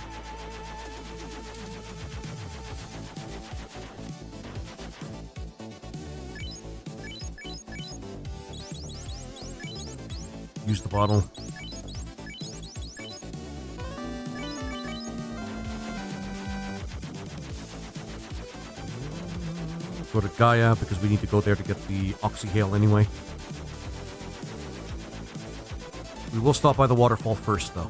Use the bottle. Go to Gaia because we need to go there to get the Oxyhale anyway. We will stop by the waterfall first, though.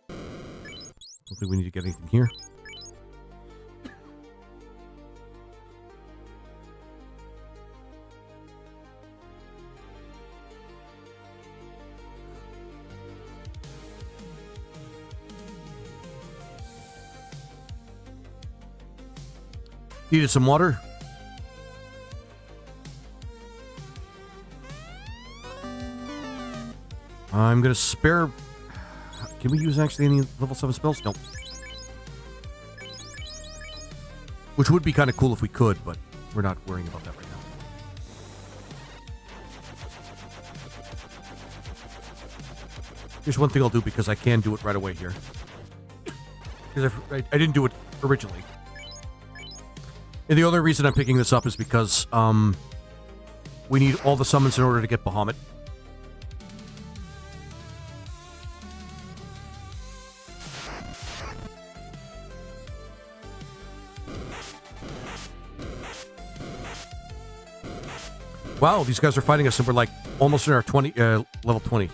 Don't think we need to get anything here. Needed some water. I'm going to spare... Can we use actually any level 7 spells? Nope. Which would be kind of cool if we could, but we're not worrying about that right now. Here's one thing I'll do because I can do it right away here. Because I didn't do it originally. And the only reason I'm picking this up is because we need all the summons in order to get Bahamut. Wow, these guys are fighting us and we're like almost in our level 20.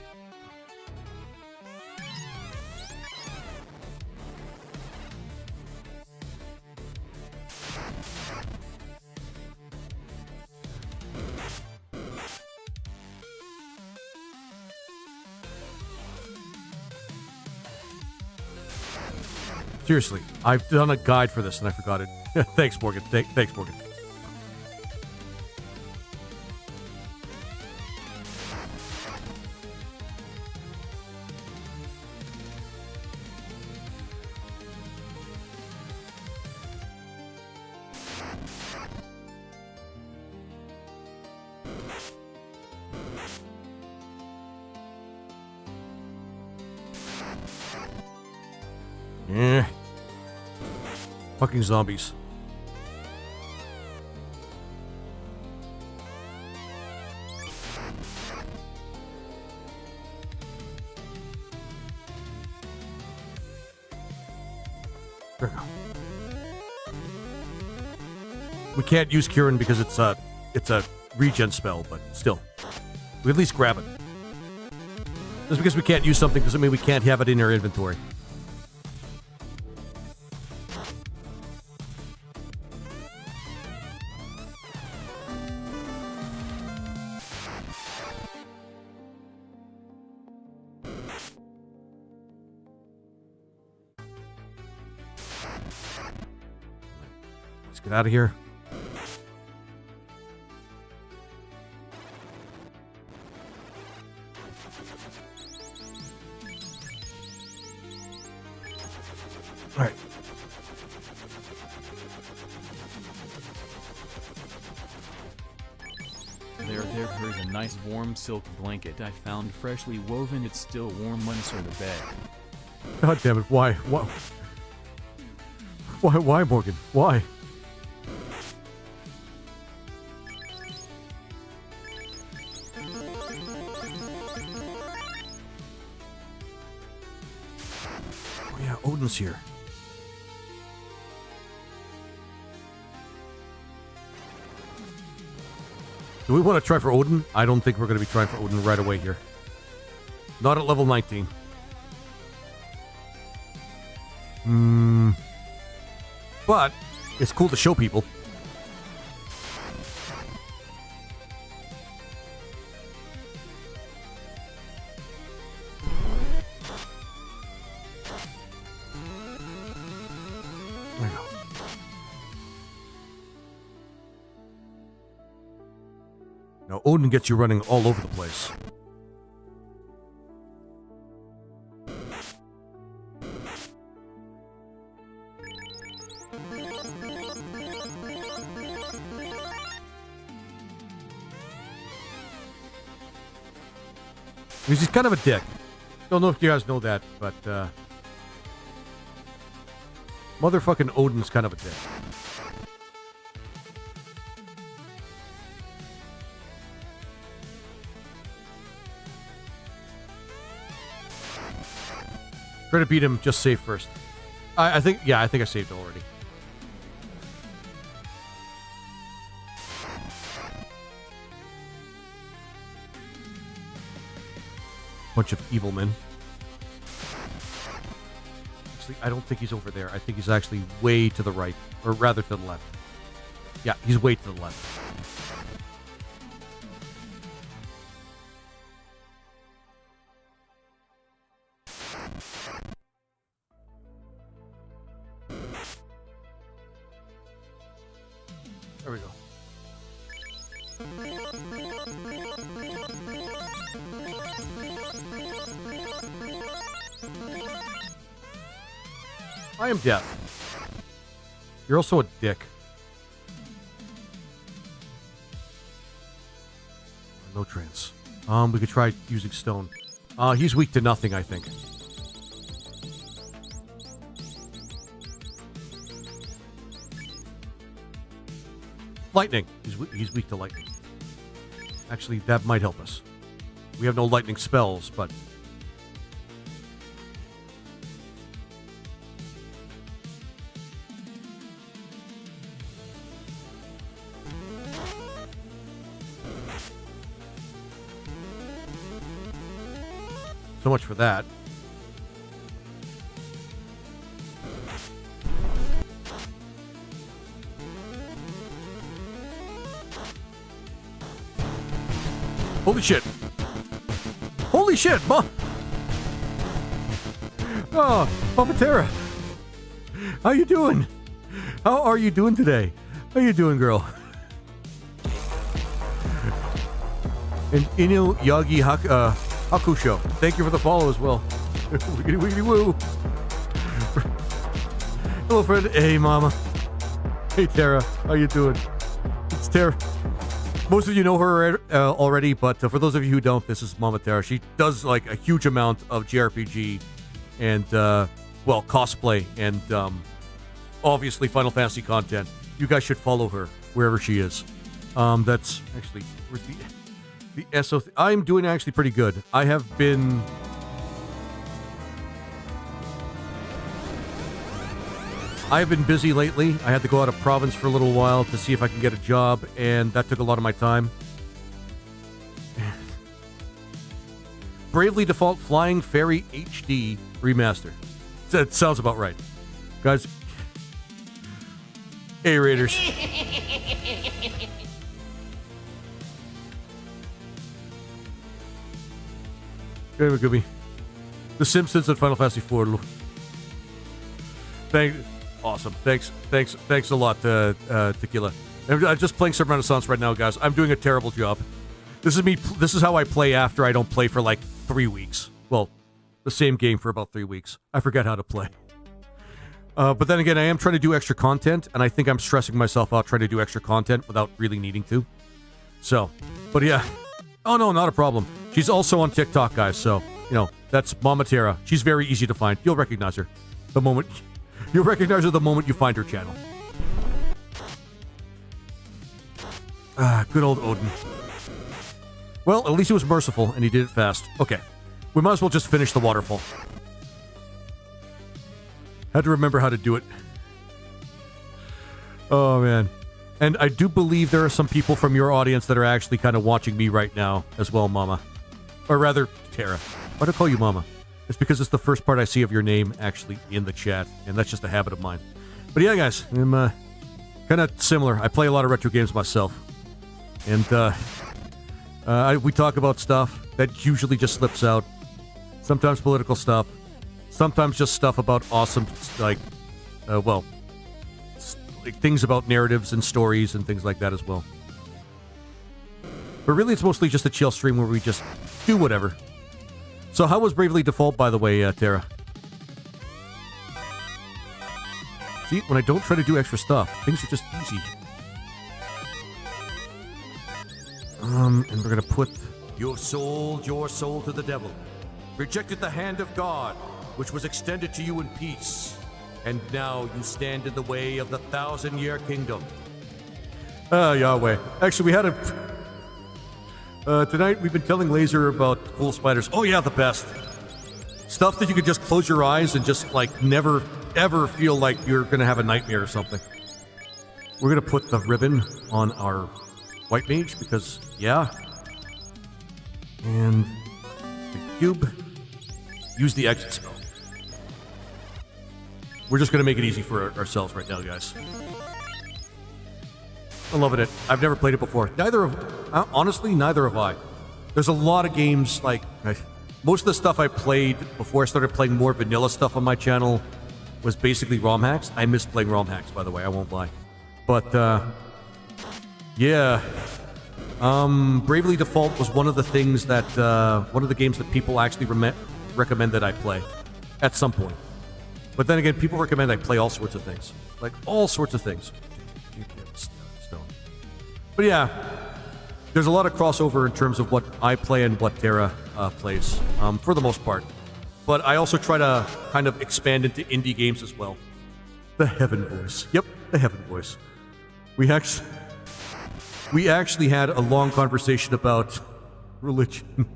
Seriously, I've done a guide for this and I forgot it. Thanks, Morgan. Thanks, Morgan. Eh. Fucking zombies. There we go. We can't use Kieran because it's a regen spell, but still. We at least grab it. Just because we can't use something doesn't mean we can't have it in our inventory. Let's get out of here. All right. There's a nice warm silk blanket I found freshly woven. It's still warm when it's in the bed. God damn it, why? What? Why, Morgan? Why? Oh yeah, Odin's here. Do we want to try for Odin? I don't think we're going to be trying for Odin right away here. Not at level 19. But it's cool to show people. There you go. Now, Odin gets you running all over the place. He's kind of a dick. Don't know if you guys know that, but motherfucking Odin's kind of a dick. Try to beat him, just save first. I think I saved already. Bunch of evil men. Actually, I don't think he's over there. I think he's actually way to the right, or rather to the left. Yeah, he's way to the left. There we go. I am deaf. You're also a dick. No trance. We could try using stone. He's weak to nothing, I think. Lightning. He's weak to lightning. Actually, that might help us. We have no lightning spells, but... So much for that. Holy shit. Holy shit, Mom. Oh, Mama Terra. How you doing? How are you doing today? How you doing, girl? And Inu Yagi Hakusho, thank you for the follow as well. Wiggity wiggity woo. Hello, friend. Hey, Mama. Hey, Tara. How you doing? It's Tara. Most of you know her already, but for those of you who don't, this is Mama Tara. She does like a huge amount of JRPG and, well, cosplay and obviously Final Fantasy content. You guys should follow her wherever she is. That's actually... Where's the SO... I'm doing actually pretty good. I have been... I've been busy lately. I had to go out of province for a little while to see if I can get a job, and that took a lot of my time. Bravely Default Flying Fairy HD Remaster. That sounds about right. Guys. Hey, Raiders. Hey, Magumi. The Simpsons and Final Fantasy IV. Awesome. Thanks a lot, Tequila. I'm just playing some Renaissance right now, guys. I'm doing a terrible job. This is me. This is how I play after I don't play for like 3 weeks. Well, the same game for about 3 weeks. I forget how to play. But then again, I am trying to do extra content, and I think I'm stressing myself out trying to do extra content without really needing to. So, but yeah. Oh, no, not a problem. She's also on TikTok, guys, so, you know, that's Mama Tara. She's very easy to find. You'll recognize her the moment... You'll recognize her the moment you find her channel. Good old Odin. Well, at least he was merciful, and he did it fast. Okay. We might as well just finish the waterfall. Had to remember how to do it. Oh, man. And I do believe there are some people from your audience that are actually kind of watching me right now as well, Mama. Or rather, Tara. Why do I call you Mama? It's because it's the first part I see of your name actually in the chat, and that's just a habit of mine. But yeah, guys, I'm kind of similar. I play a lot of retro games myself, and we talk about stuff that usually just slips out. Sometimes political stuff, sometimes just stuff about awesome, like things about narratives and stories and things like that as well. But really, it's mostly just a chill stream where we just do whatever. So how was Bravely Default, by the way, Tara? See, when I don't try to do extra stuff, things are just easy. And we're gonna put... You sold your soul to the devil, rejected the hand of God, which was extended to you in peace, and now you stand in the way of the 1,000-year kingdom. Yahweh. Actually, we had a... tonight, we've been telling Laser about cool spiders. Oh yeah, the best. Stuff that you could just close your eyes and just, like, never, ever feel like you're gonna have a nightmare or something. We're gonna put the ribbon on our white mage, because, yeah. And the cube. Use the exit spell. We're just gonna make it easy for ourselves right now, guys. I'm loving it. I've never played it before. Honestly, neither have I. There's a lot of games, like, most of the stuff I played before I started playing more vanilla stuff on my channel was basically ROM hacks. I miss playing ROM hacks, by the way, I won't lie. But, yeah. Bravely Default was one of the things that, one of the games that people actually recommend that I play at some point. But then again, people recommend I play all sorts of things. Like, all sorts of things. But yeah, there's a lot of crossover in terms of what I play and what Tara plays, for the most part. But I also try to kind of expand into indie games as well. The Heaven Voice. Yep, the Heaven Voice. We actually had a long conversation about religion.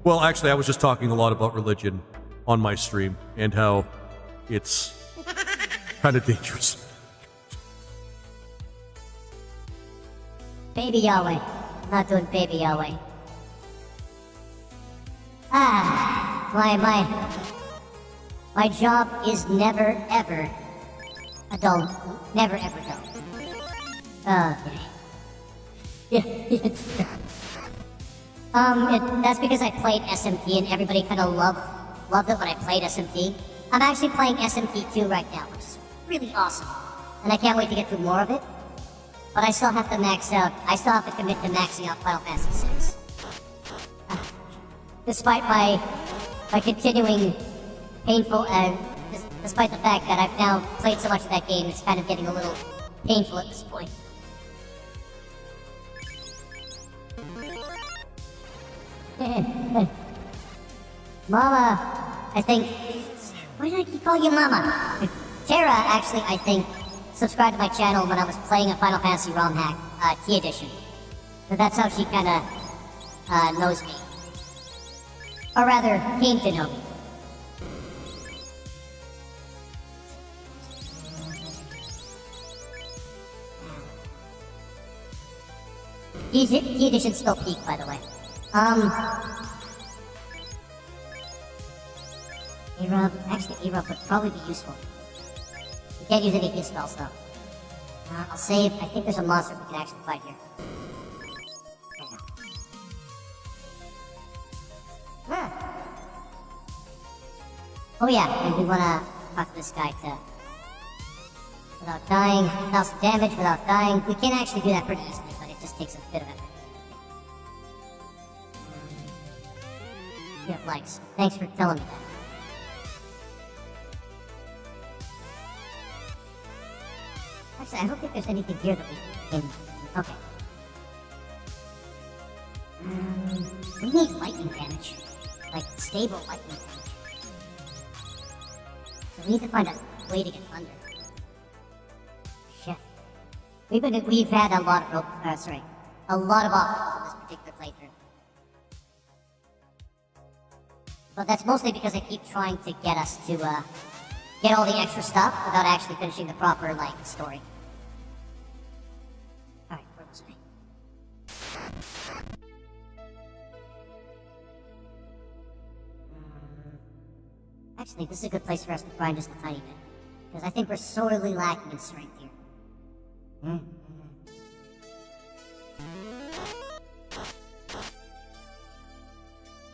Well, actually, I was just talking a lot about religion on my stream and how it's kind of dangerous. Baby Yahweh. I'm not doing Baby Yahweh. My job is never ever a dull. Never ever dull. Okay. That's because I played SMT and everybody kind of loved it when I played SMT. I'm actually playing SMT2 right now, which is really awesome. And I can't wait to get through more of it. But I still have to max out. I still have to commit to maxing out Final Fantasy VI. Despite my continuing painful, despite the fact that I've now played so much of that game, it's kind of getting a little painful at this point. Mama, I think... Why did I keep calling you Mama? Tara, actually, I think, subscribed to my channel when I was playing a Final Fantasy ROM hack, T Edition. So that's how she kinda, knows me. Or rather, came to know me. T Edition's still peak, by the way. Actually, A-Rub would probably be useful. You can't use any of his spells, though. I'll save. I think there's a monster we can actually fight here. Oh yeah, and we wanna talk to this guy to... Without dying, 1,000 damage, without dying. We can actually do that pretty easily, but it just takes a bit of effort. Yeah, likes. Thanks for telling me that. Actually, I don't think there's anything here that we can... Okay. We need lightning damage. Like, stable lightning damage. So we need to find a way to get under. Shit. We've had a lot of a lot of obstacles in this particular playthrough. But that's mostly because I keep trying to get us to, get all the extra stuff without actually finishing the proper, like, story. Alright, where was I? Actually, this is a good place for us to grind just a tiny bit. Because I think we're sorely lacking in strength here.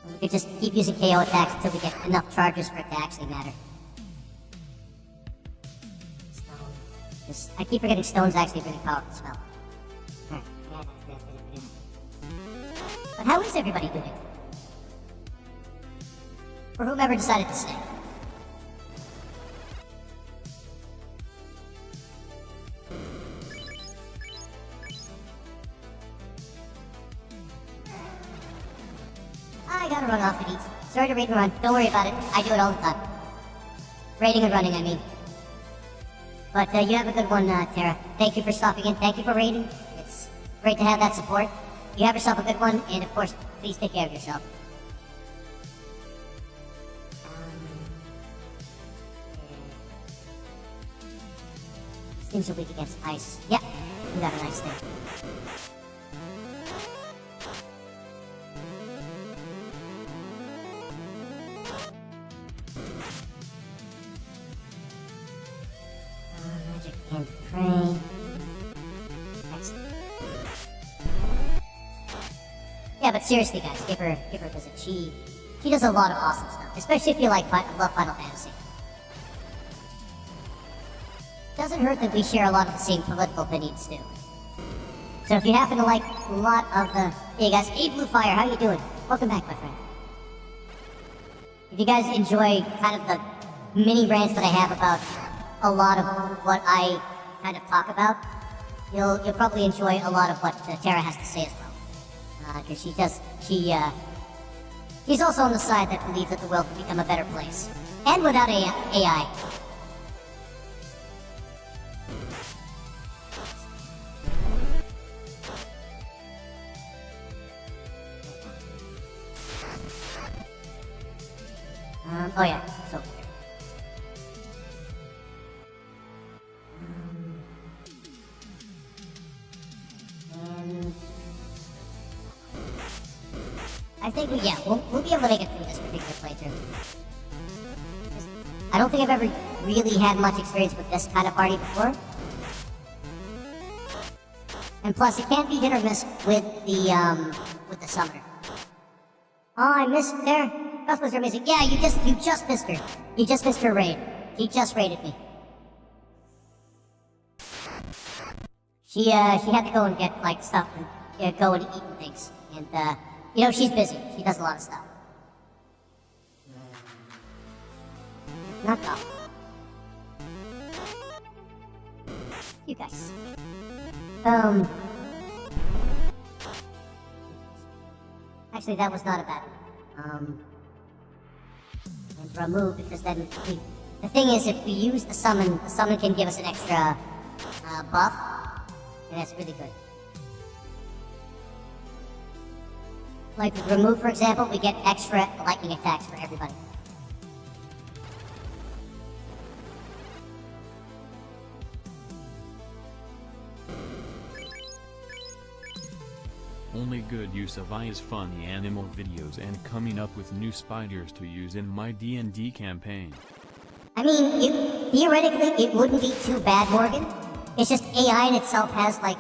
We could just keep using KO attacks until we get enough charges for it to actually matter. I keep forgetting stone's actually a really powerful spell. But how is everybody doing? For whomever decided to stay. I gotta run off and eat. Sorry to raid and run. Don't worry about it. I do it all the time. Raiding and running, I mean. But you have a good one, Tara. Thank you for stopping in. Thank you for raiding. It's great to have that support. You have yourself a good one, and of course, please take care of yourself. Things are weak against ice. Yep, we got a nice thing. Magic and pray. Excellent. Yeah, but seriously, guys, give her a visit. She does a lot of awesome stuff, especially if you love Final Fantasy. Doesn't hurt that we share a lot of the same political opinions too. So if you happen to like a lot of the... Hey guys, hey Bluefire, how you doing? Welcome back, my friend. If you guys enjoy kind of the mini rants that I have about a lot of what I kind of talk about, you'll probably enjoy a lot of what Tara has to say as well. Because she's also on the side that believes that the world will become a better place. And without AI. Oh yeah, so... I think we'll be able to make it through this particular playthrough. I don't think I've ever really had much experience with this kind of party before. And plus, it can't be hit or miss with the summoner. Oh, I missed there. Crossbows are amazing. Yeah, you just missed her. You just missed her raid. She just raided me. She had to go and get like stuff and go and eat and things. And you know, she's busy. She does a lot of stuff. Not dumb. You guys. Actually, that was not a bad one. And remove, because then the thing is, if we use the summon can give us an extra buff, and that's really good. Like with remove, for example, we get extra lightning attacks for everybody. Only good use of AI is funny animal videos and coming up with new spiders to use in my D&D campaign. I mean, theoretically, it wouldn't be too bad, Morgan. It's just AI in itself has, like...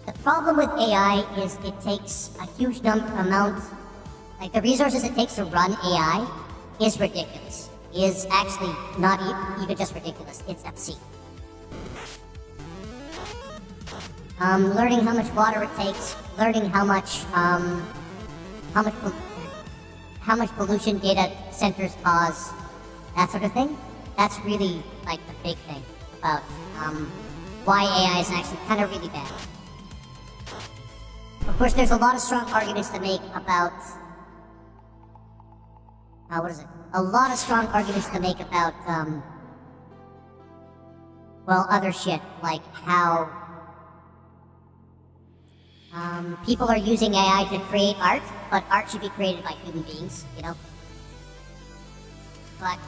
The problem with AI is it takes a huge amount... Like, the resources it takes to run AI is ridiculous. Is actually not even just ridiculous, it's obscene. Learning how much water it takes, learning how much pollution data centers cause, that sort of thing. That's really, like, the big thing about why AI is actually kind of really bad. Of course, there's a lot of strong arguments to make about... A lot of strong arguments to make about, well, other shit, like how... people are using AI to create art, but art should be created by human beings, you know? But...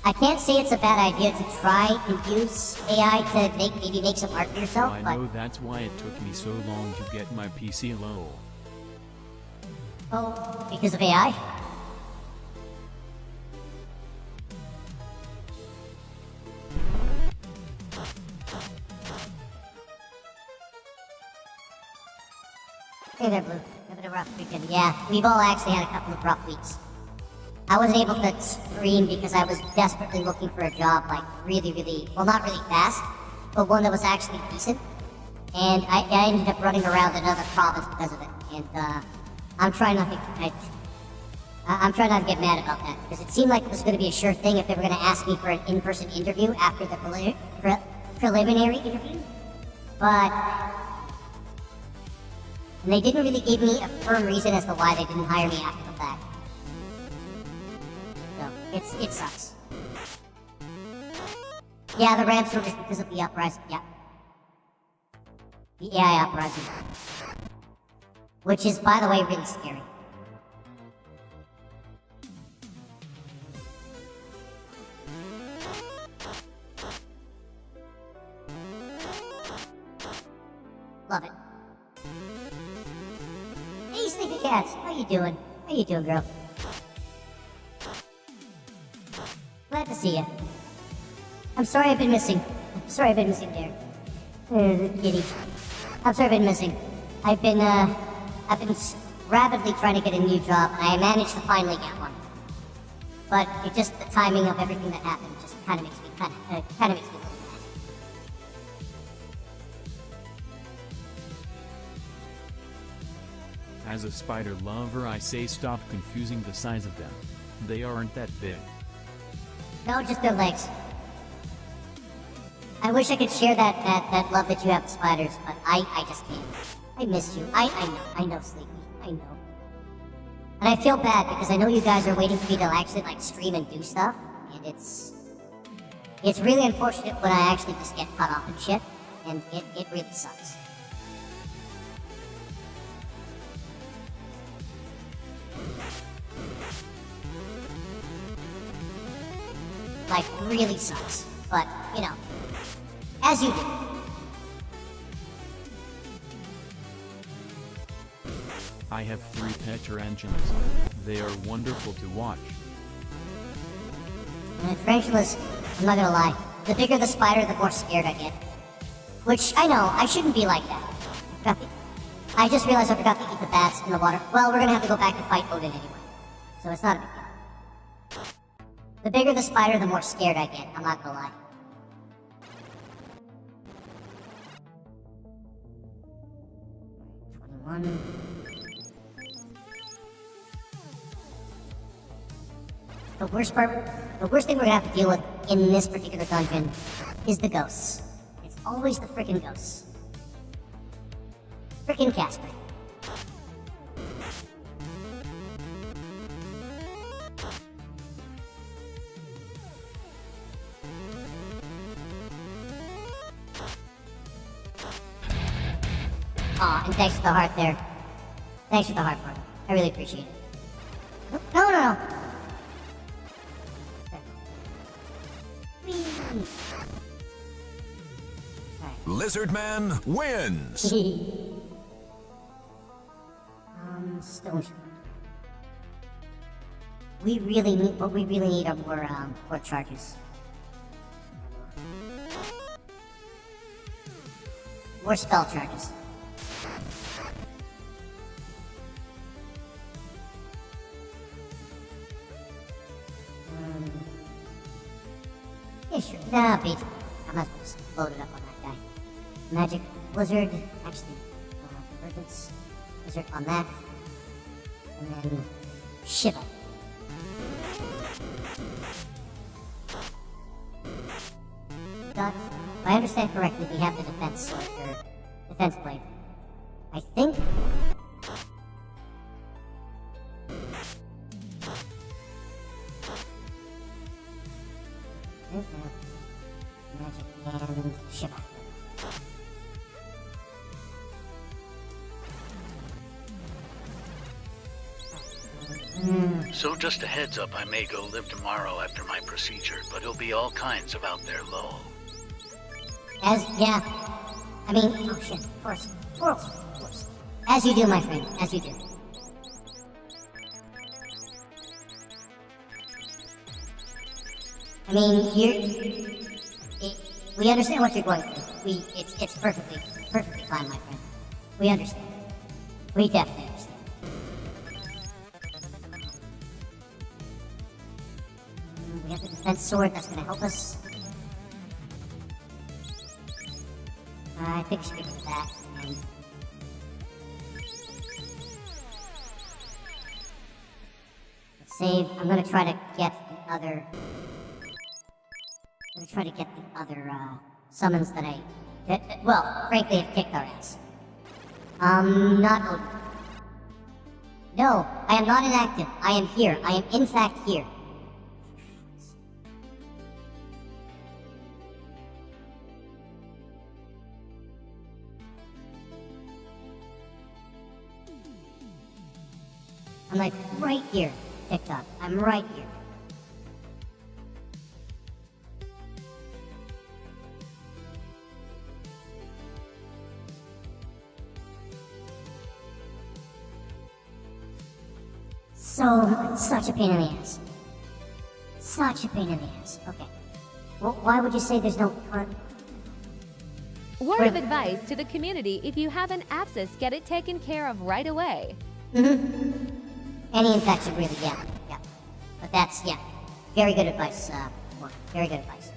I can't say it's a bad idea to try and use AI to maybe make some art for yourself, I know that's why it took me so long to get my PC low. Oh, because of AI? Hey there, Blue. Having a rough weekend. Yeah, we've all actually had a couple of rough weeks. I wasn't able to stream because I was desperately looking for a job, like, really, well, not really fast, but one that was actually decent. And I ended up running around another province because of it. And, I'm trying not to, I'm trying not to get mad about that, because it seemed like it was going to be a sure thing if they were going to ask me for an in-person interview after the preliminary interview. But... and they didn't really give me a firm reason as to why they didn't hire me after the fact. So, it sucks. Yeah, the ramps were just because of the uprising, yeah. The AI uprising. Which is, by the way, really scary. Love it. Hey, Sleepy Cats, how you doing? How you doing, girl? Glad to see you. I'm sorry I've been missing. Derek. Giddy. I'm sorry I've been missing. I've been rapidly trying to get a new job, and I managed to finally get one. But it just, the timing of everything that happened just kind of makes me a little mad. As a spider lover, I say stop confusing the size of them. They aren't that big. No, just their legs. I wish I could share that love that you have for spiders, but I just can't. I miss you. I know, Sleepy. I know. And I feel bad because I know you guys are waiting for me to actually, like, stream and do stuff, and it's really unfortunate when I actually just get cut off and shit, and it really sucks. Like, really sucks. But, you know, as you do. I have 3 pet tarantulas. They are wonderful to watch. Tarantulas, I'm not gonna lie, the bigger the spider, the more scared I get. Which, I know, I shouldn't be like that. I just realized I forgot to eat the bats in the water. Well, we're gonna have to go back and fight Odin anyway. So it's not a big deal. The bigger the spider, the more scared I get, I'm not gonna lie. The worst thing we're gonna have to deal with in this particular dungeon is the ghosts. It's always the frickin' ghosts. Frickin' Casper. Aw, and thanks for the heart there. Thanks for the heart, brother. I really appreciate it. No. Lizardman wins. Stone. We really need are more charges. More spell charges. Yeah, sure. Nah, beat. I might as well just load it up on that guy. Magic Blizzard, actually, Convergence, Blizzard on that, and then Shiva. Got, if I understand correctly, we have the defense blade. I think. Magic and Shiva. So just a heads up, I may go live tomorrow after my procedure, but it'll be all kinds of out there, lol. Yeah. I mean, oh shit, of course. As you do, my friend, as you do. I mean, we understand what you're going through. It's perfectly fine, my friend. We understand. We definitely understand. We have the defense sword that's going to help us. I think we should get that. And save. I'm going to try to get the other. I'm going to try to get the other summons that well, frankly, have kicked our ass. Not Odin. No, I am not inactive. I am here. I am in fact here. I'm like right here, TikTok. I'm right here. Such a pain in the ass. Such a pain in the ass. Okay. Well, why would you say there's no current? Word of advice to the community: if you have an abscess, get it taken care of right away. Any infection, really, yeah. But that's, very good advice, Morgan. Very good advice.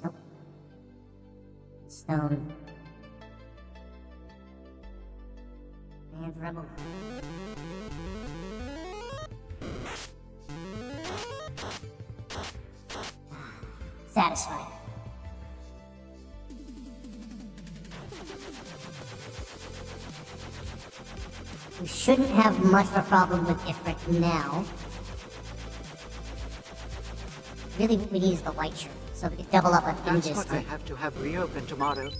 Nope. Stone. And rebel. Satisfied. We shouldn't have much of a problem with Ifrit now. Really, what we need is the white shirt, so we can double up on That's Indus. what I have to have reopened tomorrow.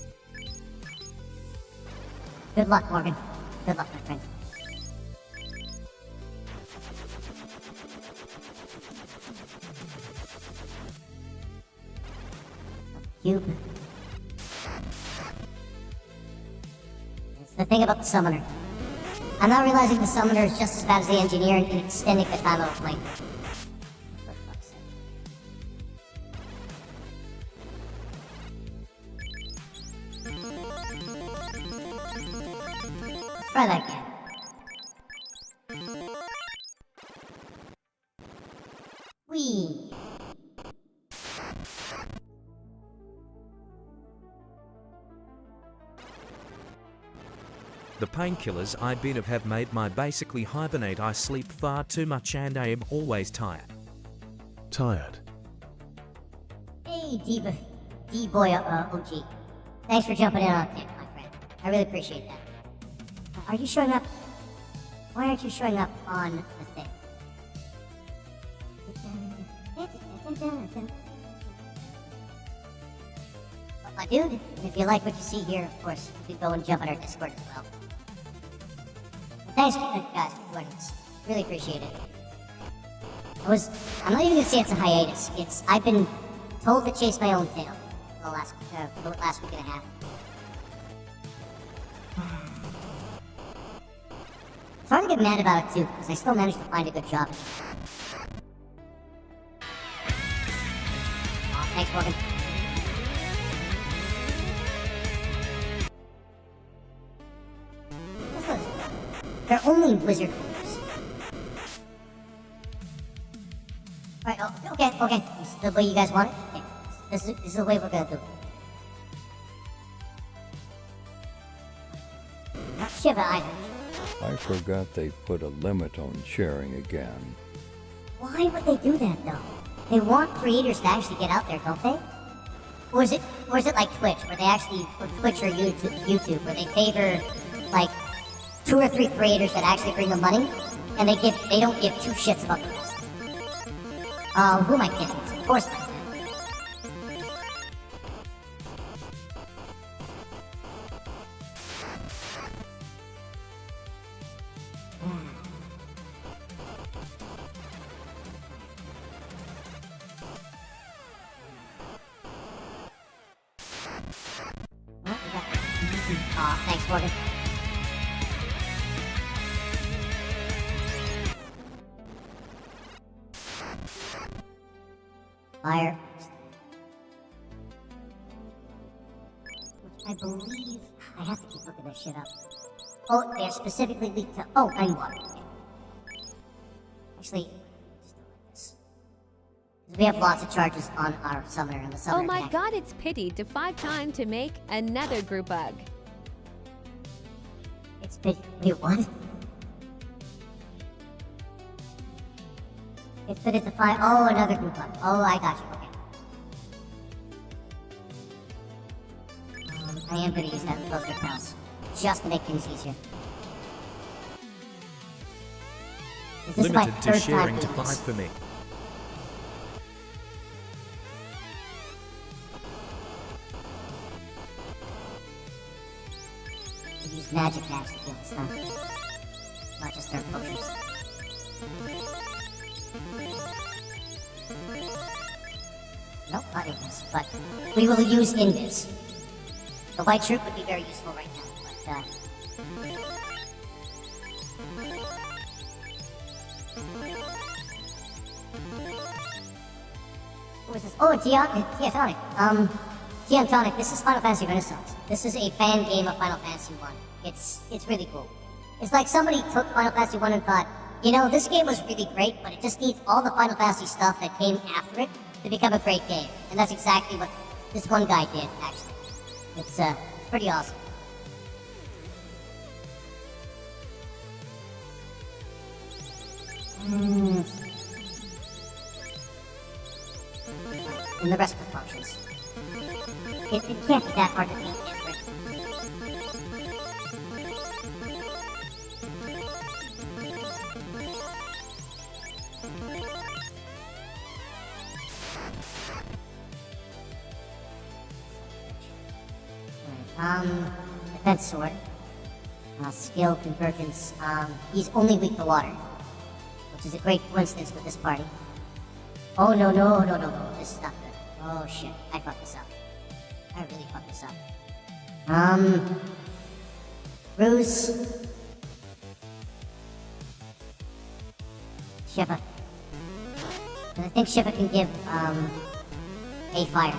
Good luck, Morgan. Good luck, my friend. Cube. It's the thing about the summoner. I'm not realizing the summoner is just as bad as the engineer in extending the time of a flame. For fuck's sake. Let's try that again. Whee! The painkillers I've been of have made my basically hibernate. I sleep far too much and I am always tired. Tired. Hey, D-Boy OG. Thanks for jumping in on it, my friend. I really appreciate that. Are you showing up? Why aren't you showing up on the thing? But my dude, if you like what you see here, of course, you can go and jump on our Discord as well. Thanks, guys, for joining us. Really appreciate it. I'm not even gonna say it's a hiatus. I've been told to chase my own tail for the last week and a half. It's hard to get mad about it too, because I still managed to find a good job. Aw, thanks, Morgan. They're only wizard holders. Alright, okay. This is the way you guys want it? Okay. This is the way we're gonna do it. Not Shiva either. I forgot they put a limit on sharing again. Why would they do that though? They want creators to actually get out there, don't they? Or is it like Twitch, where they actually, or Twitch or YouTube, where they favor like 2 or 3 creators that actually bring them money, and they don't give 2 shits about the rest. Who am I kidding? Of course not. Aw, thanks, Morgan. Fire. Which I believe... I have to keep looking that shit up. Oh, they're specifically leaked to... Oh, and water. Actually, just do it like this. We have lots of charges on our summoner and the summoner Oh my attack. god, it's pity to 5 time to make another group bug. It's pity. Wait, what? It's pity to 5... Oh, another group bug. Oh, I got you. Okay. I am going to use that in those repels. Just to make things easier. This is my Limited to third sharing time to doing 5 this. for me. We use magic bags to heal this stuff. Not just our potions. Nope, not Invis, but we will use Invis. The white shirt would be very useful right now, but what was this? Oh, Diatonic. Diatonic, this is Final Fantasy Renaissance. This is a fan game of Final Fantasy 1. It's really cool. It's like somebody took Final Fantasy 1 and thought, you know, this game was really great, but it just needs all the Final Fantasy stuff that came after it to become a great game. And that's exactly what this one guy did, actually. It's pretty awesome. And the rest of the functions. It can't be that hard to be different. Defense sword. Skill, convergence. He's only weak to water. Which is a great coincidence with this party. Oh, no. This is not good. Oh, shit. I fucked this up. I really fucked this up. Ruse. Shiva. I think Shiva can give, a fire.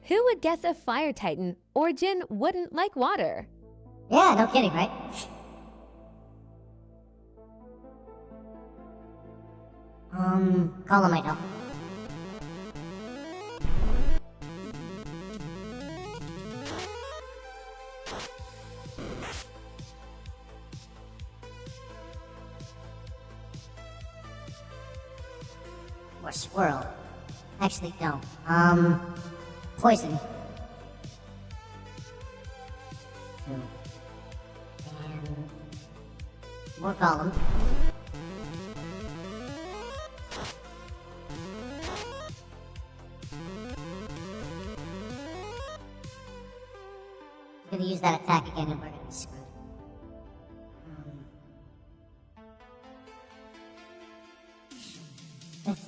Who would guess a fire titan? Origin wouldn't like water. Yeah, no kidding, right? Call him might help. Or swirl. Actually, no. Poison. And more golem. I'm gonna use that attack again and we're gonna be screwed.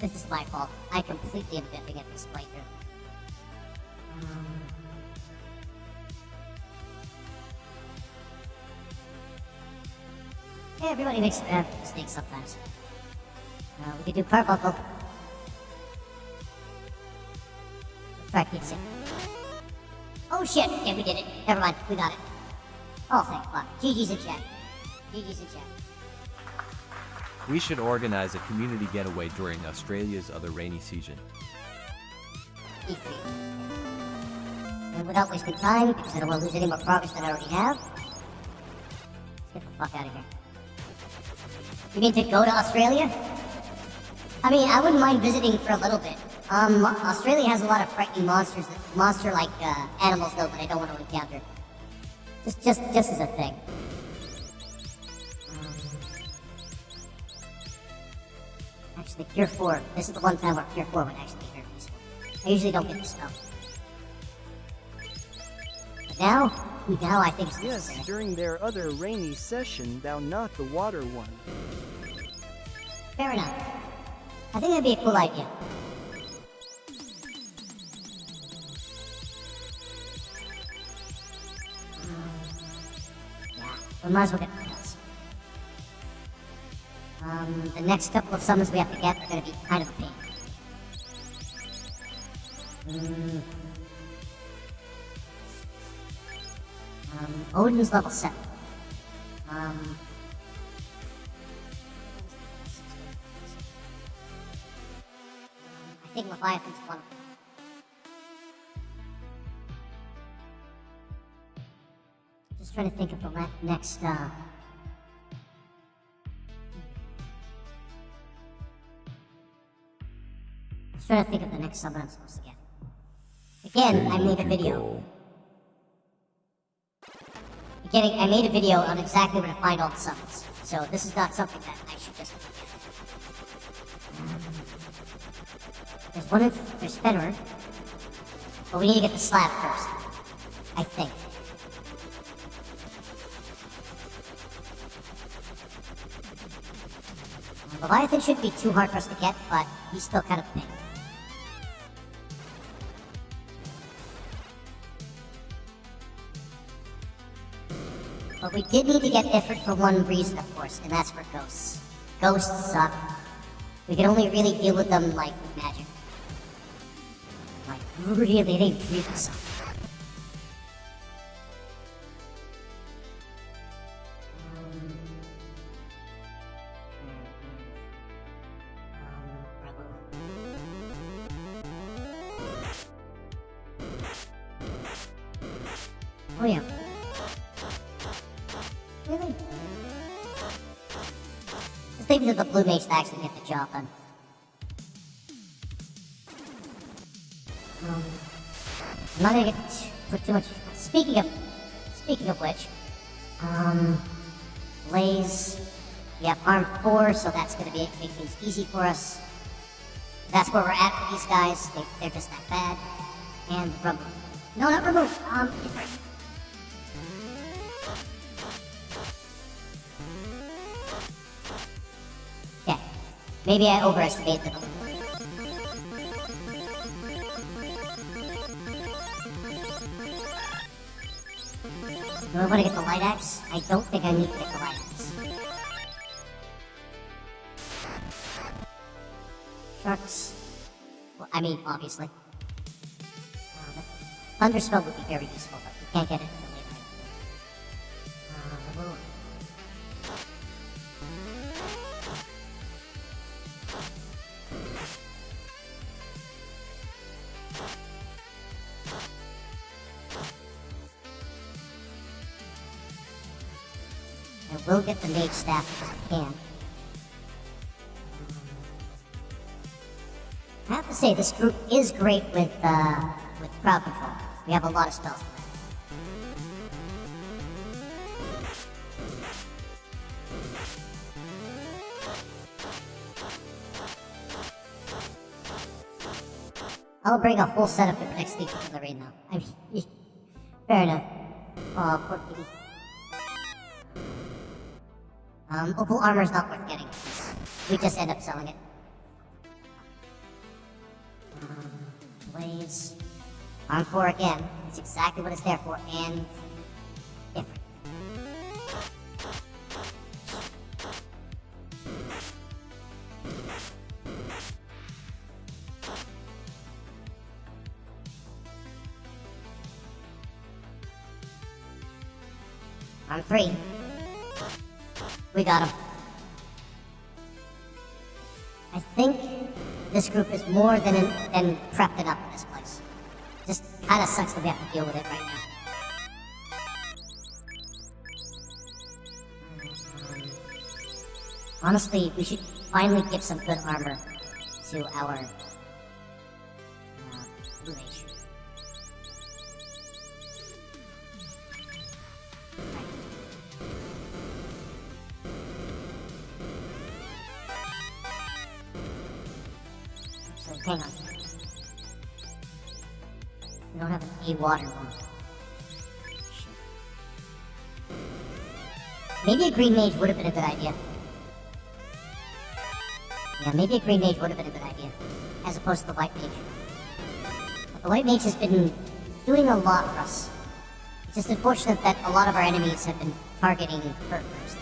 This is my fault. I completely am biffing at this playthrough. Yeah, everybody makes mistakes sometimes. We could do carbuncle. Let's try keep sick. Oh shit! Yeah, we did it. Never mind, we got it. Oh, thank fuck. GG's in chat. GG's in chat. We should organize a community getaway during Australia's other rainy season. E3. And without wasting time, because I don't want to lose any more progress than I already have, let's get the fuck out of here. You mean to go to Australia? I mean, I wouldn't mind visiting for a little bit. Australia has a lot of frightening monsters, monster-like animals though that I don't want to encounter. Just as a thing. Actually, Cure 4. This is the one time where Cure 4 would actually be very useful. I usually don't get this spell. But now I think it's necessary. Yes, during their other rainy session, thou not the water one. Fair enough. I think that'd be a cool idea. Yeah, we might as well get the pills. The next couple of summons we have to get are going to be kind of a pain. Odin's level 7. I think Leviathan's one of them. Just trying to think of the next, Just trying to think of the next summon I'm supposed to get. Again, I made a video. I made a video on exactly where to find all the summons. So this is not something that I should just forget. There's Fenrir. But we need to get the slab first. I think. Leviathan shouldn't be too hard for us to get, but he's still kind of a pain. But we did need to get Ifrit for one reason, of course, and that's for ghosts. Ghosts suck. We can only really deal with them, like, with magic. Like, really, they really suck. Oh yeah. Really? Let's leave it to the blue mage to actually get the job done. I'm not gonna put too much. Speaking of which, Blaze, we have Arm 4, so that's gonna make things easy for us. That's where we're at with these guys. They're just that bad. And remove. No, not remove. Yeah, maybe I overestimated them. Do I want to get the light axe? I don't think I need to get the light axe. Sharks. Well, I mean, obviously. Thunder spell would be very useful, but we can't get it until later. I will get the mage staff if I can. I have to say, this group is great with crowd control. We have a lot of spells for that. I'll bring a full setup for the next League of the Rain though. I mean, fair enough. Oh, poor kitty. Opal armor's not worth getting. We just end up selling it. Blaze. Arm 4 again. That's exactly what it's there for, and different. Arm 3. We got him. I think this group is more than prepped enough for this place. Just kind of sucks that we have to deal with it right now. Honestly, we should finally give some good armor to our blue mage. So hang on. We don't have an A water one. Maybe a green mage would have been a good idea. Yeah, maybe a green mage would have been a good idea, as opposed to the white mage. But the white mage has been doing a lot for us. It's just unfortunate that a lot of our enemies have been targeting her first.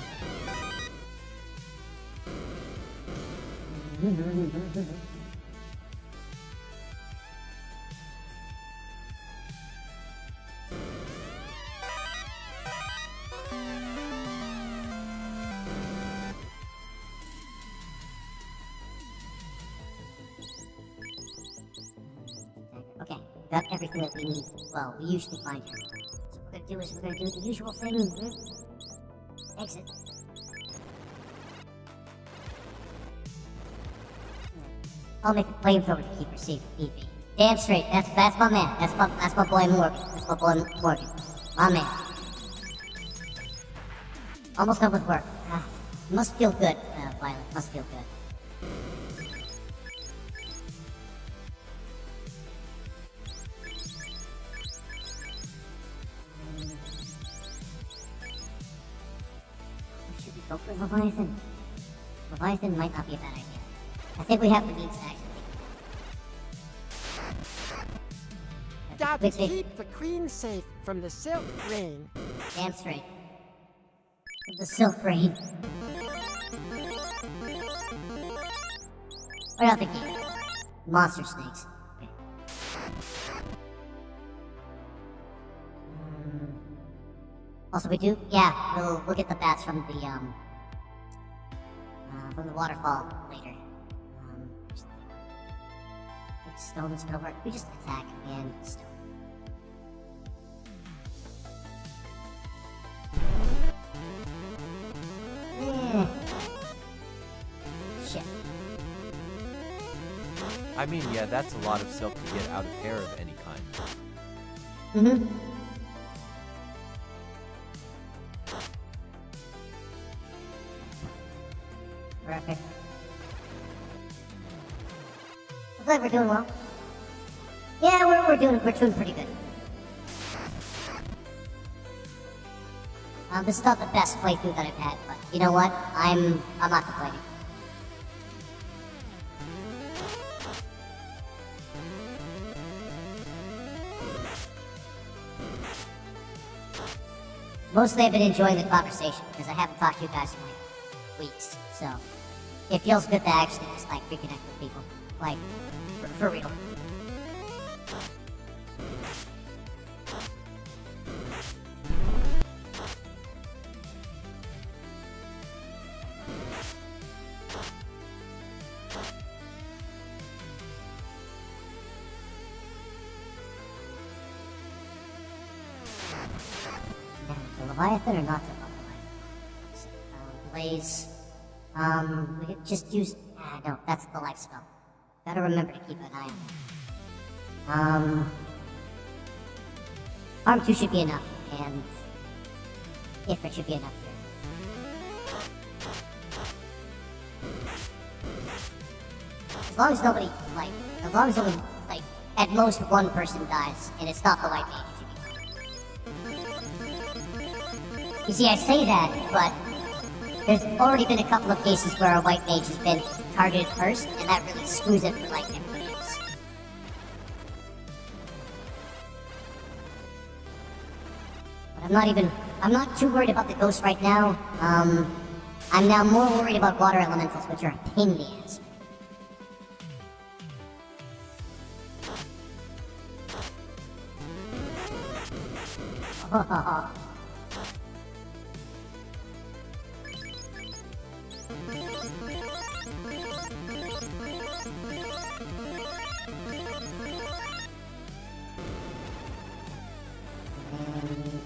Okay, we got everything that we need. Well, we usually find here. So what we're gonna do is we're gonna do the usual thing. Exit. I'll make a flamethrower to keep her safe if need be. Damn straight, that's my man. That's my boy Morgan. That's my boy Morgan. My man. Almost done with work. Must feel good, Violet. Must feel good. Should we go for Leviathan? Leviathan might not be a bad idea. I think we have the means to actually Gotta keep the queen safe from the silk rain. Damn straight. The silk rain. Right out the gate. Monster snakes. Okay. Also, we do. Yeah, we'll get the bats from the waterfall later. Stone's gonna work. We just attack and stone. Shit. I mean, yeah, that's a lot of silk to get out of hair of any kind. Mm-hmm. Perfect. Looks like we're doing well. Yeah, we're doing pretty good. This is not the best playthrough that I've had, but you know what? I'm not complaining. Mostly I've been enjoying the conversation because I haven't talked to you guys in like weeks, so it feels good to actually just like reconnect with people, like for real. Leviathan or not to Leviathan? Blaze. We could just use. No, that's the life spell. Gotta remember to keep an eye on it. Arm 2 should be enough, and Ifrit should be enough here. As long as nobody, as long as only, at most one person dies, and it's not the white mage, it should be fine. You see, I say that, but there's already been a couple of cases where a white mage has been targeted first, and that really screws it for, everybody else. But I'm not too worried about the ghosts right now. I'm now more worried about water elementals, which are a pain in the ass.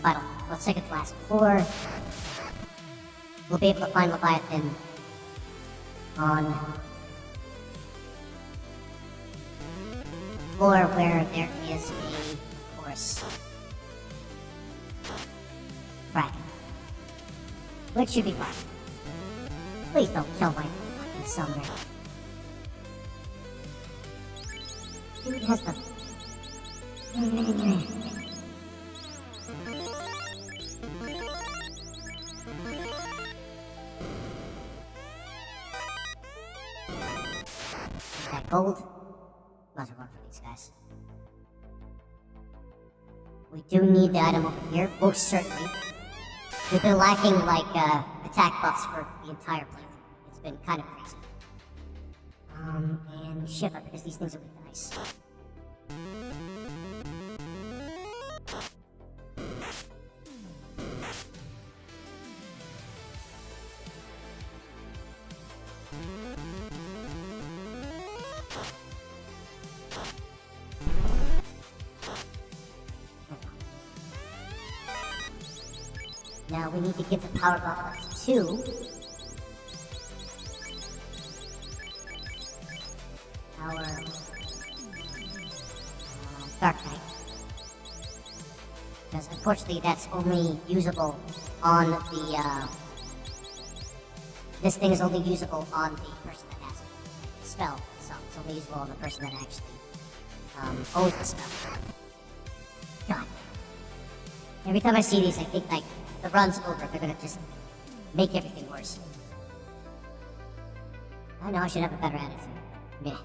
Final, let's take it to last floor. We'll be able to find Leviathan on the floor where there is a horse. Kraken. Which should be fine. Please don't kill my fucking summoner. Dude has the... gold. Might as well run for these guys. We do need the item over here, most certainly. We've been lacking, like, attack buffs for the entire playthrough. It's been kind of crazy. And Shiva, because these things will be nice. Now we need to give the power buff to our Dark Knight. Because unfortunately that's only usable on the, this thing is only usable on the person that has the spell itself. It's only usable on the person that actually, owns the spell. God. Every time I see these, I think, like, the run's over, they're gonna just make everything worse. I know I should have a better attitude. Meh.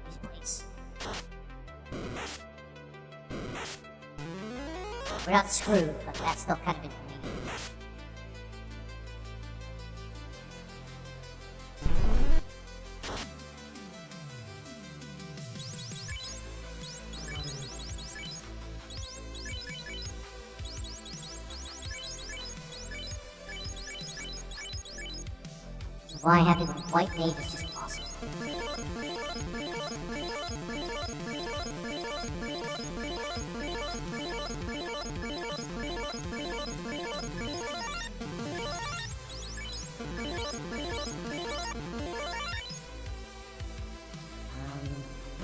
These blades. We're not screwed, but that's still kind of inconvenient. Why having a white mage is just awesome.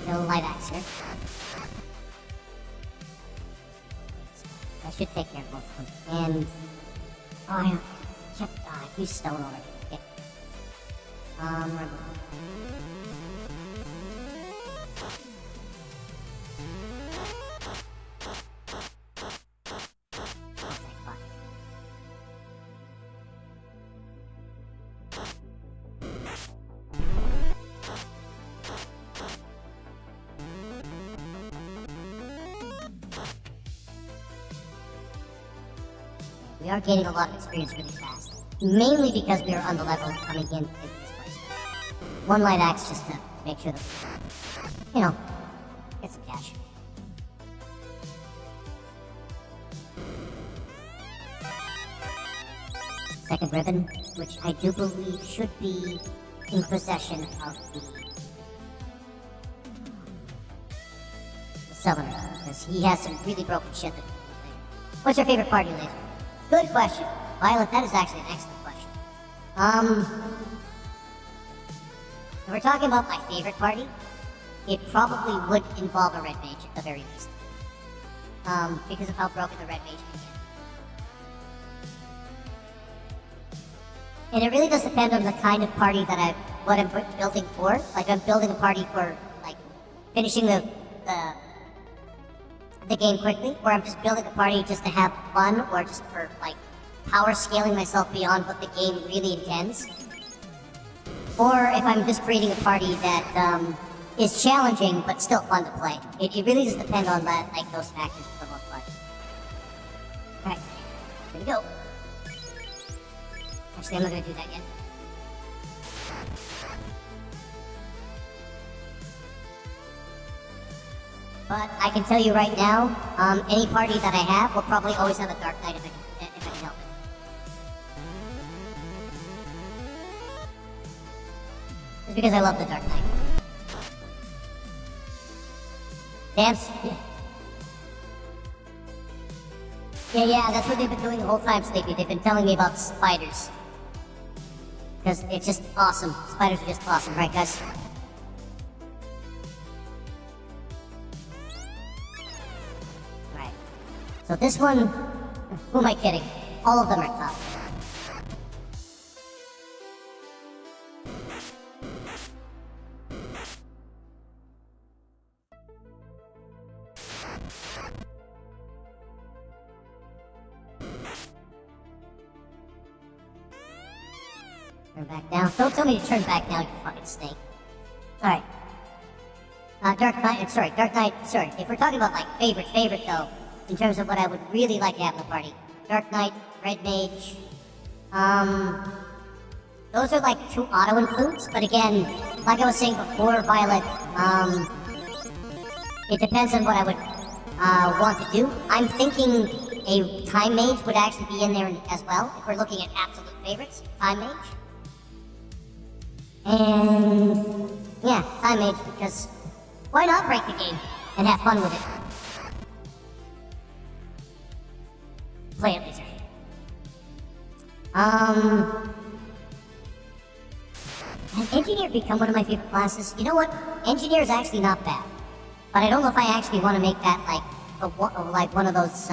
No light axe here. I should take care of both of them. And oh, I used stone already. We are gaining a lot of experience really fast. Mainly because we are on the level coming into this place. One light axe just to make sure that, you know, get some cash. Second ribbon, which I do believe should be in possession of the Summoner, because he has some really broken shit that. What's your favorite party laser? Good question. Violet, that is actually an excellent question. If we're talking about my favorite party, it probably would involve a red mage at the very least. Because of how broken the red mage can get. And it really does depend on the kind of party that what I'm building for. Like, I'm building a party for, like, finishing the game quickly, or I'm just building a party just to have fun, or just for, like, power scaling myself beyond what the game really intends. Or if I'm just creating a party that is challenging but still fun to play. It really does depend on that, like, those factors for the most part. Alright, here we go. Actually, I'm not gonna do that yet. But I can tell you right now, any party that I have will probably always have a Dark Knight if I can help it. Just because I love the Dark Knight. Damn. Yeah, that's what they've been doing the whole time, Sleepy. They've been telling me about spiders. Because it's just awesome. Spiders are just awesome, right, guys? Right. So this one, who am I kidding? All of them are tough. Turn back now. Don't tell me to turn back now, you fucking snake. Alright. Dark Knight, sorry. If we're talking about, like, favorite, though, in terms of what I would really like to have in the party. Dark Knight, Red Mage, those are, like, 2 auto-includes, but again, like I was saying before, Violet, it depends on what I would, want to do. I'm thinking a Time Mage would actually be in there as well, if we're looking at absolute favorites. Time Mage. And yeah, Time Mage, because why not break the game and have fun with it? Play it later. Has Engineer become one of my favorite classes? You know what? Engineer is actually not bad. But I don't know if I actually want to make that like one of those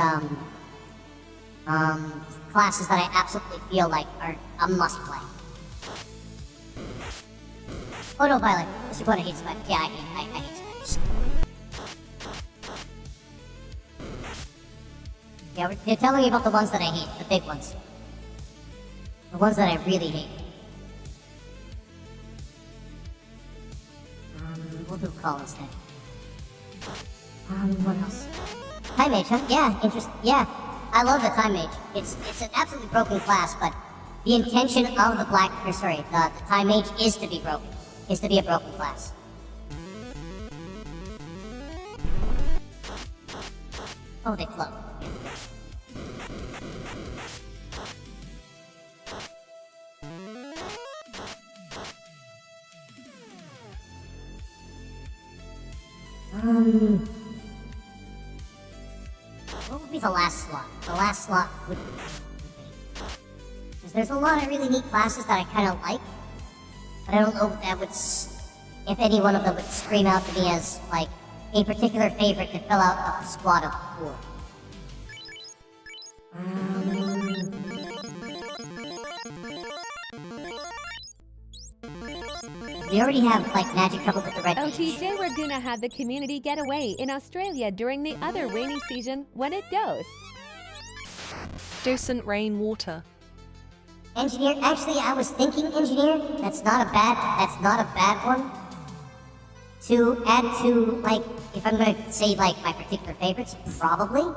classes that I absolutely feel like are a must play. Oh no, Violet. Mr. Quinn hates spiders. Yeah, I hate spiders. Yeah, they're telling me about the ones that I hate, the big ones. The ones that I really hate. We'll do call instead. What else? Time Mage, huh? Yeah, yeah. I love the Time Mage. It's an absolutely broken class, but the intention of the the Time Mage is to be broken. Is to be a broken class. Oh, they float. What would be the last slot? The last slot would be... Because there's a lot of really neat classes that I kind of like, but I don't know if that would... if any one of them would scream out to me as, like, a particular favorite to fill out a squad of 4. We already have, like, magic covered with the red mage. OTJ Raguna had the community getaway in Australia during the other rainy season when it goes. Docent rainwater. Engineer, actually, I was thinking Engineer. That's not a bad one. To add to, like, if I'm gonna say, like, my particular favorites, probably.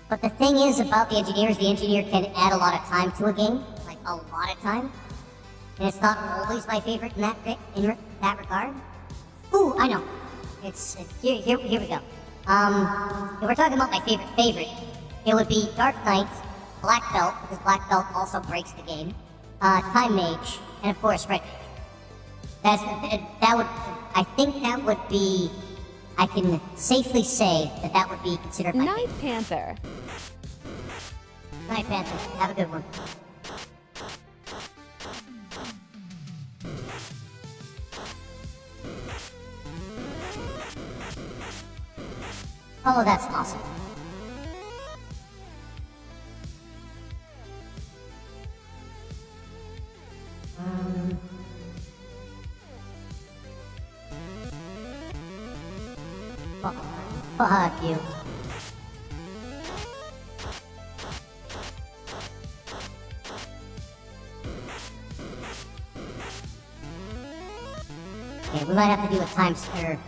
But the thing is about the Engineer can add a lot of time to a game. Like, a lot of time. And it's not always my favorite in that regard. Ooh, I know. Here we go. If we're talking about my favorite, it would be Dark Knight, Black Belt, because Black Belt also breaks the game, Time Mage, and of course Red Mage. I think that would be, I can safely say that would be considered my Night Panther. Night Panther, have a good one. Oh, that's awesome. Fuck you. Okay, we might have to do a time spare.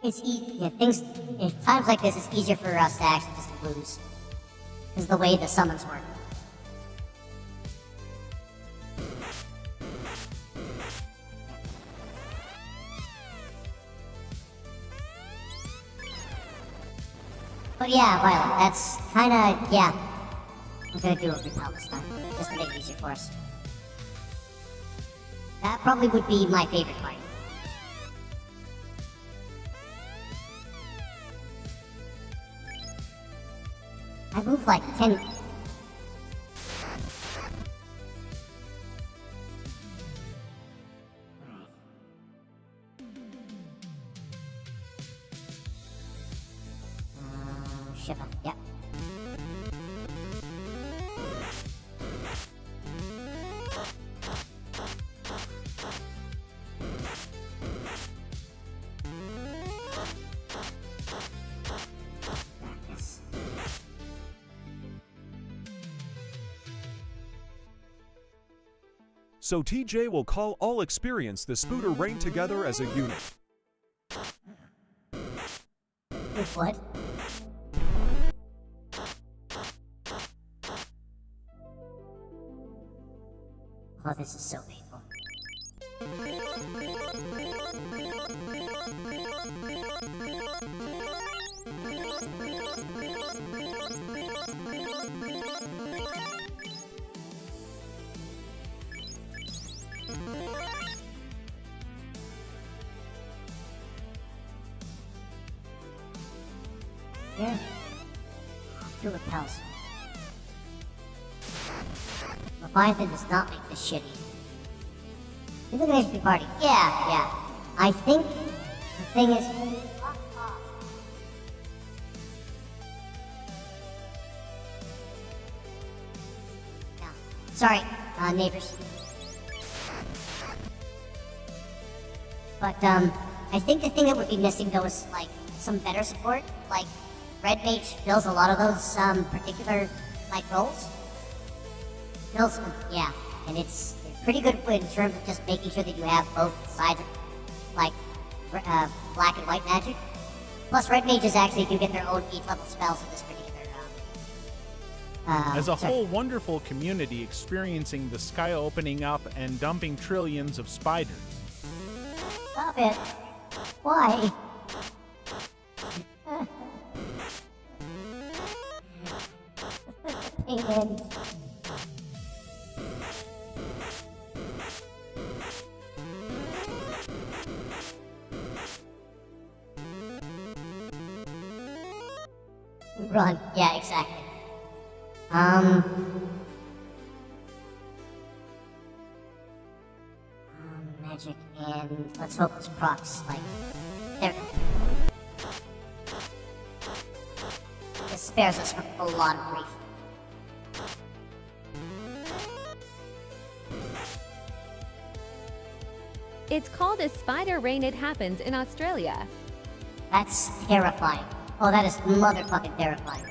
It's times like this, it's easier for us to actually just lose. Because of the way the summons work. But yeah, Violet, that's kinda, yeah. I'm gonna do a repel this time, just to make it easier for us. That probably would be my favorite part. I moved like 10... Shiver, yep. So TJ will call all experience the Spooter Rain together as a unit. What? Oh, this is so painful. Yeah. Two repels. Leviathan does not make this shitty. You look at HP Party. Yeah. I think the thing is. No. Sorry, neighbors. But I think the thing that would be missing though is like some better support. Like Red Mage fills a lot of those particular like roles. Fills, yeah, and it's pretty good in terms of just making sure that you have both sides of like black and white magic. Plus, Red Mages actually do get their own 8th level spells in this particular. As a whole wonderful community experiencing the sky opening up and dumping trillions of spiders. Stop it! Why? Amen. Run. Yeah, exactly. Magic, and let's hope this procs, like, there we go. This spares us from a lot of grief. It's called a spider rain. It happens in Australia. That's terrifying. Oh, that is motherfucking terrifying.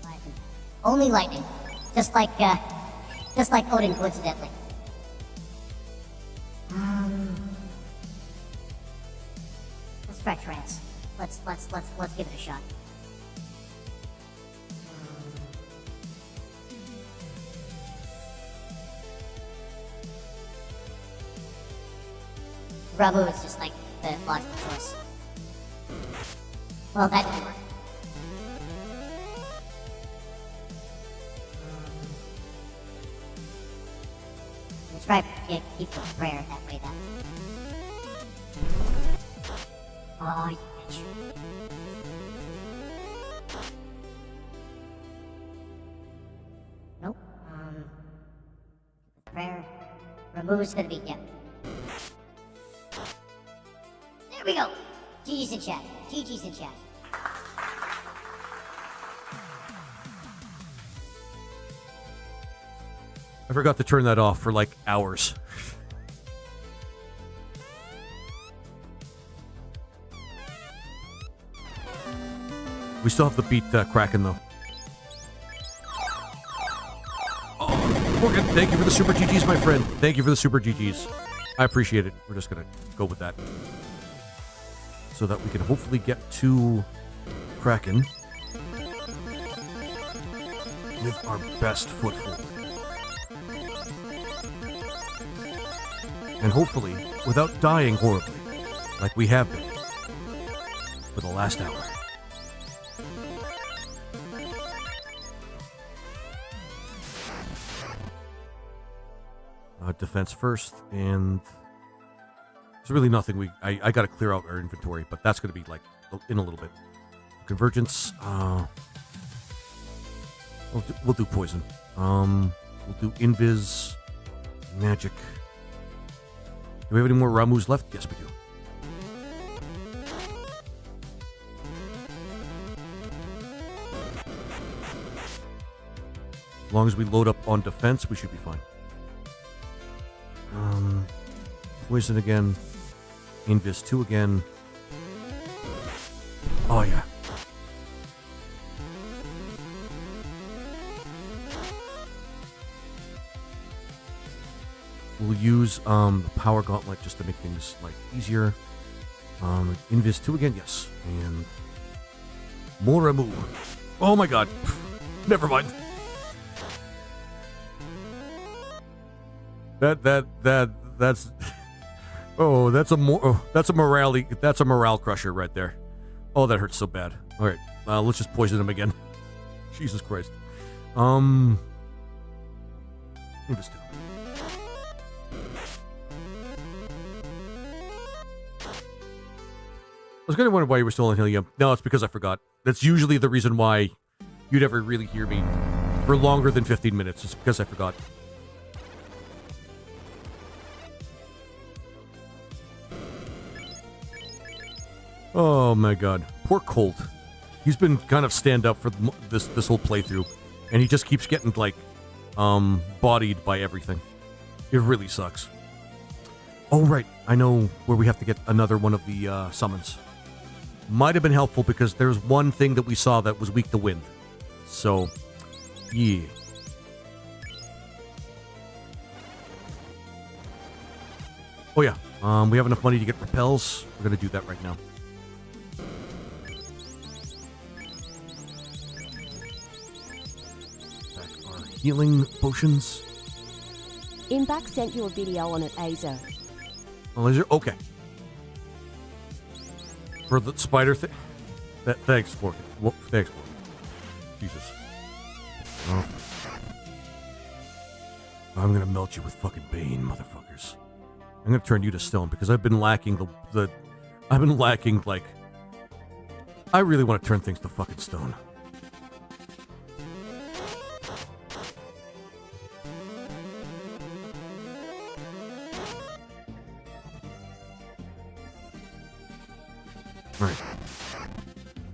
Lightning. Only lightning. Just like Odin, coincidentally. Let's try trance. Let's give it a shot. Ramu is just like the logical choice. Well, that didn't work. Let's try to keep the prayer that way then. Oh, you bitch. Nope. Prayer. Ramu is gonna be, yeah. There we go. GG's in chat. GG's in chat. I forgot to turn that off for like hours. We still have to beat Kraken though. Oh, Morgan, thank you for the super GGs, my friend. Thank you for the super GGs. I appreciate it. We're just gonna go with that, so that we can hopefully get to Kraken with our best foot forward. And hopefully, without dying horribly, like we have been for the last hour. Defense first, and there's really nothing I got to clear out our inventory, but that's going to be like in a little bit. Convergence, we'll do poison. We'll do invis, magic. Do we have any more Ramus left? Yes, we do. As long as we load up on defense, we should be fine. Poison again. Invis 2 again. Oh, yeah. We'll use the power gauntlet just to make things like easier. Invis 2 again, yes. And Moramu. Oh my god. Never mind. That's oh, that's a morale crusher right there. Oh, that hurts so bad. All right, let's just poison him again. Jesus Christ. Invis 2. I was going to wonder why you were still on helium. No, it's because I forgot. That's usually the reason why you'd ever really hear me for longer than 15 minutes. It's because I forgot. Oh my god. Poor Colt. He's been kind of stand up for this whole playthrough. And he just keeps getting, like, bodied by everything. It really sucks. Oh, right. I know where we have to get another one of the summons. Might have been helpful because there's one thing that we saw that was weak to wind. So, yeah. Oh yeah, we have enough money to get repels. We're gonna do that right now. Back our healing potions. Inback sent you a video on it, Azo. Oh, is there? Okay. For the spider thing? Thanks, Morgan. Thanks, Morgan. Jesus. Oh. I'm gonna melt you with fucking Bane, motherfuckers. I'm gonna turn you to stone because I've been lacking I've been lacking, like... I really want to turn things to fucking stone. Alright.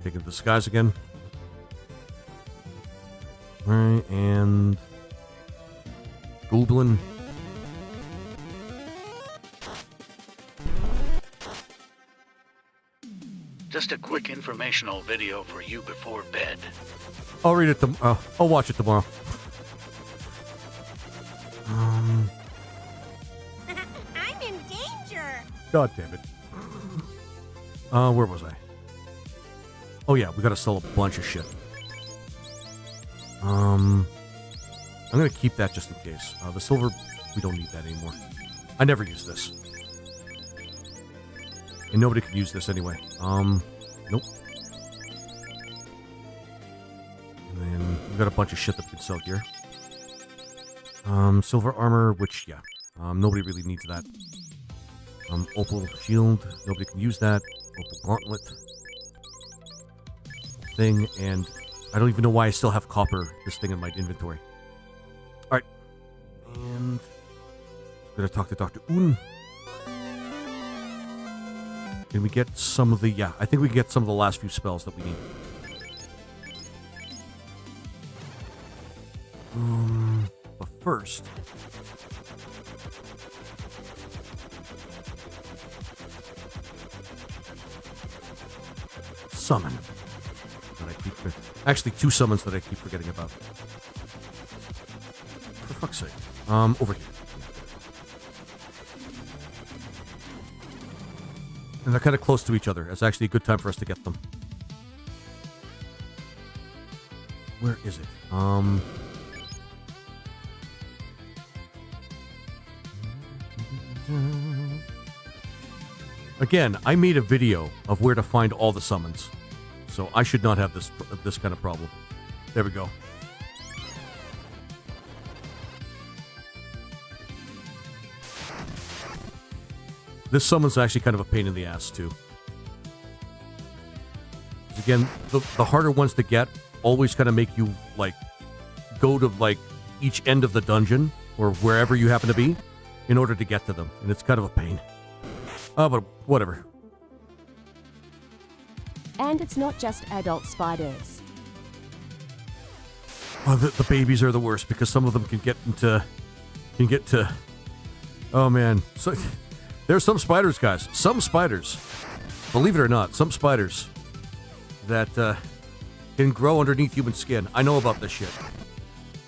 Taking the skies again. Alright, and... Goblin. Just a quick informational video for you before bed. I'll read it I'll watch it tomorrow. I'm in danger. God damn it. Where was I? Oh yeah, we gotta sell a bunch of shit. I'm gonna keep that just in case. The silver, we don't need that anymore. I never use this. And nobody could use this anyway. Nope. And then we've got a bunch of shit that we can sell here. Silver armor, which, yeah. Nobody really needs that. Opal shield, nobody can use that. Opal gauntlet. Thing, and I don't even know why I still have this thing in my inventory. Alright. And I'm gonna talk to Dr. Un. Can we get some of the... Yeah, I think we can get some of the last few spells that we need. But first... Summon. That I keep... Actually, 2 summons that I keep forgetting about. For fuck's sake. Over here. And they're kind of close to each other. It's actually a good time for us to get them. Where is it? Again, I made a video of where to find all the summons. So I should not have this kind of problem. There we go. This summon's actually kind of a pain in the ass, too. Again, the harder ones to get always kind of make you, like, go to, like, each end of the dungeon, or wherever you happen to be, in order to get to them. And it's kind of a pain. But whatever. And it's not just adult spiders. Oh, the babies are the worst, because some of them can get to... Oh, man. So... There's some spiders, guys. Some spiders. Believe it or not, some spiders that can grow underneath human skin. I know about this shit.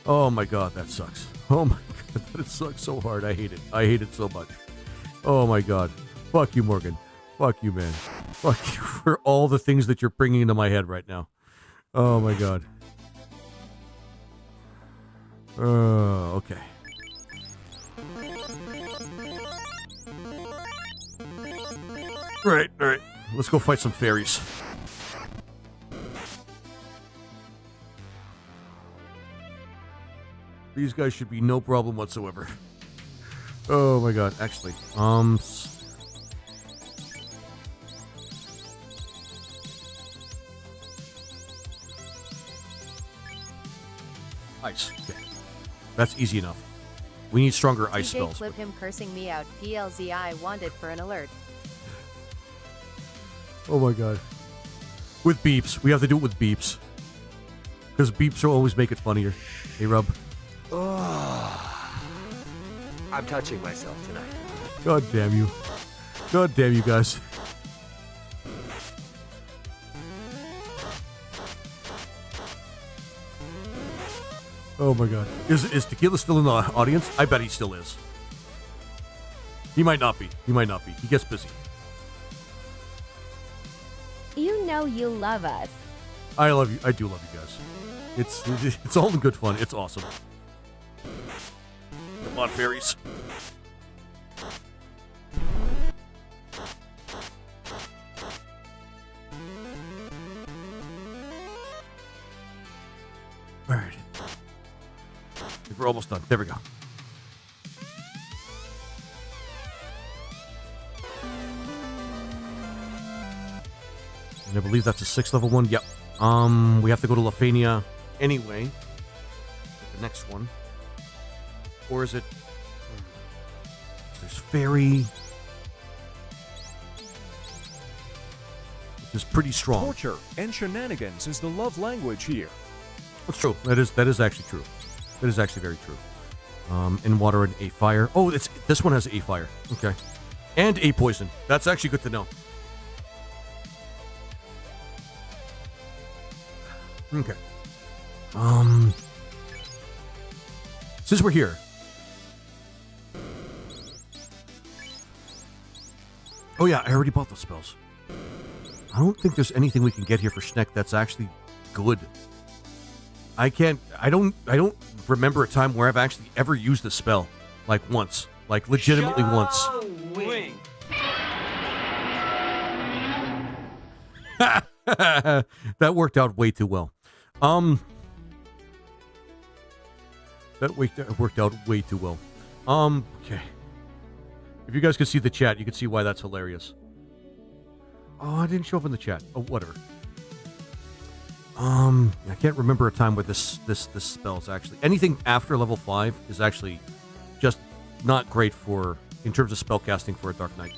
Oh my god, that sucks. Oh my god. It sucks so hard. I hate it. I hate it so much. Oh my god. Fuck you, Morgan. Fuck you, man. Fuck you for all the things that you're bringing into my head right now. Oh my god. Okay. Alright, alright. Let's go fight some fairies. These guys should be no problem whatsoever. Oh my god, actually. Ice. Okay. That's easy enough. We need stronger ice DJ spells. clip him cursing me out. PLZI wanted for an alert. Oh my god. With beeps. We have to do it with beeps. Because beeps will always make it funnier. Hey, Rub. Oh, I'm touching myself tonight. God damn you. God damn you guys. Oh my god. Is Tequila still in the audience? I bet he still is. He might not be. He might not be. He gets busy. You know you love us. I love you. I do love you guys. It's all in good fun. It's awesome. Come on, fairies. All right. We're almost done. There we go. And I believe that's a 6th level one. Yep. We have to go to Lafania anyway. The next one. Or is it? There's fairy. Which is pretty strong. Torture and shenanigans is the love language here. That's true. That is actually true. That is actually very true. In water and a fire. Oh, this one has a fire. Okay. And a poison. That's actually good to know. Okay. Since we're here. Oh yeah, I already bought those spells. I don't think there's anything we can get here for Schneck that's actually good. I don't remember a time where I've actually ever used this spell. Like once. Like legitimately once. Wing. That worked out way too well. That worked out way too well. Okay. If you guys could see the chat, you could see why that's hilarious. Oh, I didn't show up in the chat. Oh, whatever. I can't remember a time where this spell is actually anything after level 5 is actually just not great for in terms of spell casting for a Dark Knight.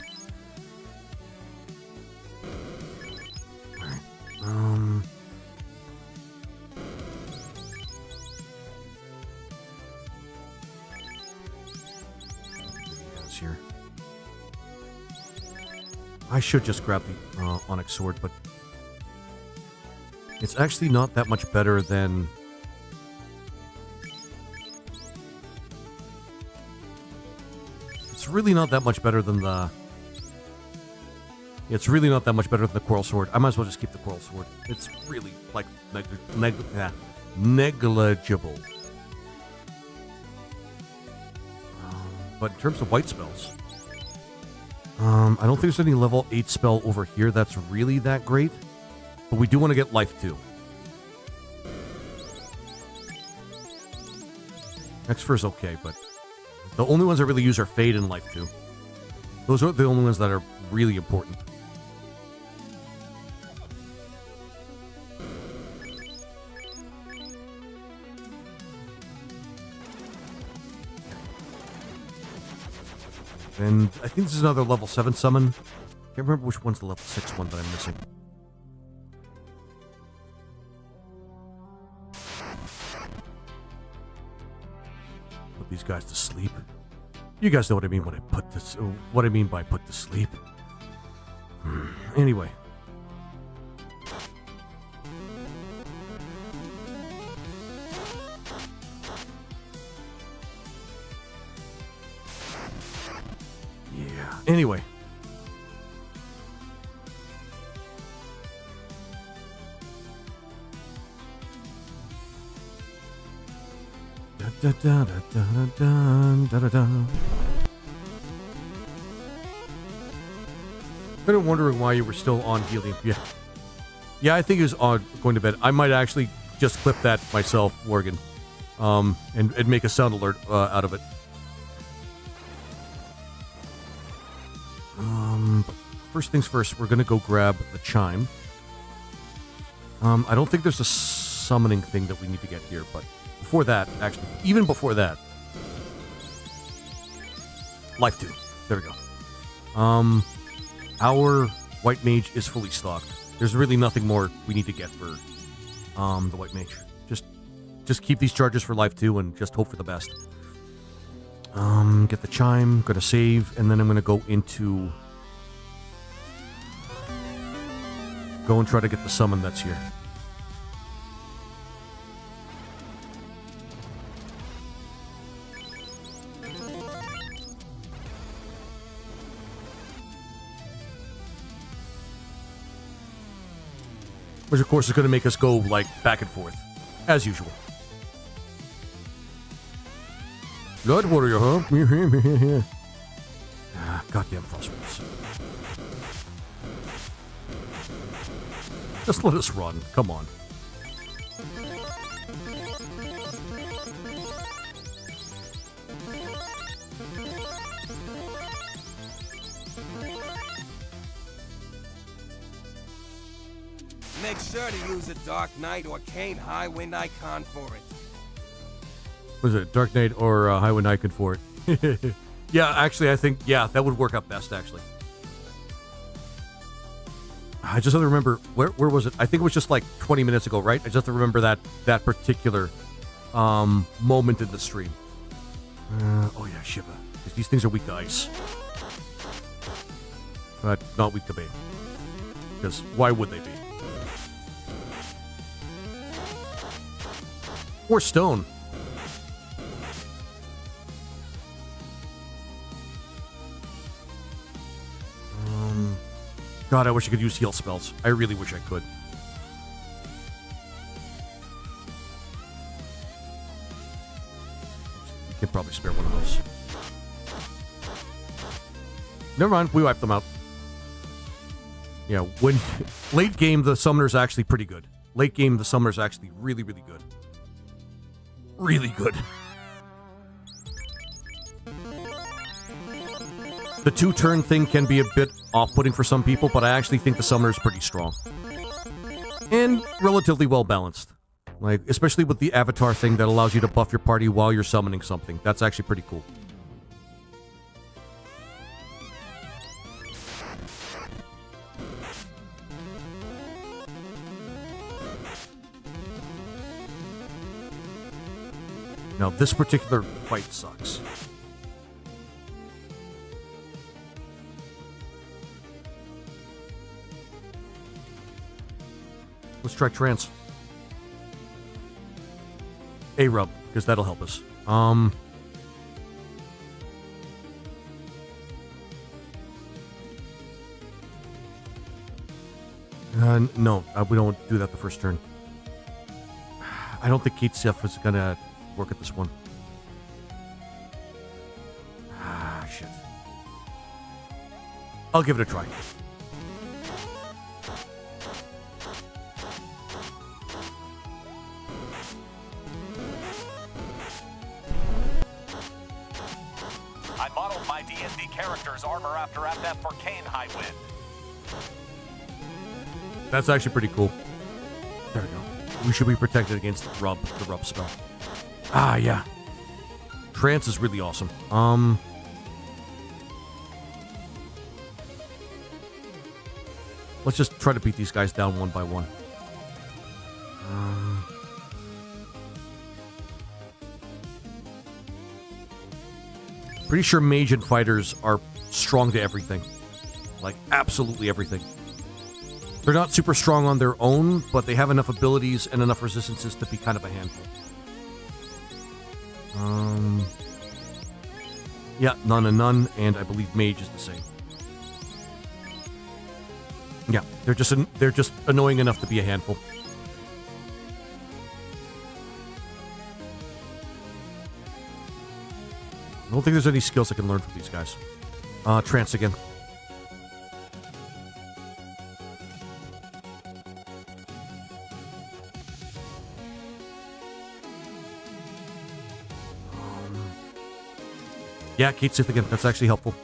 All right. Here. I should just grab the Onyx Sword, but it's actually not that much better than... It's really not that much better than the... It's really not that much better than the Coral Sword. I might as well just keep the Coral Sword. It's really, like, negligible. But in terms of white spells, I don't think there's any level 8 spell over here that's really that great. But we do want to get Life 2. X-Fur's okay, but the only ones I really use are Fade and Life 2. Those are the only ones that are really important. And I think this is another level 7 summon. Can't remember which one's the level 6 one that I'm missing. Put these guys to sleep. You guys know what I mean when I put this. What I mean by put to sleep. Anyway. Anyway. Da, da, da, da, da, da, da. I've been wondering why you were still on helium. Yeah. Yeah, I think it was on going to bed. I might actually just clip that myself, Morgan. And make a sound alert out of it. But first things first, we're gonna go grab the chime. I don't think there's a summoning thing that we need to get here, but before that, actually, even before that, Life 2. There we go. Our White Mage is fully stocked. There's really nothing more we need to get for the White Mage. Just keep these charges for Life 2 and just hope for the best. Get the chime, gonna save, and then I'm gonna go into... Go and try to get the summon that's here. Which, of course, is going to make us go, like, back and forth. As usual. Blood Warrior, huh? Goddamn Frostbolts. Just let us run. Come on. Make sure to use a Dark Knight or Kane High Wind icon for it. Was it Dark Knight or High Wind icon for it? Yeah, actually, I think, yeah, that would work out best, actually. I just have to remember, where was it? I think it was just like 20 minutes ago, right? I just have to remember that particular moment in the stream. Oh yeah, Shiva. Because these things are weak to ice. But not weak to bait. Because why would they be? Or stone. God, I wish I could use heal spells. I really wish I could. We could probably spare one of those. Never mind, we wiped them out. Yeah, when late game, the summoner's actually pretty good. Late game, the summoner's actually really, really good. Really good. The 2-turn thing can be a bit off-putting for some people, but I actually think the summoner is pretty strong. And relatively well-balanced. Like, especially with the avatar thing that allows you to buff your party while you're summoning something. That's actually pretty cool. Now, this particular fight sucks. Let's try trance. A-rub, because that'll help us. No, we don't do that the first turn. I don't think Kate Sif is gonna work at this one. Ah, shit. I'll give it a try. I modeled my D&D character's armor after FF for Kane High Wind. That's actually pretty cool. There we go. We should be protected against the rub spell. Ah, yeah. Trance is really awesome. Let's just try to beat these guys down one by one. Pretty sure mage and fighters are strong to everything. Like, absolutely everything. They're not super strong on their own, but they have enough abilities and enough resistances to be kind of a handful. Yeah, none and none, and I believe mage is the same. Yeah, they're just annoying enough to be a handful. I don't think there's any skills I can learn from these guys. Trance again. Yeah, Kate Sith again. That's actually helpful.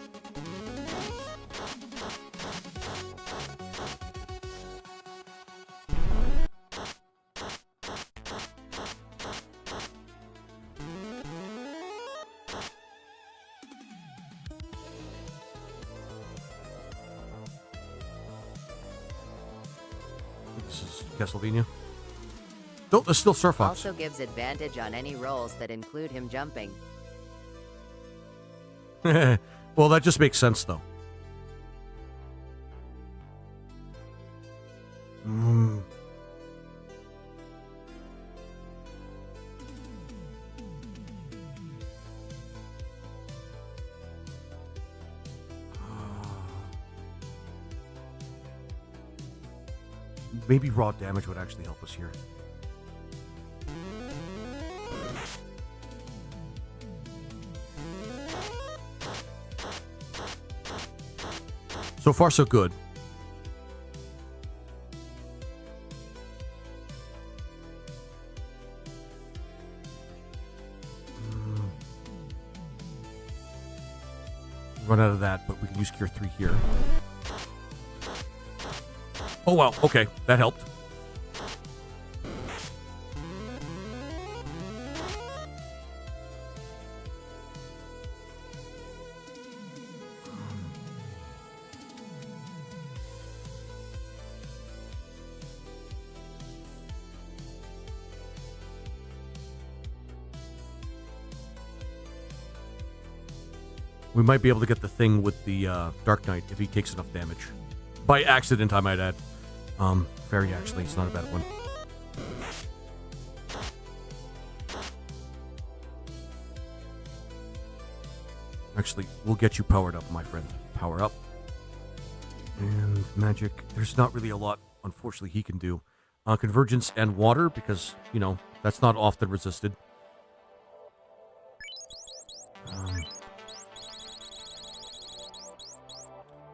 This is Castlevania. Oh, there's still Star Fox. Also gives advantage on any rolls that include him jumping. Well, that just makes sense, though. Maybe raw damage would actually help us here. So far, so good. Run out of that, but we can use Cure 3 here. Oh, well, okay. That helped. We might be able to get the thing with the Dark Knight if he takes enough damage. By accident, I might add. Fairy, actually, it's not a bad one. Actually, we'll get you powered up, my friend. Power up. And magic. There's not really a lot, unfortunately, he can do. Convergence and water, because, you know, that's not often resisted.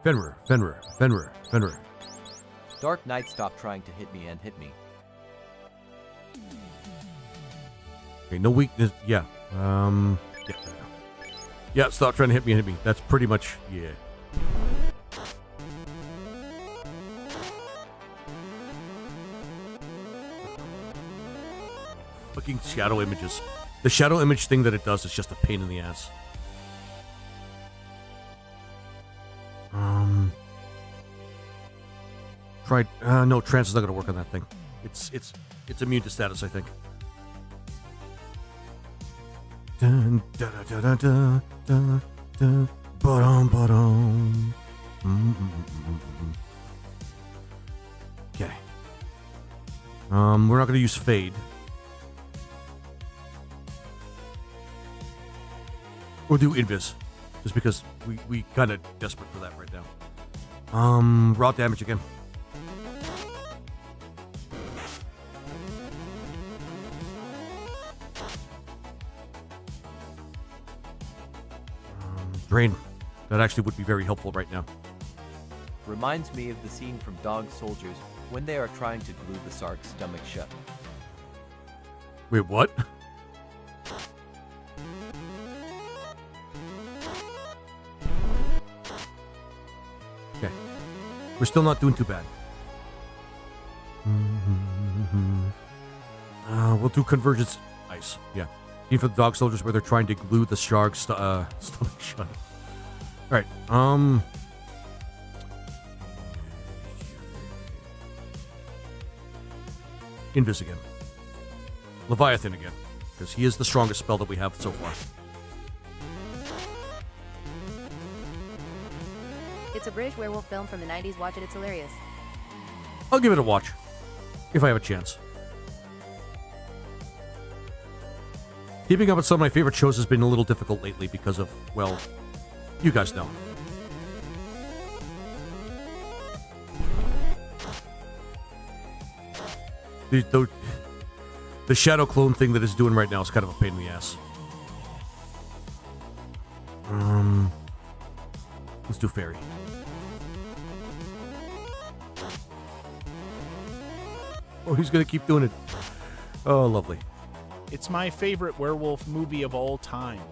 Fenrir. Dark Knight, stop trying to hit me and hit me. Okay, no weakness. Yeah. Yeah, stop trying to hit me and hit me. That's pretty much, yeah. Fucking shadow images. The shadow image thing that it does is just a pain in the ass. Tried. No, trance is not going to work on that thing. It's immune to status, I think. Dun, da, da, da, da, da, da, ba-dum, ba-dum. Okay. We're not going to use Fade. We'll do Invis, just because we kind of desperate for that right now. Raw damage again. Drain. That actually would be very helpful right now. Reminds me of the scene from Dog Soldiers when they are trying to glue the Sark's stomach shut. Wait, what? Okay. We're still not doing too bad. We'll do Convergence Ice. Yeah. Even for the Dog Soldiers where they're trying to glue the shark's stomach shut. Alright, Invis again. Leviathan again. Because he is the strongest spell that we have so far. It's a British werewolf film from the 90s. Watch it, it's hilarious. I'll give it a watch. If I have a chance. Keeping up with some of my favorite shows has been a little difficult lately because of, well, you guys know. The shadow clone thing that it's doing right now is kind of a pain in the ass. Let's do fairy. Oh, he's gonna keep doing it. Oh, lovely. It's my favorite werewolf movie of all time.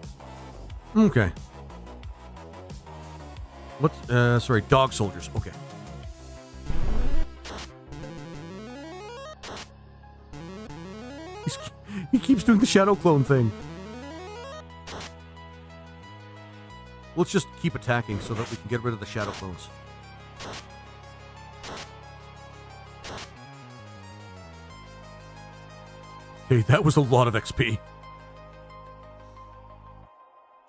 Okay. What's sorry, dog soldiers. Okay. He keeps doing the shadow clone thing. Let's just keep attacking so that we can get rid of the shadow clones. Okay, that was a lot of XP.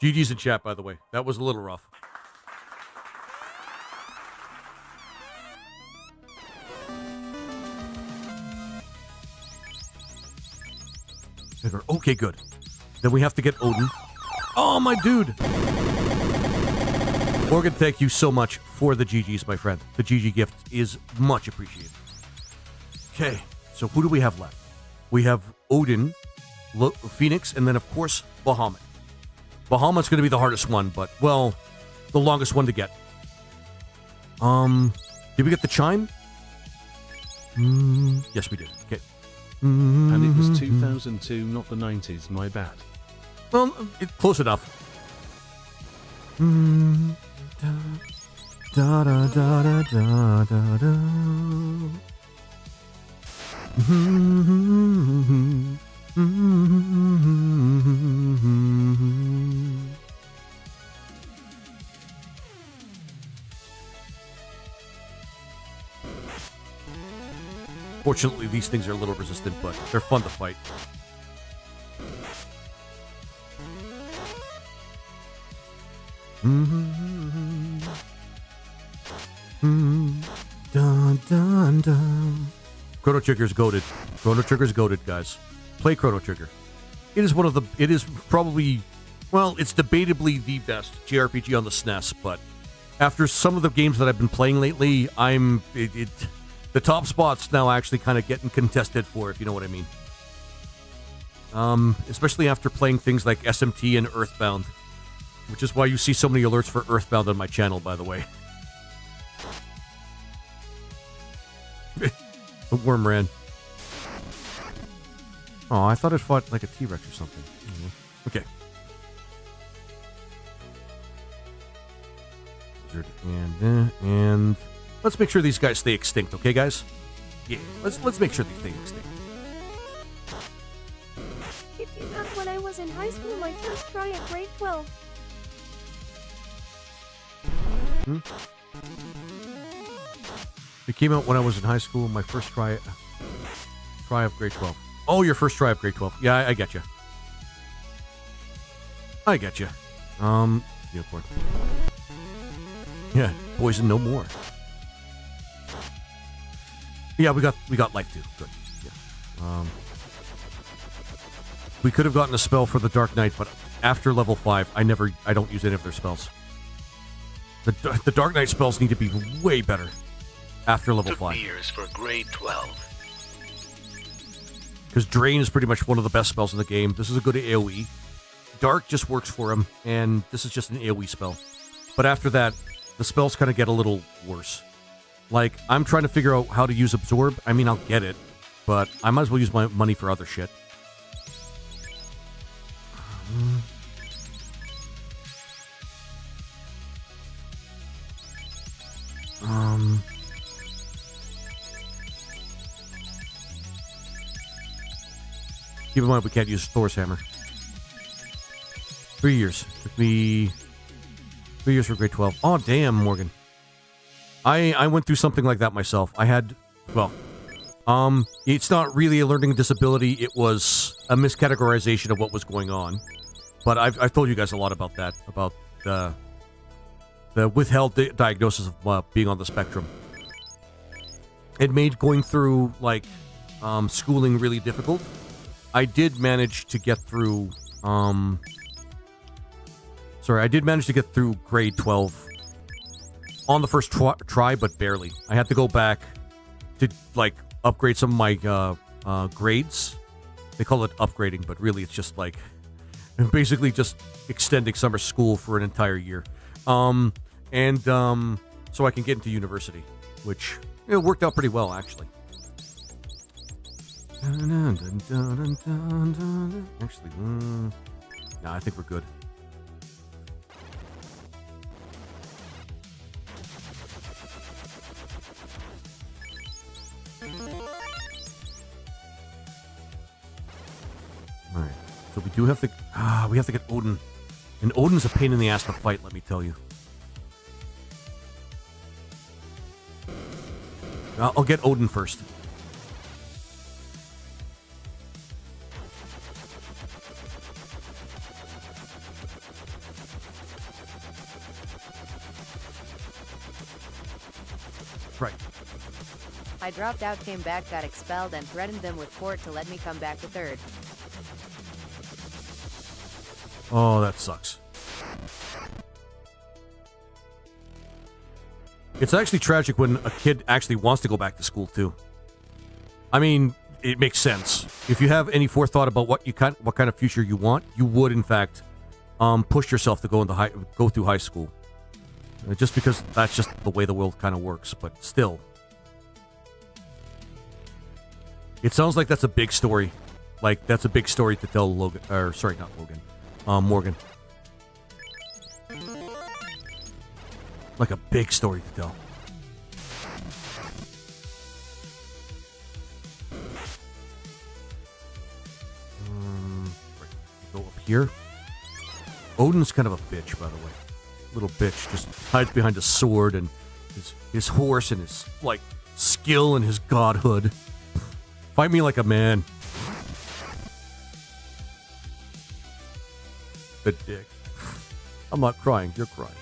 GG's in chat, by the way. That was a little rough. Okay, good. Then we have to get Odin. Oh, my dude! Morgan, thank you so much for the GGs, my friend. The GG gift is much appreciated. Okay, so who do we have left? We have Odin, Phoenix, and then, of course, Bahamut. Bahamut's going to be the hardest one, but, well, the longest one to get. Did we get the chime? Yes, we did. Okay. And it was 2002, not the 90s, my bad. Well, close enough. Da da da da da da da. Fortunately, these things are a little resistant, but they're fun to fight. Dun, dun, dun. Chrono Trigger's goated. Chrono Trigger's goated, guys. Play Chrono Trigger. It is probably, well, it's debatably the best JRPG on the SNES, but after some of the games that I've been playing lately, the top spot's now actually kind of getting contested for, if you know what I mean. Especially after playing things like SMT and Earthbound, which is why you see so many alerts for Earthbound on my channel, by the way. The worm ran. Oh, I thought it fought like a T-Rex or something. Okay. And let's make sure these guys stay extinct, okay, guys? Yeah, let's make sure they stay extinct. It came out when I was in high school, my first try at grade 12. It came out when I was in high school, my first try of grade 12. Oh, your first try of grade 12. Yeah, I get you. I get you. Unicorn. Yeah, poison no more. Yeah, we got life too. Good. Yeah. We could have gotten a spell for the Dark Knight, but after level 5, I don't use any of their spells. The Dark Knight spells need to be way better after level 5. Years for grade 12. Because Drain is pretty much one of the best spells in the game. This is a good AoE. Dark just works for him, and this is just an AoE spell. But after that, the spells kind of get a little worse. Like, I'm trying to figure out how to use Absorb. I mean, I'll get it, but I might as well use my money for other shit. Keep in mind, we can't use Thor's hammer. 3 years. Took me 3 years for grade 12. Oh, damn, Morgan. I went through something like that myself. I had, well, it's not really a learning disability. It was a miscategorization of what was going on. But I've told you guys a lot about that, about the withheld diagnosis of being on the spectrum. It made going through, like, schooling really difficult. I did manage to get through, I did manage to get through grade 12 on the first try, but barely. I had to go back to, like, upgrade some of my grades. They call it upgrading, but really it's just like basically just extending summer school for an entire year. So I can get into university, which worked out pretty well, actually. Actually, nah, I think we're good. All right, so we do have to. We have to get Odin, and Odin's a pain in the ass to fight. Let me tell you. I'll get Odin first. Right. I dropped out, came back, got expelled, and threatened them with court to let me come back to third. Oh, that sucks. It's actually tragic when a kid actually wants to go back to school, too. I mean, it makes sense. If you have any forethought about what kind of future you want, you would, in fact, push yourself to go through high school. Just because that's just the way the world kind of works, but still. It sounds like that's a big story. Like, that's a big story to tell Logan, or sorry, not Logan, Morgan. Like a big story to tell. Right. Go up here. Odin's kind of a bitch, by the way. Little bitch just hides behind a sword and his horse and his like skill and his godhood. Fight me like a man. The dick. I'm not crying. You're crying.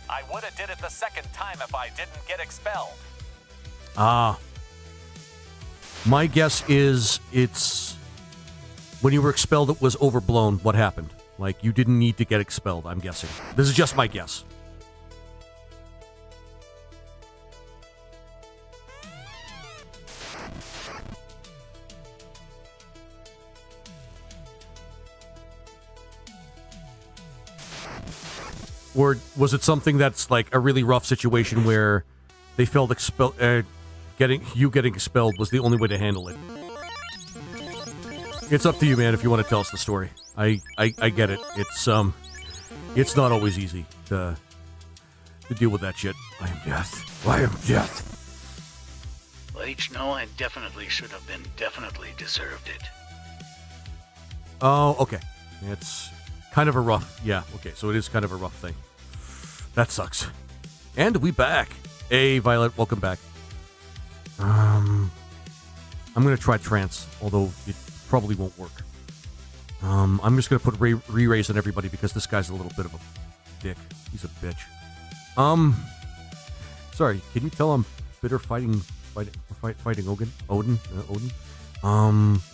I would have did it the second time if I didn't get expelled. My guess is it's when you were expelled, it was overblown. What happened? Like, you didn't need to get expelled, I'm guessing. This is just my guess. Or was it something that's like a really rough situation where they felt getting expelled was the only way to handle it? It's up to you, man, if you want to tell us the story. I get it. It's not always easy to deal with that shit. I am death. I am death. Let each know I definitely should have been, definitely deserved it. Oh, okay. It's kind of a rough, yeah, okay, so it is kind of a rough thing. That sucks. And we back. Hey, Violet, welcome back. I'm going to try trance, although it probably won't work. I'm just going to put re-raise on everybody because this guy's a little bit of a dick. He's a bitch. Sorry, can you tell I'm bitter fighting Odin?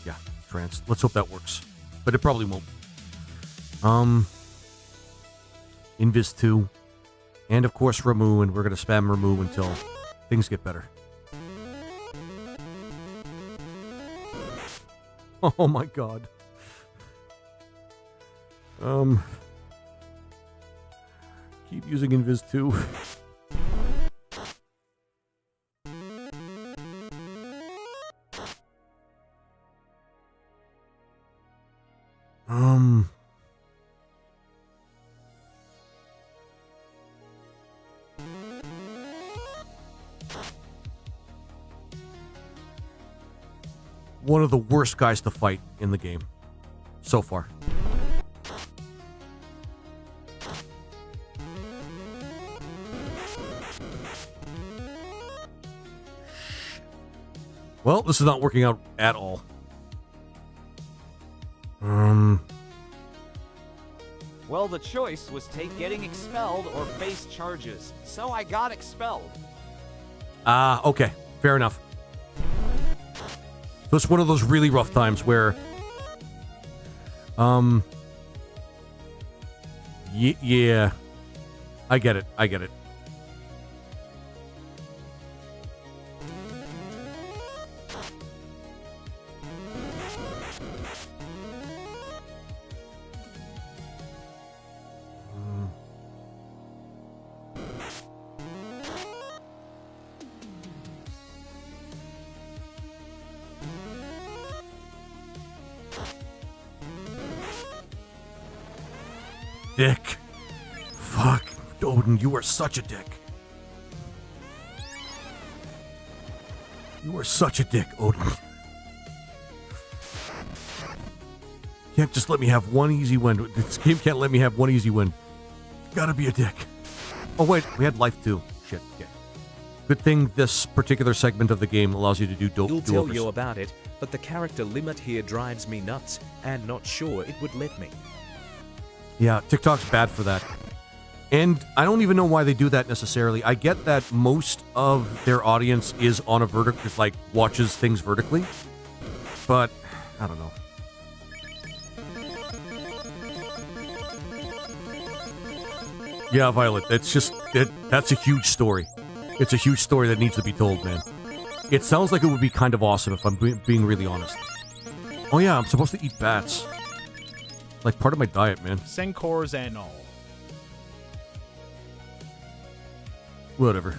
Yeah, trance. Let's hope that works. But it probably won't. Invis 2. And of course Ramu, and we're going to spam Ramu until things get better. Oh my god. Keep using Invis 2. One of the worst guys to fight in the game so far. Well, this is not working out at all. Well, the choice was take getting expelled or face charges, so I got expelled. Okay. Fair enough. So it's one of those really rough times where, yeah, I get it. Dick. Fuck. Odin, you are such a dick. You are such a dick, Odin. Can't just let me have one easy win. This game can't let me have one easy win. Gotta be a dick. Oh wait, we had life too. Shit, okay. Good thing this particular segment of the game allows you to do You'll tell do-overs. you about it, but the character limit here drives me nuts, and not sure it would let me. Yeah, TikTok's bad for that. And I don't even know why they do that necessarily. I get that most of their audience is on a vertical, just like watches things vertically. But, I don't know. Yeah, Violet, that's a huge story. It's a huge story that needs to be told, man. It sounds like it would be kind of awesome if I'm being really honest. Oh yeah, I'm supposed to eat bats. Like part of my diet, man. Senkors and all. Whatever.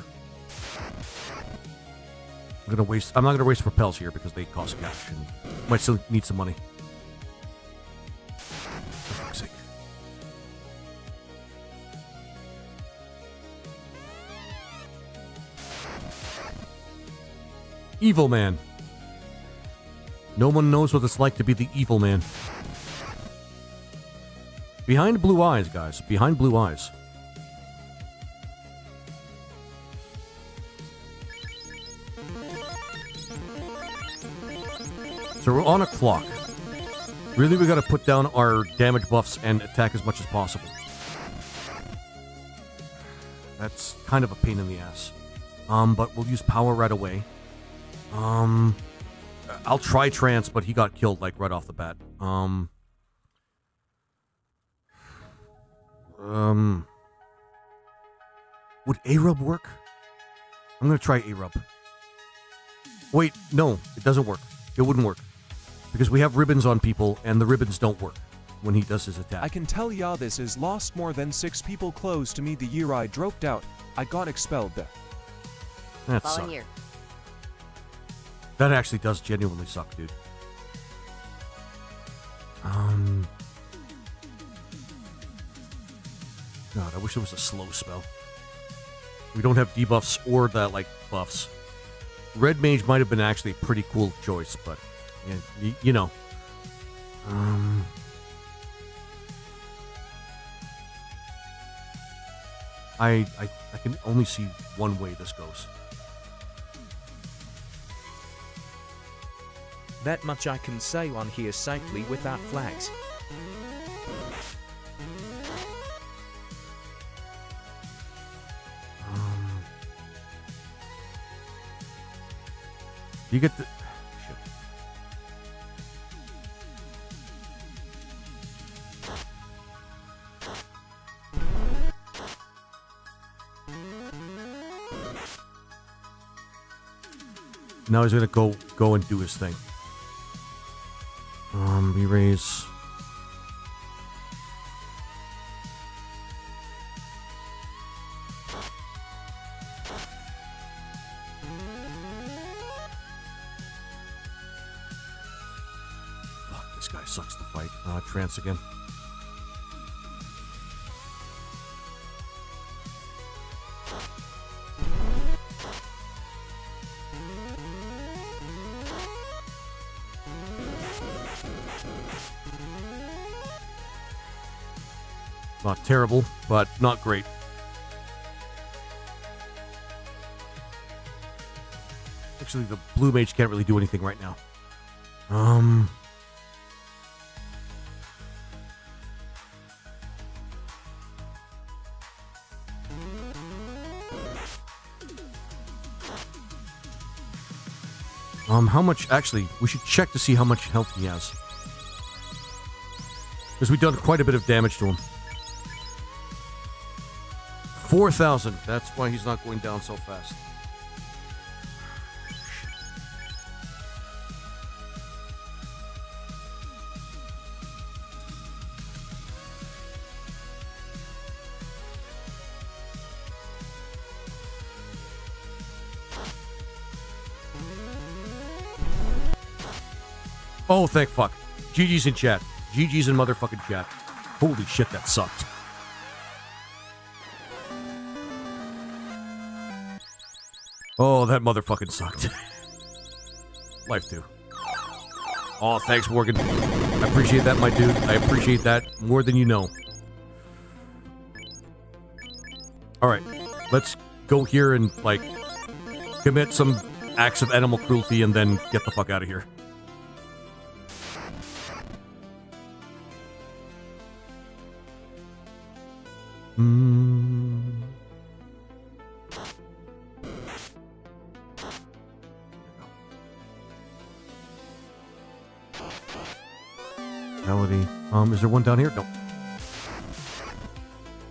I'm not gonna waste propels here because they cost cash and might still need some money. For fuck's sake. Evil man. No one knows what it's like to be the evil man. Behind blue eyes, guys. Behind blue eyes. So we're on a clock. Really, we gotta put down our damage buffs and attack as much as possible. That's kind of a pain in the ass. But we'll use power right away. I'll try trance, but he got killed like right off the bat. Would A-Rub work? I'm gonna try A-Rub. Wait, no, it doesn't work. It wouldn't work. Because we have ribbons on people, and the ribbons don't work when he does his attack. I can tell ya this is lost more than 6 people close to me the year I dropped out. I got expelled there. That sucks. That actually does genuinely suck, dude. God, I wish it was a slow spell. We don't have debuffs or the, like, buffs. Red Mage might have been actually a pretty cool choice, but, yeah, you know. I can only see one way this goes. That much I can say on here safely without flags. You get the... Shit. Now he's gonna go and do his thing. We raise... Fuck, this guy sucks to fight. Trance again. Not terrible, but not great. Actually, the blue mage can't really do anything right now. How much... Actually, we should check to see how much health he has. Because we've done quite a bit of damage to him. 4,000. That's why he's not going down so fast. Oh, thank fuck. GG's in chat. GG's in motherfucking chat. Holy shit, that sucked. Oh, that motherfucking sucked. Life 2. Oh, thanks, Morgan. I appreciate that, my dude. I appreciate that more than you know. Alright, let's go here and, like, commit some acts of animal cruelty and then get the fuck out of here. Melody. Is there one down here? No.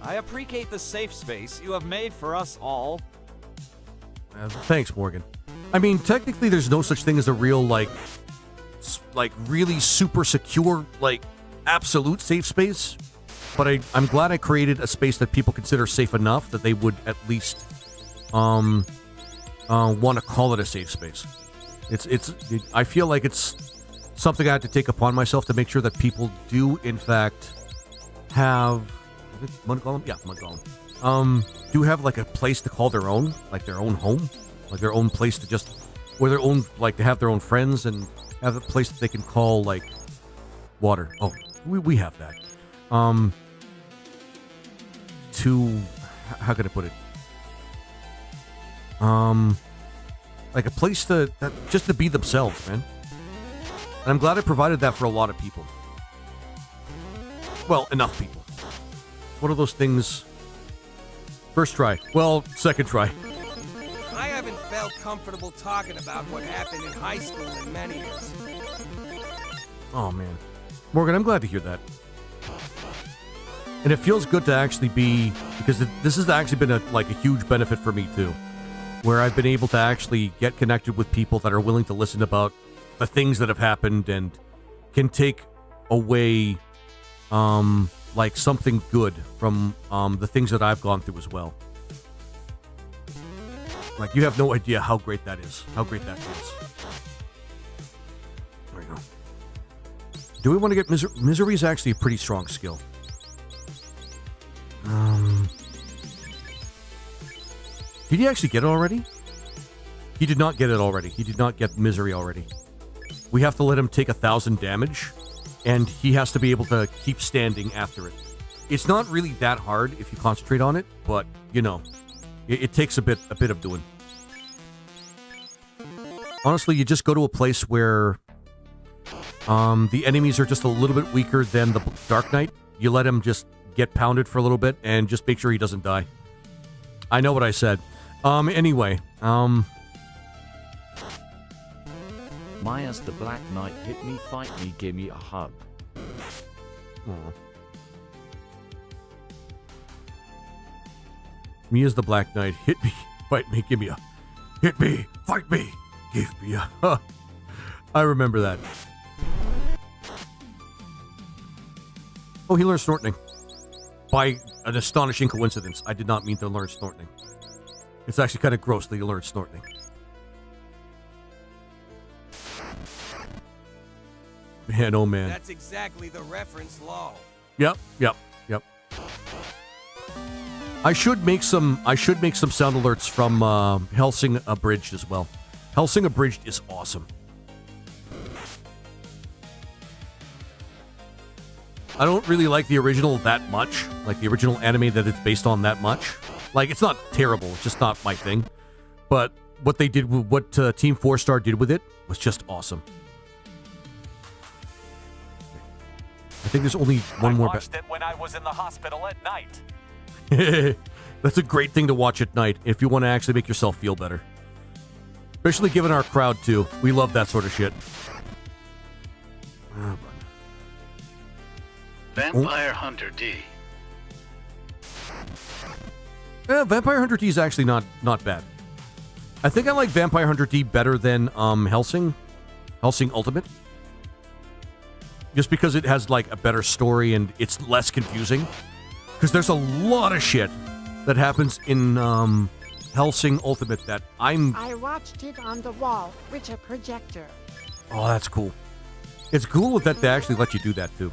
I appreciate the safe space you have made for us all. Thanks, Morgan. I mean, technically there's no such thing as a real, like really super secure, like, absolute safe space. But I'm glad I created a space that people consider safe enough that they would at least want to call it a safe space. I feel like it's something I have to take upon myself to make sure that people do, in fact, have... Mudgolem? Yeah, Mudgolem. Do have, like, a place to call their own, like their own home, like their own place to just... Where their own, like, to have their own friends and have a place that they can call, like, water. Oh, we have that. To... How can I put it? Like a place to... just to be themselves, man. And I'm glad I provided that for a lot of people. Well, enough people. One of those things... First try. Well, second try. I haven't felt comfortable talking about what happened in high school in many years. Oh, man. Morgan, I'm glad to hear that. And it feels good to actually be... Because this has actually been a huge benefit for me, too. Where I've been able to actually get connected with people that are willing to listen about the things that have happened and can take away, like, something good from the things that I've gone through as well. Like, you have no idea how great that is. How great that feels. There you go. Do we want to get Misery is actually a pretty strong skill. Did he actually get it already? He did not get it already. He did not get Misery already. We have to let him take 1,000 damage, and he has to be able to keep standing after it. It's not really that hard if you concentrate on it, but, you know, it takes a bit of doing. Honestly, you just go to a place where the enemies are just a little bit weaker than the Dark Knight. You let him just get pounded for a little bit and just make sure he doesn't die. I know what I said. Anyway, Maya's the Black Knight, hit me, fight me, give me a hug. Mia's the Black Knight, hit me, fight me, give me a... Hit me, fight me, give me a... I remember that. Oh, he learned Snorting. By an astonishing coincidence. I did not mean to learn Snorting. It's actually kind of gross that you learn Snorting. Man, oh man. That's exactly the reference, lol. Yep. I should make some sound alerts from Hellsing Abridged as well. Hellsing Abridged is awesome. I don't really like the original that much, like the original anime that it's based on that much. Like, it's not terrible, it's just not my thing. But what they did, what Team 4-Star did with it was just awesome. I think there's only one more. I watched it when I was in the hospital at night. That's a great thing to watch at night if you want to actually make yourself feel better. Especially given our crowd, too. We love that sort of shit. Vampire Hunter D. Vampire Hunter D is actually not bad. I think I like Vampire Hunter D better than Hellsing Ultimate. Just because it has, like, a better story and it's less confusing. Because there's a lot of shit that happens in Hellsing Ultimate that I watched it on the wall with a projector. Oh, that's cool. It's cool that they actually let you do that, too.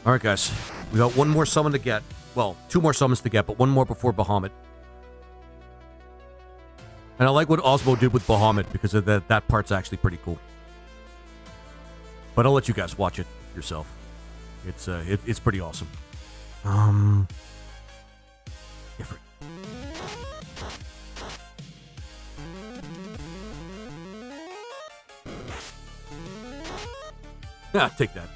All right, guys. We got one more summon to get. Well, 2 more summons to get, but one more before Bahamut. And I like what Osmo did with Bahamut because of that part's actually pretty cool. But I'll let you guys watch it yourself. It's pretty awesome. Ifrit. Yeah, take that.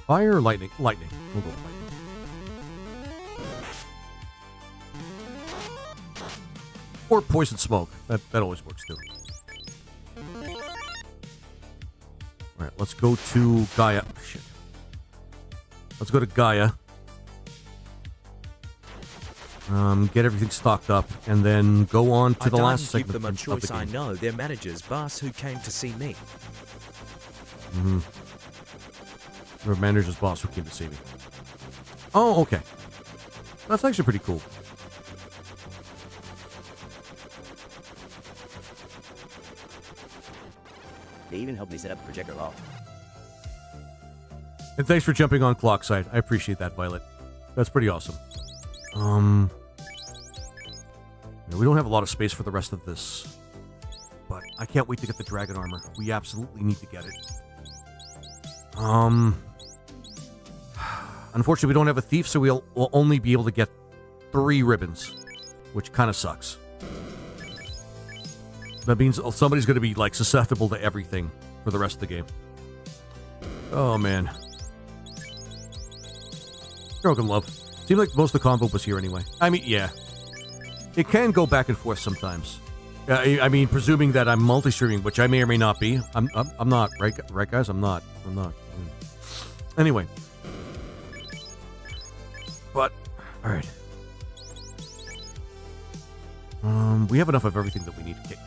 Fire or lightning? Lightning. We'll go with lightning. Or poison smoke. That always works too. Alright, let's go to Gaia. Oh, shit. Let's go to Gaia. Get everything stocked up, and then go on to the last segment. I don't give them a of choice. the I game. know their manager's boss who came to see me. Mm-hmm. Your manager's boss who came to see me. Oh, okay. That's actually pretty cool. They even helped me set up the projector loft. And thanks for jumping on Clockside. I appreciate that, Violet. That's pretty awesome. We don't have a lot of space for the rest of this, but I can't wait to get the dragon armor. We absolutely need to get it. Unfortunately, we don't have a thief, so we'll only be able to get 3 ribbons, which kind of sucks. That means somebody's going to be like susceptible to everything for the rest of the game. Oh man. Broken Love. Seemed like most of the combo was here anyway. I mean, yeah. It can go back and forth sometimes. I mean, presuming that I'm multi-streaming, which I may or may not be. I'm not, right guys? I'm not. Anyway. But, alright. We have enough of everything that we need to kick.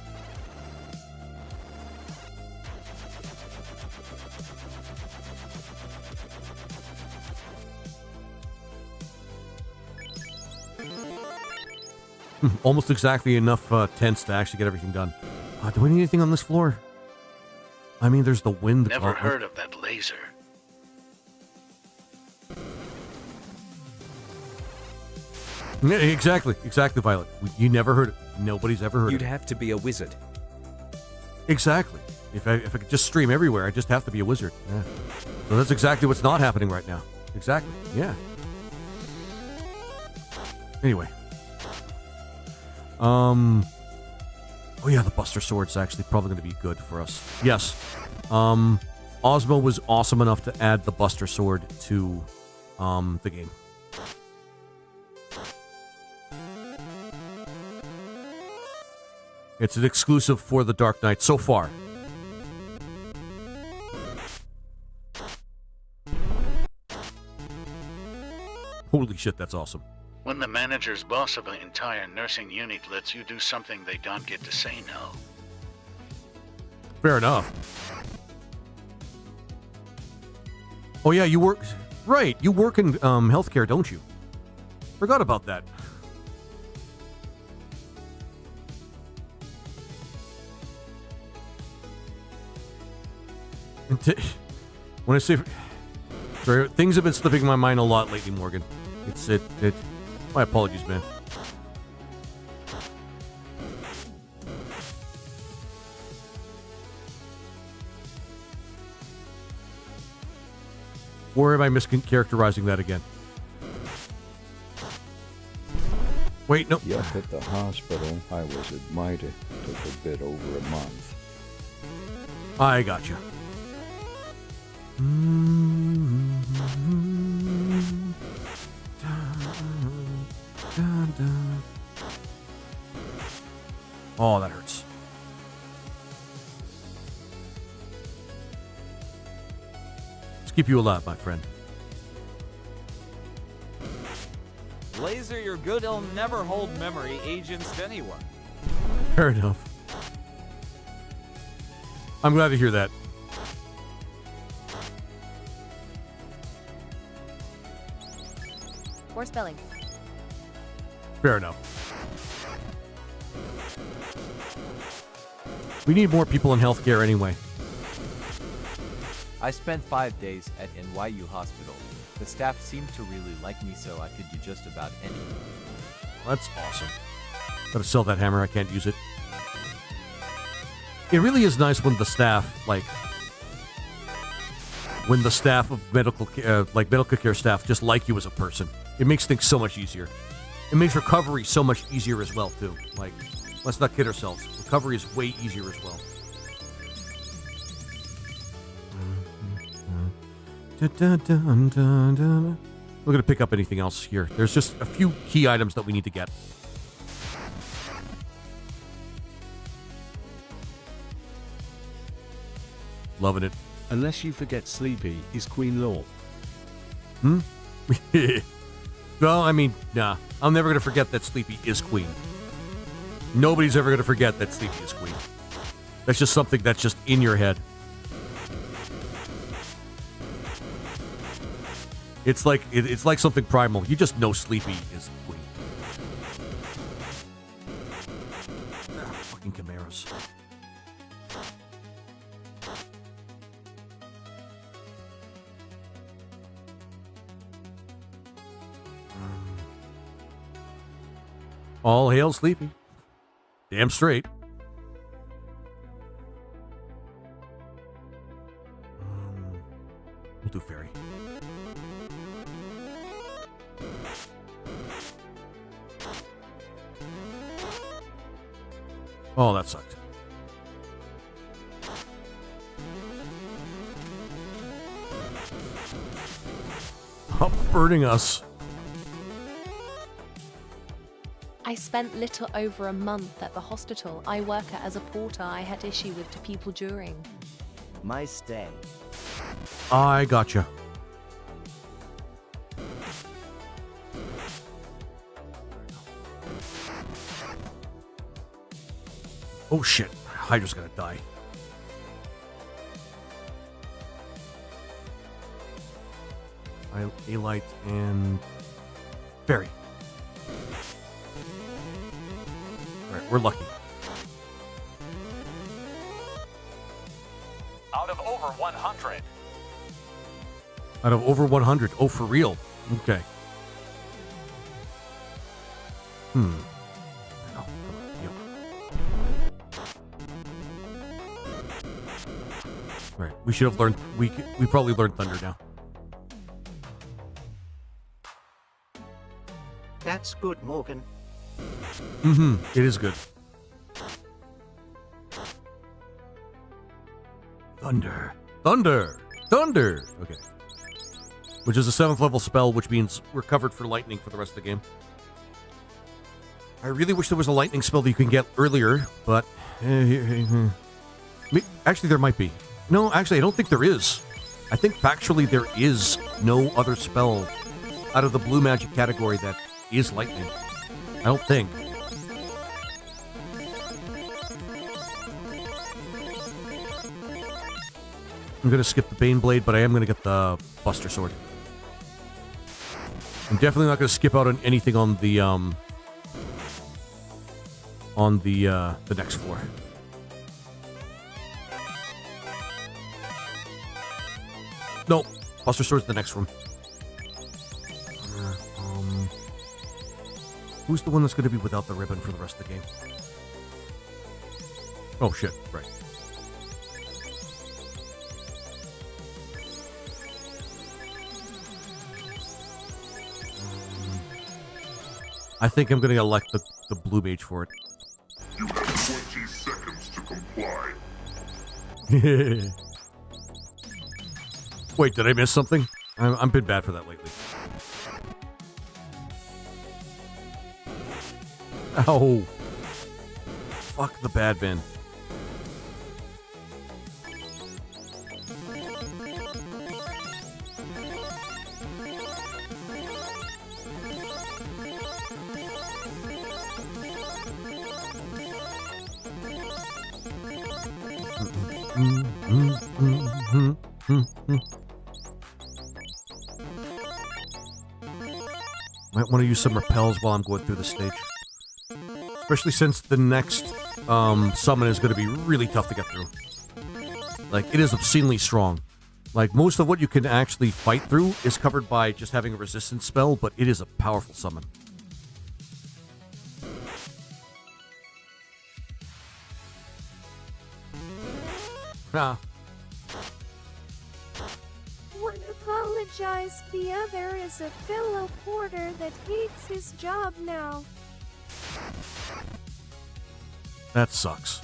Almost exactly enough tents to actually get everything done. Do we need anything on this floor? I mean, there's the wind. Never heard of that laser. Yeah, exactly, Violet. You never heard it. Nobody's ever heard You'd it. have to be a wizard. Exactly. If I could just stream everywhere, I just have to be a wizard. Yeah. So that's exactly what's not happening right now. Exactly. Yeah. Anyway. Oh yeah, the Buster Sword's actually probably going to be good for us. Yes. Osmo was awesome enough to add the Buster Sword to the game. It's an exclusive for the Dark Knight so far. Holy shit, that's awesome. When the manager's boss of an entire nursing unit lets you do something, they don't get to say no. Fair enough. Oh yeah, you work... Right, you work in healthcare, don't you? Forgot about that. When I say... Sorry, things have been slipping my mind a lot lately, Morgan. My apologies, man. Or am I mischaracterizing that again? Wait, no. Yep, at the hospital, I was admitted. Took a bit over a month. I got you. Oh, that hurts. Let's keep you alive, my friend. Laser, you're good. It'll never hold memory against anyone. Fair enough. I'm glad to hear that. spelling. Fair enough. We need more people in healthcare anyway. I spent 5 days at NYU Hospital. The staff seemed to really like me, so I could do just about anything. That's awesome. Gotta sell that hammer. I can't use it. It really is nice when the staff, when the staff of medical care staff just like you as a person. It makes things so much easier. It makes recovery so much easier as well, too. Like, let's not kid ourselves. Recovery is way easier as well. We're going to pick up anything else here. There's just a few key items that we need to get. Loving it. Unless you forget Sleepy is Queen Law. Well, I mean, nah. I'm never going to forget that Sleepy is Queen. Nobody's ever going to forget that Sleepy is Queen. That's just something that's just in your head. It's like something primal. You just know Sleepy is Queen. Fucking Camaros. All hail Sleepy. Damn straight. We'll do fairy. Oh, that sucked. Oh, burning us. I spent little over a month at the hospital I work at as a porter. I had issue with the people during my stay. I gotcha. Oh shit, Hydra's gonna die. Alite and Fairy. Alright, we're lucky. Out of over 100. Out of over 100. Oh, for real? Okay. Right, we should have learned. We probably learned Thunder now. That's good, Morgan. It is good. Thunder. Okay. Which is a 7th level spell, which means we're covered for lightning for the rest of the game. I really wish there was a lightning spell that you can get earlier, but actually there might be. No, actually I don't think there is. I think factually there is no other spell out of the blue magic category that is lightning. I don't think. I'm going to skip the Bane Blade, but I am going to get the Buster Sword. I'm definitely not going to skip out on anything on the next floor. Nope. Buster Sword's the next one. Who's the one that's going to be without the ribbon for the rest of the game? Oh shit, right. I think I'm going to elect the blue mage for it. You have 20 seconds to comply. Wait, did I miss something? I've been bad for that lately. Ow. Fuck the bad man. want to use some repels while I'm going through the stage. Especially since the next summon is going to be really tough to get through. Like, it is obscenely strong. Like, most of what you can actually fight through is covered by just having a resistance spell, but it is a powerful summon. Ah. One apologized, the other is a fellow porter that hates his job now. That sucks.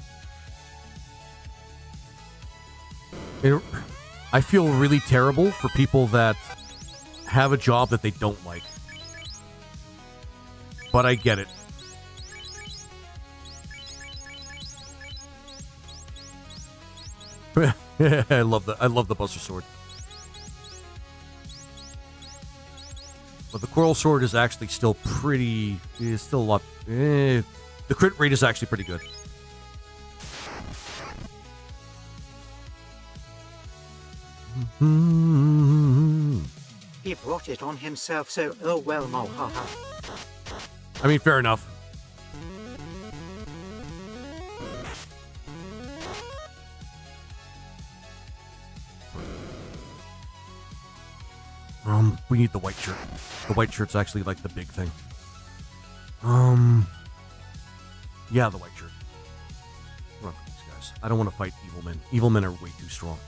I feel really terrible for people that have a job that they don't like. But I get it. I love the Buster Sword. But the Coral Sword is actually still pretty... It's still a lot... the crit rate is actually pretty good. He brought it on himself, so oh well, Mohaha. I mean, fair enough. We need the white shirt. The white shirt's actually like the big thing. Yeah, the white shirt. Run for these guys. I don't want to fight evil men. Evil men are way too strong.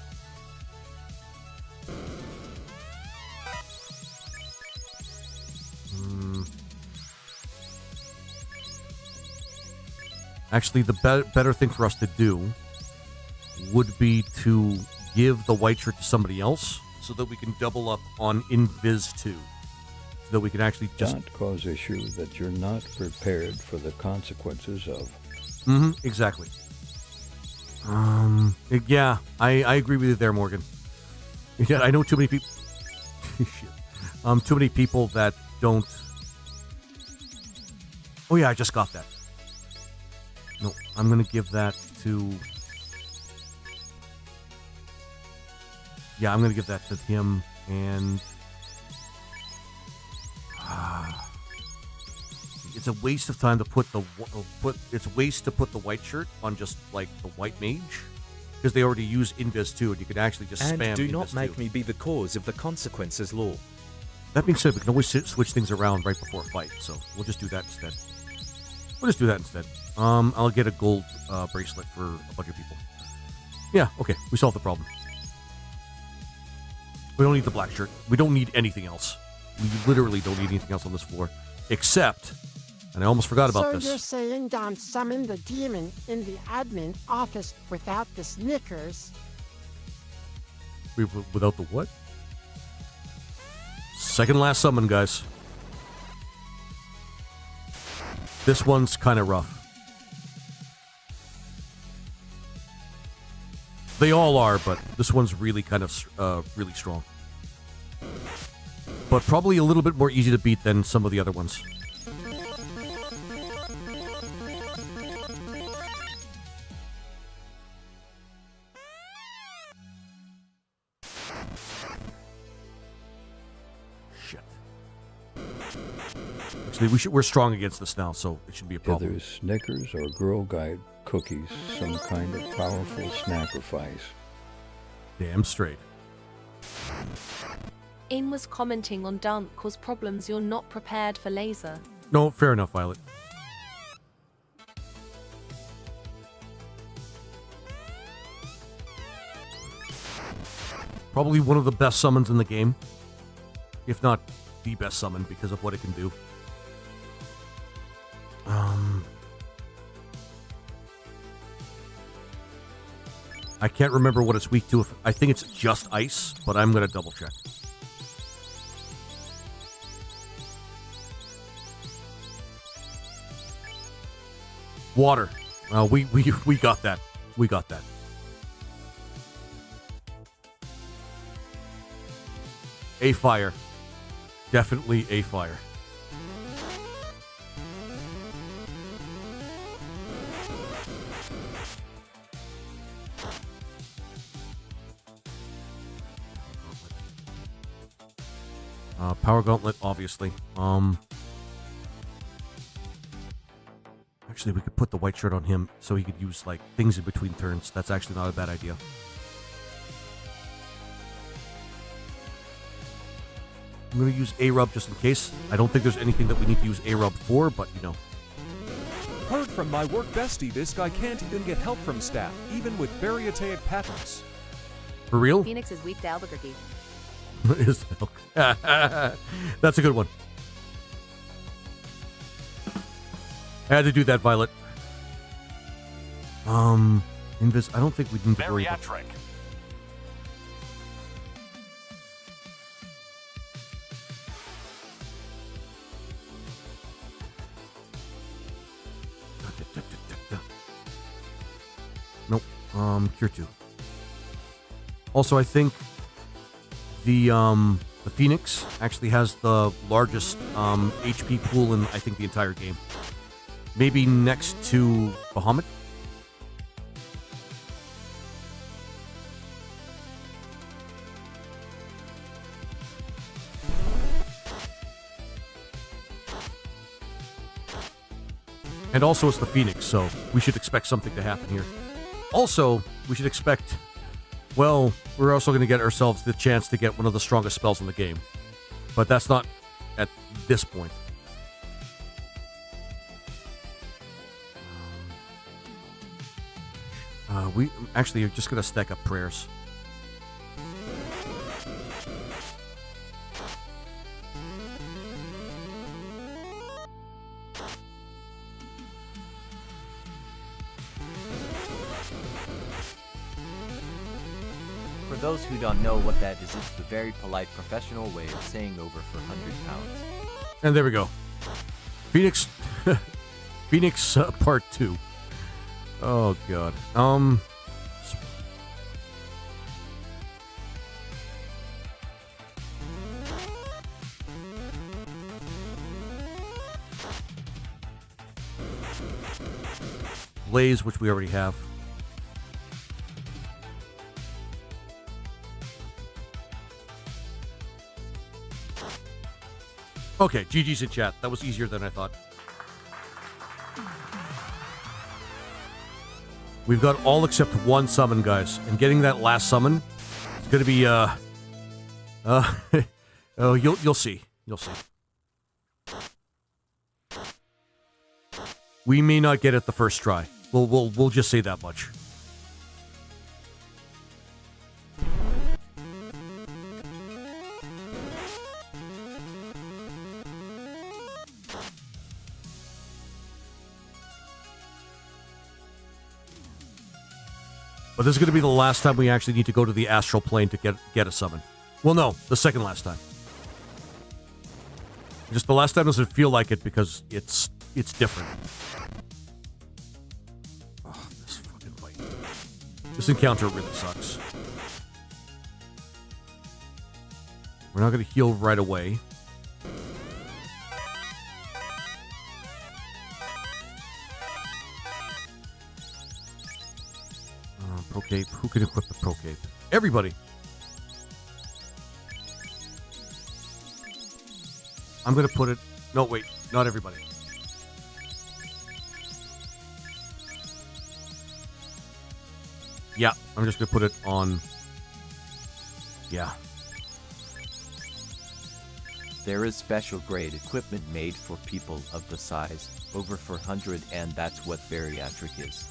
Actually, the better thing for us to do would be to give the white shirt to somebody else so that we can double up on Invis 2. So that we can actually just... Don't cause issue that you're not prepared for the consequences of. Exactly. Yeah, I agree with you there, Morgan. Yeah, I know too many people... too many people that don't... Oh yeah, I just got that. No, I'm going to give that to... Yeah, I'm going to give that to him, and... It's a waste of time to put the... It's a waste to put the white shirt on just, like, the white mage. Because they already use Invis 2, and you can actually just spam Invis 2. And do not make me be the cause of the consequences, law. That being said, we can always switch things around right before a fight, so we'll just do that instead. I'll get a gold bracelet for a bunch of people. Yeah, okay, we solved the problem. We don't need the black shirt. We don't need anything else. We literally don't need anything else on this floor. Except, and I almost forgot about this. So you're saying don't summon the demon in the admin office without the Snickers? Without the what? Second last summon, guys. This one's kind of rough. They all are, but this one's really kind of really strong. But probably a little bit more easy to beat than some of the other ones. Shit. Actually, we're strong against this now, so it shouldn't be a problem. Either Snickers or Girl Guide cookies, some kind of powerful sacrifice. Damn straight. In was commenting on don't cause problems, you're not prepared for laser. No, fair enough, Violet. Probably one of the best summons in the game. If not the best summon because of what it can do. I can't remember what it's weak to. I think it's just ice, but I'm going to double check. Water. We got that. We got that. A fire. Definitely a fire. Power Gauntlet, obviously. Actually, we could put the white shirt on him so he could use, like, things in between turns. That's actually not a bad idea. I'm going to use A-Rub just in case. I don't think there's anything that we need to use A-Rub for, but, you know. Heard from my work bestie, this guy can't even get help from staff, even with bariataic patterns. For real? Phoenix is weak to Albuquerque. Is That's a good one. I had to do that, Violet. I don't think we need to worry about. Bariatric. Nope. Cure 2. Also, I think the Phoenix actually has the largest HP pool in, I think, the entire game. Maybe next to Bahamut. And also it's the Phoenix, so we should expect something to happen here. Also, we should expect, well, we're also going to get ourselves the chance to get one of the strongest spells in the game. But that's not at this point. We actually are just going to stack up prayers. For those who don't know what that is, it's the very polite professional way of saying over for 100 pounds. And there we go. Phoenix Phoenix Part 2. Oh god. Blaze, which we already have. Okay, GG's in chat. That was easier than I thought. We've got all except one summon, guys. And getting that last summon is going to be, oh, you'll see. You'll see. We may not get it the first try. We'll just say that much. But this is going to be the last time we actually need to go to the astral plane to get a summon. Well, no, the second last time. Just the last time doesn't feel like it because it's different. Oh, this fucking fight. This encounter really sucks. We're not going to heal right away. Procape. Who can equip the Procape? Everybody. I'm going to put it... No, wait. Not everybody. Yeah, I'm just going to put it on... Yeah. There is special grade equipment made for people of the size over 400, and that's what bariatric is.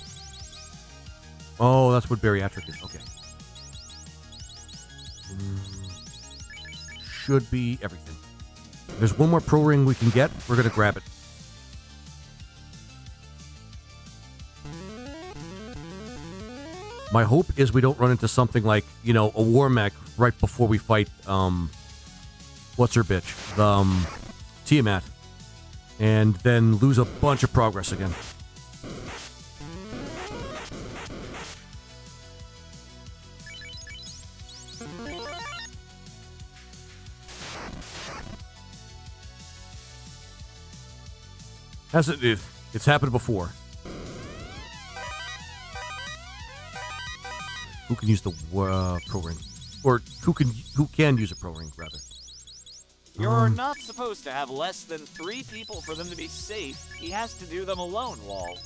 Oh, that's what bariatric is. Okay. Should be everything. There's one more pro ring we can get. We're going to grab it. My hope is we don't run into something like, you know, a war mech right before we fight, what's her bitch? The, Tiamat. And then lose a bunch of progress again. Hasn't it? It's happened before. Who can use the pro ring, or who can use a pro ring rather? You're not supposed to have less than 3 people for them to be safe. He has to do them alone, lol.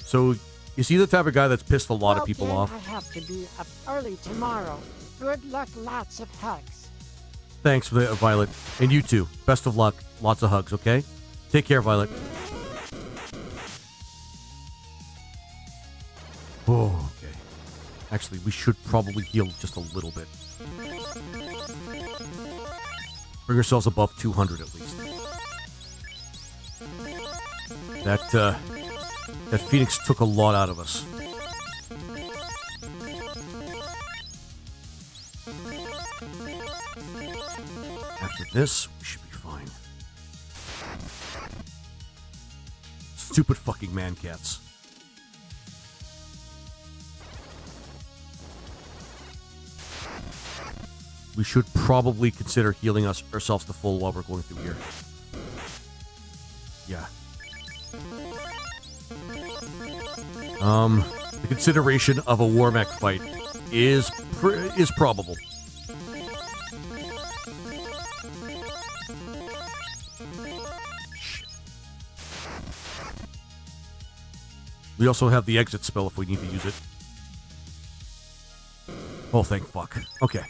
So, is he the type of guy that's pissed a lot of Well, people Dan, off? I have to be up early tomorrow. Good luck, lots of hugs. Thanks, Violet. And you too. Best of luck. Lots of hugs, okay? Take care, Violet. Oh, okay. Actually, we should probably heal just a little bit. Bring ourselves above 200 at least. That Phoenix took a lot out of us. After this, we should be fine. Stupid fucking man cats. We should probably consider healing ourselves to full while we're going through here. Yeah. The consideration of a Warmech fight is probable. Shit. We also have the exit spell if we need to use it. Oh, thank fuck. Okay.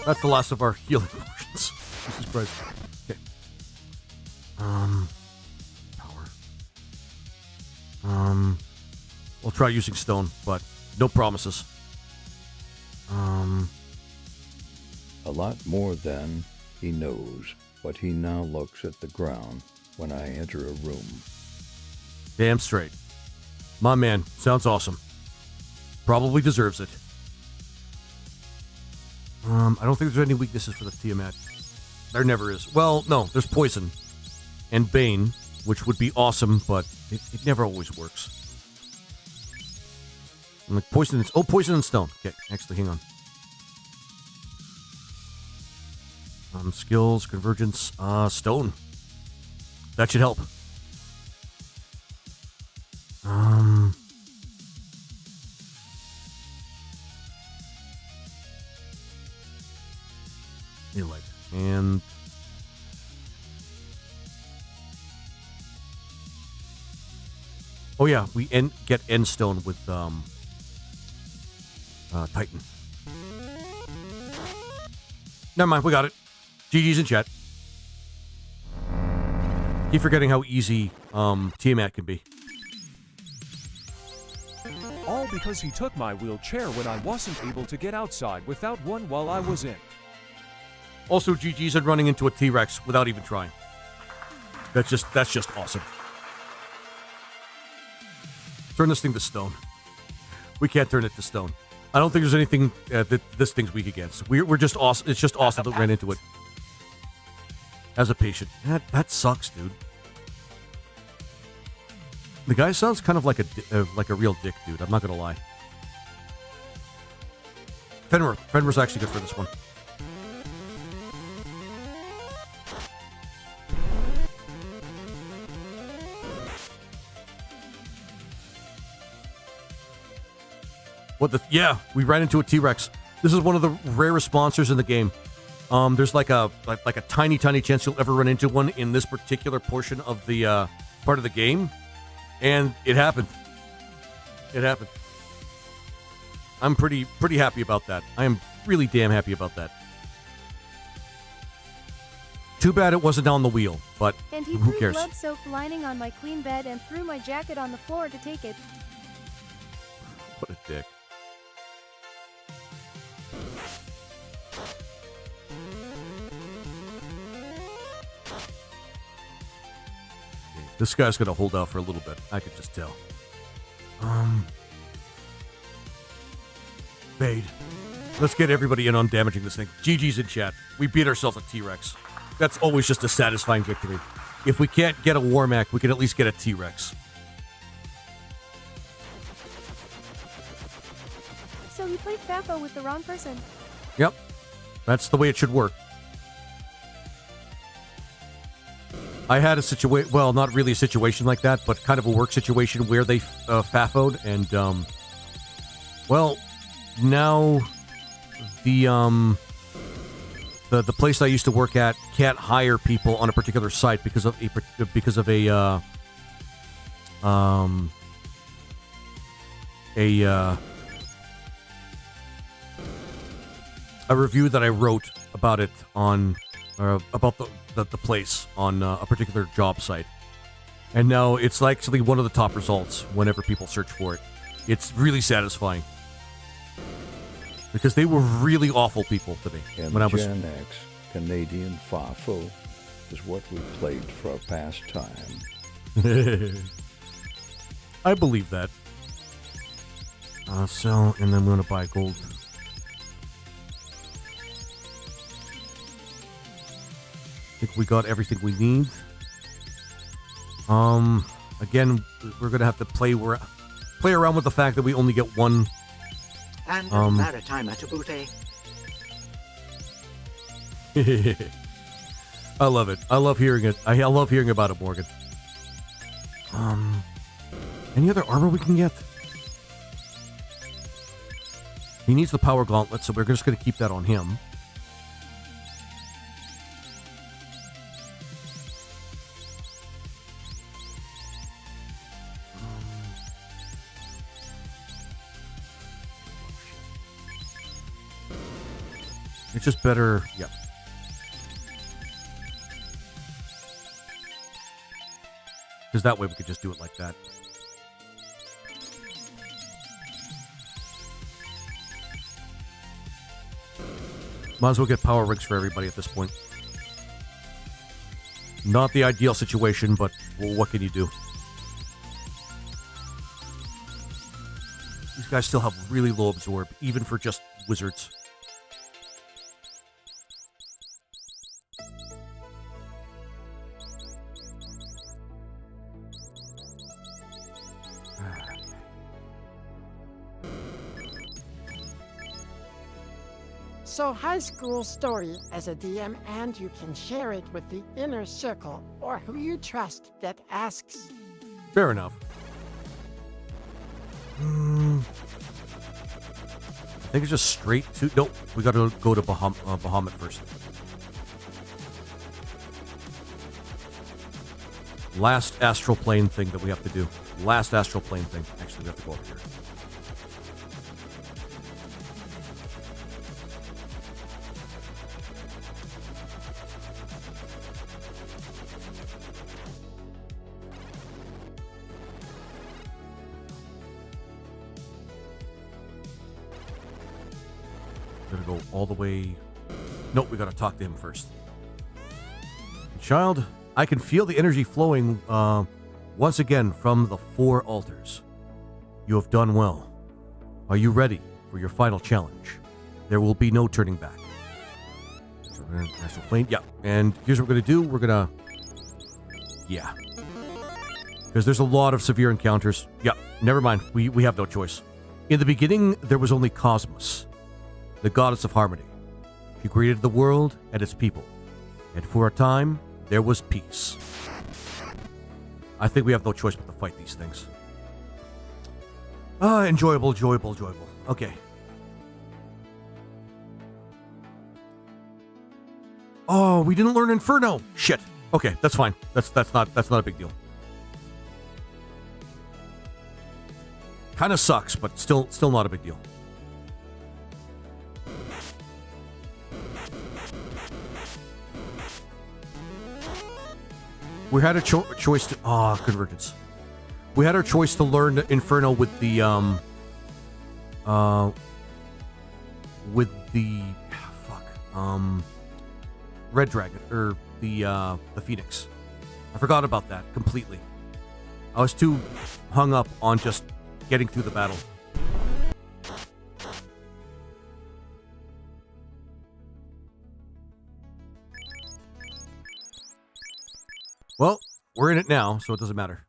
That's the last of our healing potions. Jesus Christ. Okay. Power. We'll try using stone, but no promises. A lot more than he knows, but he now looks at the ground when I enter a room. Damn straight. My man, sounds awesome. Probably deserves it. I don't think there's any weaknesses for the Tiamat. There never is. Well, no, there's poison. And Bane, which would be awesome, but it never always works. And like poison and stone. Okay, actually, hang on. Skills, convergence, stone. That should help. Elite. And oh yeah, we get end stone with Titan. Never mind, we got it. GG's in chat. Keep forgetting how easy Tiamat can be. All because he took my wheelchair when I wasn't able to get outside without one while I was in. Also, GG's in running into a T-Rex without even trying. That's just awesome. Turn this thing to stone. We can't turn it to stone. I don't think there's anything that this thing's weak against. We're just awesome. It's just awesome that we ran into it. As a patient. That sucks, dude. The guy sounds kind of like a real dick, dude. I'm not gonna lie. Fenrir's actually good for this one. Yeah, we ran into a T-Rex. This is one of the rarest monsters in the game. There's like a tiny chance you'll ever run into one in this particular portion of the part of the game, and it happened. It happened. I'm pretty happy about that. I am really damn happy about that. Too bad it wasn't on the wheel, but And he who threw cares? blood-soaked lining on my clean bed and threw my jacket on the floor to take it. What a dick. This guy's gonna hold out for a little bit. I could just tell. Bade. Let's get everybody in on damaging this thing. GG's in chat. We beat ourselves a T-Rex. That's always just a satisfying victory. If we can't get a Warmech, we can at least get a T-Rex. So he played FAFO with the wrong person. Yep. That's the way it should work. I had a situation, well, not really a situation like that, but kind of a work situation where they FAFO'd, and, well, now the place I used to work at can't hire people on a particular site because of a review that I wrote about it on about the place on a particular job site, and now it's actually one of the top results whenever people search for it. It's really satisfying because they were really awful people to me And when I was. Gen X Canadian FAFO is what we played for a pastime. I believe that. Sell, and then I'm going to buy gold. I think we got everything we need. Again, we're going to have to play around with the fact that we only get one. And Maritimer to boot, eh? I love it. I love hearing it. I love hearing about it, Morgan. Any other armor we can get? He needs the power gauntlet, so we're just going to keep that on him. It's just better, yeah. Because that way we could just do it like that. Might as well get power rings for everybody at this point. Not the ideal situation, but well, what can you do? These guys still have really low absorb, even for just wizards. So high school story as a DM, and you can share it with the inner circle or who you trust that asks. Fair enough. I think it's just straight to... Nope, we gotta go to Bahamut first. Last astral plane thing that we have to do. Last astral plane thing. Actually, we have to go over here. Gotta go all the way... Nope, we gotta talk to him first. Child, I can feel the energy flowing once again from the 4 altars. You have done well. Are you ready for your final challenge? There will be no turning back. So we're gonna astral plane. Yeah, and here's what we're gonna do. We're gonna... Yeah. Because there's a lot of severe encounters. Yeah, never mind. We have no choice. In the beginning, there was only Cosmos, the goddess of harmony. She created the world and its people. And for a time, there was peace. I think we have no choice but to fight these things. Enjoyable. Okay. Oh, we didn't learn Inferno. Shit. Okay, that's fine. That's not a big deal. Kind of sucks, but still not a big deal. We had a choice to... convergence. We had our choice to learn Inferno with the, Red Dragon, or the Phoenix. I forgot about that completely. I was too hung up on just getting through the battle. Well, we're in it now, so it doesn't matter.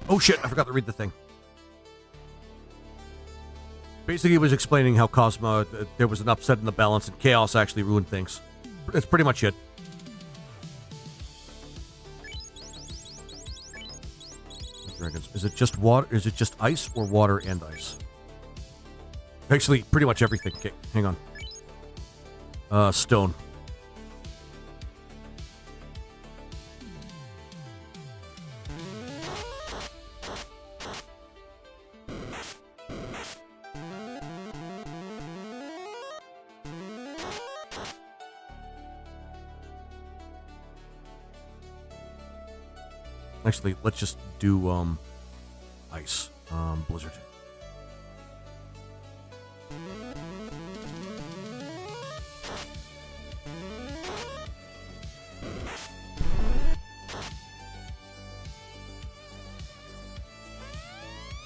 Oh shit, I forgot to read the thing. Basically, he was explaining how Cosmo, there was an upset in the balance and chaos actually ruined things. That's pretty much it. Dragons. Is it just water? Is it just ice or water and ice? Actually, pretty much everything. Okay, hang on. Stone. Actually, let's just do ice. Blizzard.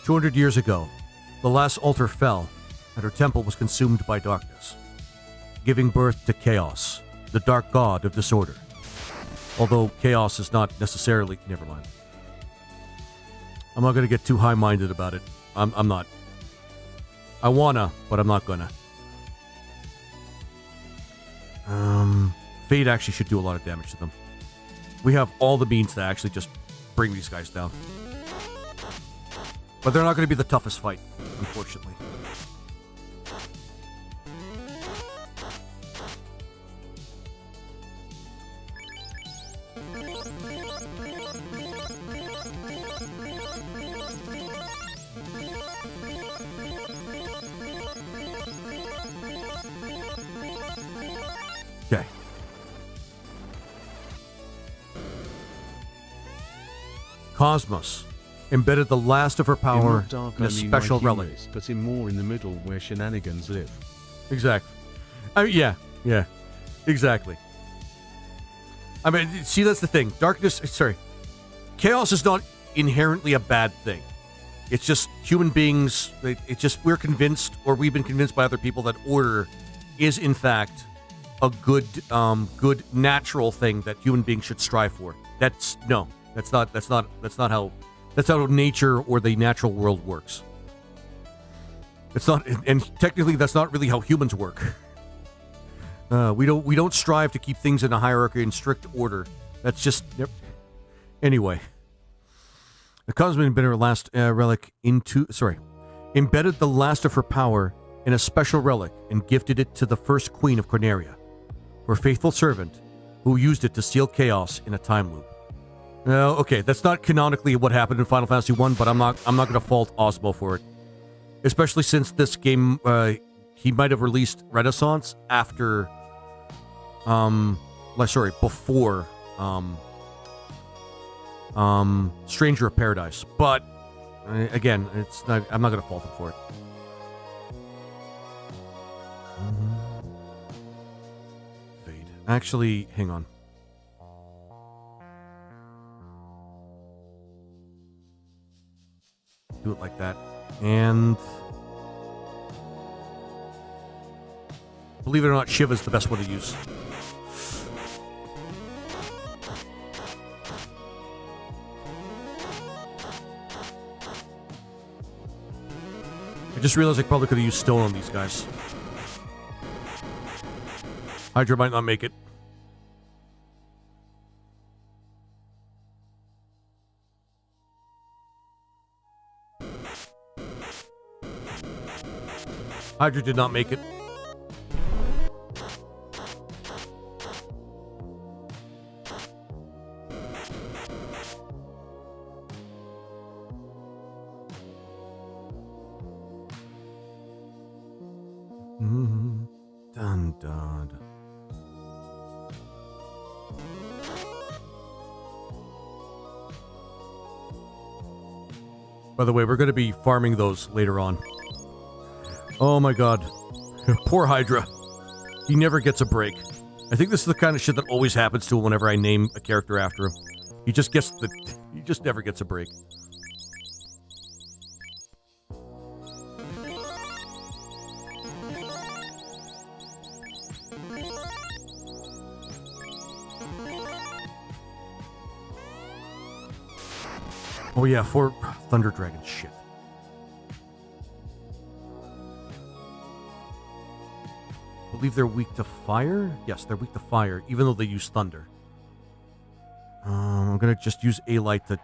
"200 years ago, the last altar fell, and her temple was consumed by darkness, giving birth to Chaos, the dark god of disorder. Although chaos is not necessarily... Never mind. I'm not going to get too high-minded about it. I'm not. I wanna, but I'm not gonna. Fate actually should do a lot of damage to them. We have all the means to actually just bring these guys down. But they're not going to be the toughest fight, unfortunately. Okay. Cosmos embedded the last of her power in a special relic. But in more in the middle where shenanigans live. Exactly. I mean, yeah. Exactly. I mean, see, that's the thing. Chaos is not inherently a bad thing. It's just human beings, it's just we're convinced, or we've been convinced by other people, that order is in fact a good natural thing that human beings should strive for. That's not how nature or the natural world works. It's not, and technically that's not really how humans work. We don't strive to keep things in a hierarchy and strict order. That's just anyway. The Cosmo embedded her last relic embedded the last of her power in a special relic and gifted it to the first queen of Corneria, her faithful servant, who used it to seal chaos in a time loop. Okay, that's not canonically what happened in Final Fantasy 1, but I'm not going to fault Osmo for it, especially since this game he might have released Renaissance after, before Stranger of Paradise. But again, I'm not going to fault him for it. Fade. Actually, hang on. Do it like that. And believe it or not, Shiva's the best one to use. I just realized I probably could have used stone on these guys. Hydra might not make it. Hydra did not make it. Dun dun. By the way, we're going to be farming those later on. Oh my god. Poor Hydra. He never gets a break. I think this is the kind of shit that always happens to him whenever I name a character after him. He just never gets a break. Oh yeah, for Thunder Dragon shit. believe they're weak to fire. Yes, they're weak to fire, even though they use thunder. I'm gonna just use a light to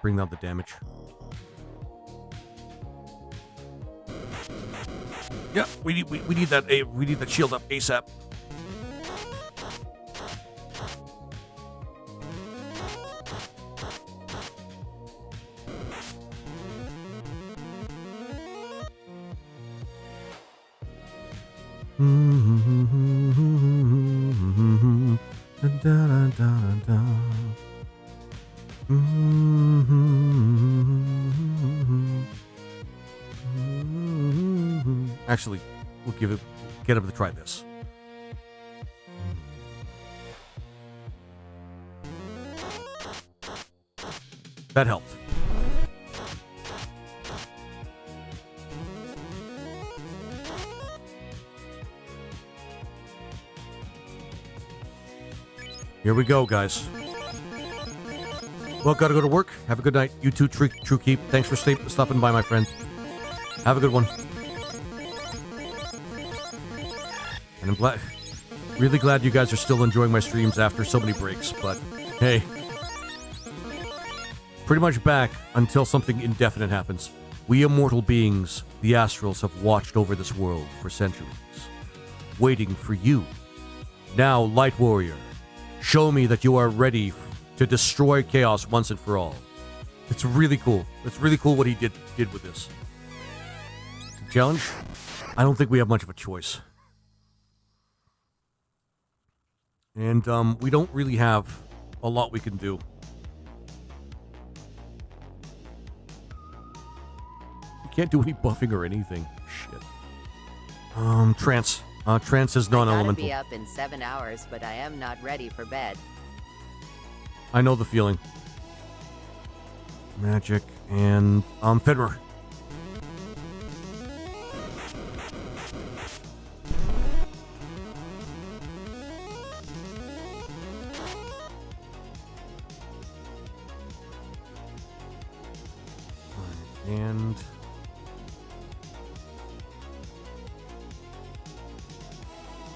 bring down the damage. Yeah, we need that shield up ASAP. Actually, we'll get him to try this. That helped. Here we go, guys. Well, gotta go to work. Have a good night. You too, True Keep. Thanks for stopping by, my friend. Have a good one. And I'm really glad you guys are still enjoying my streams after so many breaks, but hey. Pretty much back until something indefinite happens. We immortal beings, the Astrals, have watched over this world for centuries, waiting for you. Now, Light Warrior, show me that you are ready to destroy chaos once and for all. It's really cool. It's really cool what he did with this. It's a challenge? I don't think we have much of a choice. And we don't really have a lot we can do. We can't do any buffing or anything. Shit. Trance. Trance is non-elemental. I gotta be up in 7 hours, but I am not ready for bed. I know the feeling. Magic and Fenrir. And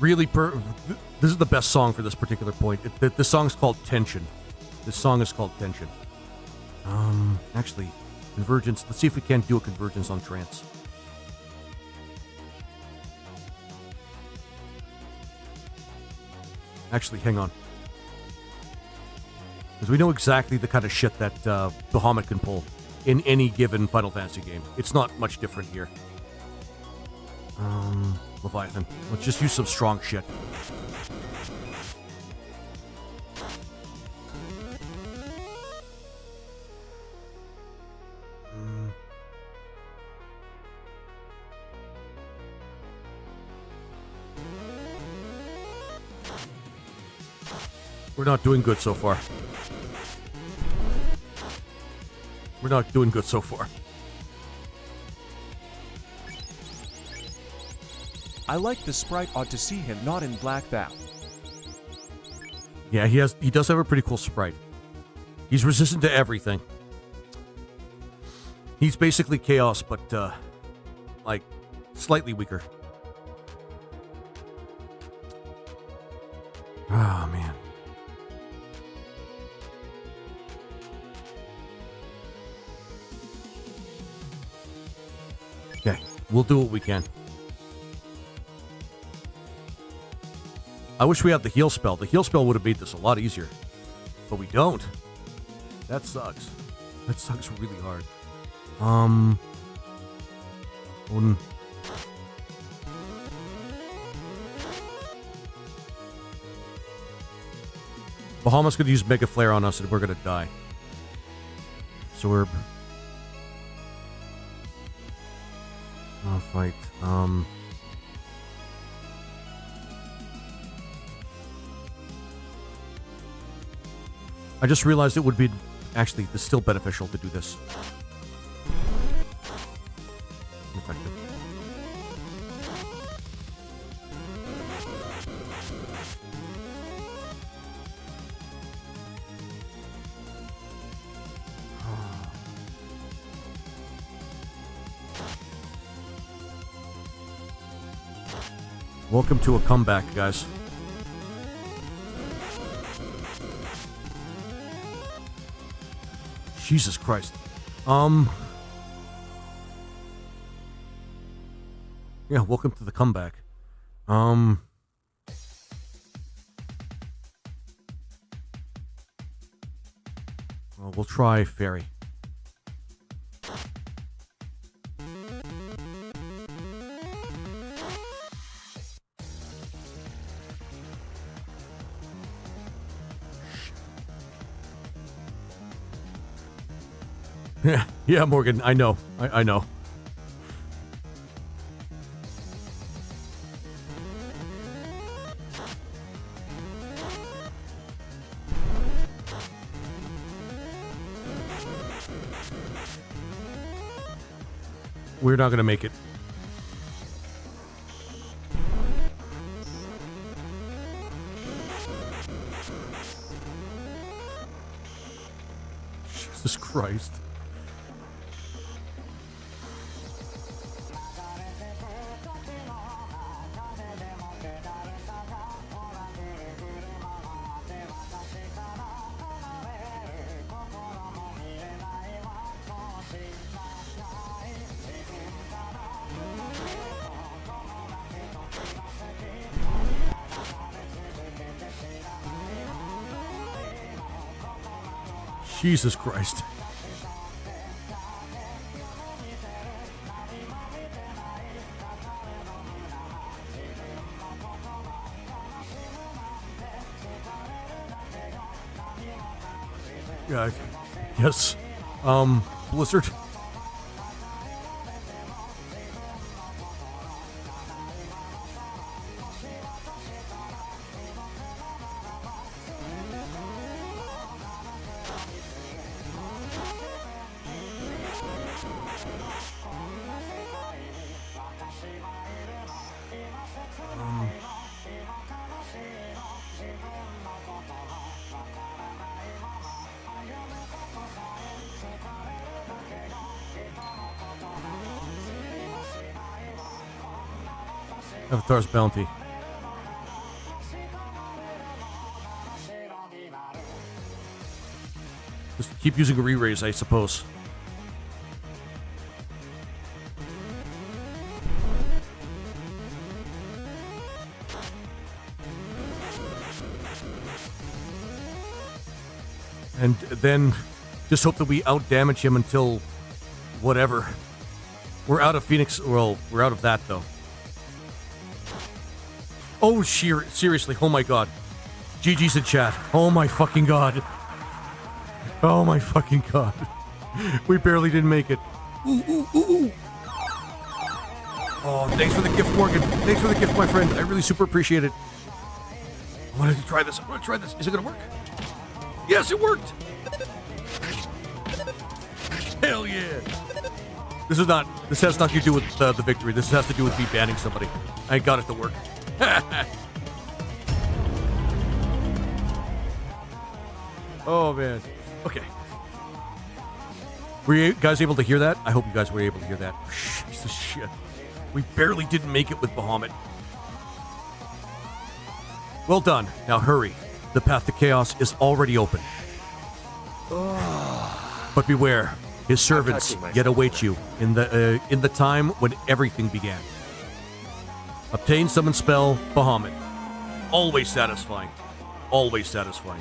really, this is the best song for this particular point. The song's called Tension. This song is called Tension. Actually, Convergence. Let's see if we can't do a Convergence on Trance. Actually, hang on. Because we know exactly the kind of shit that Bahamut can pull in any given Final Fantasy game. It's not much different here. Leviathan. Let's just use some strong shit. We're not doing good so far. We're not doing good so far. I like the sprite. Odd to see him not in black that. Yeah, he does have a pretty cool sprite. He's resistant to everything. He's basically Chaos, but like slightly weaker. Oh man. Okay, we'll do what we can. I wish we had the heal spell. The heal spell would have made this a lot easier. But we don't. That sucks. That sucks really hard. Bahamut's gonna use Mega Flare on us and we're gonna die. Sorb. Fight. I just realized it would be actually still beneficial to do this. Effective. Welcome to a comeback, guys. Jesus Christ. Yeah, welcome to the comeback. Well, we'll try Fairy. Yeah, Morgan, I know. I know. We're not going to make it. Jesus Christ. Jesus Christ. Yeah, yes. Blizzard. Avatar's Bounty. Just keep using a re-raise, I suppose. And then just hope that we outdamage him until whatever. We're out of Phoenix. Well, we're out of that, though. Oh, seriously. Oh, my God. GG's in chat. Oh, my fucking God. Oh, my fucking God. We barely didn't make it. Ooh, ooh, ooh, ooh. Oh, thanks for the gift, Morgan. Thanks for the gift, my friend. I really super appreciate it. I wanted to try this. I want to try this. Is it going to work? Yes, it worked. Hell yeah. This has nothing to do with the victory. This has to do with me banning somebody. I got it to work. Oh, man. Okay. Were you guys able to hear that? I hope you guys were able to hear that. Jesus shit. We barely didn't make it with Bahamut. Well done. Now hurry. The path to chaos is already open. But beware. His servants yet await you in the time when everything began. Obtain summon spell, Bahamut. Always satisfying. Always satisfying.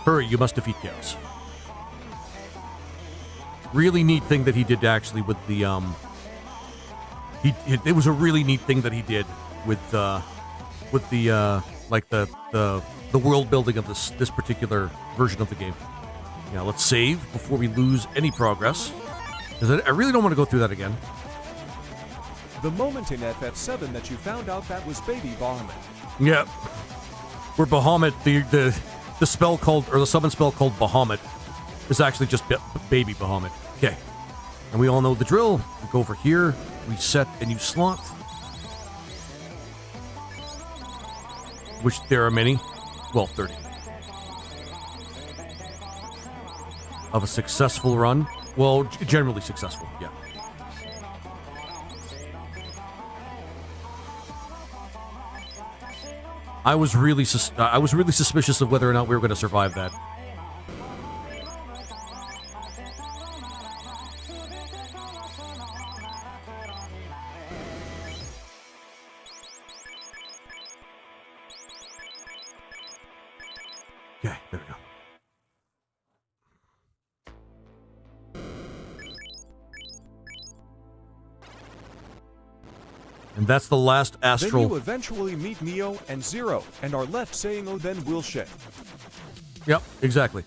Hurry, you must defeat chaos. Really neat thing that he did actually with the it was a really neat thing that he did with the world building of this particular version of the game. Yeah, let's save before we lose any progress, because I really don't want to go through that again. The moment in FF7 that you found out that was Baby Bahamut. Yep. Where Bahamut, the spell called, or the summon spell called Bahamut, is actually just Baby Bahamut. Okay. And we all know the drill. We go over here, we set a new slot. Which there are many. Well, 30. of a successful run. Well, generally successful, yeah. I was really suspicious of whether or not we were going to survive that. Okay, there we go. And that's the last Then astral. you eventually meet Neo and Zero, and are left saying, "Oh, then we'll shit." Yep, exactly.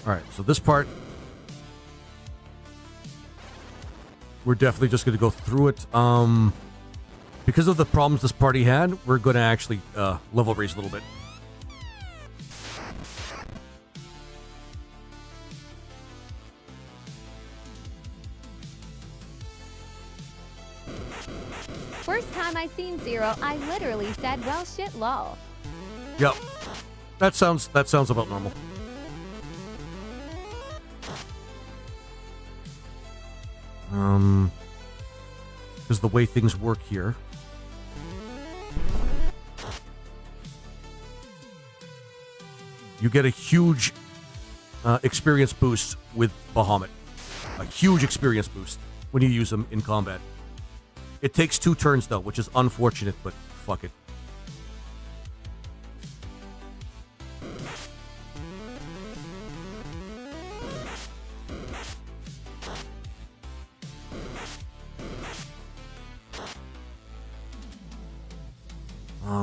Alright, so this part, we're definitely just going to go through it. Because of the problems this party had, we're going to actually level raise a little bit. First time I seen Zero, I literally said, well shit lol. Yep. That sounds about normal. Because the way things work here. You get a huge experience boost with Bahamut. A huge experience boost when you use them in combat. It takes 2 turns though, which is unfortunate, but fuck it.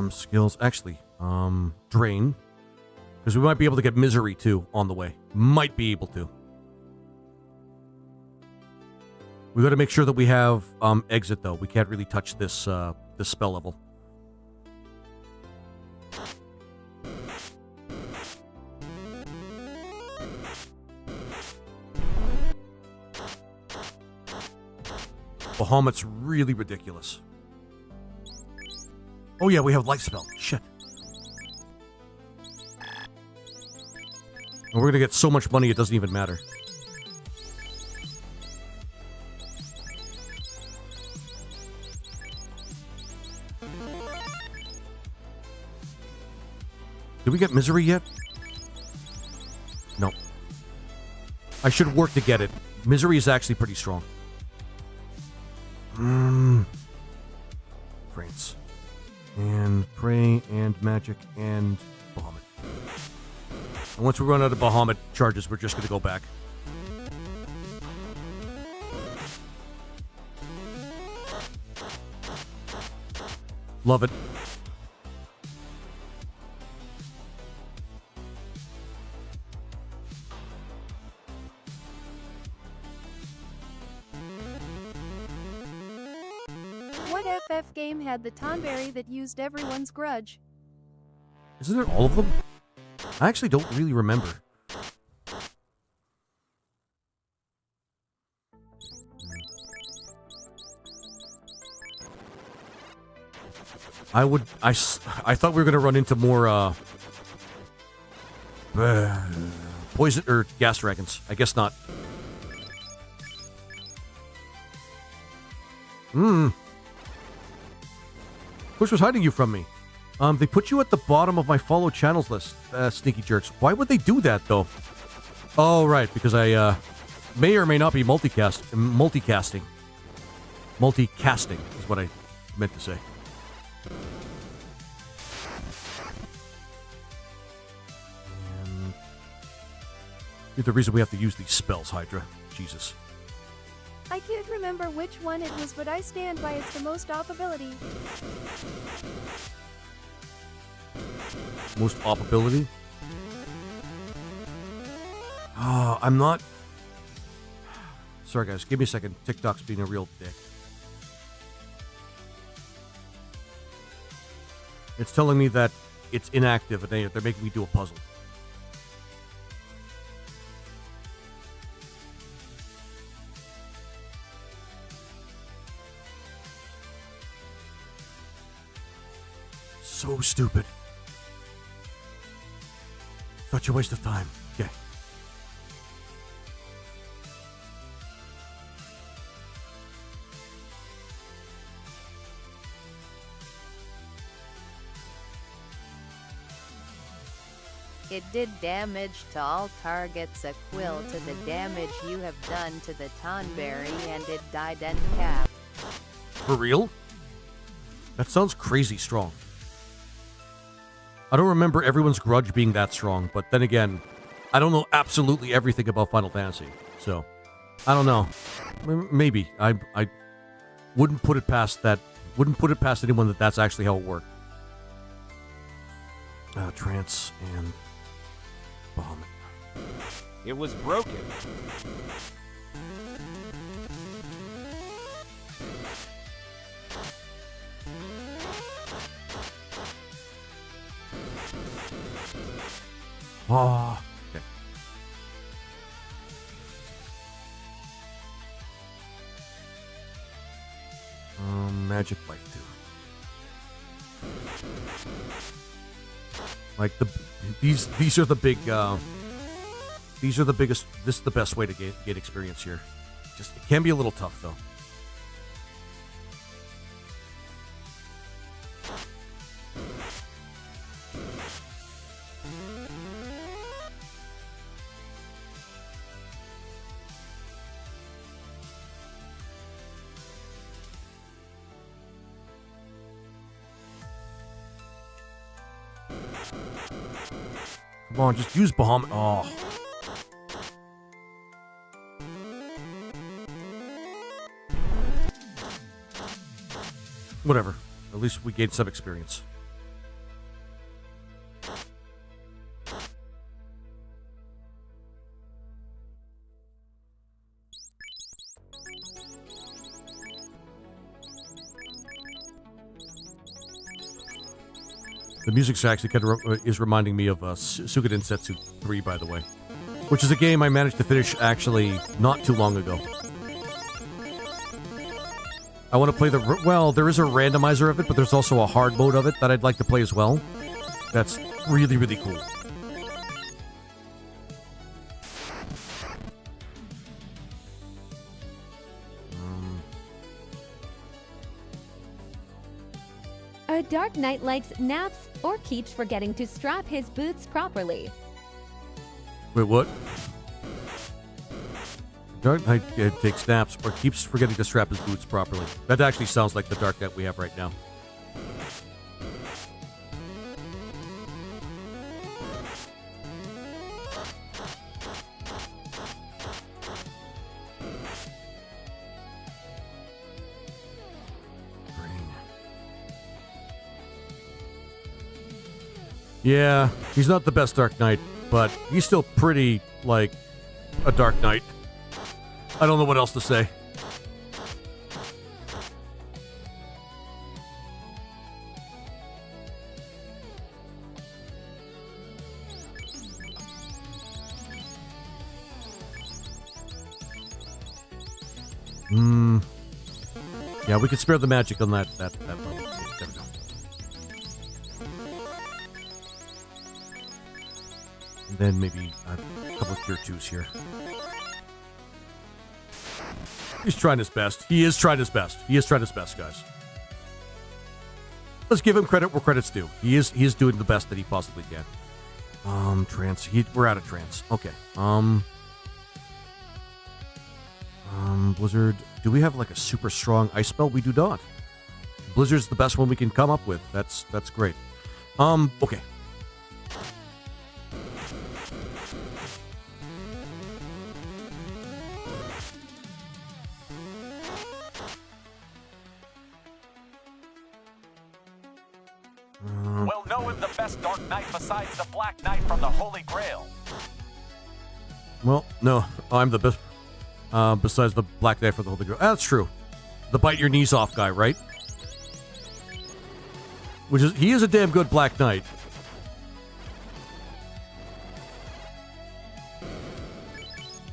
Skills, actually, drain. Because we might be able to get misery too on the way. Might be able to. We got to make sure that we have exit though. We can't really touch this this spell level. Bahamut's really ridiculous. Oh yeah, we have light spell. Shit. And we're gonna get so much money it doesn't even matter. Did we get misery yet? No. I should work to get it. Misery is actually pretty strong. France. And Prey, and Magic, and Bahamut. And once we run out of Bahamut charges, we're just going to go back. Love it. What FF game had the Tonberry that used everyone's grudge? Isn't it all of them? I actually don't really remember. I thought we were going to run into more poison or gas dragons. I guess not. Push was hiding you from me. They put you at the bottom of my follow channels list, sneaky jerks. Why would they do that, though? Oh, right, because I may or may not be multicasting. Multicasting is what I meant to say. You're the reason we have to use these spells, Hydra. Jesus. I can't remember which one it was, but I stand by it's the most op ability. Most op ability? Oh, I'm not... Sorry, guys. Give me a second. TikTok's being a real dick. It's telling me that it's inactive and they're making me do a puzzle. So stupid. Such a waste of time. Okay. It did damage to all targets equal to the damage you have done to the Tonberry, and it died end cap. For real? That sounds crazy strong. I don't remember everyone's grudge being that strong, but then again, I don't know absolutely everything about Final Fantasy, so I don't know. Maybe I wouldn't put it past that. Wouldn't put it past anyone that that's actually how it worked. Trance and Bahamut. It was broken. Oh, okay. Magic Life 2. Like these are the big these are the biggest. This is the best way to get experience here. Just it can be a little tough though. Come on, just use Bahamut. Oh. Whatever. At least we gained some experience. The music's actually kind of is reminding me of Suikoden Densetsu 3, by the way, which is a game I managed to finish actually not too long ago. I want to play there is a randomizer of it, but there's also a hard mode of it that I'd like to play as well. That's really, really cool. A Dark Knight likes naps or keeps forgetting to strap his boots properly. Wait, what? Dark Knight takes naps or keeps forgetting to strap his boots properly. That actually sounds like the Dark Knight we have right now. Yeah, he's not the best Dark Knight, but he's still pretty, like, a Dark Knight. I don't know what else to say. Yeah, we could spare the magic on that level. Okay, there we go. And then maybe a couple of tier 2s here. He's trying his best. He is trying his best. He is trying his best, guys. Let's give him credit where credit's due. He is doing the best that he possibly can. Trance. We're out of trance. Okay. Blizzard. Do we have like a super strong ice spell? We do not. Blizzard's the best one we can come up with. That's great. Okay. We'll know him the best Dark Knight besides the Black Knight from the Holy Grail. Well, no, I'm the best. Besides the Black Knight for the Holy Grail. That's true. The bite your knees off guy, right? He is a damn good Black Knight.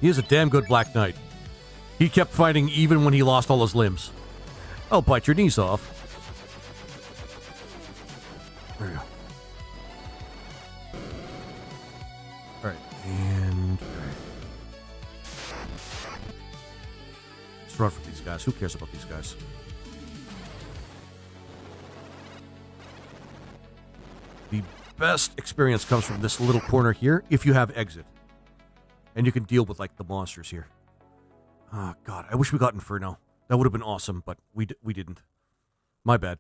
He is a damn good Black Knight. He kept fighting even when he lost all his limbs. I'll bite your knees off. There you go. run from these guys. Who cares about these guys? The best experience comes from this little corner here if you have exit. And you can deal with, like, the monsters here. Oh, God. I wish we got Inferno. That would have been awesome, but we didn't. My bad.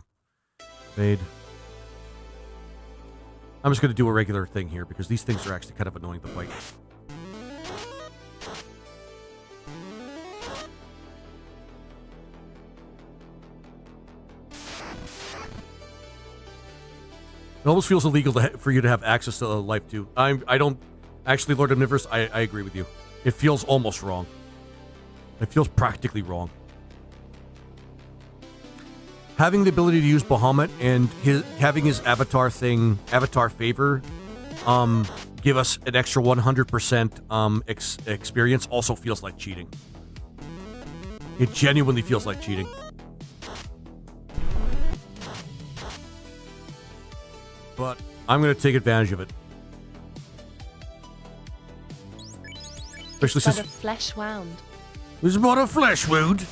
Fade. I'm just going to do a regular thing here because these things are actually kind of annoying to fight. It almost feels illegal for you to have access to life too. I don't actually, Lord Omnivorous. I agree with you. It feels almost wrong. It feels practically wrong. Having the ability to use Bahamut and having his avatar favor, give us an extra 100% experience also feels like cheating. It genuinely feels like cheating. But I'm going to take advantage of it. Especially But since a flesh wound. it's but a flesh wound.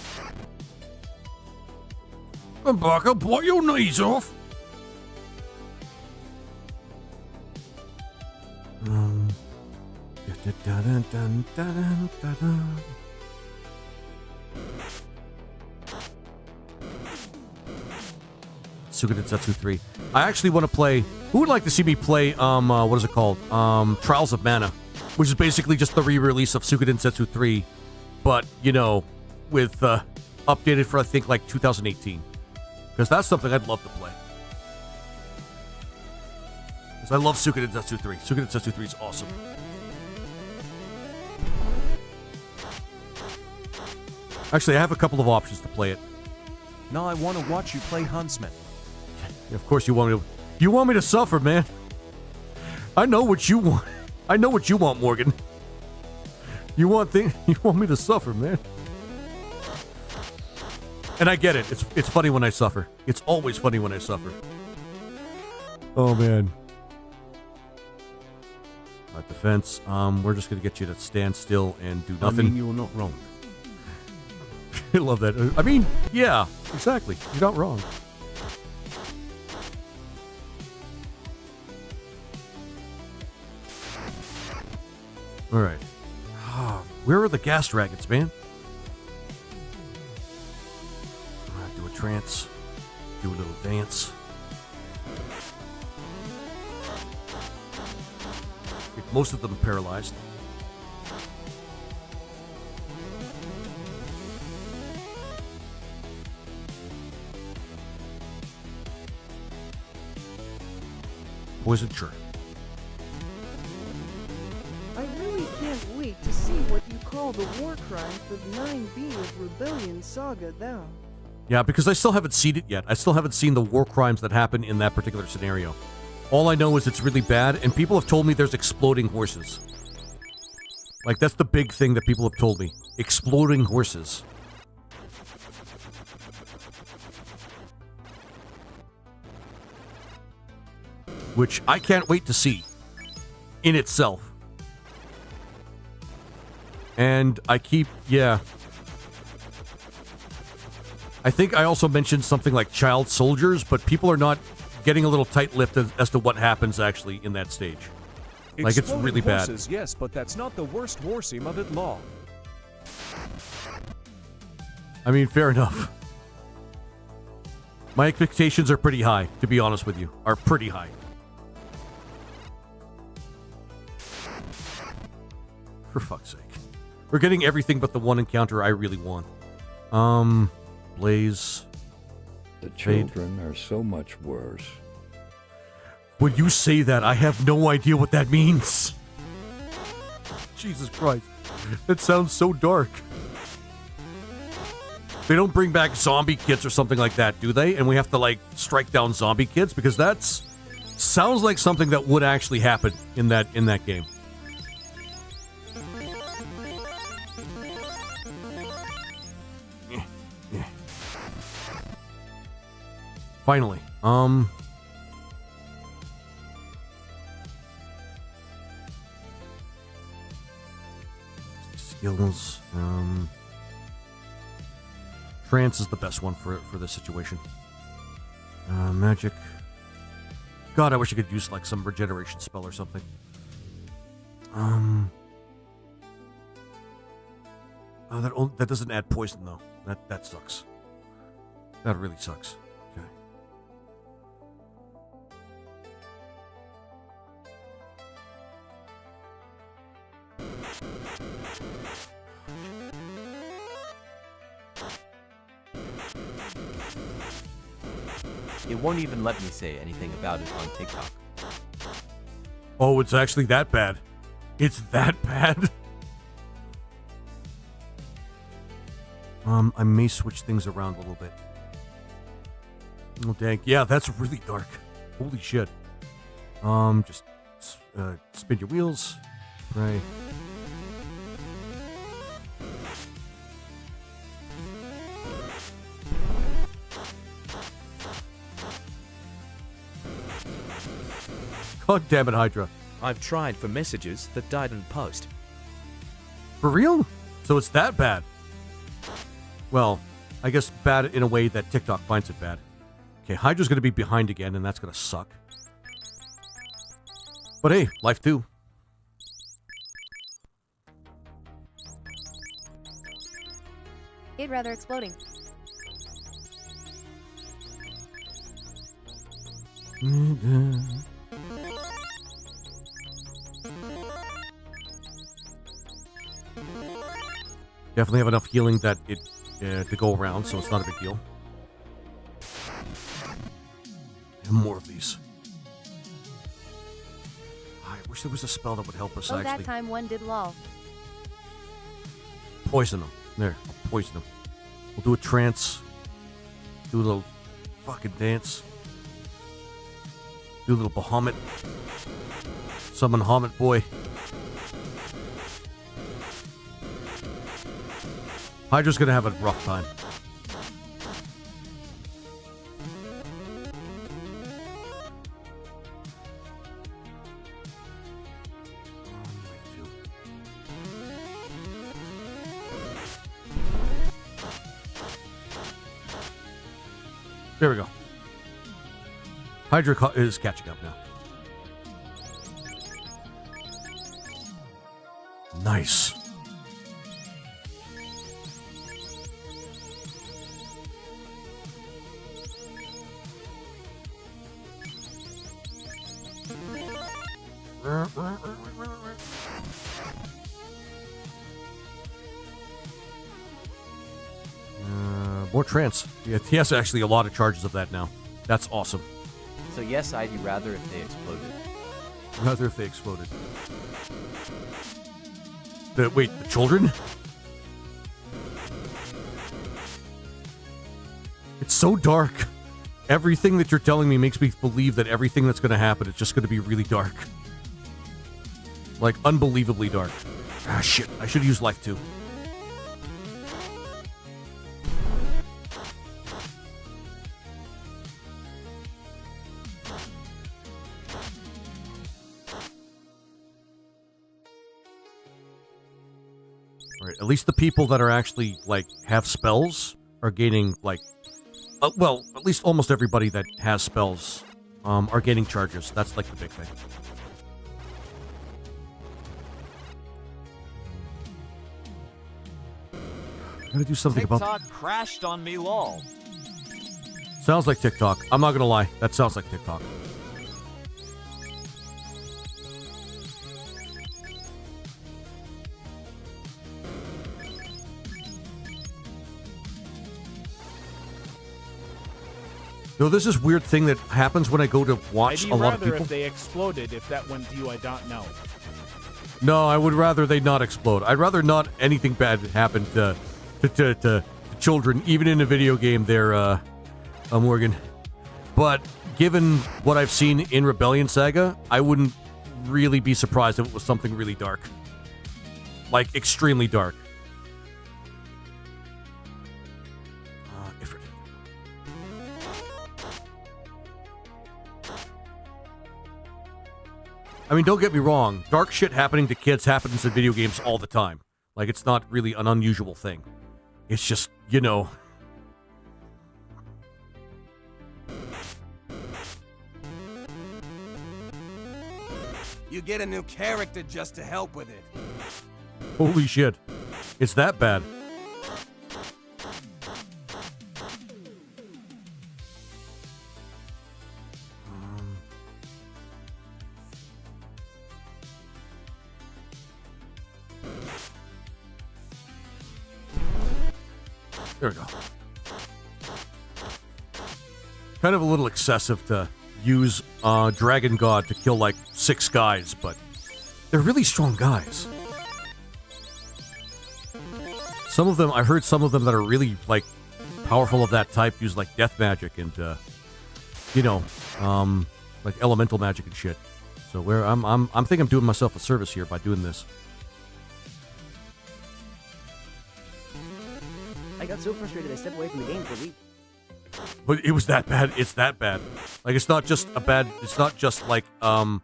And back up, blow your knees off. Suikoden Setsu 3. I actually want to play. Who would like to see me play? What is it called? Trials of Mana, which is basically just the re-release of Suikoden Setsu 3, but you know, with updated for I think like 2018. Because that's something I'd love to play. Because I love Suikoden Setsu 3. Suikoden Setsu 3 is awesome. Actually, I have a couple of options to play it. Now I want to watch you play Huntsman. Of course you want me to. You want me to suffer, man. I know what you want. I know what you want, Morgan. You want me to suffer, man. And I get it. It's funny when I suffer. It's always funny when I suffer. Oh man. At defense, we're just gonna get you to stand still and do nothing. I mean, you're not wrong. I love that. I mean, yeah, exactly. You're not wrong. All right. Where are the gas dragons, man? Do a trance. Do a little dance. Get most of them paralyzed. Poison, sure. I really can't wait to see what you call the war crime for the 9B of Rebellion Saga now. Yeah, because I still haven't seen it yet. I still haven't seen the war crimes that happen in that particular scenario. All I know is it's really bad, and people have told me there's exploding horses. Like, that's the big thing that people have told me. Exploding horses. Which I can't wait to see. In itself. And I keep... yeah. I think I also mentioned something like child soldiers, but people are not getting a little tight-lipped as to what happens actually in that stage. Like, it's really horses, bad. Yes, but that's not the worst warseem of it law. I mean, fair enough. My expectations are pretty high, to be honest with you. Are pretty high. For fuck's sake. We're getting everything but the one encounter I really want. Blaze. The children are so much worse. When you say that, I have no idea what that means. Jesus Christ. That sounds so dark. They don't bring back zombie kids or something like that, do they? And we have to, like, strike down zombie kids? Because that's... sounds like something that would actually happen in that game. Finally, skills, Trance is the best one for this situation. Magic. God, I wish I could use like some regeneration spell or something. Oh, that doesn't add poison though. That sucks. That really sucks. Okay. It won't even let me say anything about it on TikTok. Oh, it's actually that bad. It's that bad. I may switch things around a little bit. Oh, dang. Yeah, that's really dark. Holy shit. Just spin your wheels. Pray. God damn it, Hydra. I've tried for messages that didn't post. For real? So it's that bad? Well, I guess bad in a way that TikTok finds it bad. Okay, Hydra's going to be behind again, and that's going to suck. But hey, life too. It rather exploding. Definitely have enough healing that it to go around, so it's not a big deal. And more of these. I wish there was a spell that would help us Oh, actually. that time one did lol. Poison them. There, I'll poison them. We'll do a trance. Do a little fucking dance. Do a little Bahamut. Summon Hamut boy. Hydra's gonna have a rough time. There we go. Hydra is catching up now. Nice. More trance. Yeah, he has actually a lot of charges of that now. That's awesome. So yes, I'd rather if they exploded. Rather if they exploded. Wait, the children? It's so dark. Everything that you're telling me makes me believe that everything that's going to happen is just going to be really dark. Like, unbelievably dark. Ah, shit. I should use life too. Right, at least the people that are actually, like, have spells are gaining, like... well, at least almost everybody that has spells are gaining charges. That's, like, the big thing. Gotta do something about... TikTok crashed on me, lol. Sounds like TikTok. I'm not gonna lie. That sounds like TikTok. No, there's this weird thing that happens when I go to watch a lot of people. If they exploded, if that went to you, I don't know. No, I would rather they not explode. I'd rather not anything bad happen to children, even in a video game there, Morgan. But given what I've seen in Rebellion Saga, I wouldn't really be surprised if it was something really dark. Like, extremely dark. Ifrit. I mean, don't get me wrong. Dark shit happening to kids happens in video games all the time. Like, it's not really an unusual thing. It's just, you know, You get a new character just to help with it. Holy shit. It's that bad. There we go. Kind of a little excessive to use Dragon God to kill like 6 guys, but they're really strong guys. Some of them, I heard some of them that are really like powerful of that type use like death magic and like elemental magic and shit. So where I'm thinking I'm doing myself a service here by doing this. I got so frustrated I stepped away from the game for a week. But it was that bad. It's that bad. Like it's not just a bad. It's not just like a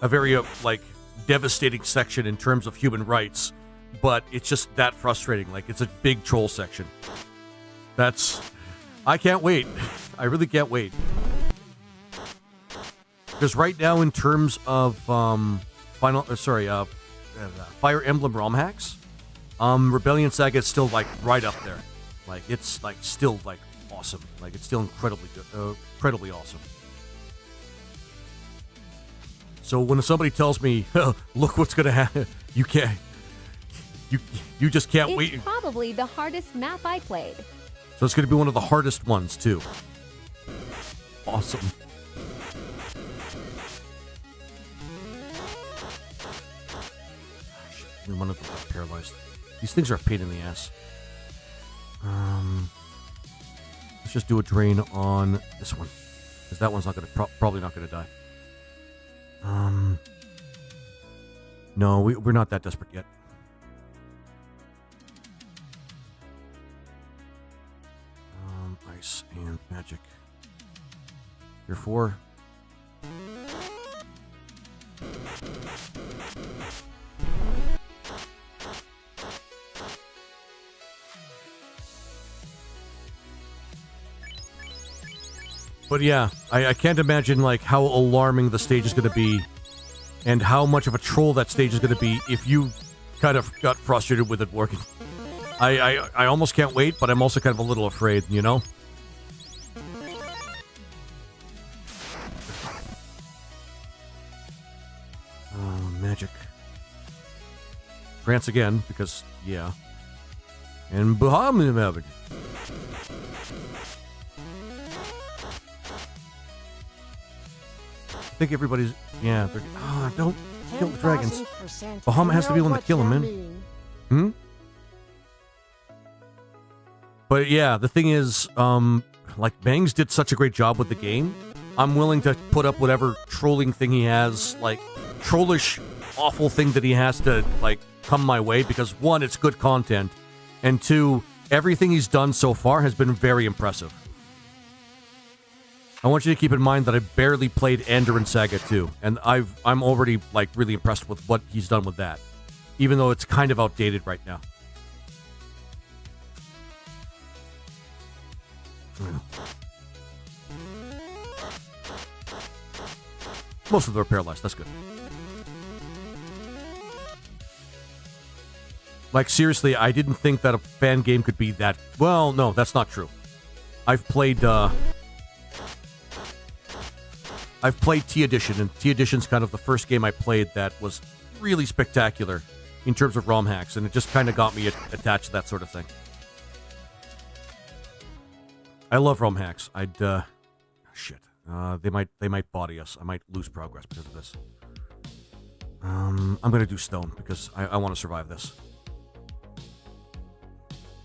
very like devastating section in terms of human rights, but it's just that frustrating. Like it's a big troll section. I can't wait. I really can't wait. Because right now, in terms of Fire Emblem ROM hacks, Rebellion Saga is still like right up there. Like it's like still like awesome. Like it's still incredibly good, incredibly awesome. So when somebody tells me, "Look what's gonna happen," you can't. You just can't wait. It's probably the hardest map I played. So it's gonna be one of the hardest ones too. Awesome. One of them got paralyzed. These things are a pain in the ass. Let's just do a drain on this one, because that one's not gonna probably not gonna die. No, we're not that desperate yet. Ice and magic. Tier 4. But yeah, I can't imagine like how alarming the stage is going to be and how much of a troll that stage is going to be if you kind of got frustrated with it working. I almost can't wait, but I'm also kind of a little afraid, you know? Magic. Grants again, because, yeah. And Bahamut. I think everybody's... Yeah, they're... don't kill the dragons. Bahamut has to be the one to kill him, man. But yeah, the thing is, like, Bangs did such a great job with the game. I'm willing to put up whatever trolling thing he has, like, trollish, awful thing that he has to, like, come my way, because one, it's good content, and two, everything he's done so far has been very impressive. I want you to keep in mind that I barely played Andoran Saga 2, and I'm already, like, really impressed with what he's done with that, even though it's kind of outdated right now. Most of them are paralyzed, that's good. Like, seriously, I didn't think that a fan game could be that... Well, no, that's not true. I've played T Edition, and T Edition's kind of the first game I played that was really spectacular in terms of ROM hacks, and it just kind of got me attached to that sort of thing. I love ROM hacks. Shit. They might body us. I might lose progress because of this. I'm gonna do stone because I want to survive this.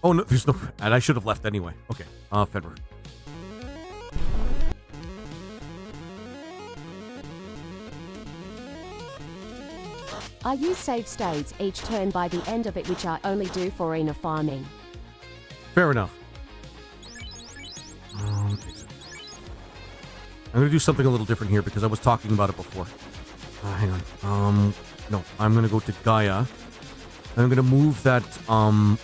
Oh no, there's no, and I should have left anyway. Okay, Fenrir. I use save states each turn by the end of it, which I only do for arena farming. Fair enough. I'm going to do something a little different here because I was talking about it before. Hang on. No, I'm going to go to Gaia. And I'm going to move that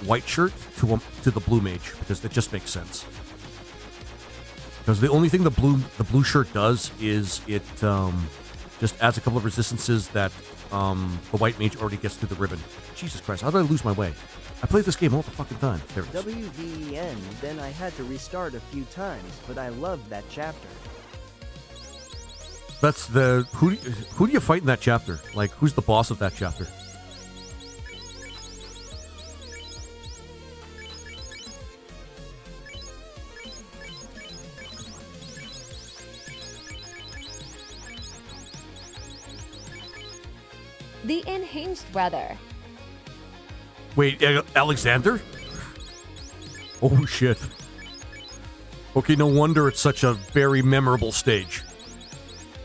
white shirt to the blue mage because that just makes sense. Because the only thing the blue shirt does is it Just adds a couple of resistances that the white mage already gets through the ribbon. Jesus Christ, how did I lose my way? I played this game all the fucking time. There it is. WVEN, then I had to restart a few times, but I loved that chapter. That's the... Who do you fight in that chapter? Like, who's the boss of that chapter? The Unhinged Brother. Wait, Alexander? Oh, shit. Okay, no wonder it's such a very memorable stage.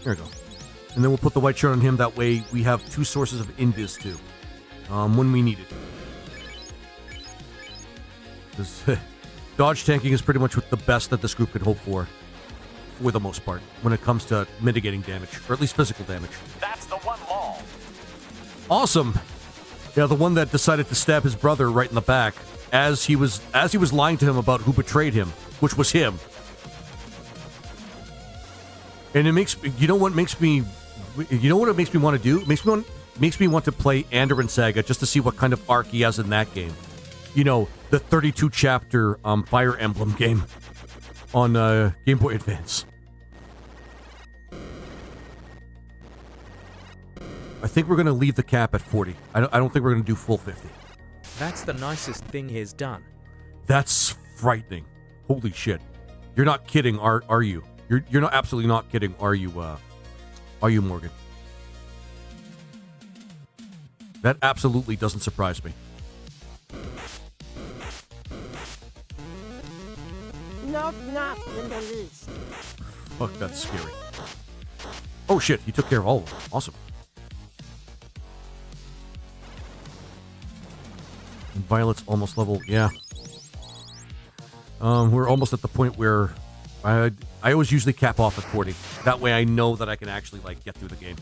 There we go. And then we'll put the white shirt on him. That way we have two sources of invis, too. When we need it. This, dodge tanking is pretty much the best that this group could hope for the most part, when it comes to mitigating damage, or at least physical damage. That's the one Law. Awesome. Yeah, the one that decided to stab his brother right in the back as he was lying to him about who betrayed him, which was him. And it makes it makes me want to do? It makes me want to play Andoran Saga just to see what kind of arc he has in that game. You know, the 32 chapter Fire Emblem game on Game Boy Advance. I think we're going to leave the cap at 40. I don't think we're going to do full 50. That's the nicest thing he's done. That's frightening. Holy shit. You're not kidding, are you? You're not absolutely not kidding, are you, Morgan? That absolutely doesn't surprise me. Nope, not in the least. Fuck, that's scary. Oh shit, he took care of all of them. Awesome. And Violet's almost level, yeah. We're almost at the point where I always usually cap off at 40. That way I know that I can actually, like, get through the game.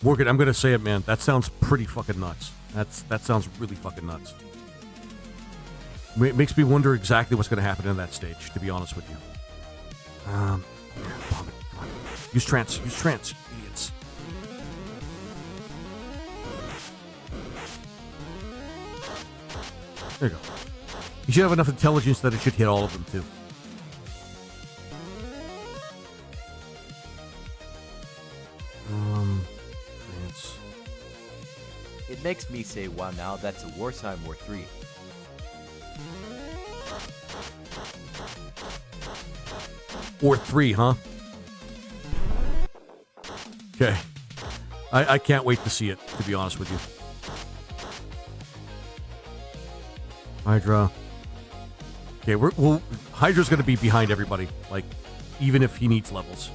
Morgan, I'm gonna say it, man. That sounds pretty fucking nuts. That sounds really fucking nuts. It makes me wonder exactly what's gonna happen in that stage, to be honest with you. Come on. Use trance, idiots. There you go. You should have enough intelligence that it should hit all of them, too. Trance. It makes me say, wow, now that's a Wartime War 3. Or 3, huh? Okay. I can't wait to see it, to be honest with you. Hydra. Okay, Hydra's gonna be behind everybody, like, even if he needs levels.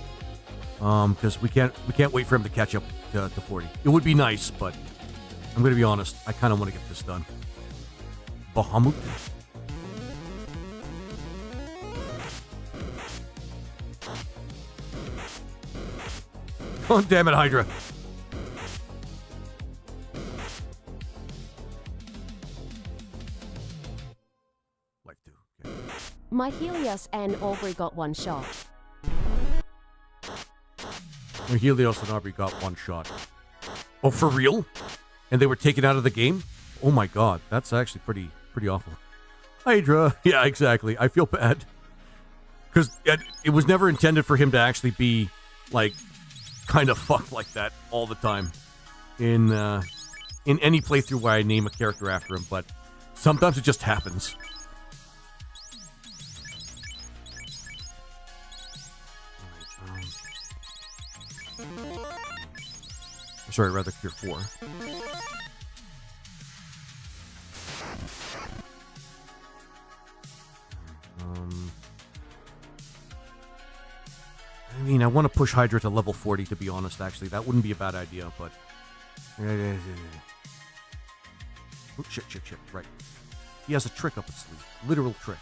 Because we can't wait for him to catch up to 40. It would be nice, but I'm gonna be honest, I kinda wanna get this done. Bahamut. Oh, damn it, Hydra. My Helios and Aubrey got one shot. My Helios and Aubrey got one shot. Oh, for real? And they were taken out of the game? Oh my god, that's actually pretty awful. Hydra. Yeah, exactly. I feel bad. Because it was never intended for him to actually be, like, kind of fucked like that all the time. In any playthrough where I name a character after him, but sometimes it just happens. Sorry, rather Cure 4. I mean, I want to push Hydra to level 40, to be honest, actually. That wouldn't be a bad idea, but... Oh, shit. Right. He has a trick up his sleeve. Literal trick.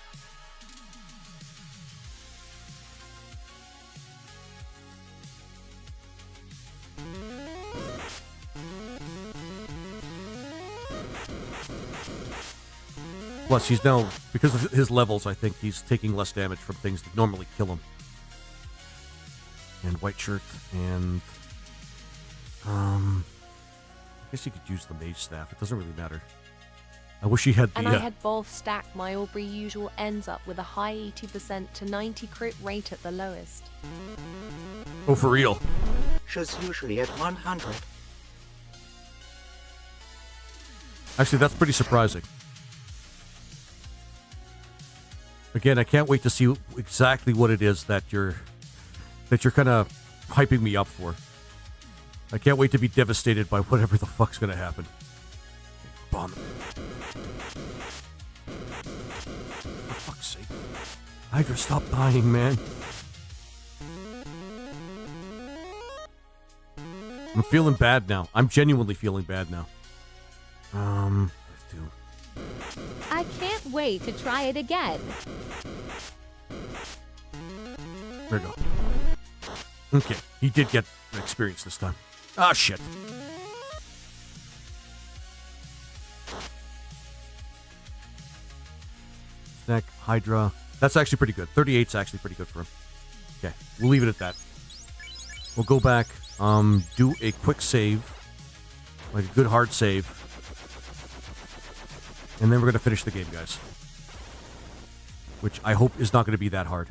Plus, he's now, because of his levels, I think he's taking less damage from things that normally kill him. and white shirt, and I guess you could use the mage staff. It doesn't really matter. I wish he had the. And I had both stacked. My Aubrey usual ends up with a high 80% to 90 crit rate at the lowest. Oh, for real? She's usually at 100. Actually, that's pretty surprising. Again, I can't wait to see exactly what it is that you're kind of hyping me up for. I can't wait to be devastated by whatever the fuck's gonna happen. Bomb. For fuck's sake. Hydra, stop dying, man. I'm feeling bad now. I'm genuinely feeling bad now. I can't wait to try it again. There we go. Okay, he did get an experience this time. Ah, shit. Snack, Hydra. That's actually pretty good. 38's actually pretty good for him. Okay, we'll leave it at that. We'll go back, do a quick save. Like a good hard save. And then we're going to finish the game, guys. Which I hope is not going to be that hard.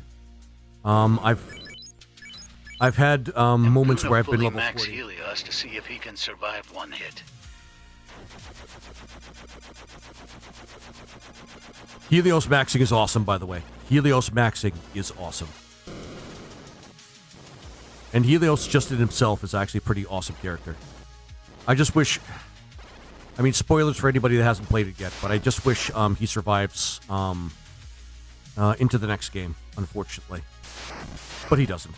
I've had moments where I've been level 40. Max Helios to see if he can survive one hit. Helios maxing is awesome, by the way. Helios maxing is awesome. And Helios just in himself is actually a pretty awesome character. I just wish... I mean, spoilers for anybody that hasn't played it yet, but I just wish he survives into the next game, unfortunately. But he doesn't.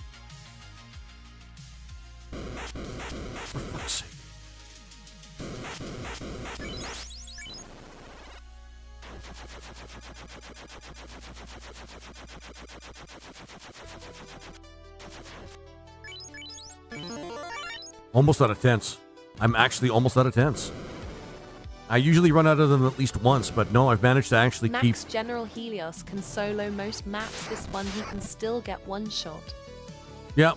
For fuck's sake. Almost out of tents. I'm actually almost out of tents. I usually run out of them at least once, but no, I've managed to actually keep... Max General Helios can solo most maps. This one he can still get one shot. Yeah.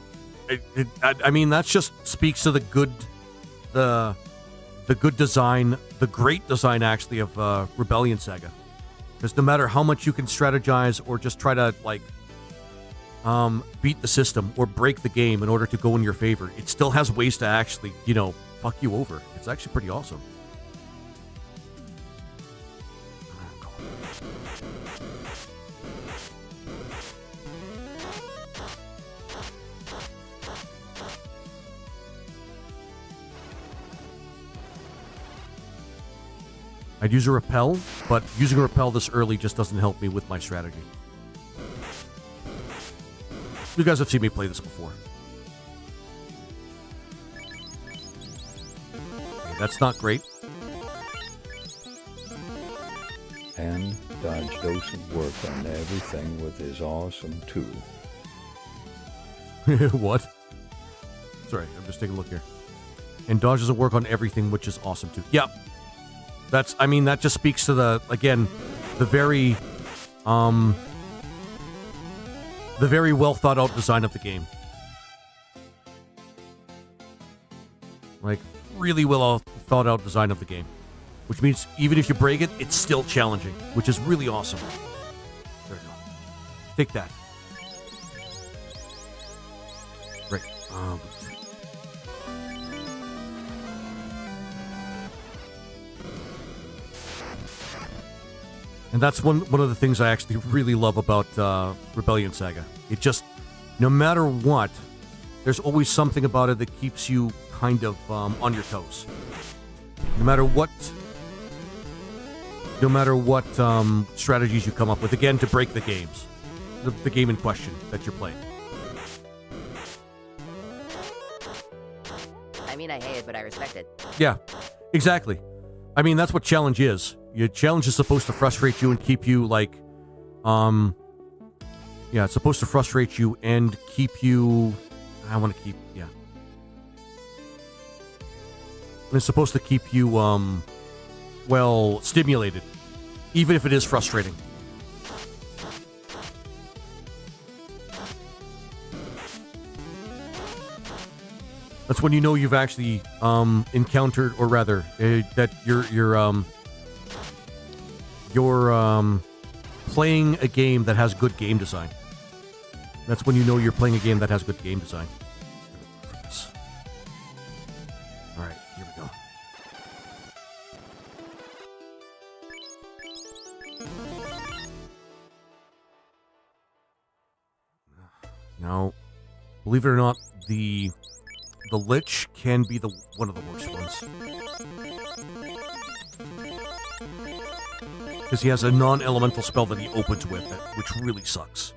I mean, that just speaks to the good design, the great design, actually, of Rebellion Saga. Because no matter how much you can strategize or just try to, like, beat the system or break the game in order to go in your favor, it still has ways to actually, you know, fuck you over. It's actually pretty awesome. I'd use a repel, but using a repel this early just doesn't help me with my strategy. You guys have seen me play this before. Okay, that's not great. And Dodge doesn't work on everything with his awesome too. What? Sorry, I'm just taking a look here. And Dodge doesn't work on everything, which is awesome too. Yep. That's, I mean, that just speaks to the, again, the very well thought out design of the game. Like, really well thought out design of the game. Which means even if you break it, it's still challenging, which is really awesome. There you go. Take that. Right. And that's one of the things I actually really love about Rebellion Saga. It just, no matter what, there's always something about it that keeps you kind of on your toes. No matter what strategies you come up with, again, to break the games. The game in question that you're playing. I mean, I hate it, but I respect it. Yeah, exactly. I mean, that's what challenge is. Your challenge is supposed to frustrate you and keep you, like, yeah, it's supposed to frustrate you and keep you, yeah. It's supposed to keep you, well, stimulated, even if it is frustrating. That's when you know you've actually encountered, or rather, that you're playing a game that has good game design. That's when you know you're playing a game that has good game design. All right, here we go. Now, believe it or not, the Lich can be one of the worst ones. Because he has a non-elemental spell that he opens with, which really sucks.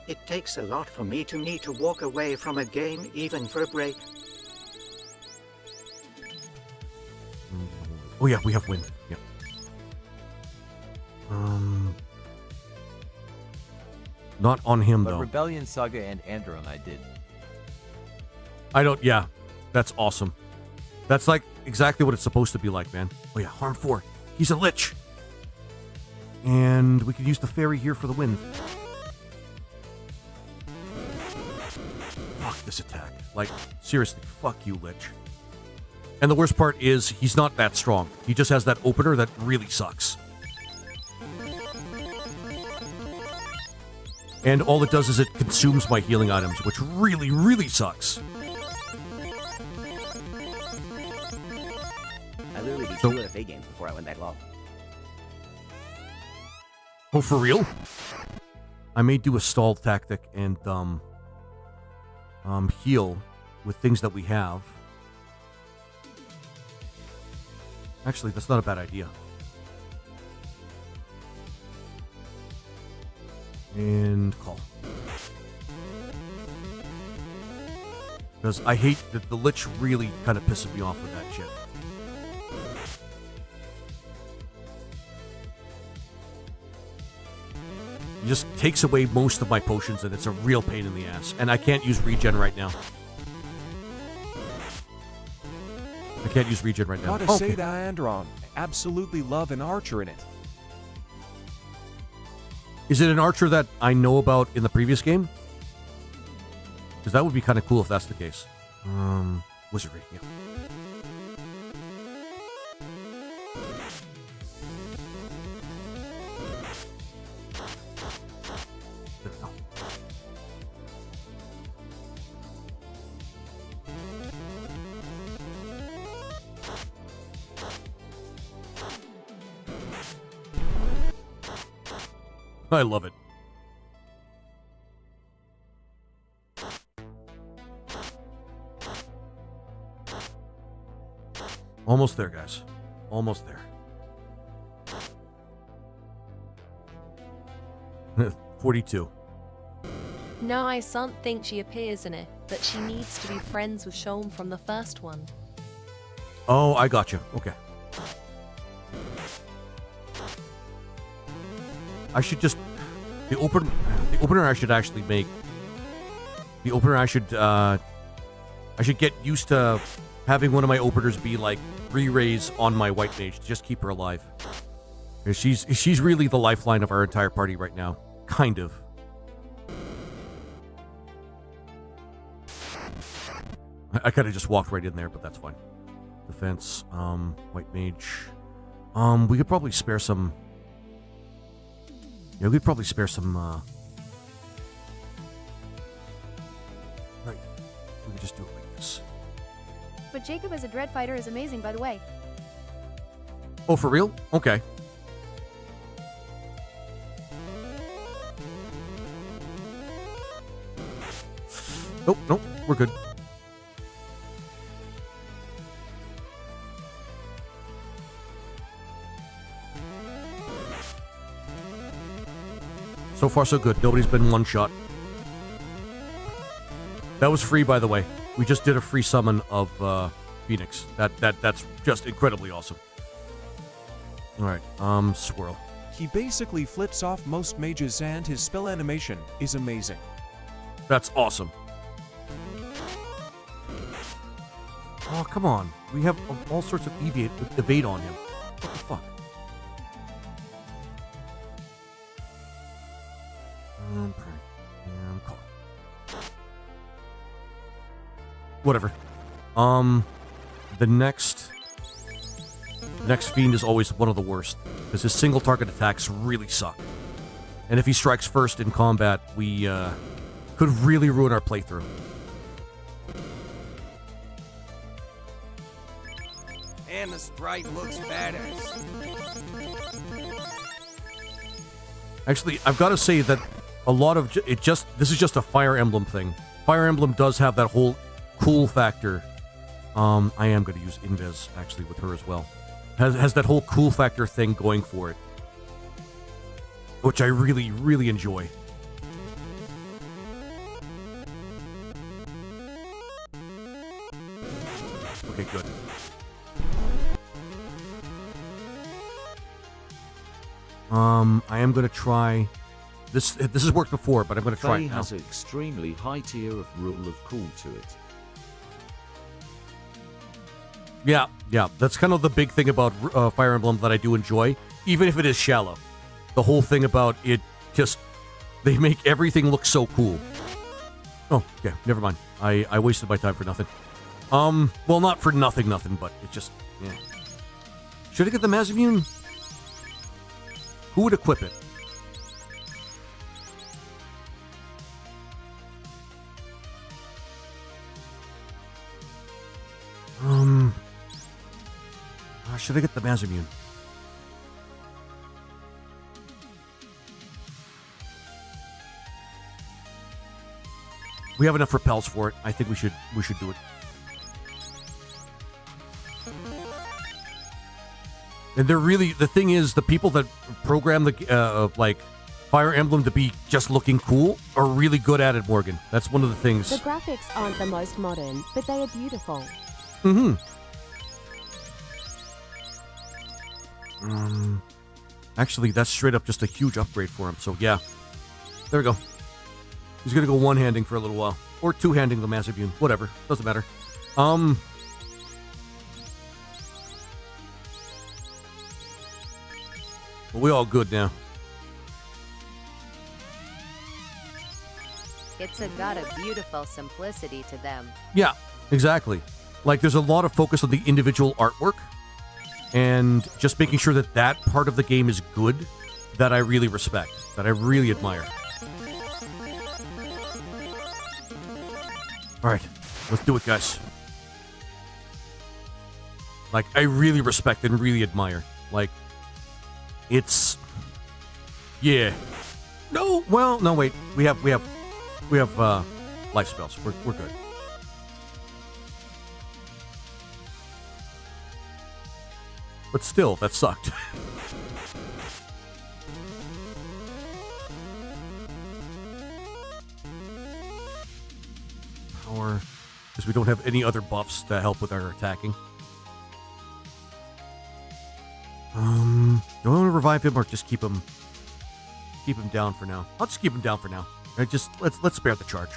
It takes a lot for me to need to walk away from a game even for a break. Oh yeah, we have wind. Yeah. Not on him, But though. Rebellion Saga and Andron I did. Yeah, that's awesome. That's like exactly what it's supposed to be like, man. Oh yeah, harm 4. He's a Lich. And we could use the fairy here for the wind. Fuck this attack. Like, seriously, fuck you, Lich. And the worst part is, he's not that strong. He just has that opener that really sucks. And all it does is it consumes my healing items, which really, really sucks. I literally beat 2 out of 8 games before I went that low. Oh, for real? I may do a stall tactic and heal with things that we have. Actually, that's not a bad idea. And call. Because I hate that the Lich really kind of pisses me off with that shit. He just takes away most of my potions, and it's a real pain in the ass. And I can't use regen right now. I can't use regen right now. Gotta say that Andron, absolutely love an archer in it. Is it an archer that I know about in the previous game? Because that would be kind of cool if that's the case. Wizardry, yeah. There we go. I love it. Almost there, guys. Almost there. 42. No, I don't think she appears in it, but she needs to be friends with Sholm from the first one. Oh, I got you. Okay. I should just the opener I should actually make. The opener I should get used to having one of my openers be like re-raise on my white mage to just keep her alive. She's really the lifeline of our entire party right now. Kind of. I could have just walked right in there, but that's fine. Defense, white mage. We could probably spare some. Yeah, we'd probably spare some. Right, we could just do it like this. But Jacob as a dread fighter is amazing, by the way. Oh, for real? Okay. Nope, nope, we're good. So far, so good. Nobody's been one shot. That was free, by the way. We just did a free summon of Phoenix. That's just incredibly awesome. All right, swirl. He basically flips off most mages and his spell animation is amazing. That's awesome. Oh, come on. We have all sorts of evade on him. What the fuck? Call. whatever. The next fiend is always one of the worst because his single target attacks really suck. And if he strikes first in combat, we could really ruin our playthrough. And the sprite looks badass. Actually, I've got to say that a lot of this is just a Fire Emblem thing. Fire Emblem does have that whole cool factor. I am going to use Inves actually with her as well. Has that whole cool factor thing going for it, which I really, really enjoy. Okay, good. I am going to try this. This has worked before, but I'm going to try Faye it now. has an extremely high tier of rule of cool to it. Yeah, that's kind of the big thing about Fire Emblem that I do enjoy, even if it is shallow. The whole thing about it, they make everything look so cool. Oh, okay, never mind. I wasted my time for nothing. Well, not for nothing, but it just, yeah. Should I get the Mazimune? Who would equip it? Should I get the Mazimune? We have enough repels for it. I think we should do it. And they're really, the thing is, the people that program the like Fire Emblem to be just looking cool are really good at it, Morgan. That's one of the things. The graphics aren't the most modern, but they are beautiful. Mm-hmm. Actually, that's straight up just a huge upgrade for him. So yeah, there we go. He's gonna go one-handing for a little while, or two-handing the Mazimune. Whatever, doesn't matter. Well, we all good now. It's got a beautiful simplicity to them. Yeah, exactly. Like, there's a lot of focus on the individual artwork, and just making sure that that part of the game is good, that I really respect, that I really admire. Alright, let's do it, guys. Like, I really respect and really admire. Like, it's... Yeah. No, well, no, wait. We have life spells. We're good. But still, that sucked. Power, because we don't have any other buffs to help with our attacking. Do I want to revive him or just keep him down for now? I'll just keep him down for now. Let's spare the charge.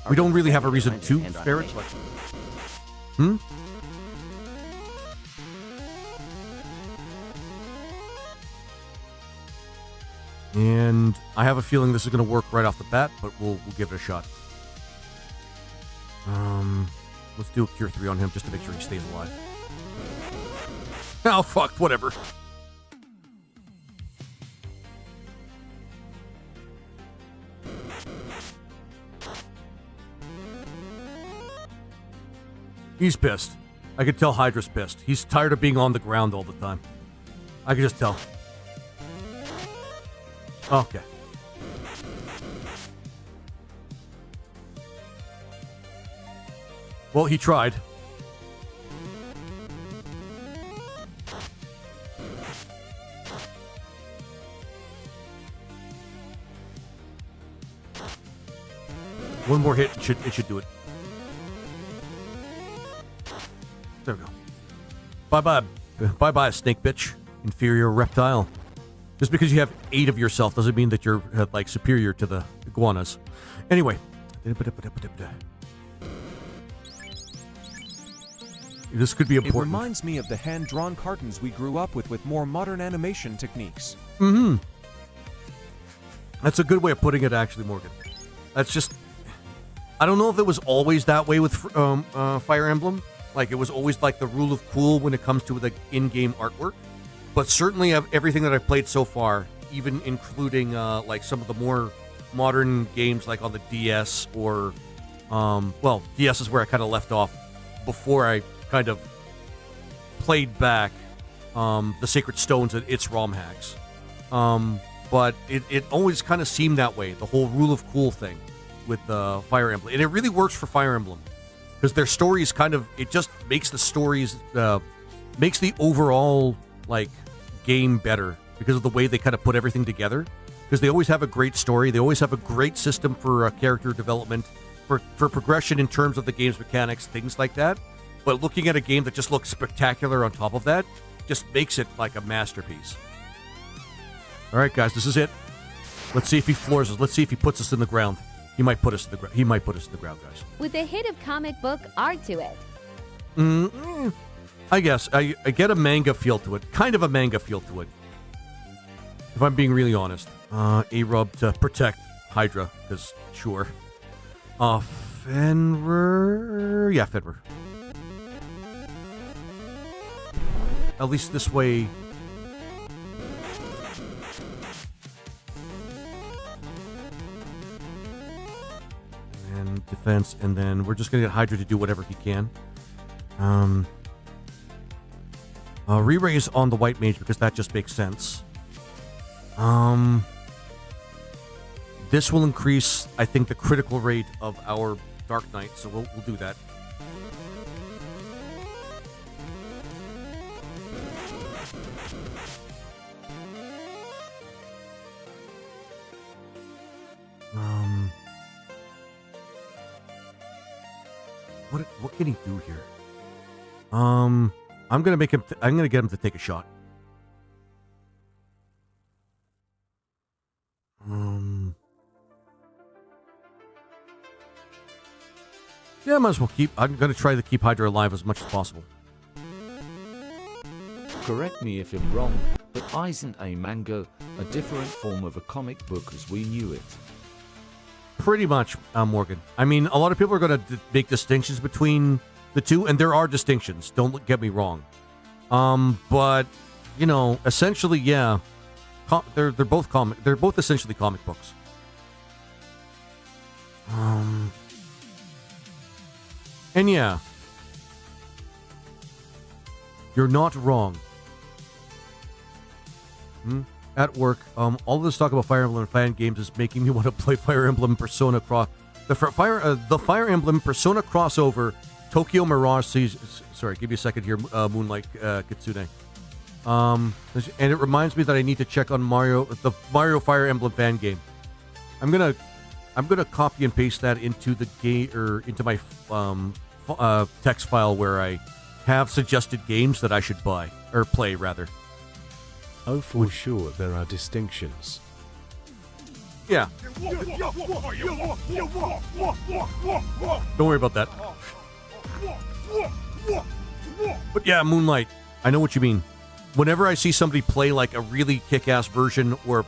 We don't really have a reason to spare it. But... And I have a feeling this is going to work right off the bat, but we'll give it a shot. Let's do a Cure 3 on him just to make sure he stays alive. Oh, fuck, whatever. He's pissed. I could tell Hydra's pissed. He's tired of being on the ground all the time. I could just tell. Okay. Well, he tried. One more hit, it should do it. There we go. Bye-bye. Bye-bye, snake bitch. Inferior reptile. Just because you have 8 of yourself doesn't mean that you're, like, superior to the iguanas. Anyway. This could be important. It reminds me of the hand-drawn cartoons we grew up with more modern animation techniques. Mm-hmm. That's a good way of putting it, actually, Morgan. That's just... I don't know if it was always that way with Fire Emblem. Like, it was always like the rule of cool when it comes to the in-game artwork. But certainly everything that I've played so far, even including like some of the more modern games like on the DS or, well, DS is where I kind of left off before I kind of played back the Sacred Stones and its ROM hacks. But it always kind of seemed that way, the whole rule of cool thing with Fire Emblem. And it really works for Fire Emblem because their stories kind of, it just makes the stories, makes the overall like game better because of the way they kind of put everything together. Because they always have a great story. They always have a great system for character development, for progression in terms of the game's mechanics, things like that. But looking at a game that just looks spectacular on top of that just makes it like a masterpiece. All right, guys, this is it. Let's see if he floors us. Let's see if he puts us in the ground. He might put us in the ground. He might put us in the ground, guys. With a hit of comic book art to it. I guess I get a manga feel to it. Kind of a manga feel to it. If I'm being really honest. A-Rub to protect Hydra, because sure. Fenrir. Yeah, Fenrir. At least this way. And defense, and then we're just gonna get Hydra to do whatever he can. Re-raise on the white mage because that just makes sense. This will increase, I think, the critical rate of our Dark Knight, so we'll do that. What can he do here? I'm gonna make him. I'm gonna get him to take a shot. Yeah, I might as well keep. I'm gonna try to keep Hydra alive as much as possible. Correct me if I'm wrong, but isn't a manga a different form of a comic book as we knew it? Pretty much, Morgan. I mean, a lot of people are going to make distinctions between the two, and there are distinctions. Don't get me wrong. But you know, essentially, yeah, they're both comic. They're both essentially comic books. And yeah, you're not wrong. At work, all this talk about Fire Emblem and fan games is making me want to play Fire Emblem Persona the Fire Emblem Persona crossover Tokyo Mirage Season. Sorry, give me a second here, Moonlight Kitsune. And it reminds me that I need to check on the Mario Fire Emblem fan game. I'm gonna copy and paste that into the game or into my text file where I have suggested games that I should buy or play rather. Oh, for sure, there are distinctions. Yeah. Don't worry about that. But yeah, Moonlight, I know what you mean. Whenever I see somebody play like a really kick-ass version or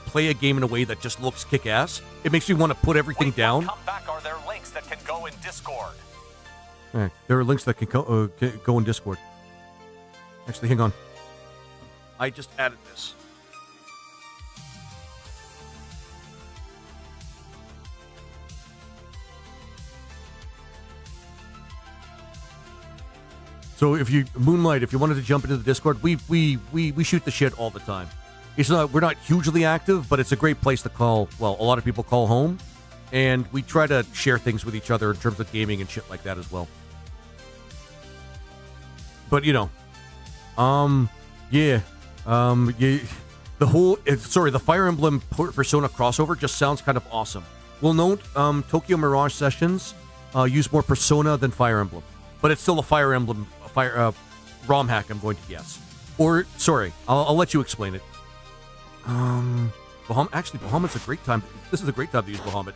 play a game in a way that just looks kick-ass, it makes me want to put everything down. Come back, are there links that can go in Discord? Right, there are links that can go in Discord. Actually, hang on. I just added this. So if you Moonlight, if you wanted to jump into the Discord, we shoot the shit all the time. We're not hugely active, but it's a great place to call. Well, a lot of people call home, and we try to share things with each other in terms of gaming and shit like that as well. But you know, yeah. The Fire Emblem Persona crossover just sounds kind of awesome. We'll note, Tokyo Mirage Sessions use more Persona than Fire Emblem, but it's still a Fire Emblem ROM hack, I'm going to guess. Or, sorry, I'll let you explain it. Bahamut's a great time. This is a great time to use Bahamut.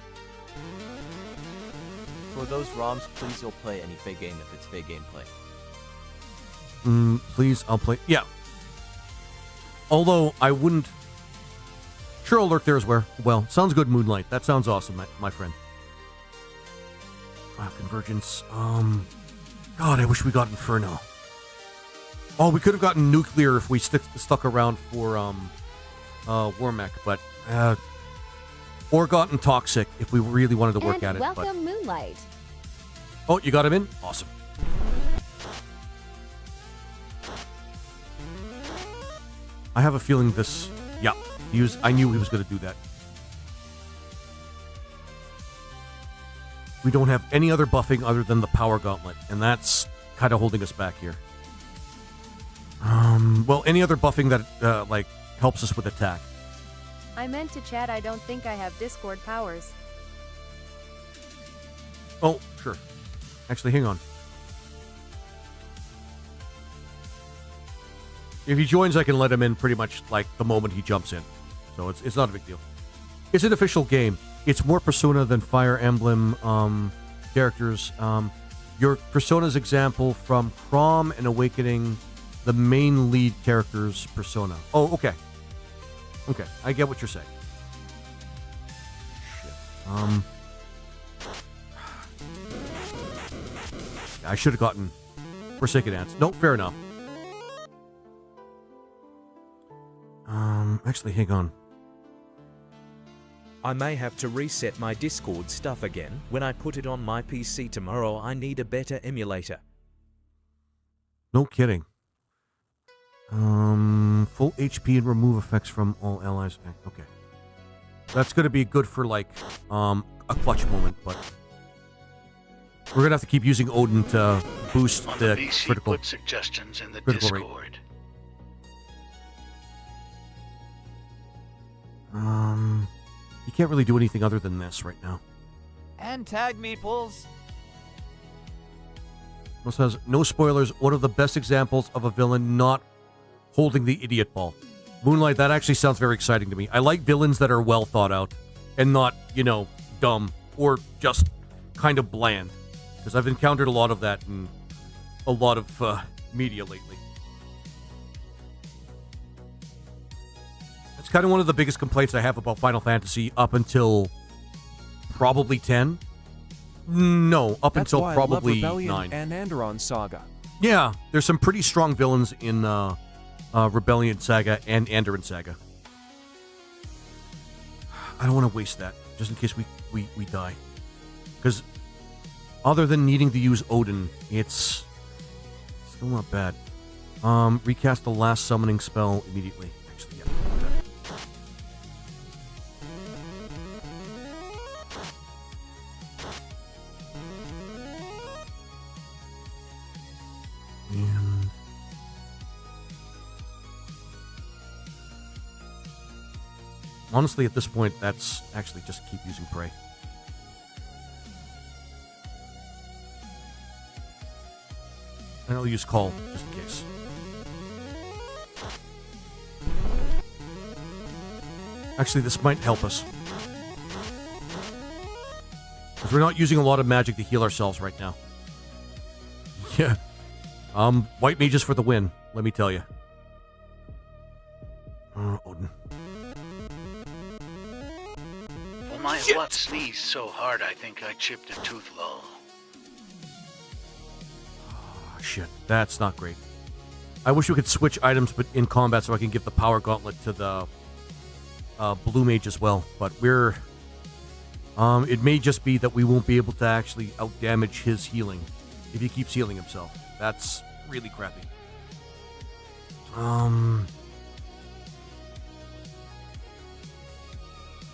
For those ROMs, please you'll play any Fey game if it's Fey gameplay. Please, I'll play. Yeah. Although I wouldn't. Sure, I'll lurk there as well. Sounds good, Moonlight. That sounds awesome, my friend. Convergence. God, I wish we got Inferno. Oh, we could have gotten Nuclear if we stuck around for Warmech, but or gotten Toxic if we really wanted to work at it. Welcome, Moonlight. Oh, you got him in? Awesome. I have a feeling this... Yeah, I knew he was going to do that. We don't have any other buffing other than the Power Gauntlet, and that's kind of holding us back here. Well, any other buffing that, like, helps us with attack. I meant to chat, I don't think I have Discord powers. Oh, sure. Actually, hang on. If he joins, I can let him in pretty much like the moment he jumps in. So it's not a big deal. It's an official game. It's more Persona than Fire Emblem characters. Your Persona's example from Chrom and Awakening, the main lead character's Persona. Oh, okay. Okay, I get what you're saying. Shit. I should have gotten Forsaken Ants. No, fair enough. Actually, hang on. I may have to reset my Discord stuff again. When I put it on my PC tomorrow, I need a better emulator. No kidding. Full HP and remove effects from all allies. Okay. That's going to be good for, like, a clutch moment, but we're going to have to keep using Odin to boost On the VC, critical, put suggestions in the critical Discord. rate. You can't really do anything other than this right now. And tag meeples. Also says, no spoilers, one of the best examples of a villain not holding the idiot ball. Moonlight, that actually sounds very exciting to me. I like villains that are well thought out and not, dumb or just kind of bland. Because I've encountered a lot of that in a lot of media lately. It's kind of one of the biggest complaints I have about Final Fantasy up until probably 10. No, up That's until why probably I love Rebellion 9. and Anderon Saga. Yeah, there's some pretty strong villains in Rebellion Saga and Andoran Saga. I don't want to waste that, just in case we die. Because other than needing to use Odin, it's still not bad. Recast the last summoning spell immediately. Actually, yeah. Okay. And honestly, at this point, that's actually just keep using Prey. And I'll use Call, just in case. Actually, this might help us. Because we're not using a lot of magic to heal ourselves right now. Yeah. White mages for the win, let me tell you. Odin. Well, my what sneezed so hard I think I chipped a tooth low. Oh, shit, that's not great. I wish we could switch items but in combat so I can give the power gauntlet to the blue mage as well. But we're... it may just be that we won't be able to actually outdamage his healing if he keeps healing himself. That's really crappy.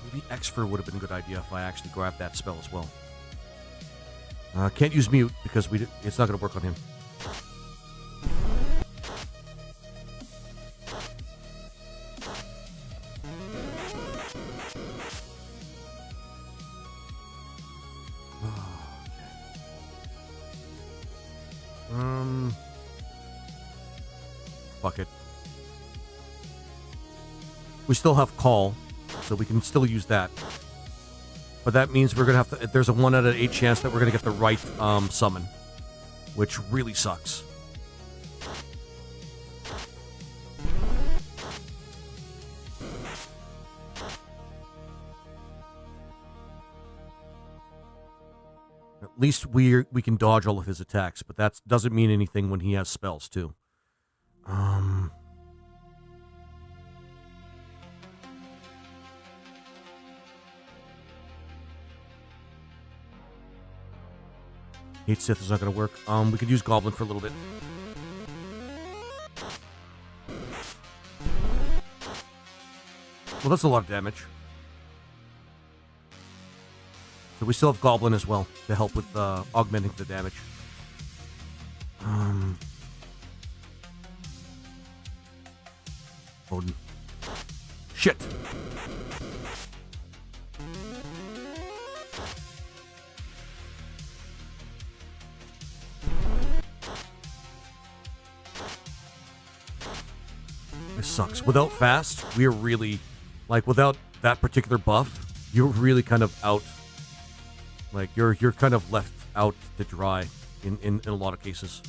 Maybe Exfer would have been a good idea if I actually grabbed that spell as well. Can't use mute because it's not going to work on him. Fuck it. We still have Call, so we can still use that. But that means we're gonna have to. There's a 1 out of 8 chance that we're gonna get the right summon, which really sucks. At least we can dodge all of his attacks, but that doesn't mean anything when he has spells too. Hate Sith is not going to work. We could use Goblin for a little bit. Well, that's a lot of damage. So we still have Goblin as well to help with augmenting the damage. Odin. Shit! This sucks. Without fast, we're really... Like, without that particular buff, you're really kind of out. Like, you're kind of left out to dry in a lot of cases.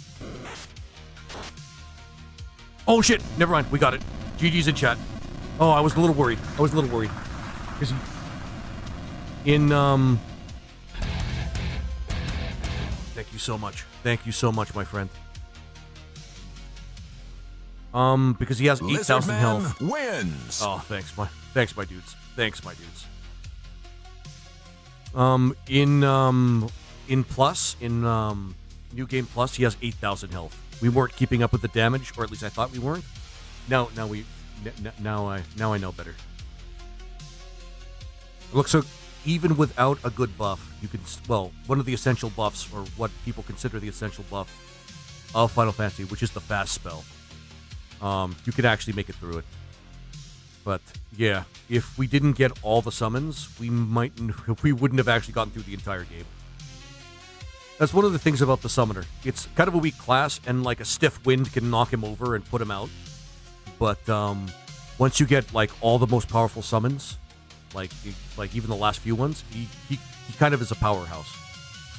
Oh, shit! Never mind. We got it. GG's in chat. Oh, I was a little worried. Because Thank you so much. Thank you so much, my friend. Because he has 8,000 health. Wins. Oh, thanks, my dudes. Thanks, my dudes. In Plus, New Game Plus, he has 8,000 health. We weren't keeping up with the damage, or at least I thought we weren't. Now I know better. Look, so even without a good buff, you can, well, one of the essential buffs, or what people consider the essential buff of Final Fantasy, which is the fast spell. You could actually make it through it. But yeah, if we didn't get all the summons, we wouldn't have actually gotten through the entire game. That's one of the things about the summoner. It's kind of a weak class, and like a stiff wind can knock him over and put him out. But once you get like all the most powerful summons, like even the last few ones, he kind of is a powerhouse.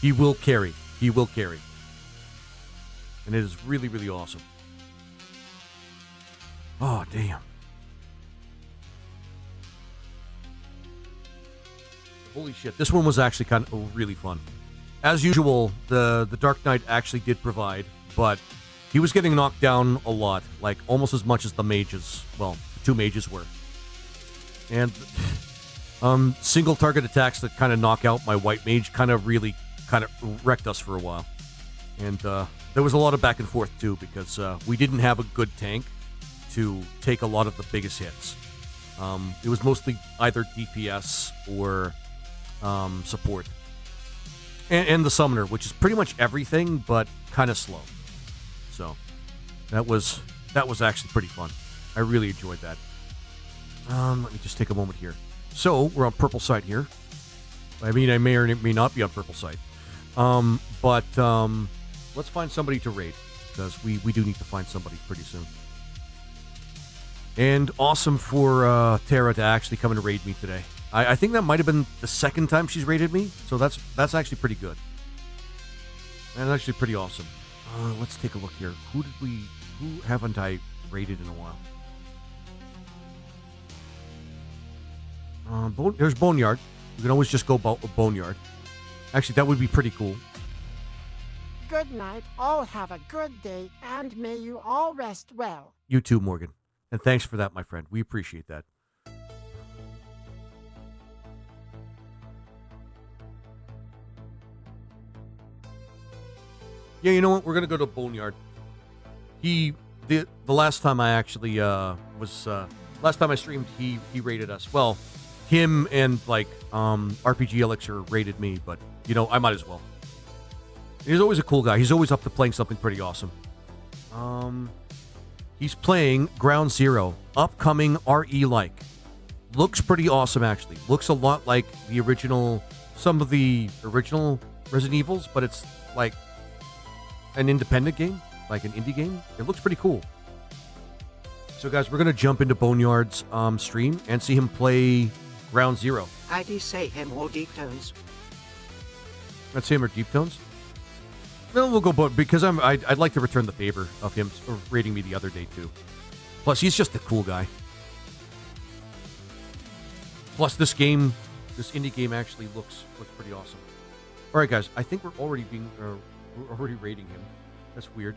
He will carry. And it is really, really awesome. Oh, damn. Holy shit. This one was actually kind of really fun. As usual, the Dark Knight actually did provide, but he was getting knocked down a lot, like almost as much as the mages, well, the two mages were. And single target attacks that kind of knock out my white mage kind of wrecked us for a while. And there was a lot of back and forth too, because we didn't have a good tank to take a lot of the biggest hits. It was mostly either DPS or support. And the summoner, which is pretty much everything, but kind of slow. So that was actually pretty fun. I really enjoyed that. Let me just take a moment here. So we're on purple side here. I mean, I may or may not be on purple side. But let's find somebody to raid, because we do need to find somebody pretty soon. And awesome for Tara to actually come and raid me today. I think that might have been the second time she's raided me, so that's actually pretty good. That's actually pretty awesome. Let's take a look here. Who haven't I raided in a while? There's Boneyard. You can always just go Boneyard. Actually, that would be pretty cool. Good night. All have a good day, and may you all rest well. You too, Morgan. And thanks for that, my friend. We appreciate that. Yeah, you know what? We're going to go to Boneyard. The last time I actually last time I streamed, he raided us. Well, him and like RPG Elixir raided me, but you know, I might as well. He's always a cool guy. He's always up to playing something pretty awesome. He's playing Ground Zero, upcoming RE-like. Looks pretty awesome, actually. Looks a lot like the original, some of the original Resident Evils, but it's like an independent game, like an indie game. It looks pretty cool. So, guys, we're going to jump into Boneyard's stream and see him play Ground Zero. I do say him or Deep Tones. Let's say him or Deep Tones? No, we'll go because I'd like to return the favor of him raiding me the other day too. Plus, he's just a cool guy. Plus, this indie game actually looks pretty awesome. All right, guys. I think we're already rating him. That's weird.